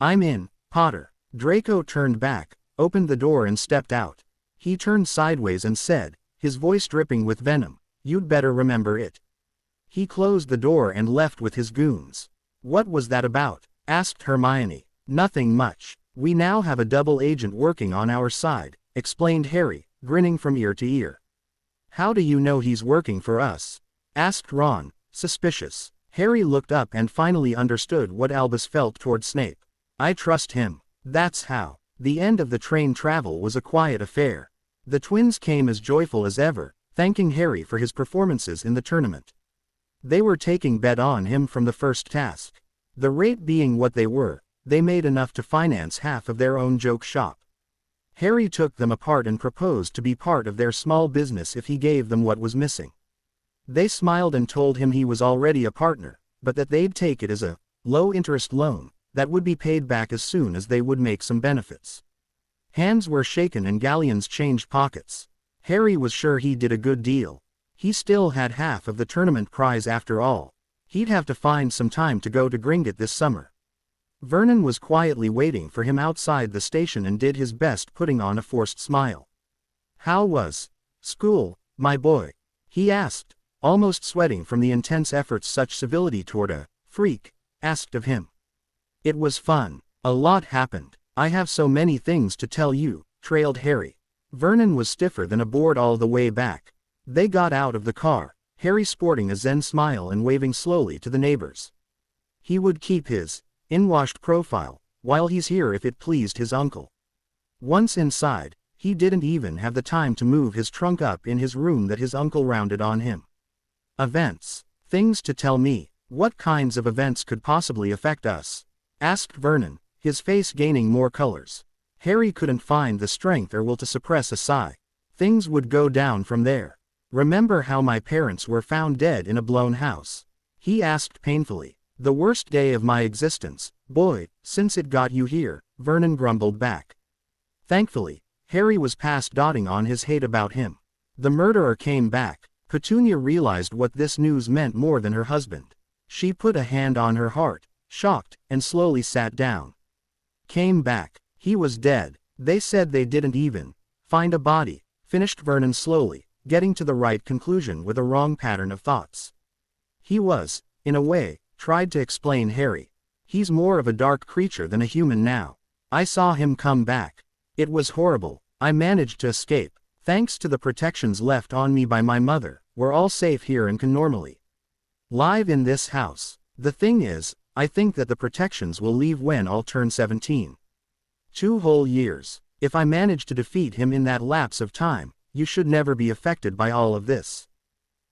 Speaker 1: I'm in, Potter. Draco turned back, opened the door and stepped out. He turned sideways and said, his voice dripping with venom, you'd better remember it. He closed the door and left with his goons. What was that about? Asked Hermione. Nothing much. We now have a double agent working on our side, explained Harry, grinning from ear to ear. How do you know he's working for us? Asked Ron, suspicious. Harry looked up and finally understood what Albus felt toward Snape. I trust him. That's how. The end of the train travel was a quiet affair. The twins came as joyful as ever, thanking Harry for his performances in the tournament. They were taking bet on him from the first task. The rate being what they were, they made enough to finance half of their own joke shop. Harry took them apart and proposed to be part of their small business if he gave them what was missing. They smiled and told him he was already a partner, but that they'd take it as a low-interest loan that would be paid back as soon as they would make some benefits. Hands were shaken and galleons changed pockets. Harry was sure he did a good deal. He still had half of the tournament prize after all. He'd have to find some time to go to Gringotts this summer. Vernon was quietly waiting for him outside the station and did his best, putting on a forced smile. How was school, my boy? He asked, almost sweating from the intense efforts such civility toward a freak asked of him. It was fun. A lot happened. I have so many things to tell you, trailed Harry. Vernon was stiffer than a board all the way back. They got out of the car, Harry sporting a zen smile and waving slowly to the neighbors. He would keep his in-washed profile, while he's here if it pleased his uncle. Once inside, he didn't even have the time to move his trunk up in his room that his uncle rounded on him. Events. Things to tell me. What kinds of events could possibly affect us? Asked Vernon, his face gaining more colors. Harry couldn't find the strength or will to suppress a sigh. Things would go down from there. Remember how my parents were found dead in a blown house? He asked painfully. The worst day of my existence, boy, since it got you here, Vernon grumbled back. Thankfully, Harry was past dotting on his hate about him. The murderer came back. Petunia realized what this news meant more than her husband. She put a hand on her heart, shocked, and slowly sat down. Came back. He was dead. They said they didn't even find a body, finished Vernon slowly, getting to the right conclusion with a wrong pattern of thoughts. He was, in a way, tried to explain Harry. He's more of a dark creature than a human now. I saw him come back. It was horrible. I managed to escape. Thanks to the protections left on me by my mother, we're all safe here and can normally live in this house. The thing is, I think that the protections will leave when I'll turn 17. 2 whole years. If I manage to defeat him in that lapse of time, you should never be affected by all of this.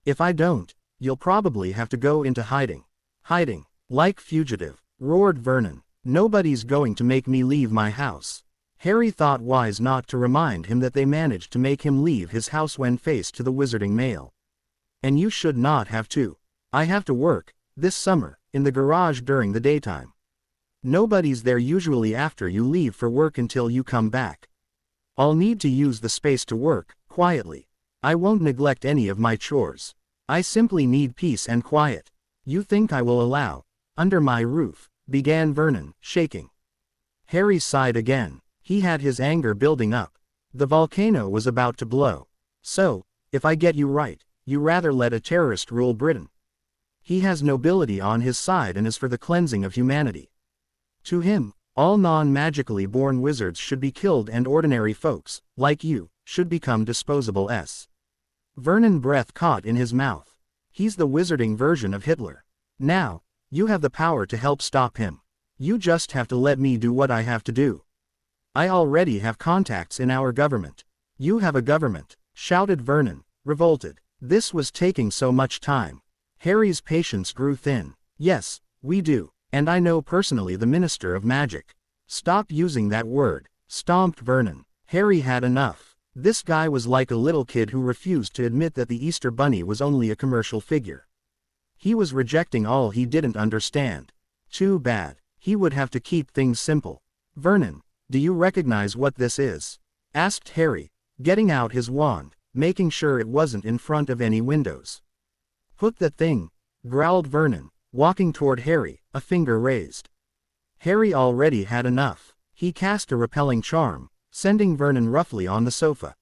Speaker 1: If I don't, you'll probably have to go into hiding. Hiding, like fugitive, roared Vernon. Nobody's going to make me leave my house. Harry thought wise not to remind him that they managed to make him leave his house when faced to the wizarding mail. And you should not have to. I have to work, this summer, in the garage during the daytime. Nobody's there usually after you leave for work until you come back. I'll need to use the space to work, quietly. I won't neglect any of my chores. I simply need peace and quiet. You think I will allow, under my roof, began Vernon, shaking. Harry sighed again. He had his anger building up. The volcano was about to blow. So, if I get you right, you rather let a terrorist rule Britain. He has nobility on his side and is for the cleansing of humanity. To him, all non-magically born wizards should be killed and ordinary folks, like you, should become disposable. Vernon breath caught in his mouth. He's the wizarding version of Hitler. Now, you have the power to help stop him. You just have to let me do what I have to do. I already have contacts in our government. You have a government, shouted Vernon, revolted. This was taking so much time. Harry's patience grew thin. Yes, we do, and I know personally the Minister of Magic. Stop using that word, stomped Vernon. Harry had enough. This guy was like a little kid who refused to admit that the Easter Bunny was only a commercial figure. He was rejecting all he didn't understand. Too bad. He would have to keep things simple. Vernon, do you recognize what this is? Asked Harry, getting out his wand, making sure it wasn't in front of any windows. Put the thing, growled Vernon, walking toward Harry, a finger raised. Harry already had enough. He cast a repelling charm, sending Vernon roughly on the sofa.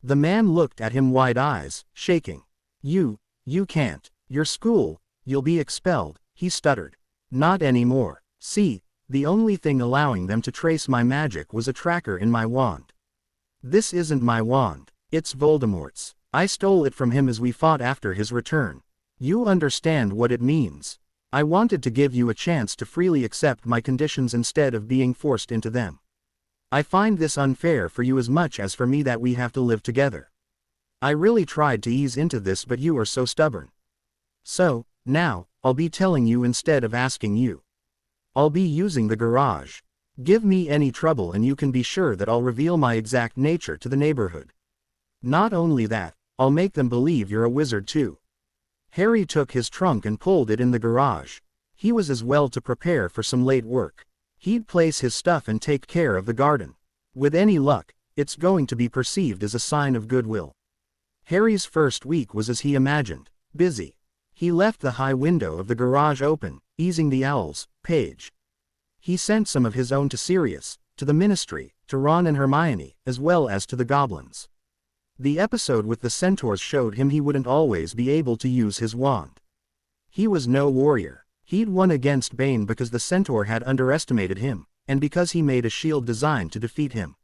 Speaker 1: The man looked at him wide eyes, shaking. You can't. Your school, you'll be expelled, he stuttered. Not anymore. See, the only thing allowing them to trace my magic was a tracker in my wand. This isn't my wand, it's Voldemort's. I stole it from him as we fought after his return. You understand what it means. I wanted to give you a chance to freely accept my conditions instead of being forced into them. I find this unfair for you as much as for me that we have to live together. I really tried to ease into this but you are so stubborn. So, now, I'll be telling you instead of asking you. I'll be using the garage. Give me any trouble and you can be sure that I'll reveal my exact nature to the neighborhood. Not only that, I'll make them believe you're a wizard too. Harry took his trunk and pulled it in the garage. He was as well to prepare for some late work. He'd place his stuff and take care of the garden. With any luck, it's going to be perceived as a sign of goodwill. Harry's first week was as he imagined, busy. He left the high window of the garage open, easing the owl's page. He sent some of his own to Sirius, to the Ministry, to Ron and Hermione, as well as to the goblins. The episode with the centaurs showed him he wouldn't always be able to use his wand. He was no warrior. He'd won against Bane because the centaur had underestimated him, and because he made a shield designed to defeat him.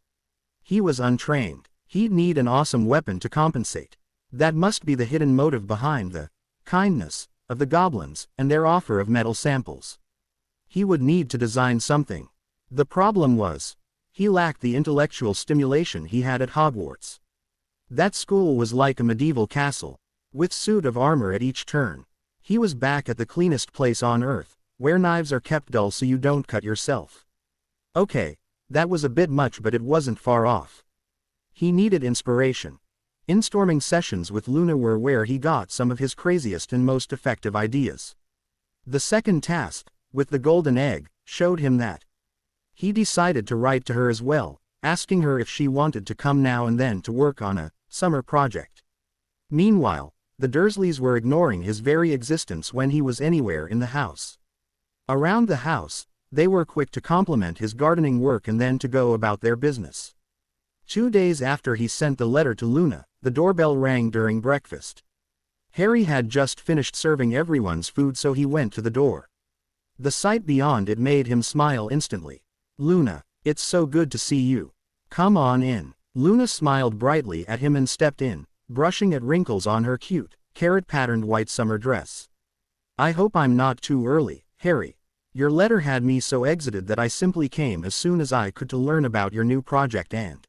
Speaker 1: He was untrained. He'd need an awesome weapon to compensate. That must be the hidden motive behind the kindness of the goblins and their offer of metal samples. He would need to design something. The problem was, he lacked the intellectual stimulation he had at Hogwarts. That school was like a medieval castle, with suit of armor at each turn. He was back at the cleanest place on earth, where knives are kept dull so you don't cut yourself. Okay, that was a bit much but it wasn't far off. He needed inspiration. Instorming sessions with Luna were where he got some of his craziest and most effective ideas. The second task, with the golden egg, showed him that. He decided to write to her as well, asking her if she wanted to come now and then to work on a summer project. Meanwhile, the Dursleys were ignoring his very existence when he was anywhere in the house. Around the house, they were quick to compliment his gardening work and then to go about their business. 2 days after he sent the letter to Luna, the doorbell rang during breakfast. Harry had just finished serving everyone's food, so he went to the door. The sight beyond it made him smile instantly. "Luna, it's so good to see you. Come on in." Luna smiled brightly at him and stepped in, brushing at wrinkles on her cute, carrot-patterned white summer dress. "I hope I'm not too early, Harry. Your letter had me so excited that I simply came as soon as I could to learn about your new project and—"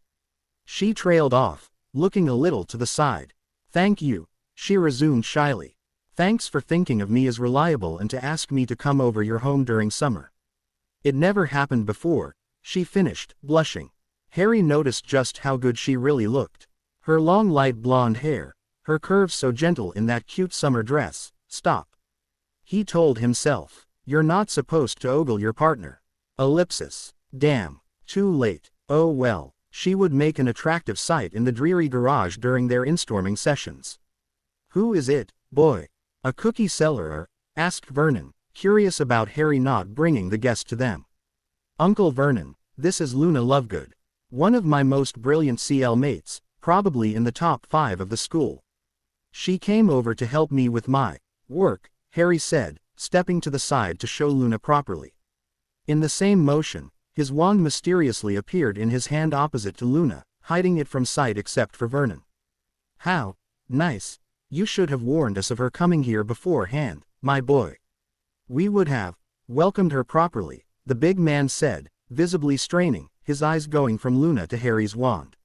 Speaker 1: She trailed off, looking a little to the side. "Thank you," she resumed shyly. "Thanks for thinking of me as reliable and to ask me to come over your home during summer. It never happened before," she finished, blushing. Harry noticed just how good she really looked. Her long light blonde hair, her curves so gentle in that cute summer dress. Stop. He told himself. You're not supposed to ogle your partner. Ellipsis. Damn. Too late. Oh well. She would make an attractive sight in the dreary garage during their instorming sessions. "Who is it, boy? A cookie seller?" asked Vernon, curious about Harry not bringing the guest to them. "Uncle Vernon, this is Luna Lovegood. One of my most brilliant CL mates, probably in the top 5 of the school. She came over to help me with my work," Harry said, stepping to the side to show Luna properly. In the same motion, his wand mysteriously appeared in his hand opposite to Luna, hiding it from sight except for Vernon. "How nice. You should have warned us of her coming here beforehand, my boy. We would have welcomed her properly," the big man said, visibly straining, his eyes going from Luna to Harry's wand.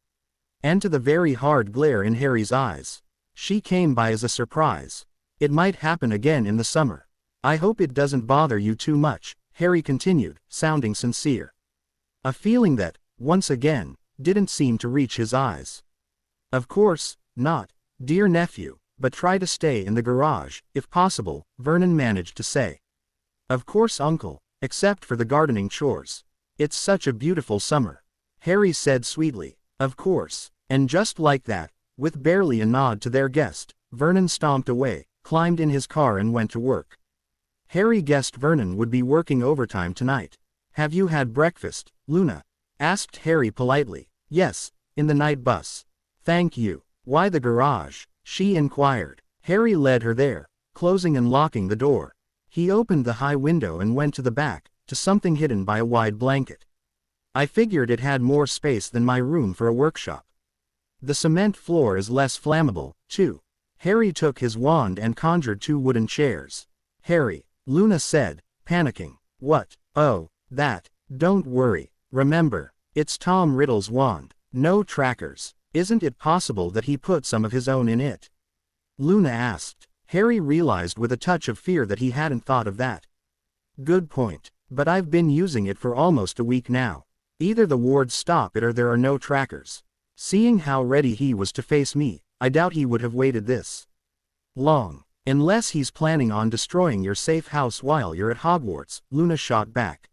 Speaker 1: And to the very hard glare in Harry's eyes. "She came by as a surprise. It might happen again in the summer. I hope it doesn't bother you too much," Harry continued, sounding sincere. A feeling that, once again, didn't seem to reach his eyes. "Of course not, dear nephew, but try to stay in the garage, if possible," Vernon managed to say. "Of course, uncle, except for the gardening chores. It's such a beautiful summer," Harry said sweetly. "Of course." And just like that, with barely a nod to their guest, Vernon stomped away, climbed in his car and went to work. Harry guessed Vernon would be working overtime tonight. "Have you had breakfast, Luna?" asked Harry politely. "Yes, in the night bus. Thank you." "Why the garage?" she inquired. Harry led her there, closing and locking the door. He opened the high window and went to the back, to something hidden by a wide blanket. "I figured it had more space than my room for a workshop. The cement floor is less flammable, too." Harry took his wand and conjured 2 wooden chairs. "Harry," Luna said, panicking. "What?" "Oh, that. Don't worry. Remember, it's Tom Riddle's wand. No trackers. Isn't it possible that he put some of his own in it?" Luna asked. Harry realized with a touch of fear that he hadn't thought of that. "Good point. But I've been using it for almost a week now. Either the wards stop it or there are no trackers. Seeing how ready he was to face me, I doubt he would have waited this long. Unless he's planning on destroying your safe house while you're at Hogwarts," Luna shot back.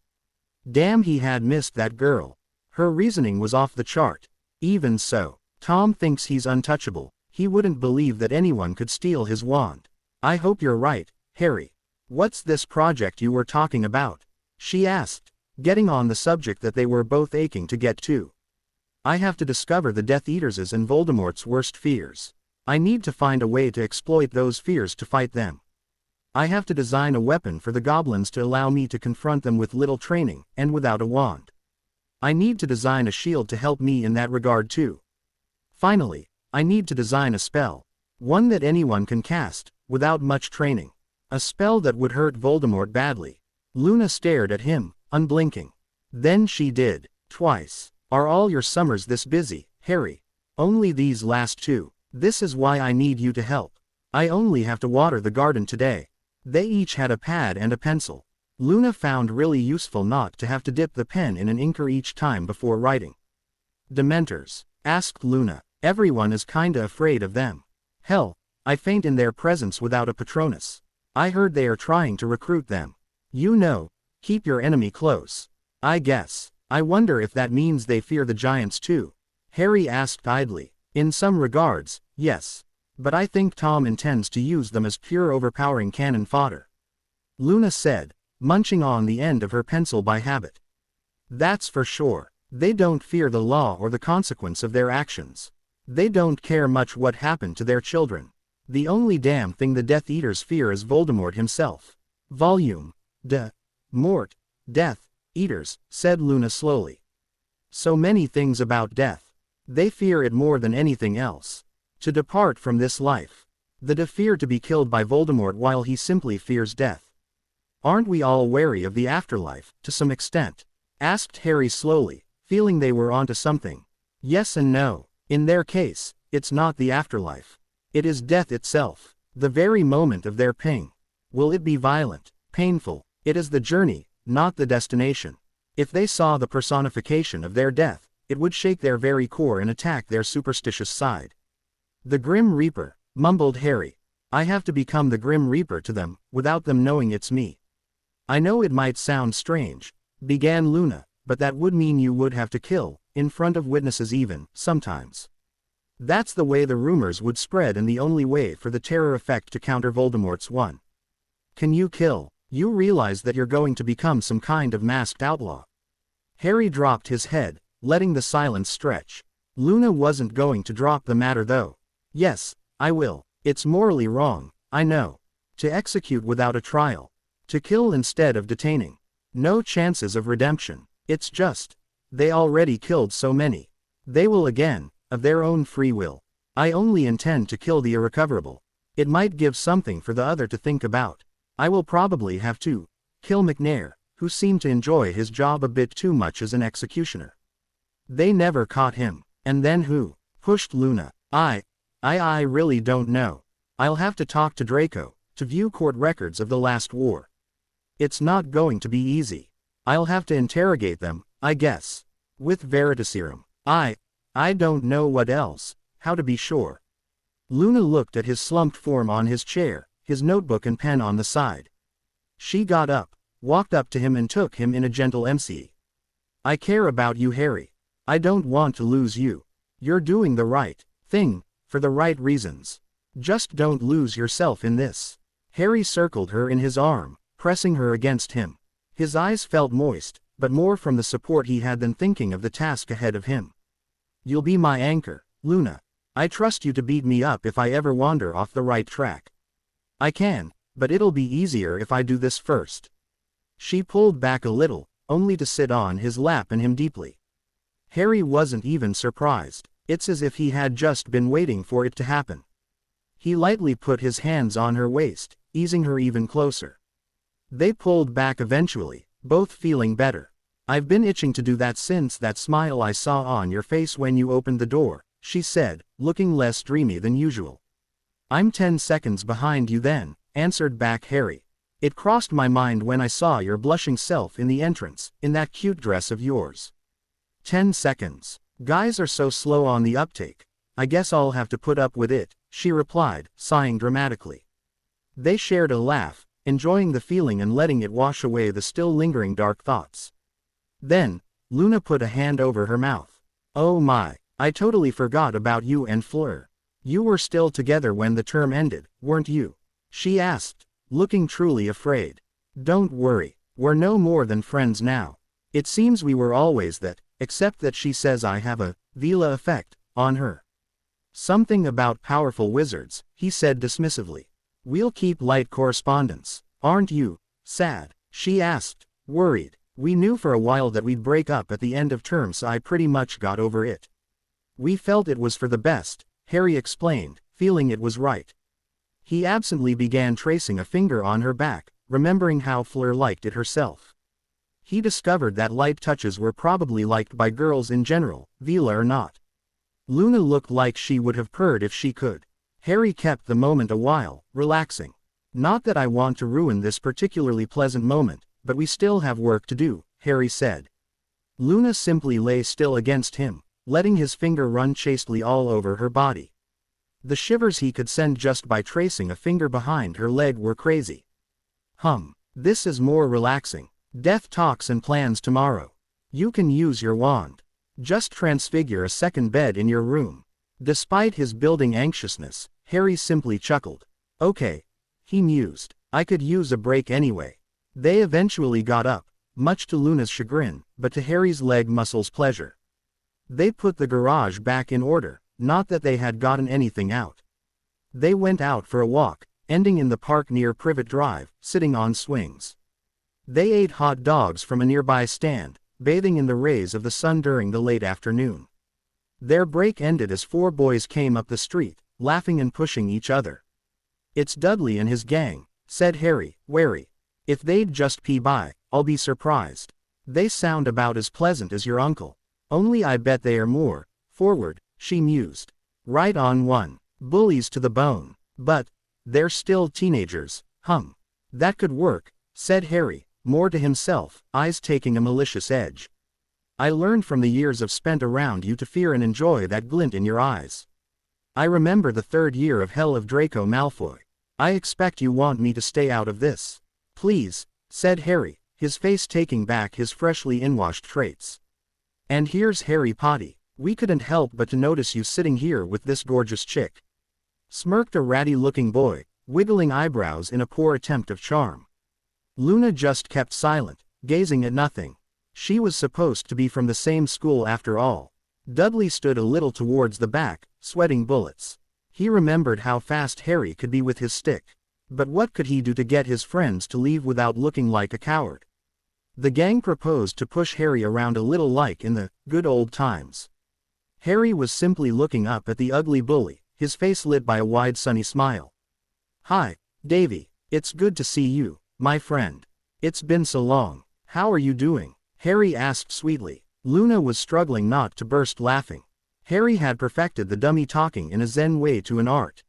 Speaker 1: Damn, he had missed that girl. Her reasoning was off the chart. "Even so, Tom thinks he's untouchable. He wouldn't believe that anyone could steal his wand." "I hope you're right, Harry. What's this project you were talking about?" she asked, getting on the subject that they were both aching to get to. "I have to discover the Death Eaters' and Voldemort's worst fears. I need to find a way to exploit those fears to fight them. I have to design a weapon for the goblins to allow me to confront them with little training, and without a wand. I need to design a shield to help me in that regard too. Finally, I need to design a spell. One that anyone can cast, without much training. A spell that would hurt Voldemort badly." Luna stared at him, unblinking. Then she did. "Twice. Are all your summers this busy, Harry?" "Only these last 2. This is why I need you to help. I only have to water the garden today." They each had a pad and a pencil. Luna found really useful not to have to dip the pen in an inker each time before writing. "Dementors?" asked Luna. "Everyone is kinda afraid of them. Hell, I faint in their presence without a Patronus. I heard they are trying to recruit them. You know, keep your enemy close. I guess. I wonder if that means they fear the giants too?" Harry asked idly. "In some regards, yes. But I think Tom intends to use them as pure overpowering cannon fodder," Luna said, munching on the end of her pencil by habit. "That's for sure. They don't fear the law or the consequence of their actions. They don't care much what happened to their children. The only damn thing the Death Eaters fear is Voldemort himself. Volume. Mort. Death Eaters, said Luna slowly. So many things about death. They fear it more than anything else. To depart from this life. The fear to be killed by Voldemort while he simply fears death. Aren't we all wary of the afterlife, to some extent? Asked Harry slowly, feeling they were onto something. Yes and no. In their case, it's not the afterlife. It is death itself. The very moment of their ping. Will it be violent, painful? It is the journey, not the destination. If they saw the personification of their death, it would shake their very core and attack their superstitious side. The Grim Reaper, mumbled Harry. I have to become the Grim Reaper to them, without them knowing it's me. I know it might sound strange, began Luna, but that would mean you would have to kill, in front of witnesses even, sometimes. That's the way the rumors would spread and the only way for the terror effect to counter Voldemort's one. Can you kill? You realize that you're going to become some kind of masked outlaw. Harry dropped his head, letting the silence stretch. Luna wasn't going to drop the matter though. Yes, I will. It's morally wrong, I know. To execute without a trial. To kill instead of detaining. No chances of redemption. It's just. They already killed so many. They will again, of their own free will. I only intend to kill the irrecoverable. It might give something for the other to think about. I will probably have to kill McNair, who seemed to enjoy his job a bit too much as an executioner. They never caught him. And then who? Pushed Luna. I really don't know. I'll have to talk to Draco, to view court records of the last war. It's not going to be easy. I'll have to interrogate them, I guess. With Veritaserum. I don't know what else, how to be sure. Luna looked at his slumped form on his chair, his notebook and pen on the side. She got up, walked up to him and took him in a gentle embrace. I care about you, Harry. I don't want to lose you. You're doing the right thing, for the right reasons. Just don't lose yourself in this. Harry circled her in his arm, pressing her against him. His eyes felt moist, but more from the support he had than thinking of the task ahead of him. You'll be my anchor, Luna. I trust you to beat me up if I ever wander off the right track. I can, but it'll be easier if I do this first. She pulled back a little, only to sit on his lap and him deeply. Harry wasn't even surprised. It's as if he had just been waiting for it to happen. He lightly put his hands on her waist, easing her even closer. They pulled back eventually, both feeling better. I've been itching to do that since that smile I saw on your face when you opened the door, she said, looking less dreamy than usual. I'm 10 seconds behind you then, answered back Harry. It crossed my mind when I saw your blushing self in the entrance, in that cute dress of yours. 10 seconds. Guys are so slow on the uptake. I guess I'll have to put up with it, she replied, sighing dramatically. They shared a laugh, enjoying the feeling and letting it wash away the still lingering dark thoughts. Then, Luna put a hand over her mouth. Oh my, I totally forgot about you and Fleur. You were still together when the term ended, weren't you? She asked, looking truly afraid. Don't worry, we're no more than friends now. It seems we were always that, except that she says I have a Vila effect on her. Something about powerful wizards, he said dismissively. We'll keep light correspondence. Aren't you sad? She asked, worried. We knew for a while that we'd break up at the end of term, so I pretty much got over it. We felt it was for the best, Harry explained, feeling it was right. He absently began tracing a finger on her back, remembering how Fleur liked it herself. He discovered that light touches were probably liked by girls in general, Vila or not. Luna looked like she would have purred if she could. Harry kept the moment a while, relaxing. Not that I want to ruin this particularly pleasant moment, but we still have work to do, Harry said. Luna simply lay still against him, letting his finger run chastely all over her body. The shivers he could send just by tracing a finger behind her leg were crazy. This is more relaxing. Death talks and plans tomorrow. You can use your wand. Just transfigure a second bed in your room. Despite his building anxiousness, Harry simply chuckled. Okay, he mused. I could use a break anyway. They eventually got up, much to Luna's chagrin, but to Harry's leg muscles' pleasure. They put the garage back in order, not that they had gotten anything out. They went out for a walk, ending in the park near Privet Drive, sitting on swings. They ate hot dogs from a nearby stand, bathing in the rays of the sun during the late afternoon. Their break ended as four boys came up the street, laughing and pushing each other. "It's Dudley and his gang," said Harry, wary. "If they'd just pee by, I'll be surprised. They sound about as pleasant as your uncle. Only I bet they are more forward," she mused. "Right on one. Bullies to the bone. But they're still teenagers, That could work," said Harry, more to himself, eyes taking a malicious edge. "I learned from the years I've spent around you to fear and enjoy that glint in your eyes. I remember the third year of hell of Draco Malfoy. I expect you want me to stay out of this." "Please," said Harry, his face taking back his freshly inwashed traits. "And here's Harry Potty. We couldn't help but to notice you sitting here with this gorgeous chick," smirked a ratty-looking boy, wiggling eyebrows in a poor attempt of charm. Luna just kept silent, gazing at nothing. She was supposed to be from the same school after all. Dudley stood a little towards the back, sweating bullets. He remembered how fast Harry could be with his stick. But what could he do to get his friends to leave without looking like a coward? The gang proposed to push Harry around a little like in the good old times. Harry was simply looking up at the ugly bully, his face lit by a wide sunny smile. "Hi, Davy. It's good to see you, my friend. It's been so long. How are you doing?" Harry asked sweetly. Luna was struggling not to burst laughing. Harry had perfected the dummy talking in a zen way to an art.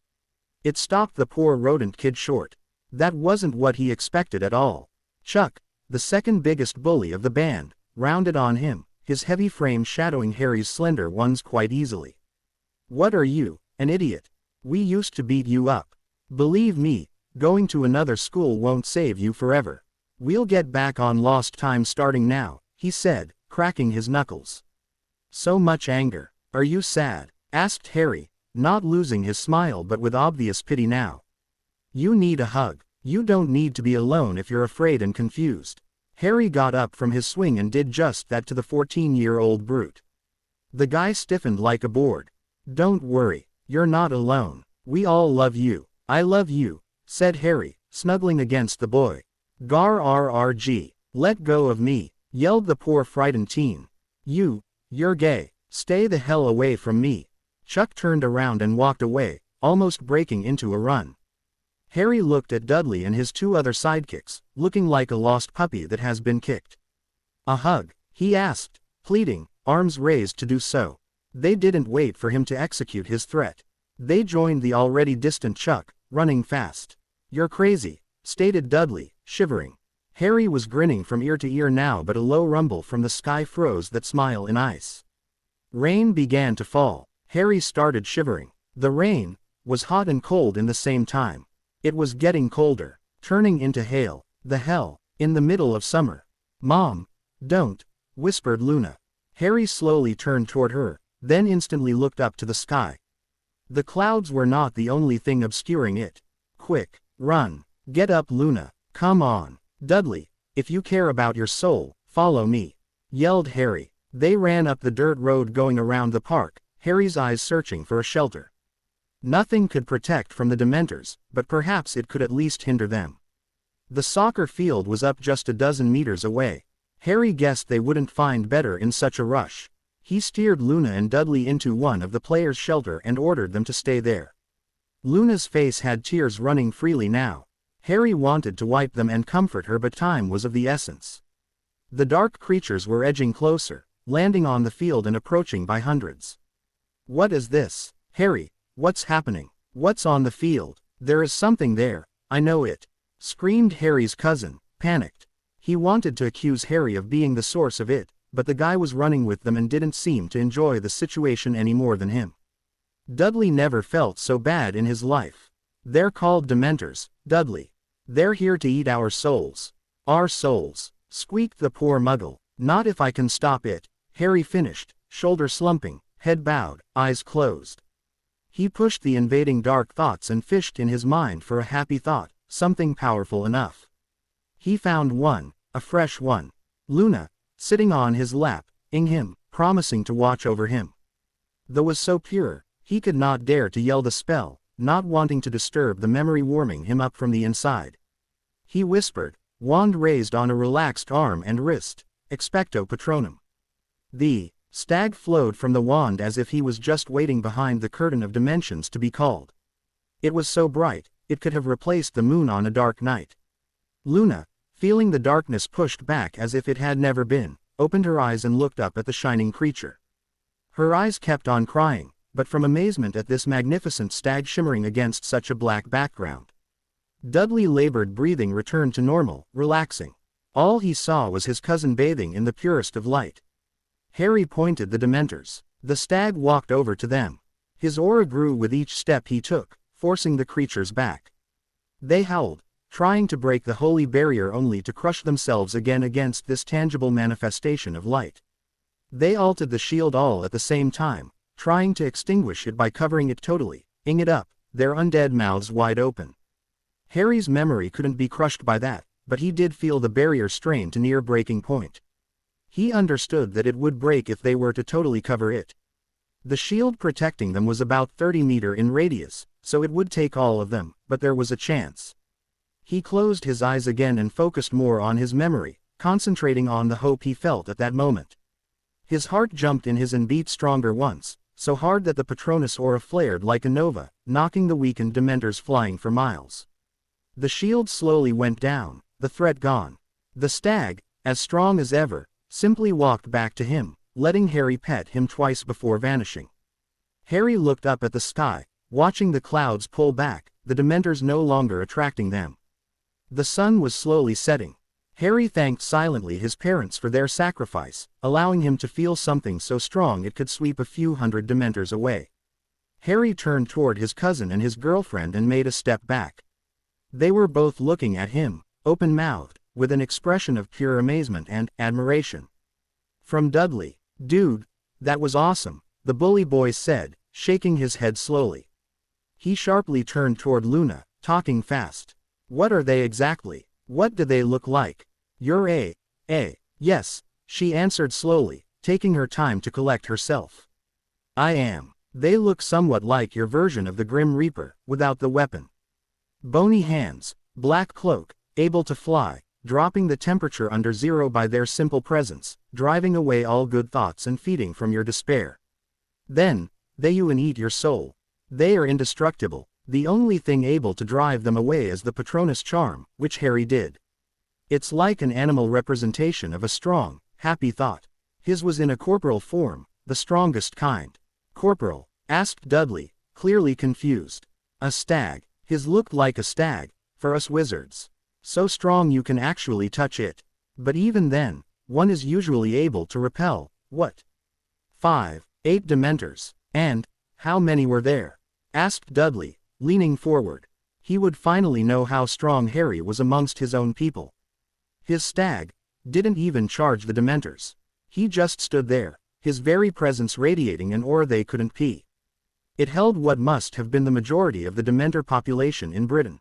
Speaker 1: It stopped the poor rodent kid short. That wasn't what he expected at all. Chuck, the second biggest bully of the band, rounded on him, his heavy frame shadowing Harry's slender ones quite easily. "What are you, an idiot? We used to beat you up. Believe me, going to another school won't save you forever. We'll get back on lost time starting now," he said, cracking his knuckles. "So much anger. Are you sad?" asked Harry, not losing his smile but with obvious pity now. "You need a hug. You don't need to be alone if you're afraid and confused." Harry got up from his swing and did just that to the 14-year-old brute. The guy stiffened like a board. "Don't worry, you're not alone. We all love you." "I love you," said Harry, snuggling against the boy. "Gar rrg, let go of me," yelled the poor frightened teen. You're gay. Stay the hell away from me." Chuck turned around and walked away, almost breaking into a run. Harry looked at Dudley and his two other sidekicks, looking like a lost puppy that has been kicked. "A hug?" he asked, pleading, arms raised to do so. They didn't wait for him to execute his threat. They joined the already distant Chuck, running fast. "You're crazy," stated Dudley, shivering. Harry was grinning from ear to ear now, but a low rumble from the sky froze that smile in ice. Rain began to fall. Harry started shivering. The rain was hot and cold in the same time. It was getting colder, turning into hail. The hell, in the middle of summer. "Mom, don't," whispered Luna. Harry slowly turned toward her, then instantly looked up to the sky. The clouds were not the only thing obscuring it. "Quick, run. Get up, Luna. Come on. Dudley, if you care about your soul, follow me," yelled Harry. They ran up the dirt road going around the park, Harry's eyes searching for a shelter. Nothing could protect from the Dementors, but perhaps it could at least hinder them. The soccer field was up just a dozen meters away. Harry guessed they wouldn't find better in such a rush. He steered Luna and Dudley into one of the players' shelter and ordered them to stay there. Luna's face had tears running freely now. Harry wanted to wipe them and comfort her, but time was of the essence. The dark creatures were edging closer, landing on the field and approaching by hundreds. "What is this? Harry, what's happening? What's on the field?" "There is something there, I know it," screamed Harry's cousin, panicked. He wanted to accuse Harry of being the source of it, but the guy was running with them and didn't seem to enjoy the situation any more than him. Dudley never felt so bad in his life. "They're called Dementors, Dudley. They're here to eat our souls." "Our souls," squeaked the poor muggle. "Not if I can stop it," Harry finished, shoulder slumping, head bowed, eyes closed. He pushed the invading dark thoughts and fished in his mind for a happy thought, something powerful enough. He found one, a fresh one. Luna, sitting on his lap, ing him, promising to watch over him. Though was so pure, he could not dare to yell the spell, not wanting to disturb the memory warming him up from the inside. He whispered, wand raised on a relaxed arm and wrist, expecto patronum. The stag flowed from the wand as if he was just waiting behind the curtain of dimensions to be called. It was so bright, it could have replaced the moon on a dark night. Luna, feeling the darkness pushed back as if it had never been, opened her eyes and looked up at the shining creature. Her eyes kept on crying, but from amazement at this magnificent stag shimmering against such a black background. Dudley labored breathing returned to normal, relaxing. All he saw was his cousin bathing in the purest of light. Harry pointed the Dementors. The stag walked over to them. His aura grew with each step he took, forcing the creatures back. They howled, trying to break the holy barrier only to crush themselves again against this tangible manifestation of light. They altered the shield all at the same time, trying to extinguish it by covering it totally, ing it up, their undead mouths wide open. Harry's memory couldn't be crushed by that, but he did feel the barrier strain to near breaking point. He understood that it would break if they were to totally cover it. The shield protecting them was about 30 meters in radius, so it would take all of them, but there was a chance. He closed his eyes again and focused more on his memory, concentrating on the hope he felt at that moment. His heart jumped in his and beat stronger once, so hard that the Patronus aura flared like a nova, knocking the weakened Dementors flying for miles. The shield slowly went down, the threat gone. The stag, as strong as ever, simply walked back to him, letting Harry pet him twice before vanishing. Harry looked up at the sky, watching the clouds pull back, the Dementors no longer attracting them. The sun was slowly setting. Harry thanked silently his parents for their sacrifice, allowing him to feel something so strong it could sweep a few hundred Dementors away. Harry turned toward his cousin and his girlfriend and made a step back. They were both looking at him, open-mouthed, with an expression of pure amazement and admiration. From Dudley, "Dude, that was awesome," the bully boy said, shaking his head slowly. He sharply turned toward Luna, talking fast. "What are they exactly? What do they look like?" "You're yes," she answered slowly, taking her time to collect herself. "I am. They look somewhat like your version of the Grim Reaper, without the weapon. Bony hands, black cloak, able to fly, dropping the temperature under zero by their simple presence, driving away all good thoughts and feeding from your despair. Then, they you and eat your soul. They are indestructible, the only thing able to drive them away is the Patronus charm, which Harry did. It's like an animal representation of a strong, happy thought. His was in a corporal form, the strongest kind." "Corporal?" asked Dudley, clearly confused. "A stag. His looked like a stag, for us wizards. So strong you can actually touch it. But even then, one is usually able to repel, what? 5, 8 Dementors. And, how many were there?" asked Dudley, leaning forward. He would finally know how strong Harry was amongst his own people. His stag didn't even charge the Dementors. He just stood there, his very presence radiating an aura they couldn't pee. It held what must have been the majority of the Dementor population in Britain.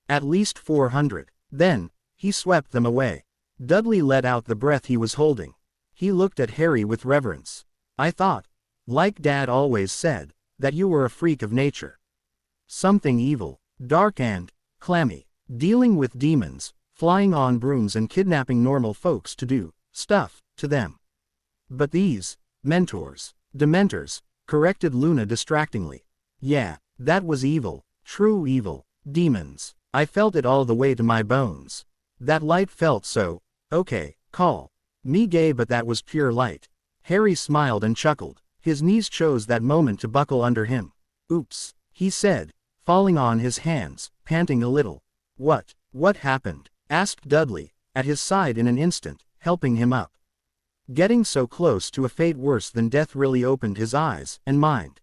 Speaker 1: At least 400. Then, he swept them away. Dudley let out the breath he was holding. He looked at Harry with reverence. "I thought, like Dad always said, that you were a freak of nature. Something evil, dark and clammy, dealing with demons, flying on brooms and kidnapping normal folks to do stuff to them. But these mentors, Dementors," corrected Luna distractingly. "Yeah, that was evil, true evil, demons. I felt it all the way to my bones. That light felt so, okay, call me gay, but that was pure light." Harry smiled and chuckled. His knees chose that moment to buckle under him. "Oops," he said, falling on his hands, panting a little. What happened?" asked Dudley, at his side in an instant, helping him up. Getting so close to a fate worse than death really opened his eyes and mind.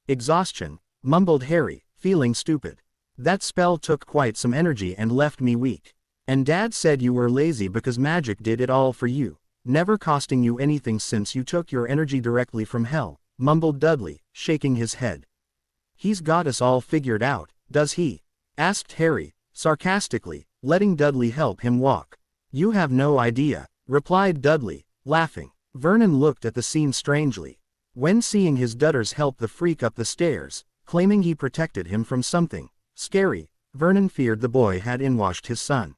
Speaker 1: Exhaustion," mumbled Harry, feeling stupid. "That spell took quite some energy and left me weak. And Dad said you were lazy because magic did it all for you, never costing you anything since you took your energy directly from hell," mumbled Dudley, shaking his head. "He's got us all figured out, does he?" asked Harry, sarcastically, letting Dudley help him walk. "You have no idea," replied Dudley, laughing. Vernon looked at the scene strangely. When seeing his dudders help the freak up the stairs, claiming he protected him from something scary. Vernon feared the boy had inwashed his son.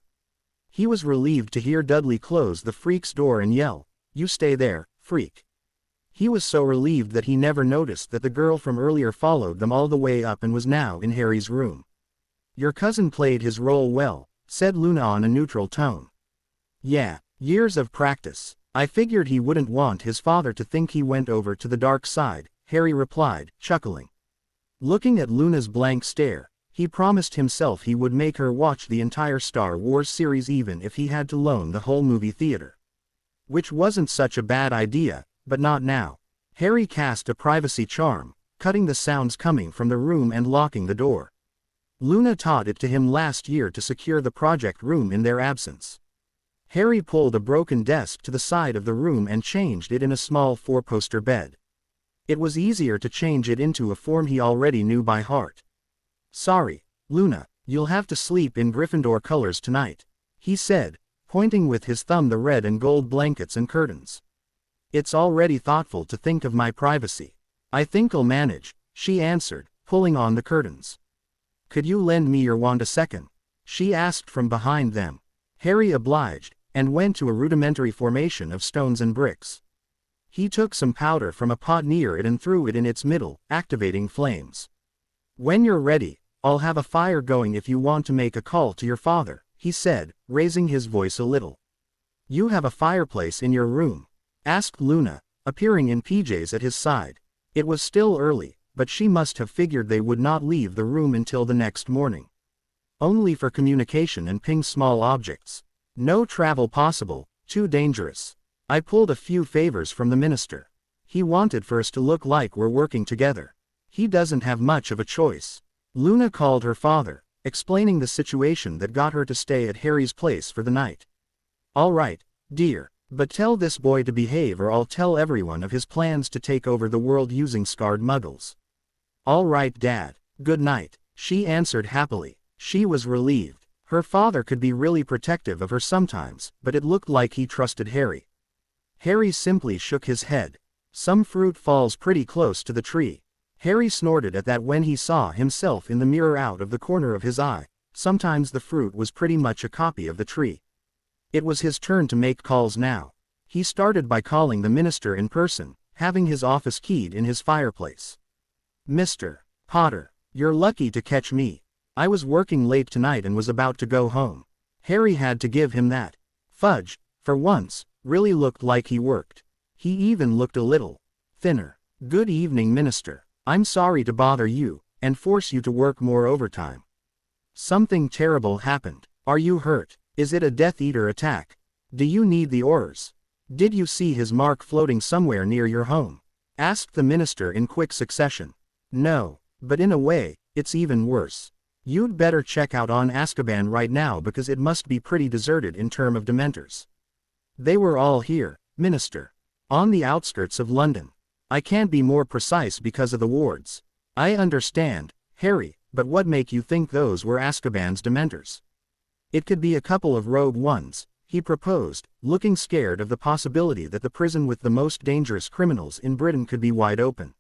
Speaker 1: He was relieved to hear Dudley close the freak's door and yell, "You stay there, freak." He was so relieved that he never noticed that the girl from earlier followed them all the way up and was now in Harry's room. "Your cousin played his role well," said Luna on a neutral tone. "Yeah, years of practice. I figured he wouldn't want his father to think he went over to the dark side," Harry replied, chuckling. Looking at Luna's blank stare, he promised himself he would make her watch the entire Star Wars series even if he had to loan the whole movie theater. Which wasn't such a bad idea, but not now. Harry cast a privacy charm, cutting the sounds coming from the room and locking the door. Luna taught it to him last year to secure the project room in their absence. Harry pulled a broken desk to the side of the room and changed it in a small four-poster bed. It was easier to change it into a form he already knew by heart. "Sorry, Luna, you'll have to sleep in Gryffindor colors tonight," he said, pointing with his thumb the red and gold blankets and curtains. "It's already thoughtful to think of my privacy." "I think I'll manage," she answered, pulling on the curtains. "Could you lend me your wand a second?" she asked from behind them. Harry obliged, and went to a rudimentary formation of stones and bricks. He took some powder from a pot near it and threw it in its middle, activating flames. "When you're ready, I'll have a fire going if you want to make a call to your father," he said, raising his voice a little. "You have a fireplace in your room?" asked Luna, appearing in PJs at his side. It was still early, but she must have figured they would not leave the room until the next morning. "Only for communication and ping small objects. No travel possible, too dangerous. I pulled a few favors from the minister. He wanted for us to look like we're working together. He doesn't have much of a choice." Luna called her father, explaining the situation that got her to stay at Harry's place for the night. "All right, dear, but tell this boy to behave or I'll tell everyone of his plans to take over the world using scarred muggles." "All right, Dad, good night," she answered happily. She was relieved. Her father could be really protective of her sometimes, but it looked like he trusted Harry. Harry simply shook his head. "Some fruit falls pretty close to the tree." Harry snorted at that when he saw himself in the mirror out of the corner of his eye. Sometimes the fruit was pretty much a copy of the tree. It was his turn to make calls now. He started by calling the minister in person, having his office keyed in his fireplace. "Mr. Potter, you're lucky to catch me. I was working late tonight and was about to go home." Harry had to give him that. Fudge, for once, really looked like he worked. He even looked a little thinner. "Good evening, Minister. I'm sorry to bother you, and force you to work more overtime. Something terrible happened. Are you hurt? Is it a Death Eater attack? Do you need the ores? Did you see his mark floating somewhere near your home?" asked the minister in quick succession. "No, but in a way, it's even worse. You'd better check out on Azkaban right now because it must be pretty deserted in terms of Dementors. They were all here, Minister. On the outskirts of London. I can't be more precise because of the wards." "I understand, Harry, but what make you think those were Azkaban's Dementors?" "It could be a couple of rogue ones," he proposed, looking scared of the possibility that the prison with the most dangerous criminals in Britain could be wide open.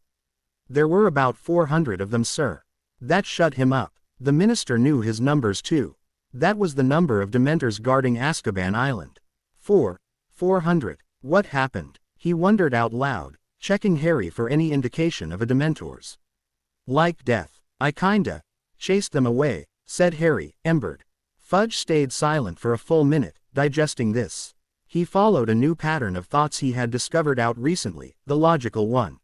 Speaker 1: "There were about 400 of them, sir." That shut him up. The minister knew his numbers too. That was the number of Dementors guarding Azkaban Island. 400. What happened? He wondered out loud, checking Harry for any indication of a Dementors. "Like death. I kinda chased them away," said Harry, embered. Fudge stayed silent for a full minute, digesting this. He followed a new pattern of thoughts he had discovered out recently, the logical one.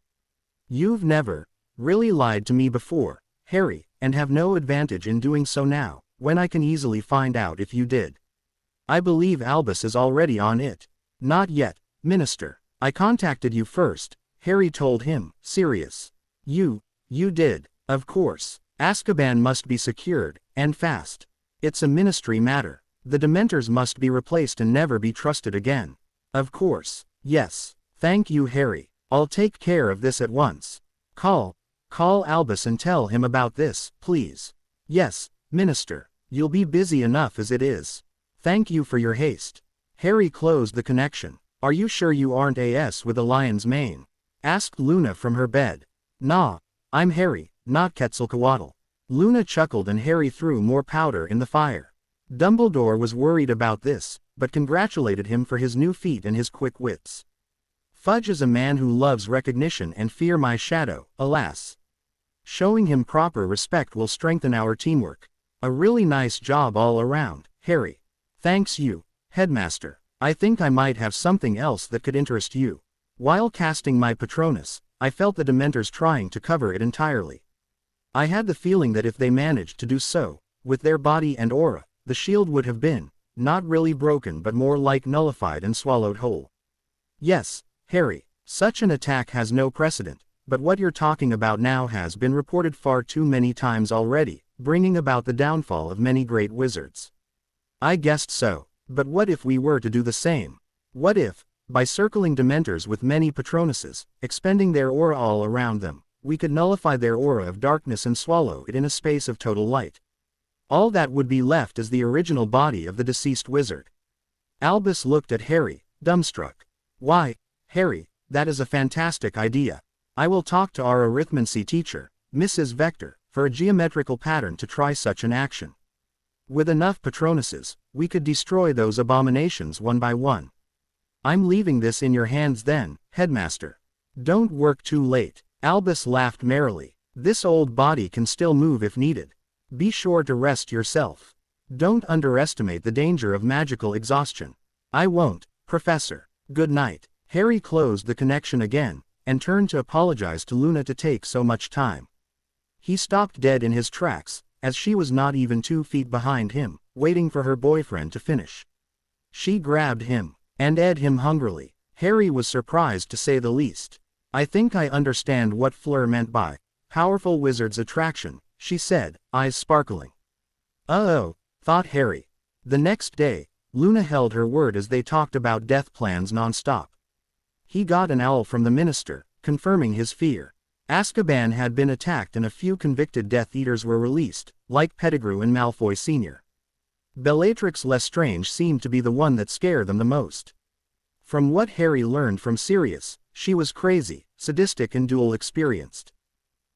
Speaker 1: "You've never really lied to me before, Harry, and have no advantage in doing so now, when I can easily find out if you did." "I believe Albus is already on it." "Not yet, Minister. I contacted you first," Harry told him, serious. You did, of course. Azkaban must be secured, and fast. It's a ministry matter. The Dementors must be replaced and never be trusted again." "Of course, yes. Thank you, Harry. I'll take care of this at once. Call Albus and tell him about this, please." "Yes, Minister. You'll be busy enough as it is. Thank you for your haste." Harry closed the connection. "Are you sure you aren't AS with a lion's mane?" asked Luna from her bed. "Nah, I'm Harry, not Quetzalcoatl. Luna chuckled and Harry threw more powder in the fire. Dumbledore was worried about this, but congratulated him for his new feat and his quick wits. Fudge is a man who loves recognition and fear my shadow, alas. Showing him proper respect will strengthen our teamwork. A really nice job all around, Harry. Thanks you, Headmaster. I think I might have something else that could interest you. While casting my Patronus, I felt the Dementors trying to cover it entirely. I had the feeling that if they managed to do so, with their body and aura, the shield would have been, not really broken but more like nullified and swallowed whole. Yes, Harry, such an attack has no precedent, but what you're talking about now has been reported far too many times already, bringing about the downfall of many great wizards. I guessed so, but what if we were to do the same? What if, by circling Dementors with many Patronuses, expending their aura all around them, we could nullify their aura of darkness and swallow it in a space of total light? All that would be left is the original body of the deceased wizard. Albus looked at Harry, dumbstruck. Why, Harry, that is a fantastic idea. I will talk to our arithmancy teacher, Mrs. Vector, for a geometrical pattern to try such an action. With enough Patronuses, we could destroy those abominations one by one. I'm leaving this in your hands then, Headmaster. Don't work too late. Albus laughed merrily. This old body can still move if needed. Be sure to rest yourself. Don't underestimate the danger of magical exhaustion. I won't, Professor. Good night. Harry closed the connection again, and turned to apologize to Luna to take so much time. He stopped dead in his tracks, as she was not even 2 feet behind him, waiting for her boyfriend to finish. She grabbed him, and eyed him hungrily. Harry was surprised to say the least. I think I understand what Fleur meant by powerful wizard's attraction, she said, eyes sparkling. Oh, thought Harry. The next day, Luna held her word as they talked about death plans non-stop. He got an owl from the minister, confirming his fear. Azkaban had been attacked and a few convicted Death Eaters were released, like Pettigrew and Malfoy Sr. Bellatrix Lestrange seemed to be the one that scared them the most. From what Harry learned from Sirius, she was crazy, sadistic and dual-experienced.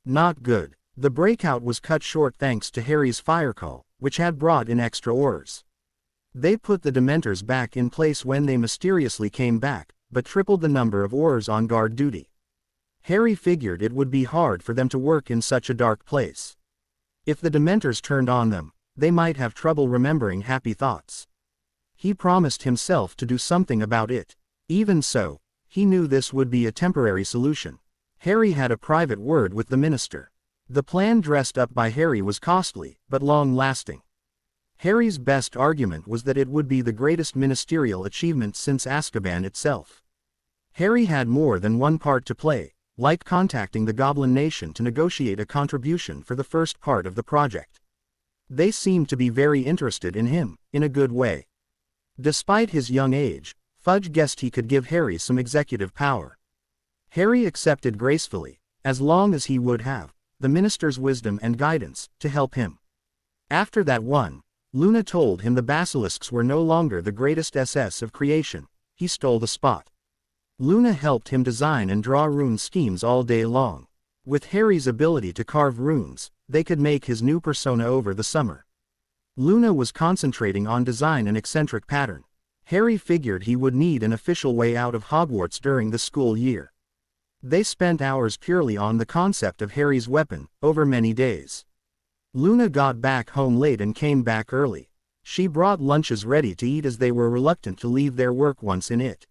Speaker 1: Not good. The breakout was cut short thanks to Harry's fire call, which had brought in extra Aurors. They put the Dementors back in place when they mysteriously came back, but tripled the number of Aurors on guard duty. Harry figured it would be hard for them to work in such a dark place. If the Dementors turned on them, they might have trouble remembering happy thoughts. He promised himself to do something about it. Even so, he knew this would be a temporary solution. Harry had a private word with the minister. The plan dressed up by Harry was costly, but long-lasting. Harry's best argument was that it would be the greatest ministerial achievement since Azkaban itself. Harry had more than one part to play, like contacting the Goblin Nation to negotiate a contribution for the first part of the project. They seemed to be very interested in him, in a good way. Despite his young age, Fudge guessed he could give Harry some executive power. Harry accepted gracefully, as long as he would have the minister's wisdom and guidance to help him. After that one, Luna told him the basilisks were no longer the greatest SS of creation. He stole the spot. Luna helped him design and draw rune schemes all day long. With Harry's ability to carve runes, they could make his new persona over the summer. Luna was concentrating on design an eccentric pattern. Harry figured he would need an official way out of Hogwarts during the school year. They spent hours purely on the concept of Harry's weapon, over many days. Luna got back home late and came back early. She brought lunches ready to eat as they were reluctant to leave their work once in it.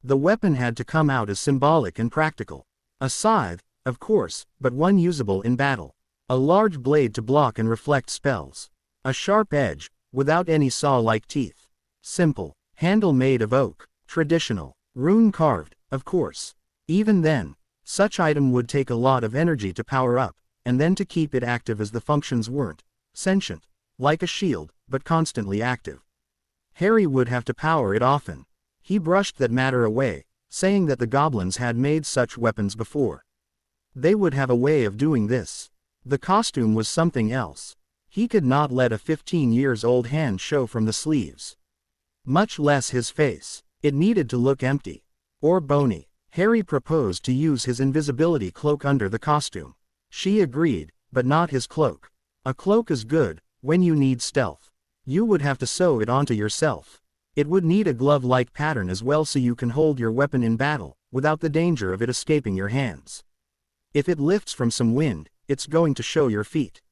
Speaker 1: The weapon had to come out as symbolic and practical. A scythe, of course, but one usable in battle. A large blade to block and reflect spells. A sharp edge, without any saw-like teeth. Simple. Handle made of oak. Traditional. Rune carved, of course. Even then, such item would take a lot of energy to power up, and then to keep it active as the functions weren't sentient, like a shield, but constantly active. Harry would have to power it often. He brushed that matter away, saying that the goblins had made such weapons before. They would have a way of doing this. The costume was something else. He could not let a 15-year-old hand show from the sleeves. Much less his face. It needed to look empty. Or bony. Harry proposed to use his invisibility cloak under the costume. She agreed, but not his cloak. A cloak is good, when you need stealth. You would have to sew it onto yourself. It would need a glove-like pattern as well so you can hold your weapon in battle, without the danger of it escaping your hands. If it lifts from some wind, it's going to show your feet.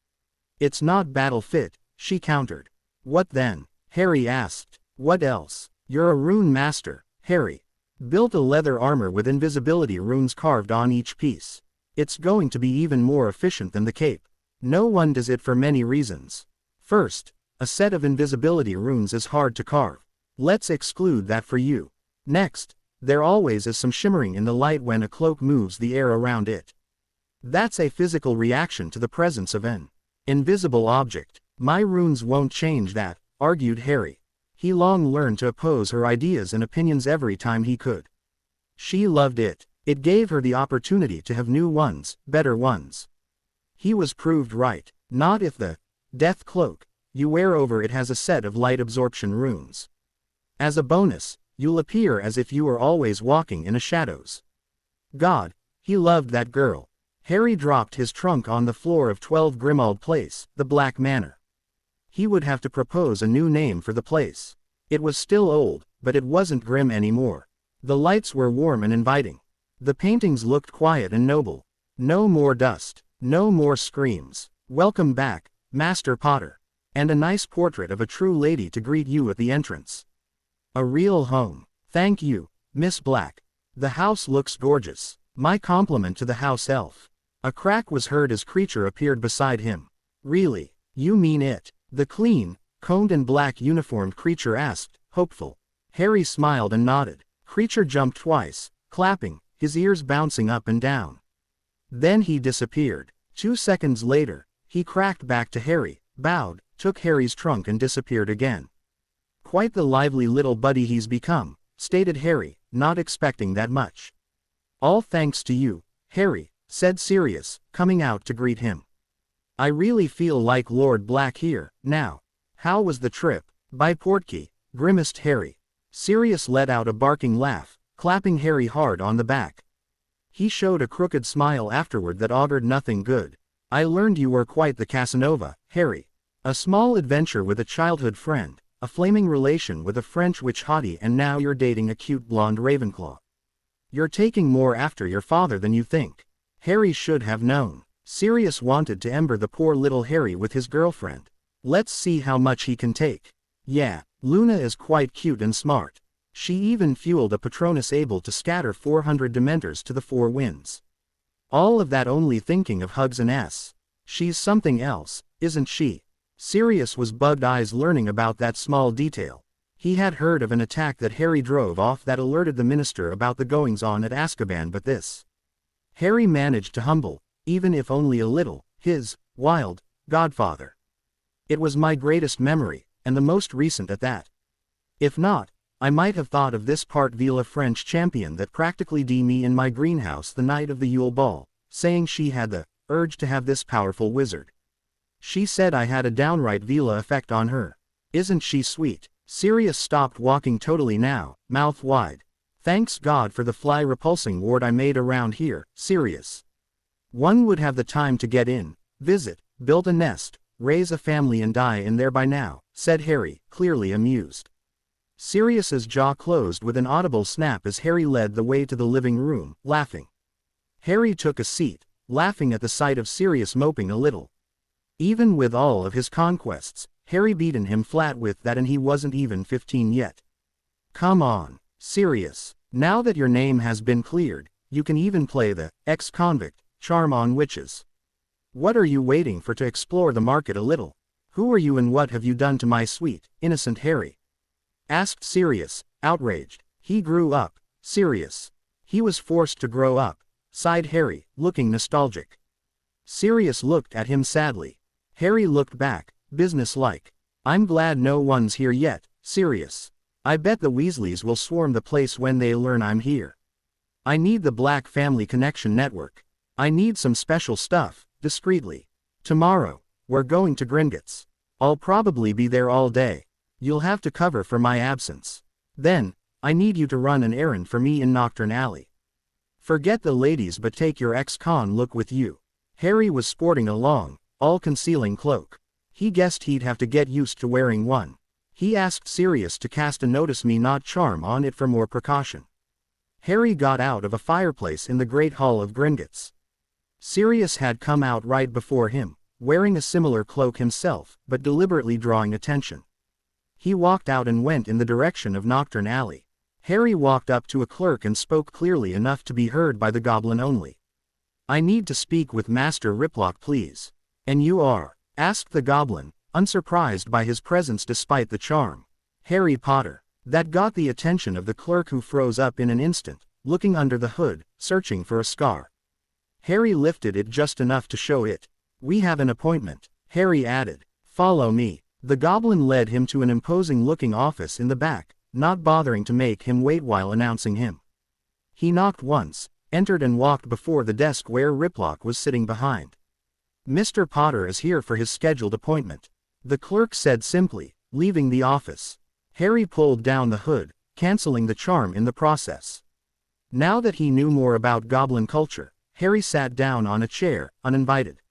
Speaker 1: It's not battle fit, she countered. What then? Harry asked. What else? You're a rune master, Harry. Built a leather armor with invisibility runes carved on each piece. It's going to be even more efficient than the cape. No one does it for many reasons. First, a set of invisibility runes is hard to carve. Let's exclude that for you. Next, there always is some shimmering in the light when a cloak moves the air around it. That's a physical reaction to the presence of an invisible object. My runes won't change that, argued Harry. He long learned to oppose her ideas and opinions every time he could. She loved it. It gave her the opportunity to have new ones, better ones. He was proved right. Not if the death cloak you wear over it has a set of light absorption runes. As a bonus, you'll appear as if you were always walking in the shadows. God, he loved that girl. Harry dropped his trunk on the floor of 12 Grimald Place, the Black Manor. He would have to propose a new name for the place. It was still old, but it wasn't grim anymore. The lights were warm and inviting. The paintings looked quiet and noble. No more dust. No more screams. Welcome back, Master Potter. And a nice portrait of a true lady to greet you at the entrance. A real home. Thank you, Miss Black. The house looks gorgeous. My compliment to the house elf. A crack was heard as Creature appeared beside him. Really? You mean it? The clean, combed and black uniformed Creature asked, hopeful. Harry smiled and nodded. Creature jumped twice, clapping, his ears bouncing up and down. Then he disappeared. 2 seconds later, he cracked back to Harry, bowed, took Harry's trunk and disappeared again. Quite the lively little buddy he's become, stated Harry, not expecting that much. All thanks to you, Harry, said Sirius, coming out to greet him. I really feel like Lord Black here, now. How was the trip? By Portkey, grimaced Harry. Sirius let out a barking laugh, clapping Harry hard on the back. He showed a crooked smile afterward that augured nothing good. I learned you were quite the Casanova, Harry. A small adventure with a childhood friend, a flaming relation with a French witch hottie, and now you're dating a cute blonde Ravenclaw. You're taking more after your father than you think. Harry should have known. Sirius wanted to ember the poor little Harry with his girlfriend. Let's see how much he can take. Yeah, Luna is quite cute and smart. She even fueled a Patronus able to scatter 400 Dementors to the 4 winds. All of that only thinking of hugs and ass. She's something else, isn't she? Sirius was bugged eyes learning about that small detail. He had heard of an attack that Harry drove off that alerted the minister about the goings-on at Azkaban, but this. Harry managed to humble, even if only a little, his wild godfather. It was my greatest memory, and the most recent at that. If not, I might have thought of this part Vila French champion that practically d me in my greenhouse the night of the Yule Ball, saying she had the urge to have this powerful wizard. She said I had a downright Vila effect on her. Isn't she sweet? Sirius stopped walking totally now, mouth wide. Thanks God for the fly-repulsing ward I made around here, Sirius. One would have the time to get in, visit, build a nest, raise a family and die in there by now, said Harry, clearly amused. Sirius's jaw closed with an audible snap as Harry led the way to the living room, laughing. Harry took a seat, laughing at the sight of Sirius moping a little. Even with all of his conquests, Harry beaten him flat with that, and he wasn't even 15 yet. Come on, Sirius. Now that your name has been cleared, you can even play the ex-convict charm on witches. What are you waiting for to explore the market a little? Who are you and what have you done to my sweet, innocent Harry? Asked Sirius, outraged. He grew up, Sirius. He was forced to grow up, sighed Harry, looking nostalgic. Sirius looked at him sadly. Harry looked back, businesslike. I'm glad no one's here yet, Sirius. I bet the Weasleys will swarm the place when they learn I'm here. I need the Black Family Connection Network. I need some special stuff, discreetly. Tomorrow, we're going to Gringotts. I'll probably be there all day. You'll have to cover for my absence. Then, I need you to run an errand for me in Nocturne Alley. Forget the ladies but take your ex-con look with you. Harry was sporting a long, all-concealing cloak. He guessed he'd have to get used to wearing one. He asked Sirius to cast a Notice Me Not charm on it for more precaution. Harry got out of a fireplace in the Great Hall of Gringotts. Sirius had come out right before him, wearing a similar cloak himself, but deliberately drawing attention. He walked out and went in the direction of Nocturne Alley. Harry walked up to a clerk and spoke clearly enough to be heard by the goblin only. "I need to speak with Master Riplock, please." "And you are?" asked the goblin, unsurprised by his presence despite the charm. "Harry Potter." That got the attention of the clerk, who froze up in an instant, looking under the hood, searching for a scar. Harry lifted it just enough to show it. "We have an appointment," Harry added. "Follow me." The goblin led him to an imposing-looking office in the back, not bothering to make him wait while announcing him. He knocked once, entered and walked before the desk where Riplock was sitting behind. "Mr. Potter is here for his scheduled appointment," the clerk said simply, leaving the office. Harry pulled down the hood, canceling the charm in the process. Now that he knew more about goblin culture, Harry sat down on a chair, uninvited.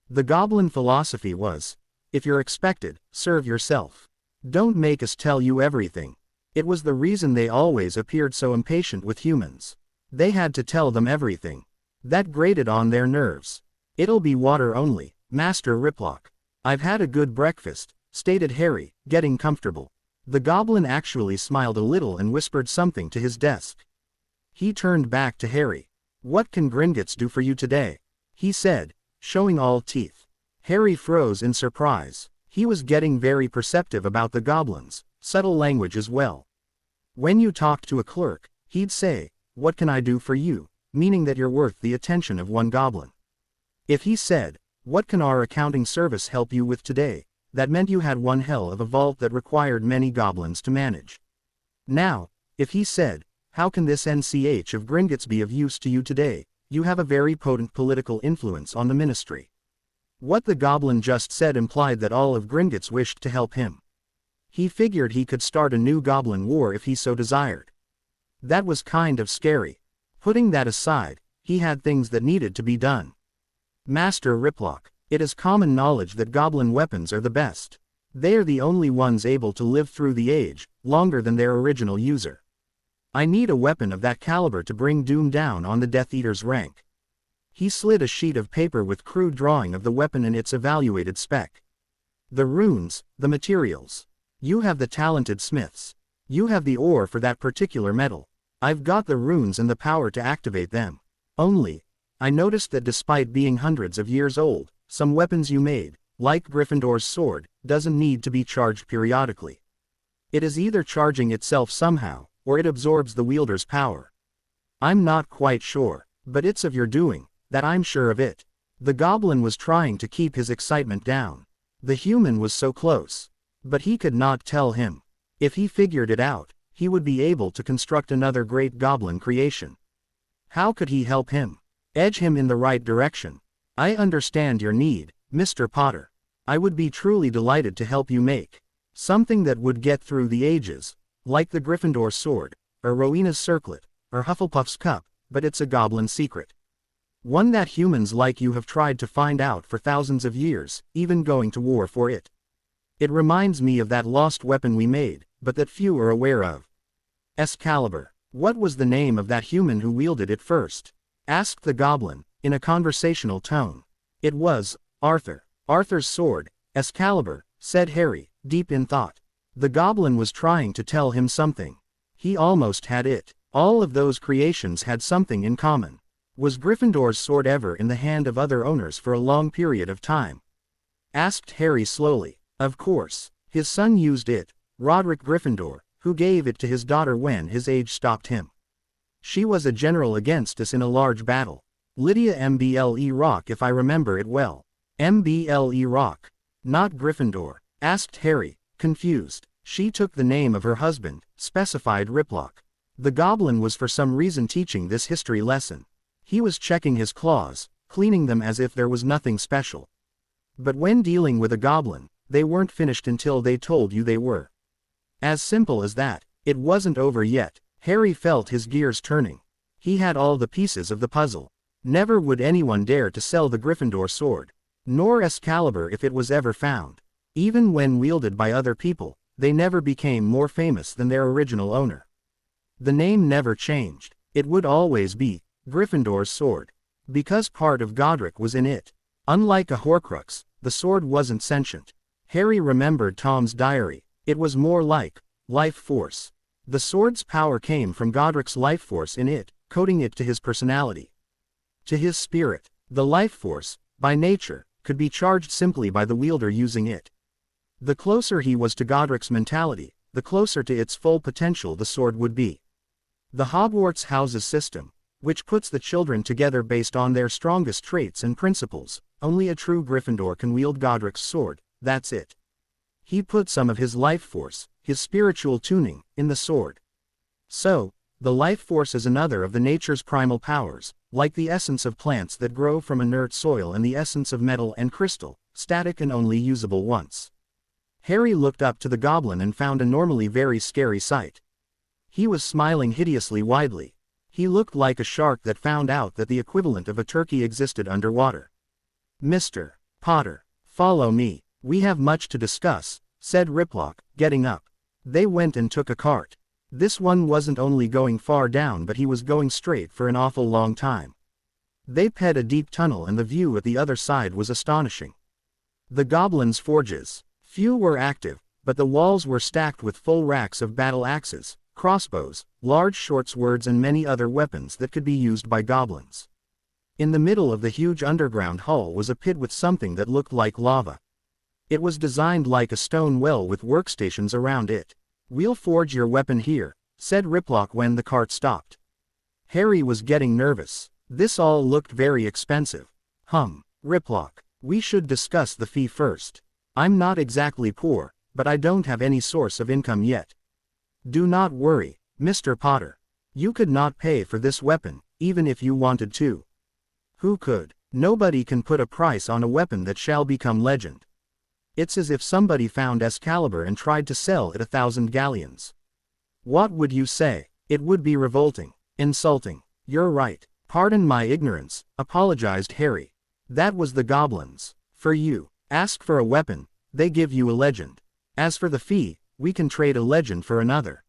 Speaker 1: The goblin philosophy was, if you're expected, serve yourself. Don't make us tell you everything. It was the reason they always appeared so impatient with humans. They had to tell them everything. That grated on their nerves. "It'll be water only, Master Riplock." "I've had a good breakfast," stated Harry, getting comfortable. The goblin actually smiled a little and whispered something to his desk. He turned back to Harry. "What can Gringotts do for you today?" he said, showing all teeth. Harry froze in surprise. He was getting very perceptive about the goblins, subtle language as well. When you talked to a clerk, he'd say, "What can I do for you?" meaning that you're worth the attention of one goblin. If he said, "What can our accounting service help you with today?" that meant you had one hell of a vault that required many goblins to manage. Now, if he said, "How can this NCH of Gringotts be of use to you today?" you have a very potent political influence on the ministry. What the goblin just said implied that all of Gringotts wished to help him. He figured he could start a new goblin war if he so desired. That was kind of scary. Putting that aside, he had things that needed to be done. "Master Riplock, it is common knowledge that goblin weapons are the best. They are the only ones able to live through the age, longer than their original user. I need a weapon of that caliber to bring doom down on the Death Eater's rank." He slid a sheet of paper with crude drawing of the weapon and its evaluated spec. "The runes, the materials. You have the talented smiths. You have the ore for that particular metal. I've got the runes and the power to activate them. Only, I noticed that despite being hundreds of years old, some weapons you made, like Gryffindor's sword, doesn't need to be charged periodically. It is either charging itself somehow, or it absorbs the wielder's power. I'm not quite sure, but it's of your doing, that I'm sure of it." The goblin was trying to keep his excitement down. The human was so close. But he could not tell him. If he figured it out, he would be able to construct another great goblin creation. How could he help him? Edge him in the right direction. "I understand your need, Mr. Potter. I would be truly delighted to help you make something that would get through the ages, like the Gryffindor sword, or Rowena's circlet, or Hufflepuff's cup, but it's a goblin secret. One that humans like you have tried to find out for thousands of years, even going to war for it. It reminds me of that lost weapon we made, but that few are aware of. Excalibur. What was the name of that human who wielded it first?" asked the goblin, in a conversational tone. "It was Arthur. Arthur's sword, Excalibur," said Harry, deep in thought. The goblin was trying to tell him something. He almost had it. All of those creations had something in common. Was Gryffindor's sword ever in the hand of other owners for a long period of time? Asked Harry slowly. Of course. His son used it, Roderick Gryffindor, who gave it to his daughter when his age stopped him. She was a general against us in a large battle. Lydia Mble Rock, if I remember it well. Mble Rock. Not Gryffindor? Asked Harry, confused. She took the name of her husband, specified Riplock. The goblin was for some reason teaching this history lesson. He was checking his claws, cleaning them as if there was nothing special. But when dealing with a goblin, they weren't finished until they told you they were. As simple as that. It wasn't over yet. Harry felt his gears turning. He had all the pieces of the puzzle. Never would anyone dare to sell the Gryffindor sword. Nor Excalibur if it was ever found. Even when wielded by other people, they never became more famous than their original owner. The name never changed. It would always be Gryffindor's sword. Because part of Godric was in it. Unlike a Horcrux, the sword wasn't sentient. Harry remembered Tom's diary. It was more like life force. The sword's power came from Godric's life force in it, coding it to his personality. To his spirit. The life force, by nature, could be charged simply by the wielder using it. The closer he was to Godric's mentality, the closer to its full potential the sword would be. The Hogwarts houses system, which puts the children together based on their strongest traits and principles. Only a true Gryffindor can wield Godric's sword, that's it. He put some of his life force, his spiritual tuning, in the sword. So, the life force is another of the nature's primal powers, like the essence of plants that grow from inert soil and the essence of metal and crystal, static and only usable once. Harry looked up to the goblin and found a normally very scary sight. He was smiling hideously widely. He looked like a shark that found out that the equivalent of a turkey existed underwater. "Mr. Potter, follow me. We have much to discuss," said Riplock, getting up. They went and took a cart. This one wasn't only going far down but he was going straight for an awful long time. They ped a deep tunnel and the view at the other side was astonishing. The goblins' forges. Few were active, but the walls were stacked with full racks of battle axes, crossbows, large short swords and many other weapons that could be used by goblins. In the middle of the huge underground hall was a pit with something that looked like lava. It was designed like a stone well with workstations around it. "We'll forge your weapon here," said Riplock when the cart stopped. Harry was getting nervous. This all looked very expensive. Riplock, we should discuss the fee first. I'm not exactly poor, but I don't have any source of income yet. Do not worry, Mr. Potter. You could not pay for this weapon, even if you wanted to. Who could? Nobody can put a price on a weapon that shall become legend. It's as if somebody found Excalibur and tried to sell it 1,000 galleons. What would you say? It would be revolting, insulting. You're right. Pardon my ignorance, apologized Harry. That was the goblins. For you, ask for a weapon, they give you a legend. As for the fee, we can trade a legend for another.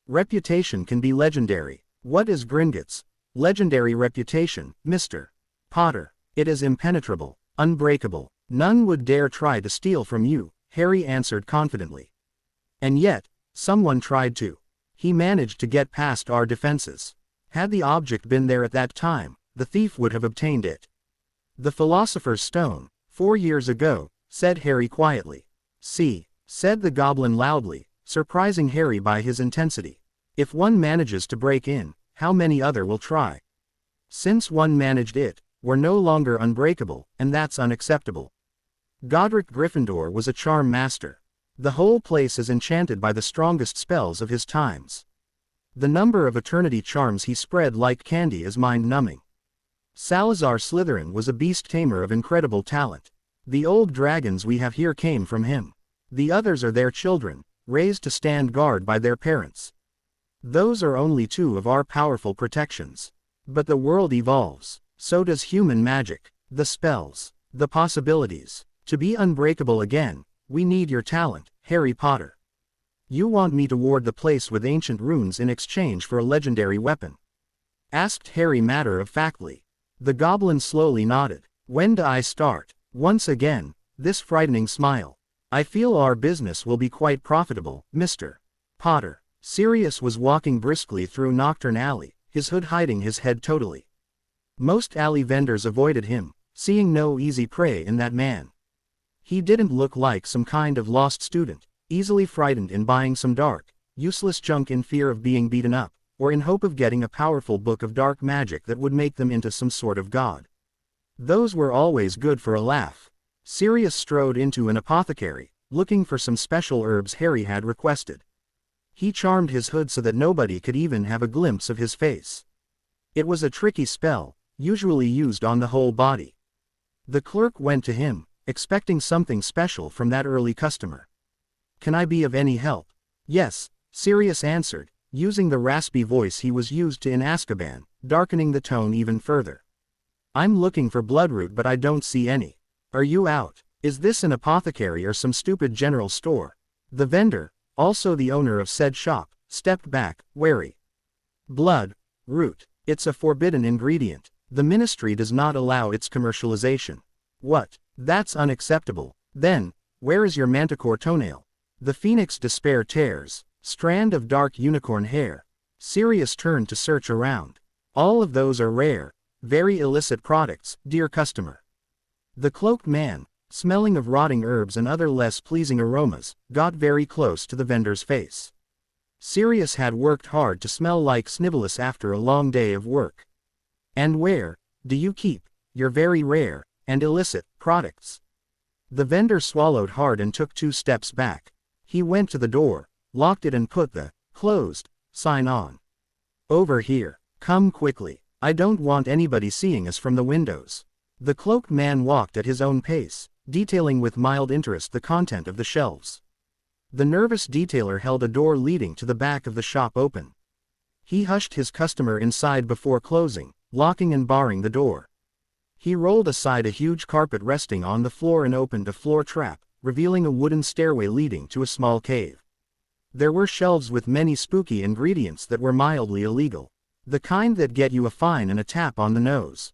Speaker 1: Reputation can be legendary. What is Gringotts? Legendary reputation, Mr. Potter. It is impenetrable, unbreakable. None would dare try to steal from you, Harry answered confidently. And yet, someone tried to. He managed to get past our defenses. Had the object been there at that time, the thief would have obtained it. The Philosopher's Stone, 4 years ago, said Harry quietly. See, said the goblin loudly, surprising Harry by his intensity. If one manages to break in, how many other will try? Since one managed it, we're no longer unbreakable, and that's unacceptable. Godric Gryffindor was a charm master. The whole place is enchanted by the strongest spells of his times. The number of eternity charms he spread like candy is mind-numbing. Salazar Slytherin was a beast tamer of incredible talent. The old dragons we have here came from him. The others are their children, raised to stand guard by their parents. Those are only 2 of our powerful protections. But the world evolves, so does human magic, the spells, the possibilities. To be unbreakable again, we need your talent, Harry Potter. You want me to ward the place with ancient runes in exchange for a legendary weapon? Asked Harry matter-of-factly. The goblin slowly nodded. When do I start? Once again, this frightening smile. I feel our business will be quite profitable, Mr. Potter. Sirius was walking briskly through Nocturne Alley, his hood hiding his head totally. Most alley vendors avoided him, seeing no easy prey in that man. He didn't look like some kind of lost student, easily frightened in buying some dark, useless junk in fear of being beaten up, or in hope of getting a powerful book of dark magic that would make them into some sort of god. Those were always good for a laugh. Sirius strode into an apothecary, looking for some special herbs Harry had requested. He charmed his hood so that nobody could even have a glimpse of his face. It was a tricky spell, usually used on the whole body. The clerk went to him, expecting something special from that early customer. Can I be of any help? Yes, Sirius answered, using the raspy voice he was used to in Azkaban, darkening the tone even further. I'm looking for bloodroot but I don't see any. Are you out? Is this an apothecary or some stupid general store? The vendor, also the owner of said shop, stepped back, wary. Blood root. It's a forbidden ingredient. The ministry does not allow its commercialization. What? That's unacceptable. Then, where is your manticore toenail? The phoenix despair tears. Strand of dark unicorn hair. Sirius turned to search around. All of those are rare, very illicit products, dear customer. The cloaked man, smelling of rotting herbs and other less pleasing aromas, got very close to the vendor's face. Sirius had worked hard to smell like Snivelus after a long day of work. And where do you keep your very rare and illicit products? The vendor swallowed hard and took 2 steps back. He went to the door, locked it and put the closed sign on. Over here. Come quickly. I don't want anybody seeing us from the windows. The cloaked man walked at his own pace, detailing with mild interest the content of the shelves. The nervous detailer held a door leading to the back of the shop open. He hushed his customer inside before closing, locking and barring the door. He rolled aside a huge carpet resting on the floor and opened a floor trap, revealing a wooden stairway leading to a small cave. There were shelves with many spooky ingredients that were mildly illegal. The kind that get you a fine and a tap on the nose.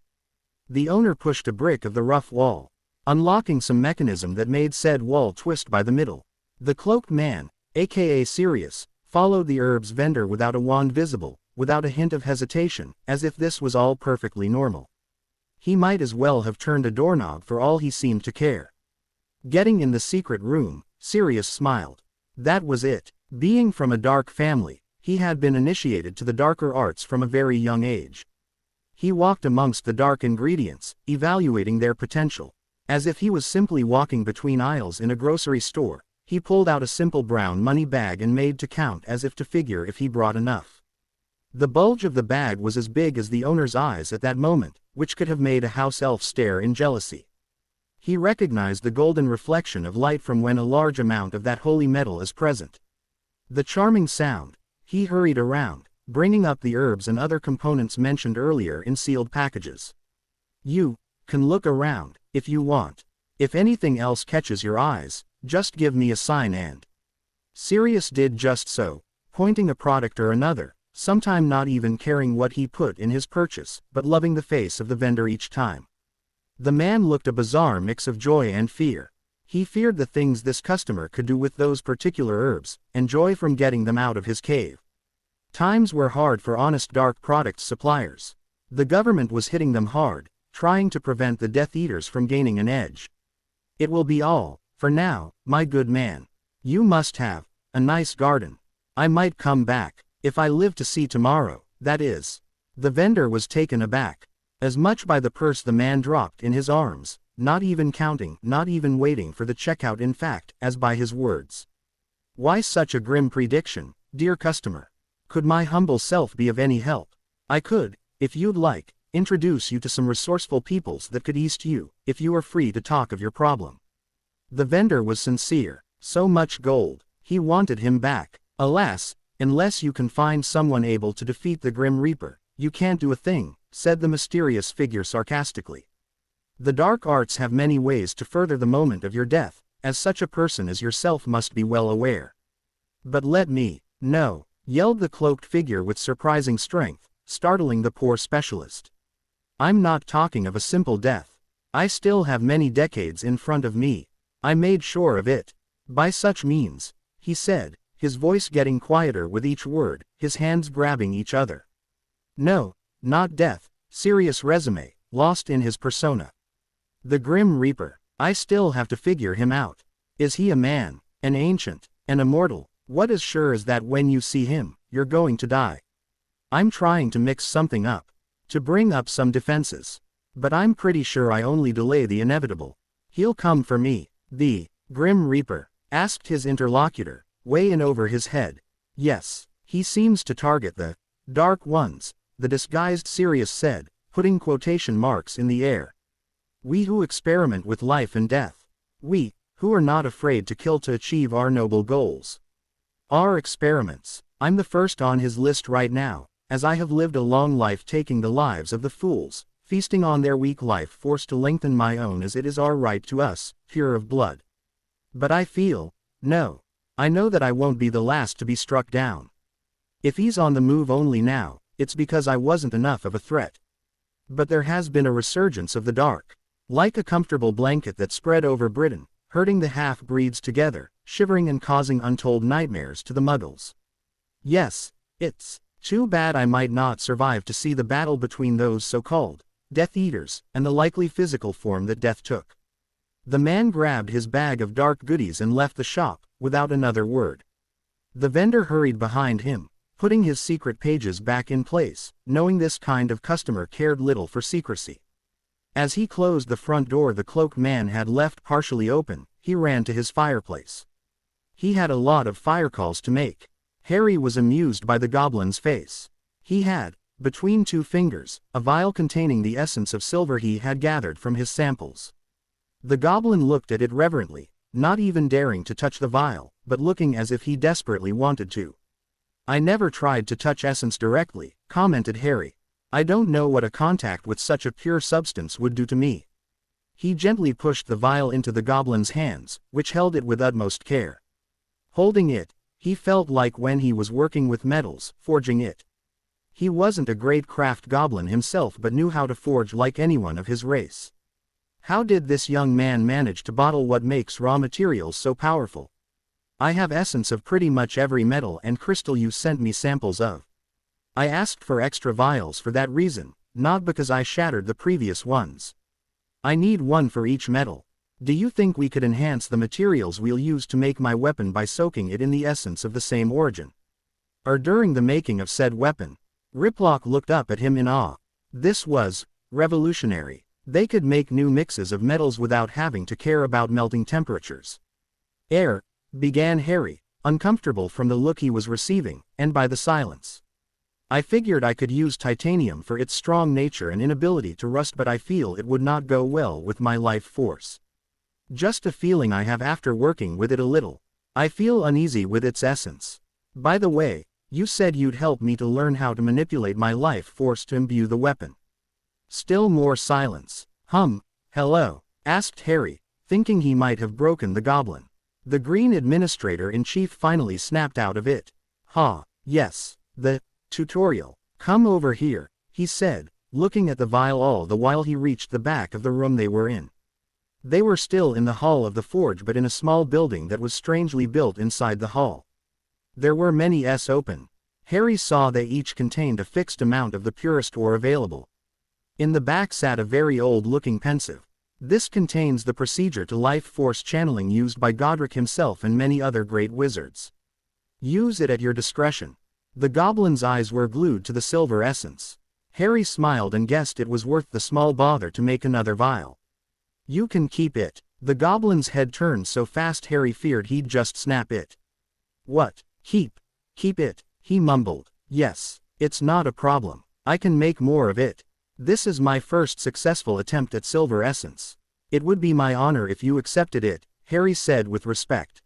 Speaker 1: The owner pushed a brick of the rough wall, unlocking some mechanism that made said wall twist by the middle. The cloaked man, aka Sirius, followed the herbs vendor without a wand visible, without a hint of hesitation, as if this was all perfectly normal. He might as well have turned a doorknob for all he seemed to care. Getting in the secret room, Sirius smiled. That was it. Being from a dark family, he had been initiated to the darker arts from a very young age. He walked amongst the dark ingredients, evaluating their potential. As if he was simply walking between aisles in a grocery store, he pulled out a simple brown money bag and made to count as if to figure if he brought enough. The bulge of the bag was as big as the owner's eyes at that moment, which could have made a house elf stare in jealousy. He recognized the golden reflection of light from when a large amount of that holy metal is present. The charming sound. He hurried around, bringing up the herbs and other components mentioned earlier in sealed packages. You can look around, if you want. If anything else catches your eyes, just give me a sign and. Sirius did just so, pointing a product or another, sometime not even caring what he put in his purchase, but loving the face of the vendor each time. The man looked a bizarre mix of joy and fear. He feared the things this customer could do with those particular herbs, and joy from getting them out of his cave. Times were hard for honest dark product suppliers. The government was hitting them hard, trying to prevent the Death Eaters from gaining an edge. It will be all, for now, my good man. You must have a nice garden. I might come back, if I live to see tomorrow, that is. The vendor was taken aback. As much by the purse the man dropped in his arms, not even counting, not even waiting for the checkout in fact, as by his words. Why such a grim prediction, dear customer? Could my humble self be of any help? I could, if you'd like, introduce you to some resourceful peoples that could east you, if you are free to talk of your problem. The vendor was sincere. So much gold, he wanted him back. Alas, unless you can find someone able to defeat the Grim Reaper, you can't do a thing, said the mysterious figure sarcastically. The dark arts have many ways to further the moment of your death, as such a person as yourself must be well aware. But let me know, yelled the cloaked figure with surprising strength, startling the poor specialist. I'm not talking of a simple death. I still have many decades in front of me. I made sure of it. By such means, he said, his voice getting quieter with each word, his hands grabbing each other. No, not death, serious resume, lost in his persona. The Grim Reaper. I still have to figure him out. Is he a man, an ancient, an immortal? What is sure is that when you see him, you're going to die. I'm trying to mix something up, to bring up some defenses. But I'm pretty sure I only delay the inevitable. He'll come for me. The Grim Reaper asked his interlocutor, way in over his head. Yes, he seems to target the Dark Ones, the disguised Sirius said, putting quotation marks in the air. We who experiment with life and death. We, who are not afraid to kill to achieve our noble goals. Our experiments. I'm the first on his list right now, as I have lived a long life taking the lives of the fools, feasting on their weak life force to lengthen my own as it is our right to us, pure of blood. But I feel, no. I know that I won't be the last to be struck down. If he's on the move only now, it's because I wasn't enough of a threat. But there has been a resurgence of the dark. Like a comfortable blanket that spread over Britain, herding the half-breeds together, shivering and causing untold nightmares to the Muggles. Yes, it's too bad I might not survive to see the battle between those so-called Death Eaters, and the likely physical form that death took. The man grabbed his bag of dark goodies and left the shop, without another word. The vendor hurried behind him, putting his secret pages back in place, knowing this kind of customer cared little for secrecy. As he closed the front door the cloaked man had left partially open, he ran to his fireplace. He had a lot of fire calls to make. Harry was amused by the goblin's face. He had, between two fingers, a vial containing the essence of silver he had gathered from his samples. The goblin looked at it reverently, not even daring to touch the vial, but looking as if he desperately wanted to. I never tried to touch essence directly, commented Harry. I don't know what a contact with such a pure substance would do to me. He gently pushed the vial into the goblin's hands, which held it with utmost care. Holding it, he felt like when he was working with metals, forging it. He wasn't a great craft goblin himself but knew how to forge like anyone of his race. How did this young man manage to bottle what makes raw materials so powerful? I have essence of pretty much every metal and crystal you sent me samples of. I asked for extra vials for that reason, not because I shattered the previous ones. I need one for each metal. Do you think we could enhance the materials we'll use to make my weapon by soaking it in the essence of the same origin? Or during the making of said weapon? Riplock looked up at him in awe. This was revolutionary. They could make new mixes of metals without having to care about melting temperatures. Began Harry, uncomfortable from the look he was receiving, and by the silence. I figured I could use titanium for its strong nature and inability to rust, but I feel it would not go well with my life force. Just a feeling I have after working with it a little. I feel uneasy with its essence. By the way, you said you'd help me to learn how to manipulate my life force to imbue the weapon. Still more silence. Hello? Asked Harry, thinking he might have broken the goblin. The Green Administrator-in-Chief finally snapped out of it. Yes, the tutorial. Come over here, he said, looking at the vial all the while he reached the back of the room they were in. They were still in the hall of the forge but in a small building that was strangely built inside the hall. There were many open. Harry saw they each contained a fixed amount of the purest ore available. In the back sat a very old-looking pensive. This contains the procedure to life force channeling used by Godric himself and many other great wizards. Use it at your discretion. The goblin's eyes were glued to the silver essence. Harry smiled and guessed it was worth the small bother to make another vial. You can keep it. The goblin's head turned so fast Harry feared he'd just snap it. What? Keep it, he mumbled. Yes, it's not a problem. I can make more of it. This is my first successful attempt at silver essence. It would be my honor if you accepted it, Harry said with respect.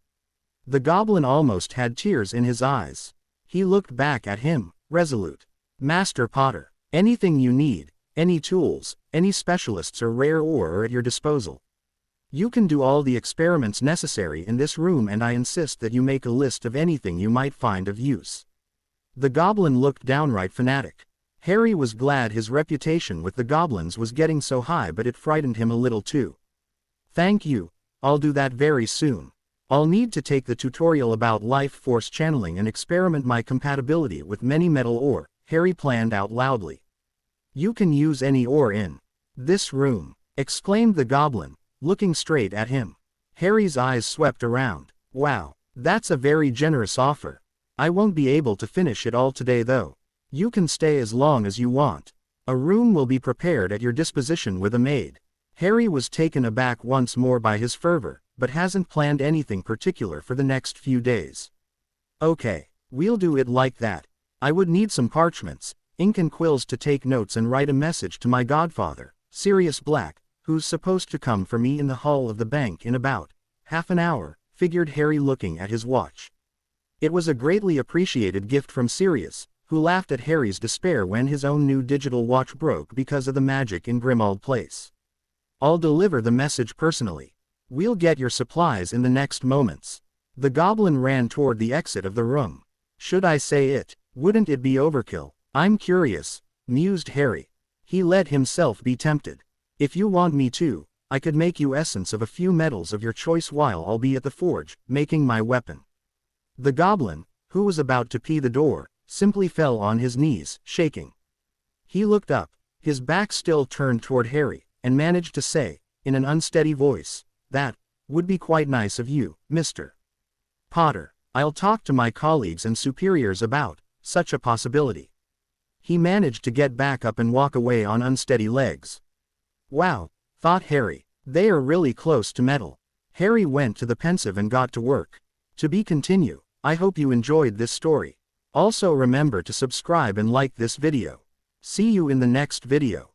Speaker 1: The goblin almost had tears in his eyes. He looked back at him, resolute. Master Potter, anything you need, any tools, any specialists or rare ore are at your disposal. You can do all the experiments necessary in this room, and I insist that you make a list of anything you might find of use. The goblin looked downright fanatic. Harry was glad his reputation with the goblins was getting so high, but it frightened him a little too. Thank you, I'll do that very soon. I'll need to take the tutorial about life force channeling and experiment my compatibility with many metal ore, Harry planned out loudly. You can use any ore in this room, exclaimed the goblin, looking straight at him. Harry's eyes swept around. Wow, that's a very generous offer. I won't be able to finish it all today though. You can stay as long as you want. A room will be prepared at your disposition with a maid. Harry was taken aback once more by his fervor, but hasn't planned anything particular for the next few days. Okay, we'll do it like that. I would need some parchments, ink and quills to take notes and write a message to my godfather, Sirius Black, who's supposed to come for me in the hall of the bank in about half an hour, figured Harry looking at his watch. It was a greatly appreciated gift from Sirius, who laughed at Harry's despair when his own new digital watch broke because of the magic in Grimmauld Place. "I'll deliver the message personally. We'll get your supplies in the next moments." The goblin ran toward the exit of the room. "Should I say it? Wouldn't it be overkill? I'm curious," mused Harry. He let himself be tempted. "If you want me to, I could make you essence of a few metals of your choice while I'll be at the forge, making my weapon." The goblin, who was about to pee the door, simply fell on his knees, shaking. He looked up, his back still turned toward Harry, and managed to say, in an unsteady voice, "That would be quite nice of you, Mr. Potter. I'll talk to my colleagues and superiors about such a possibility." He managed to get back up and walk away on unsteady legs. "Wow," thought Harry, "they are really close to metal." Harry went to the pensive and got to work. To be continued. I hope you enjoyed this story. Also remember to subscribe and like this video. See you in the next video.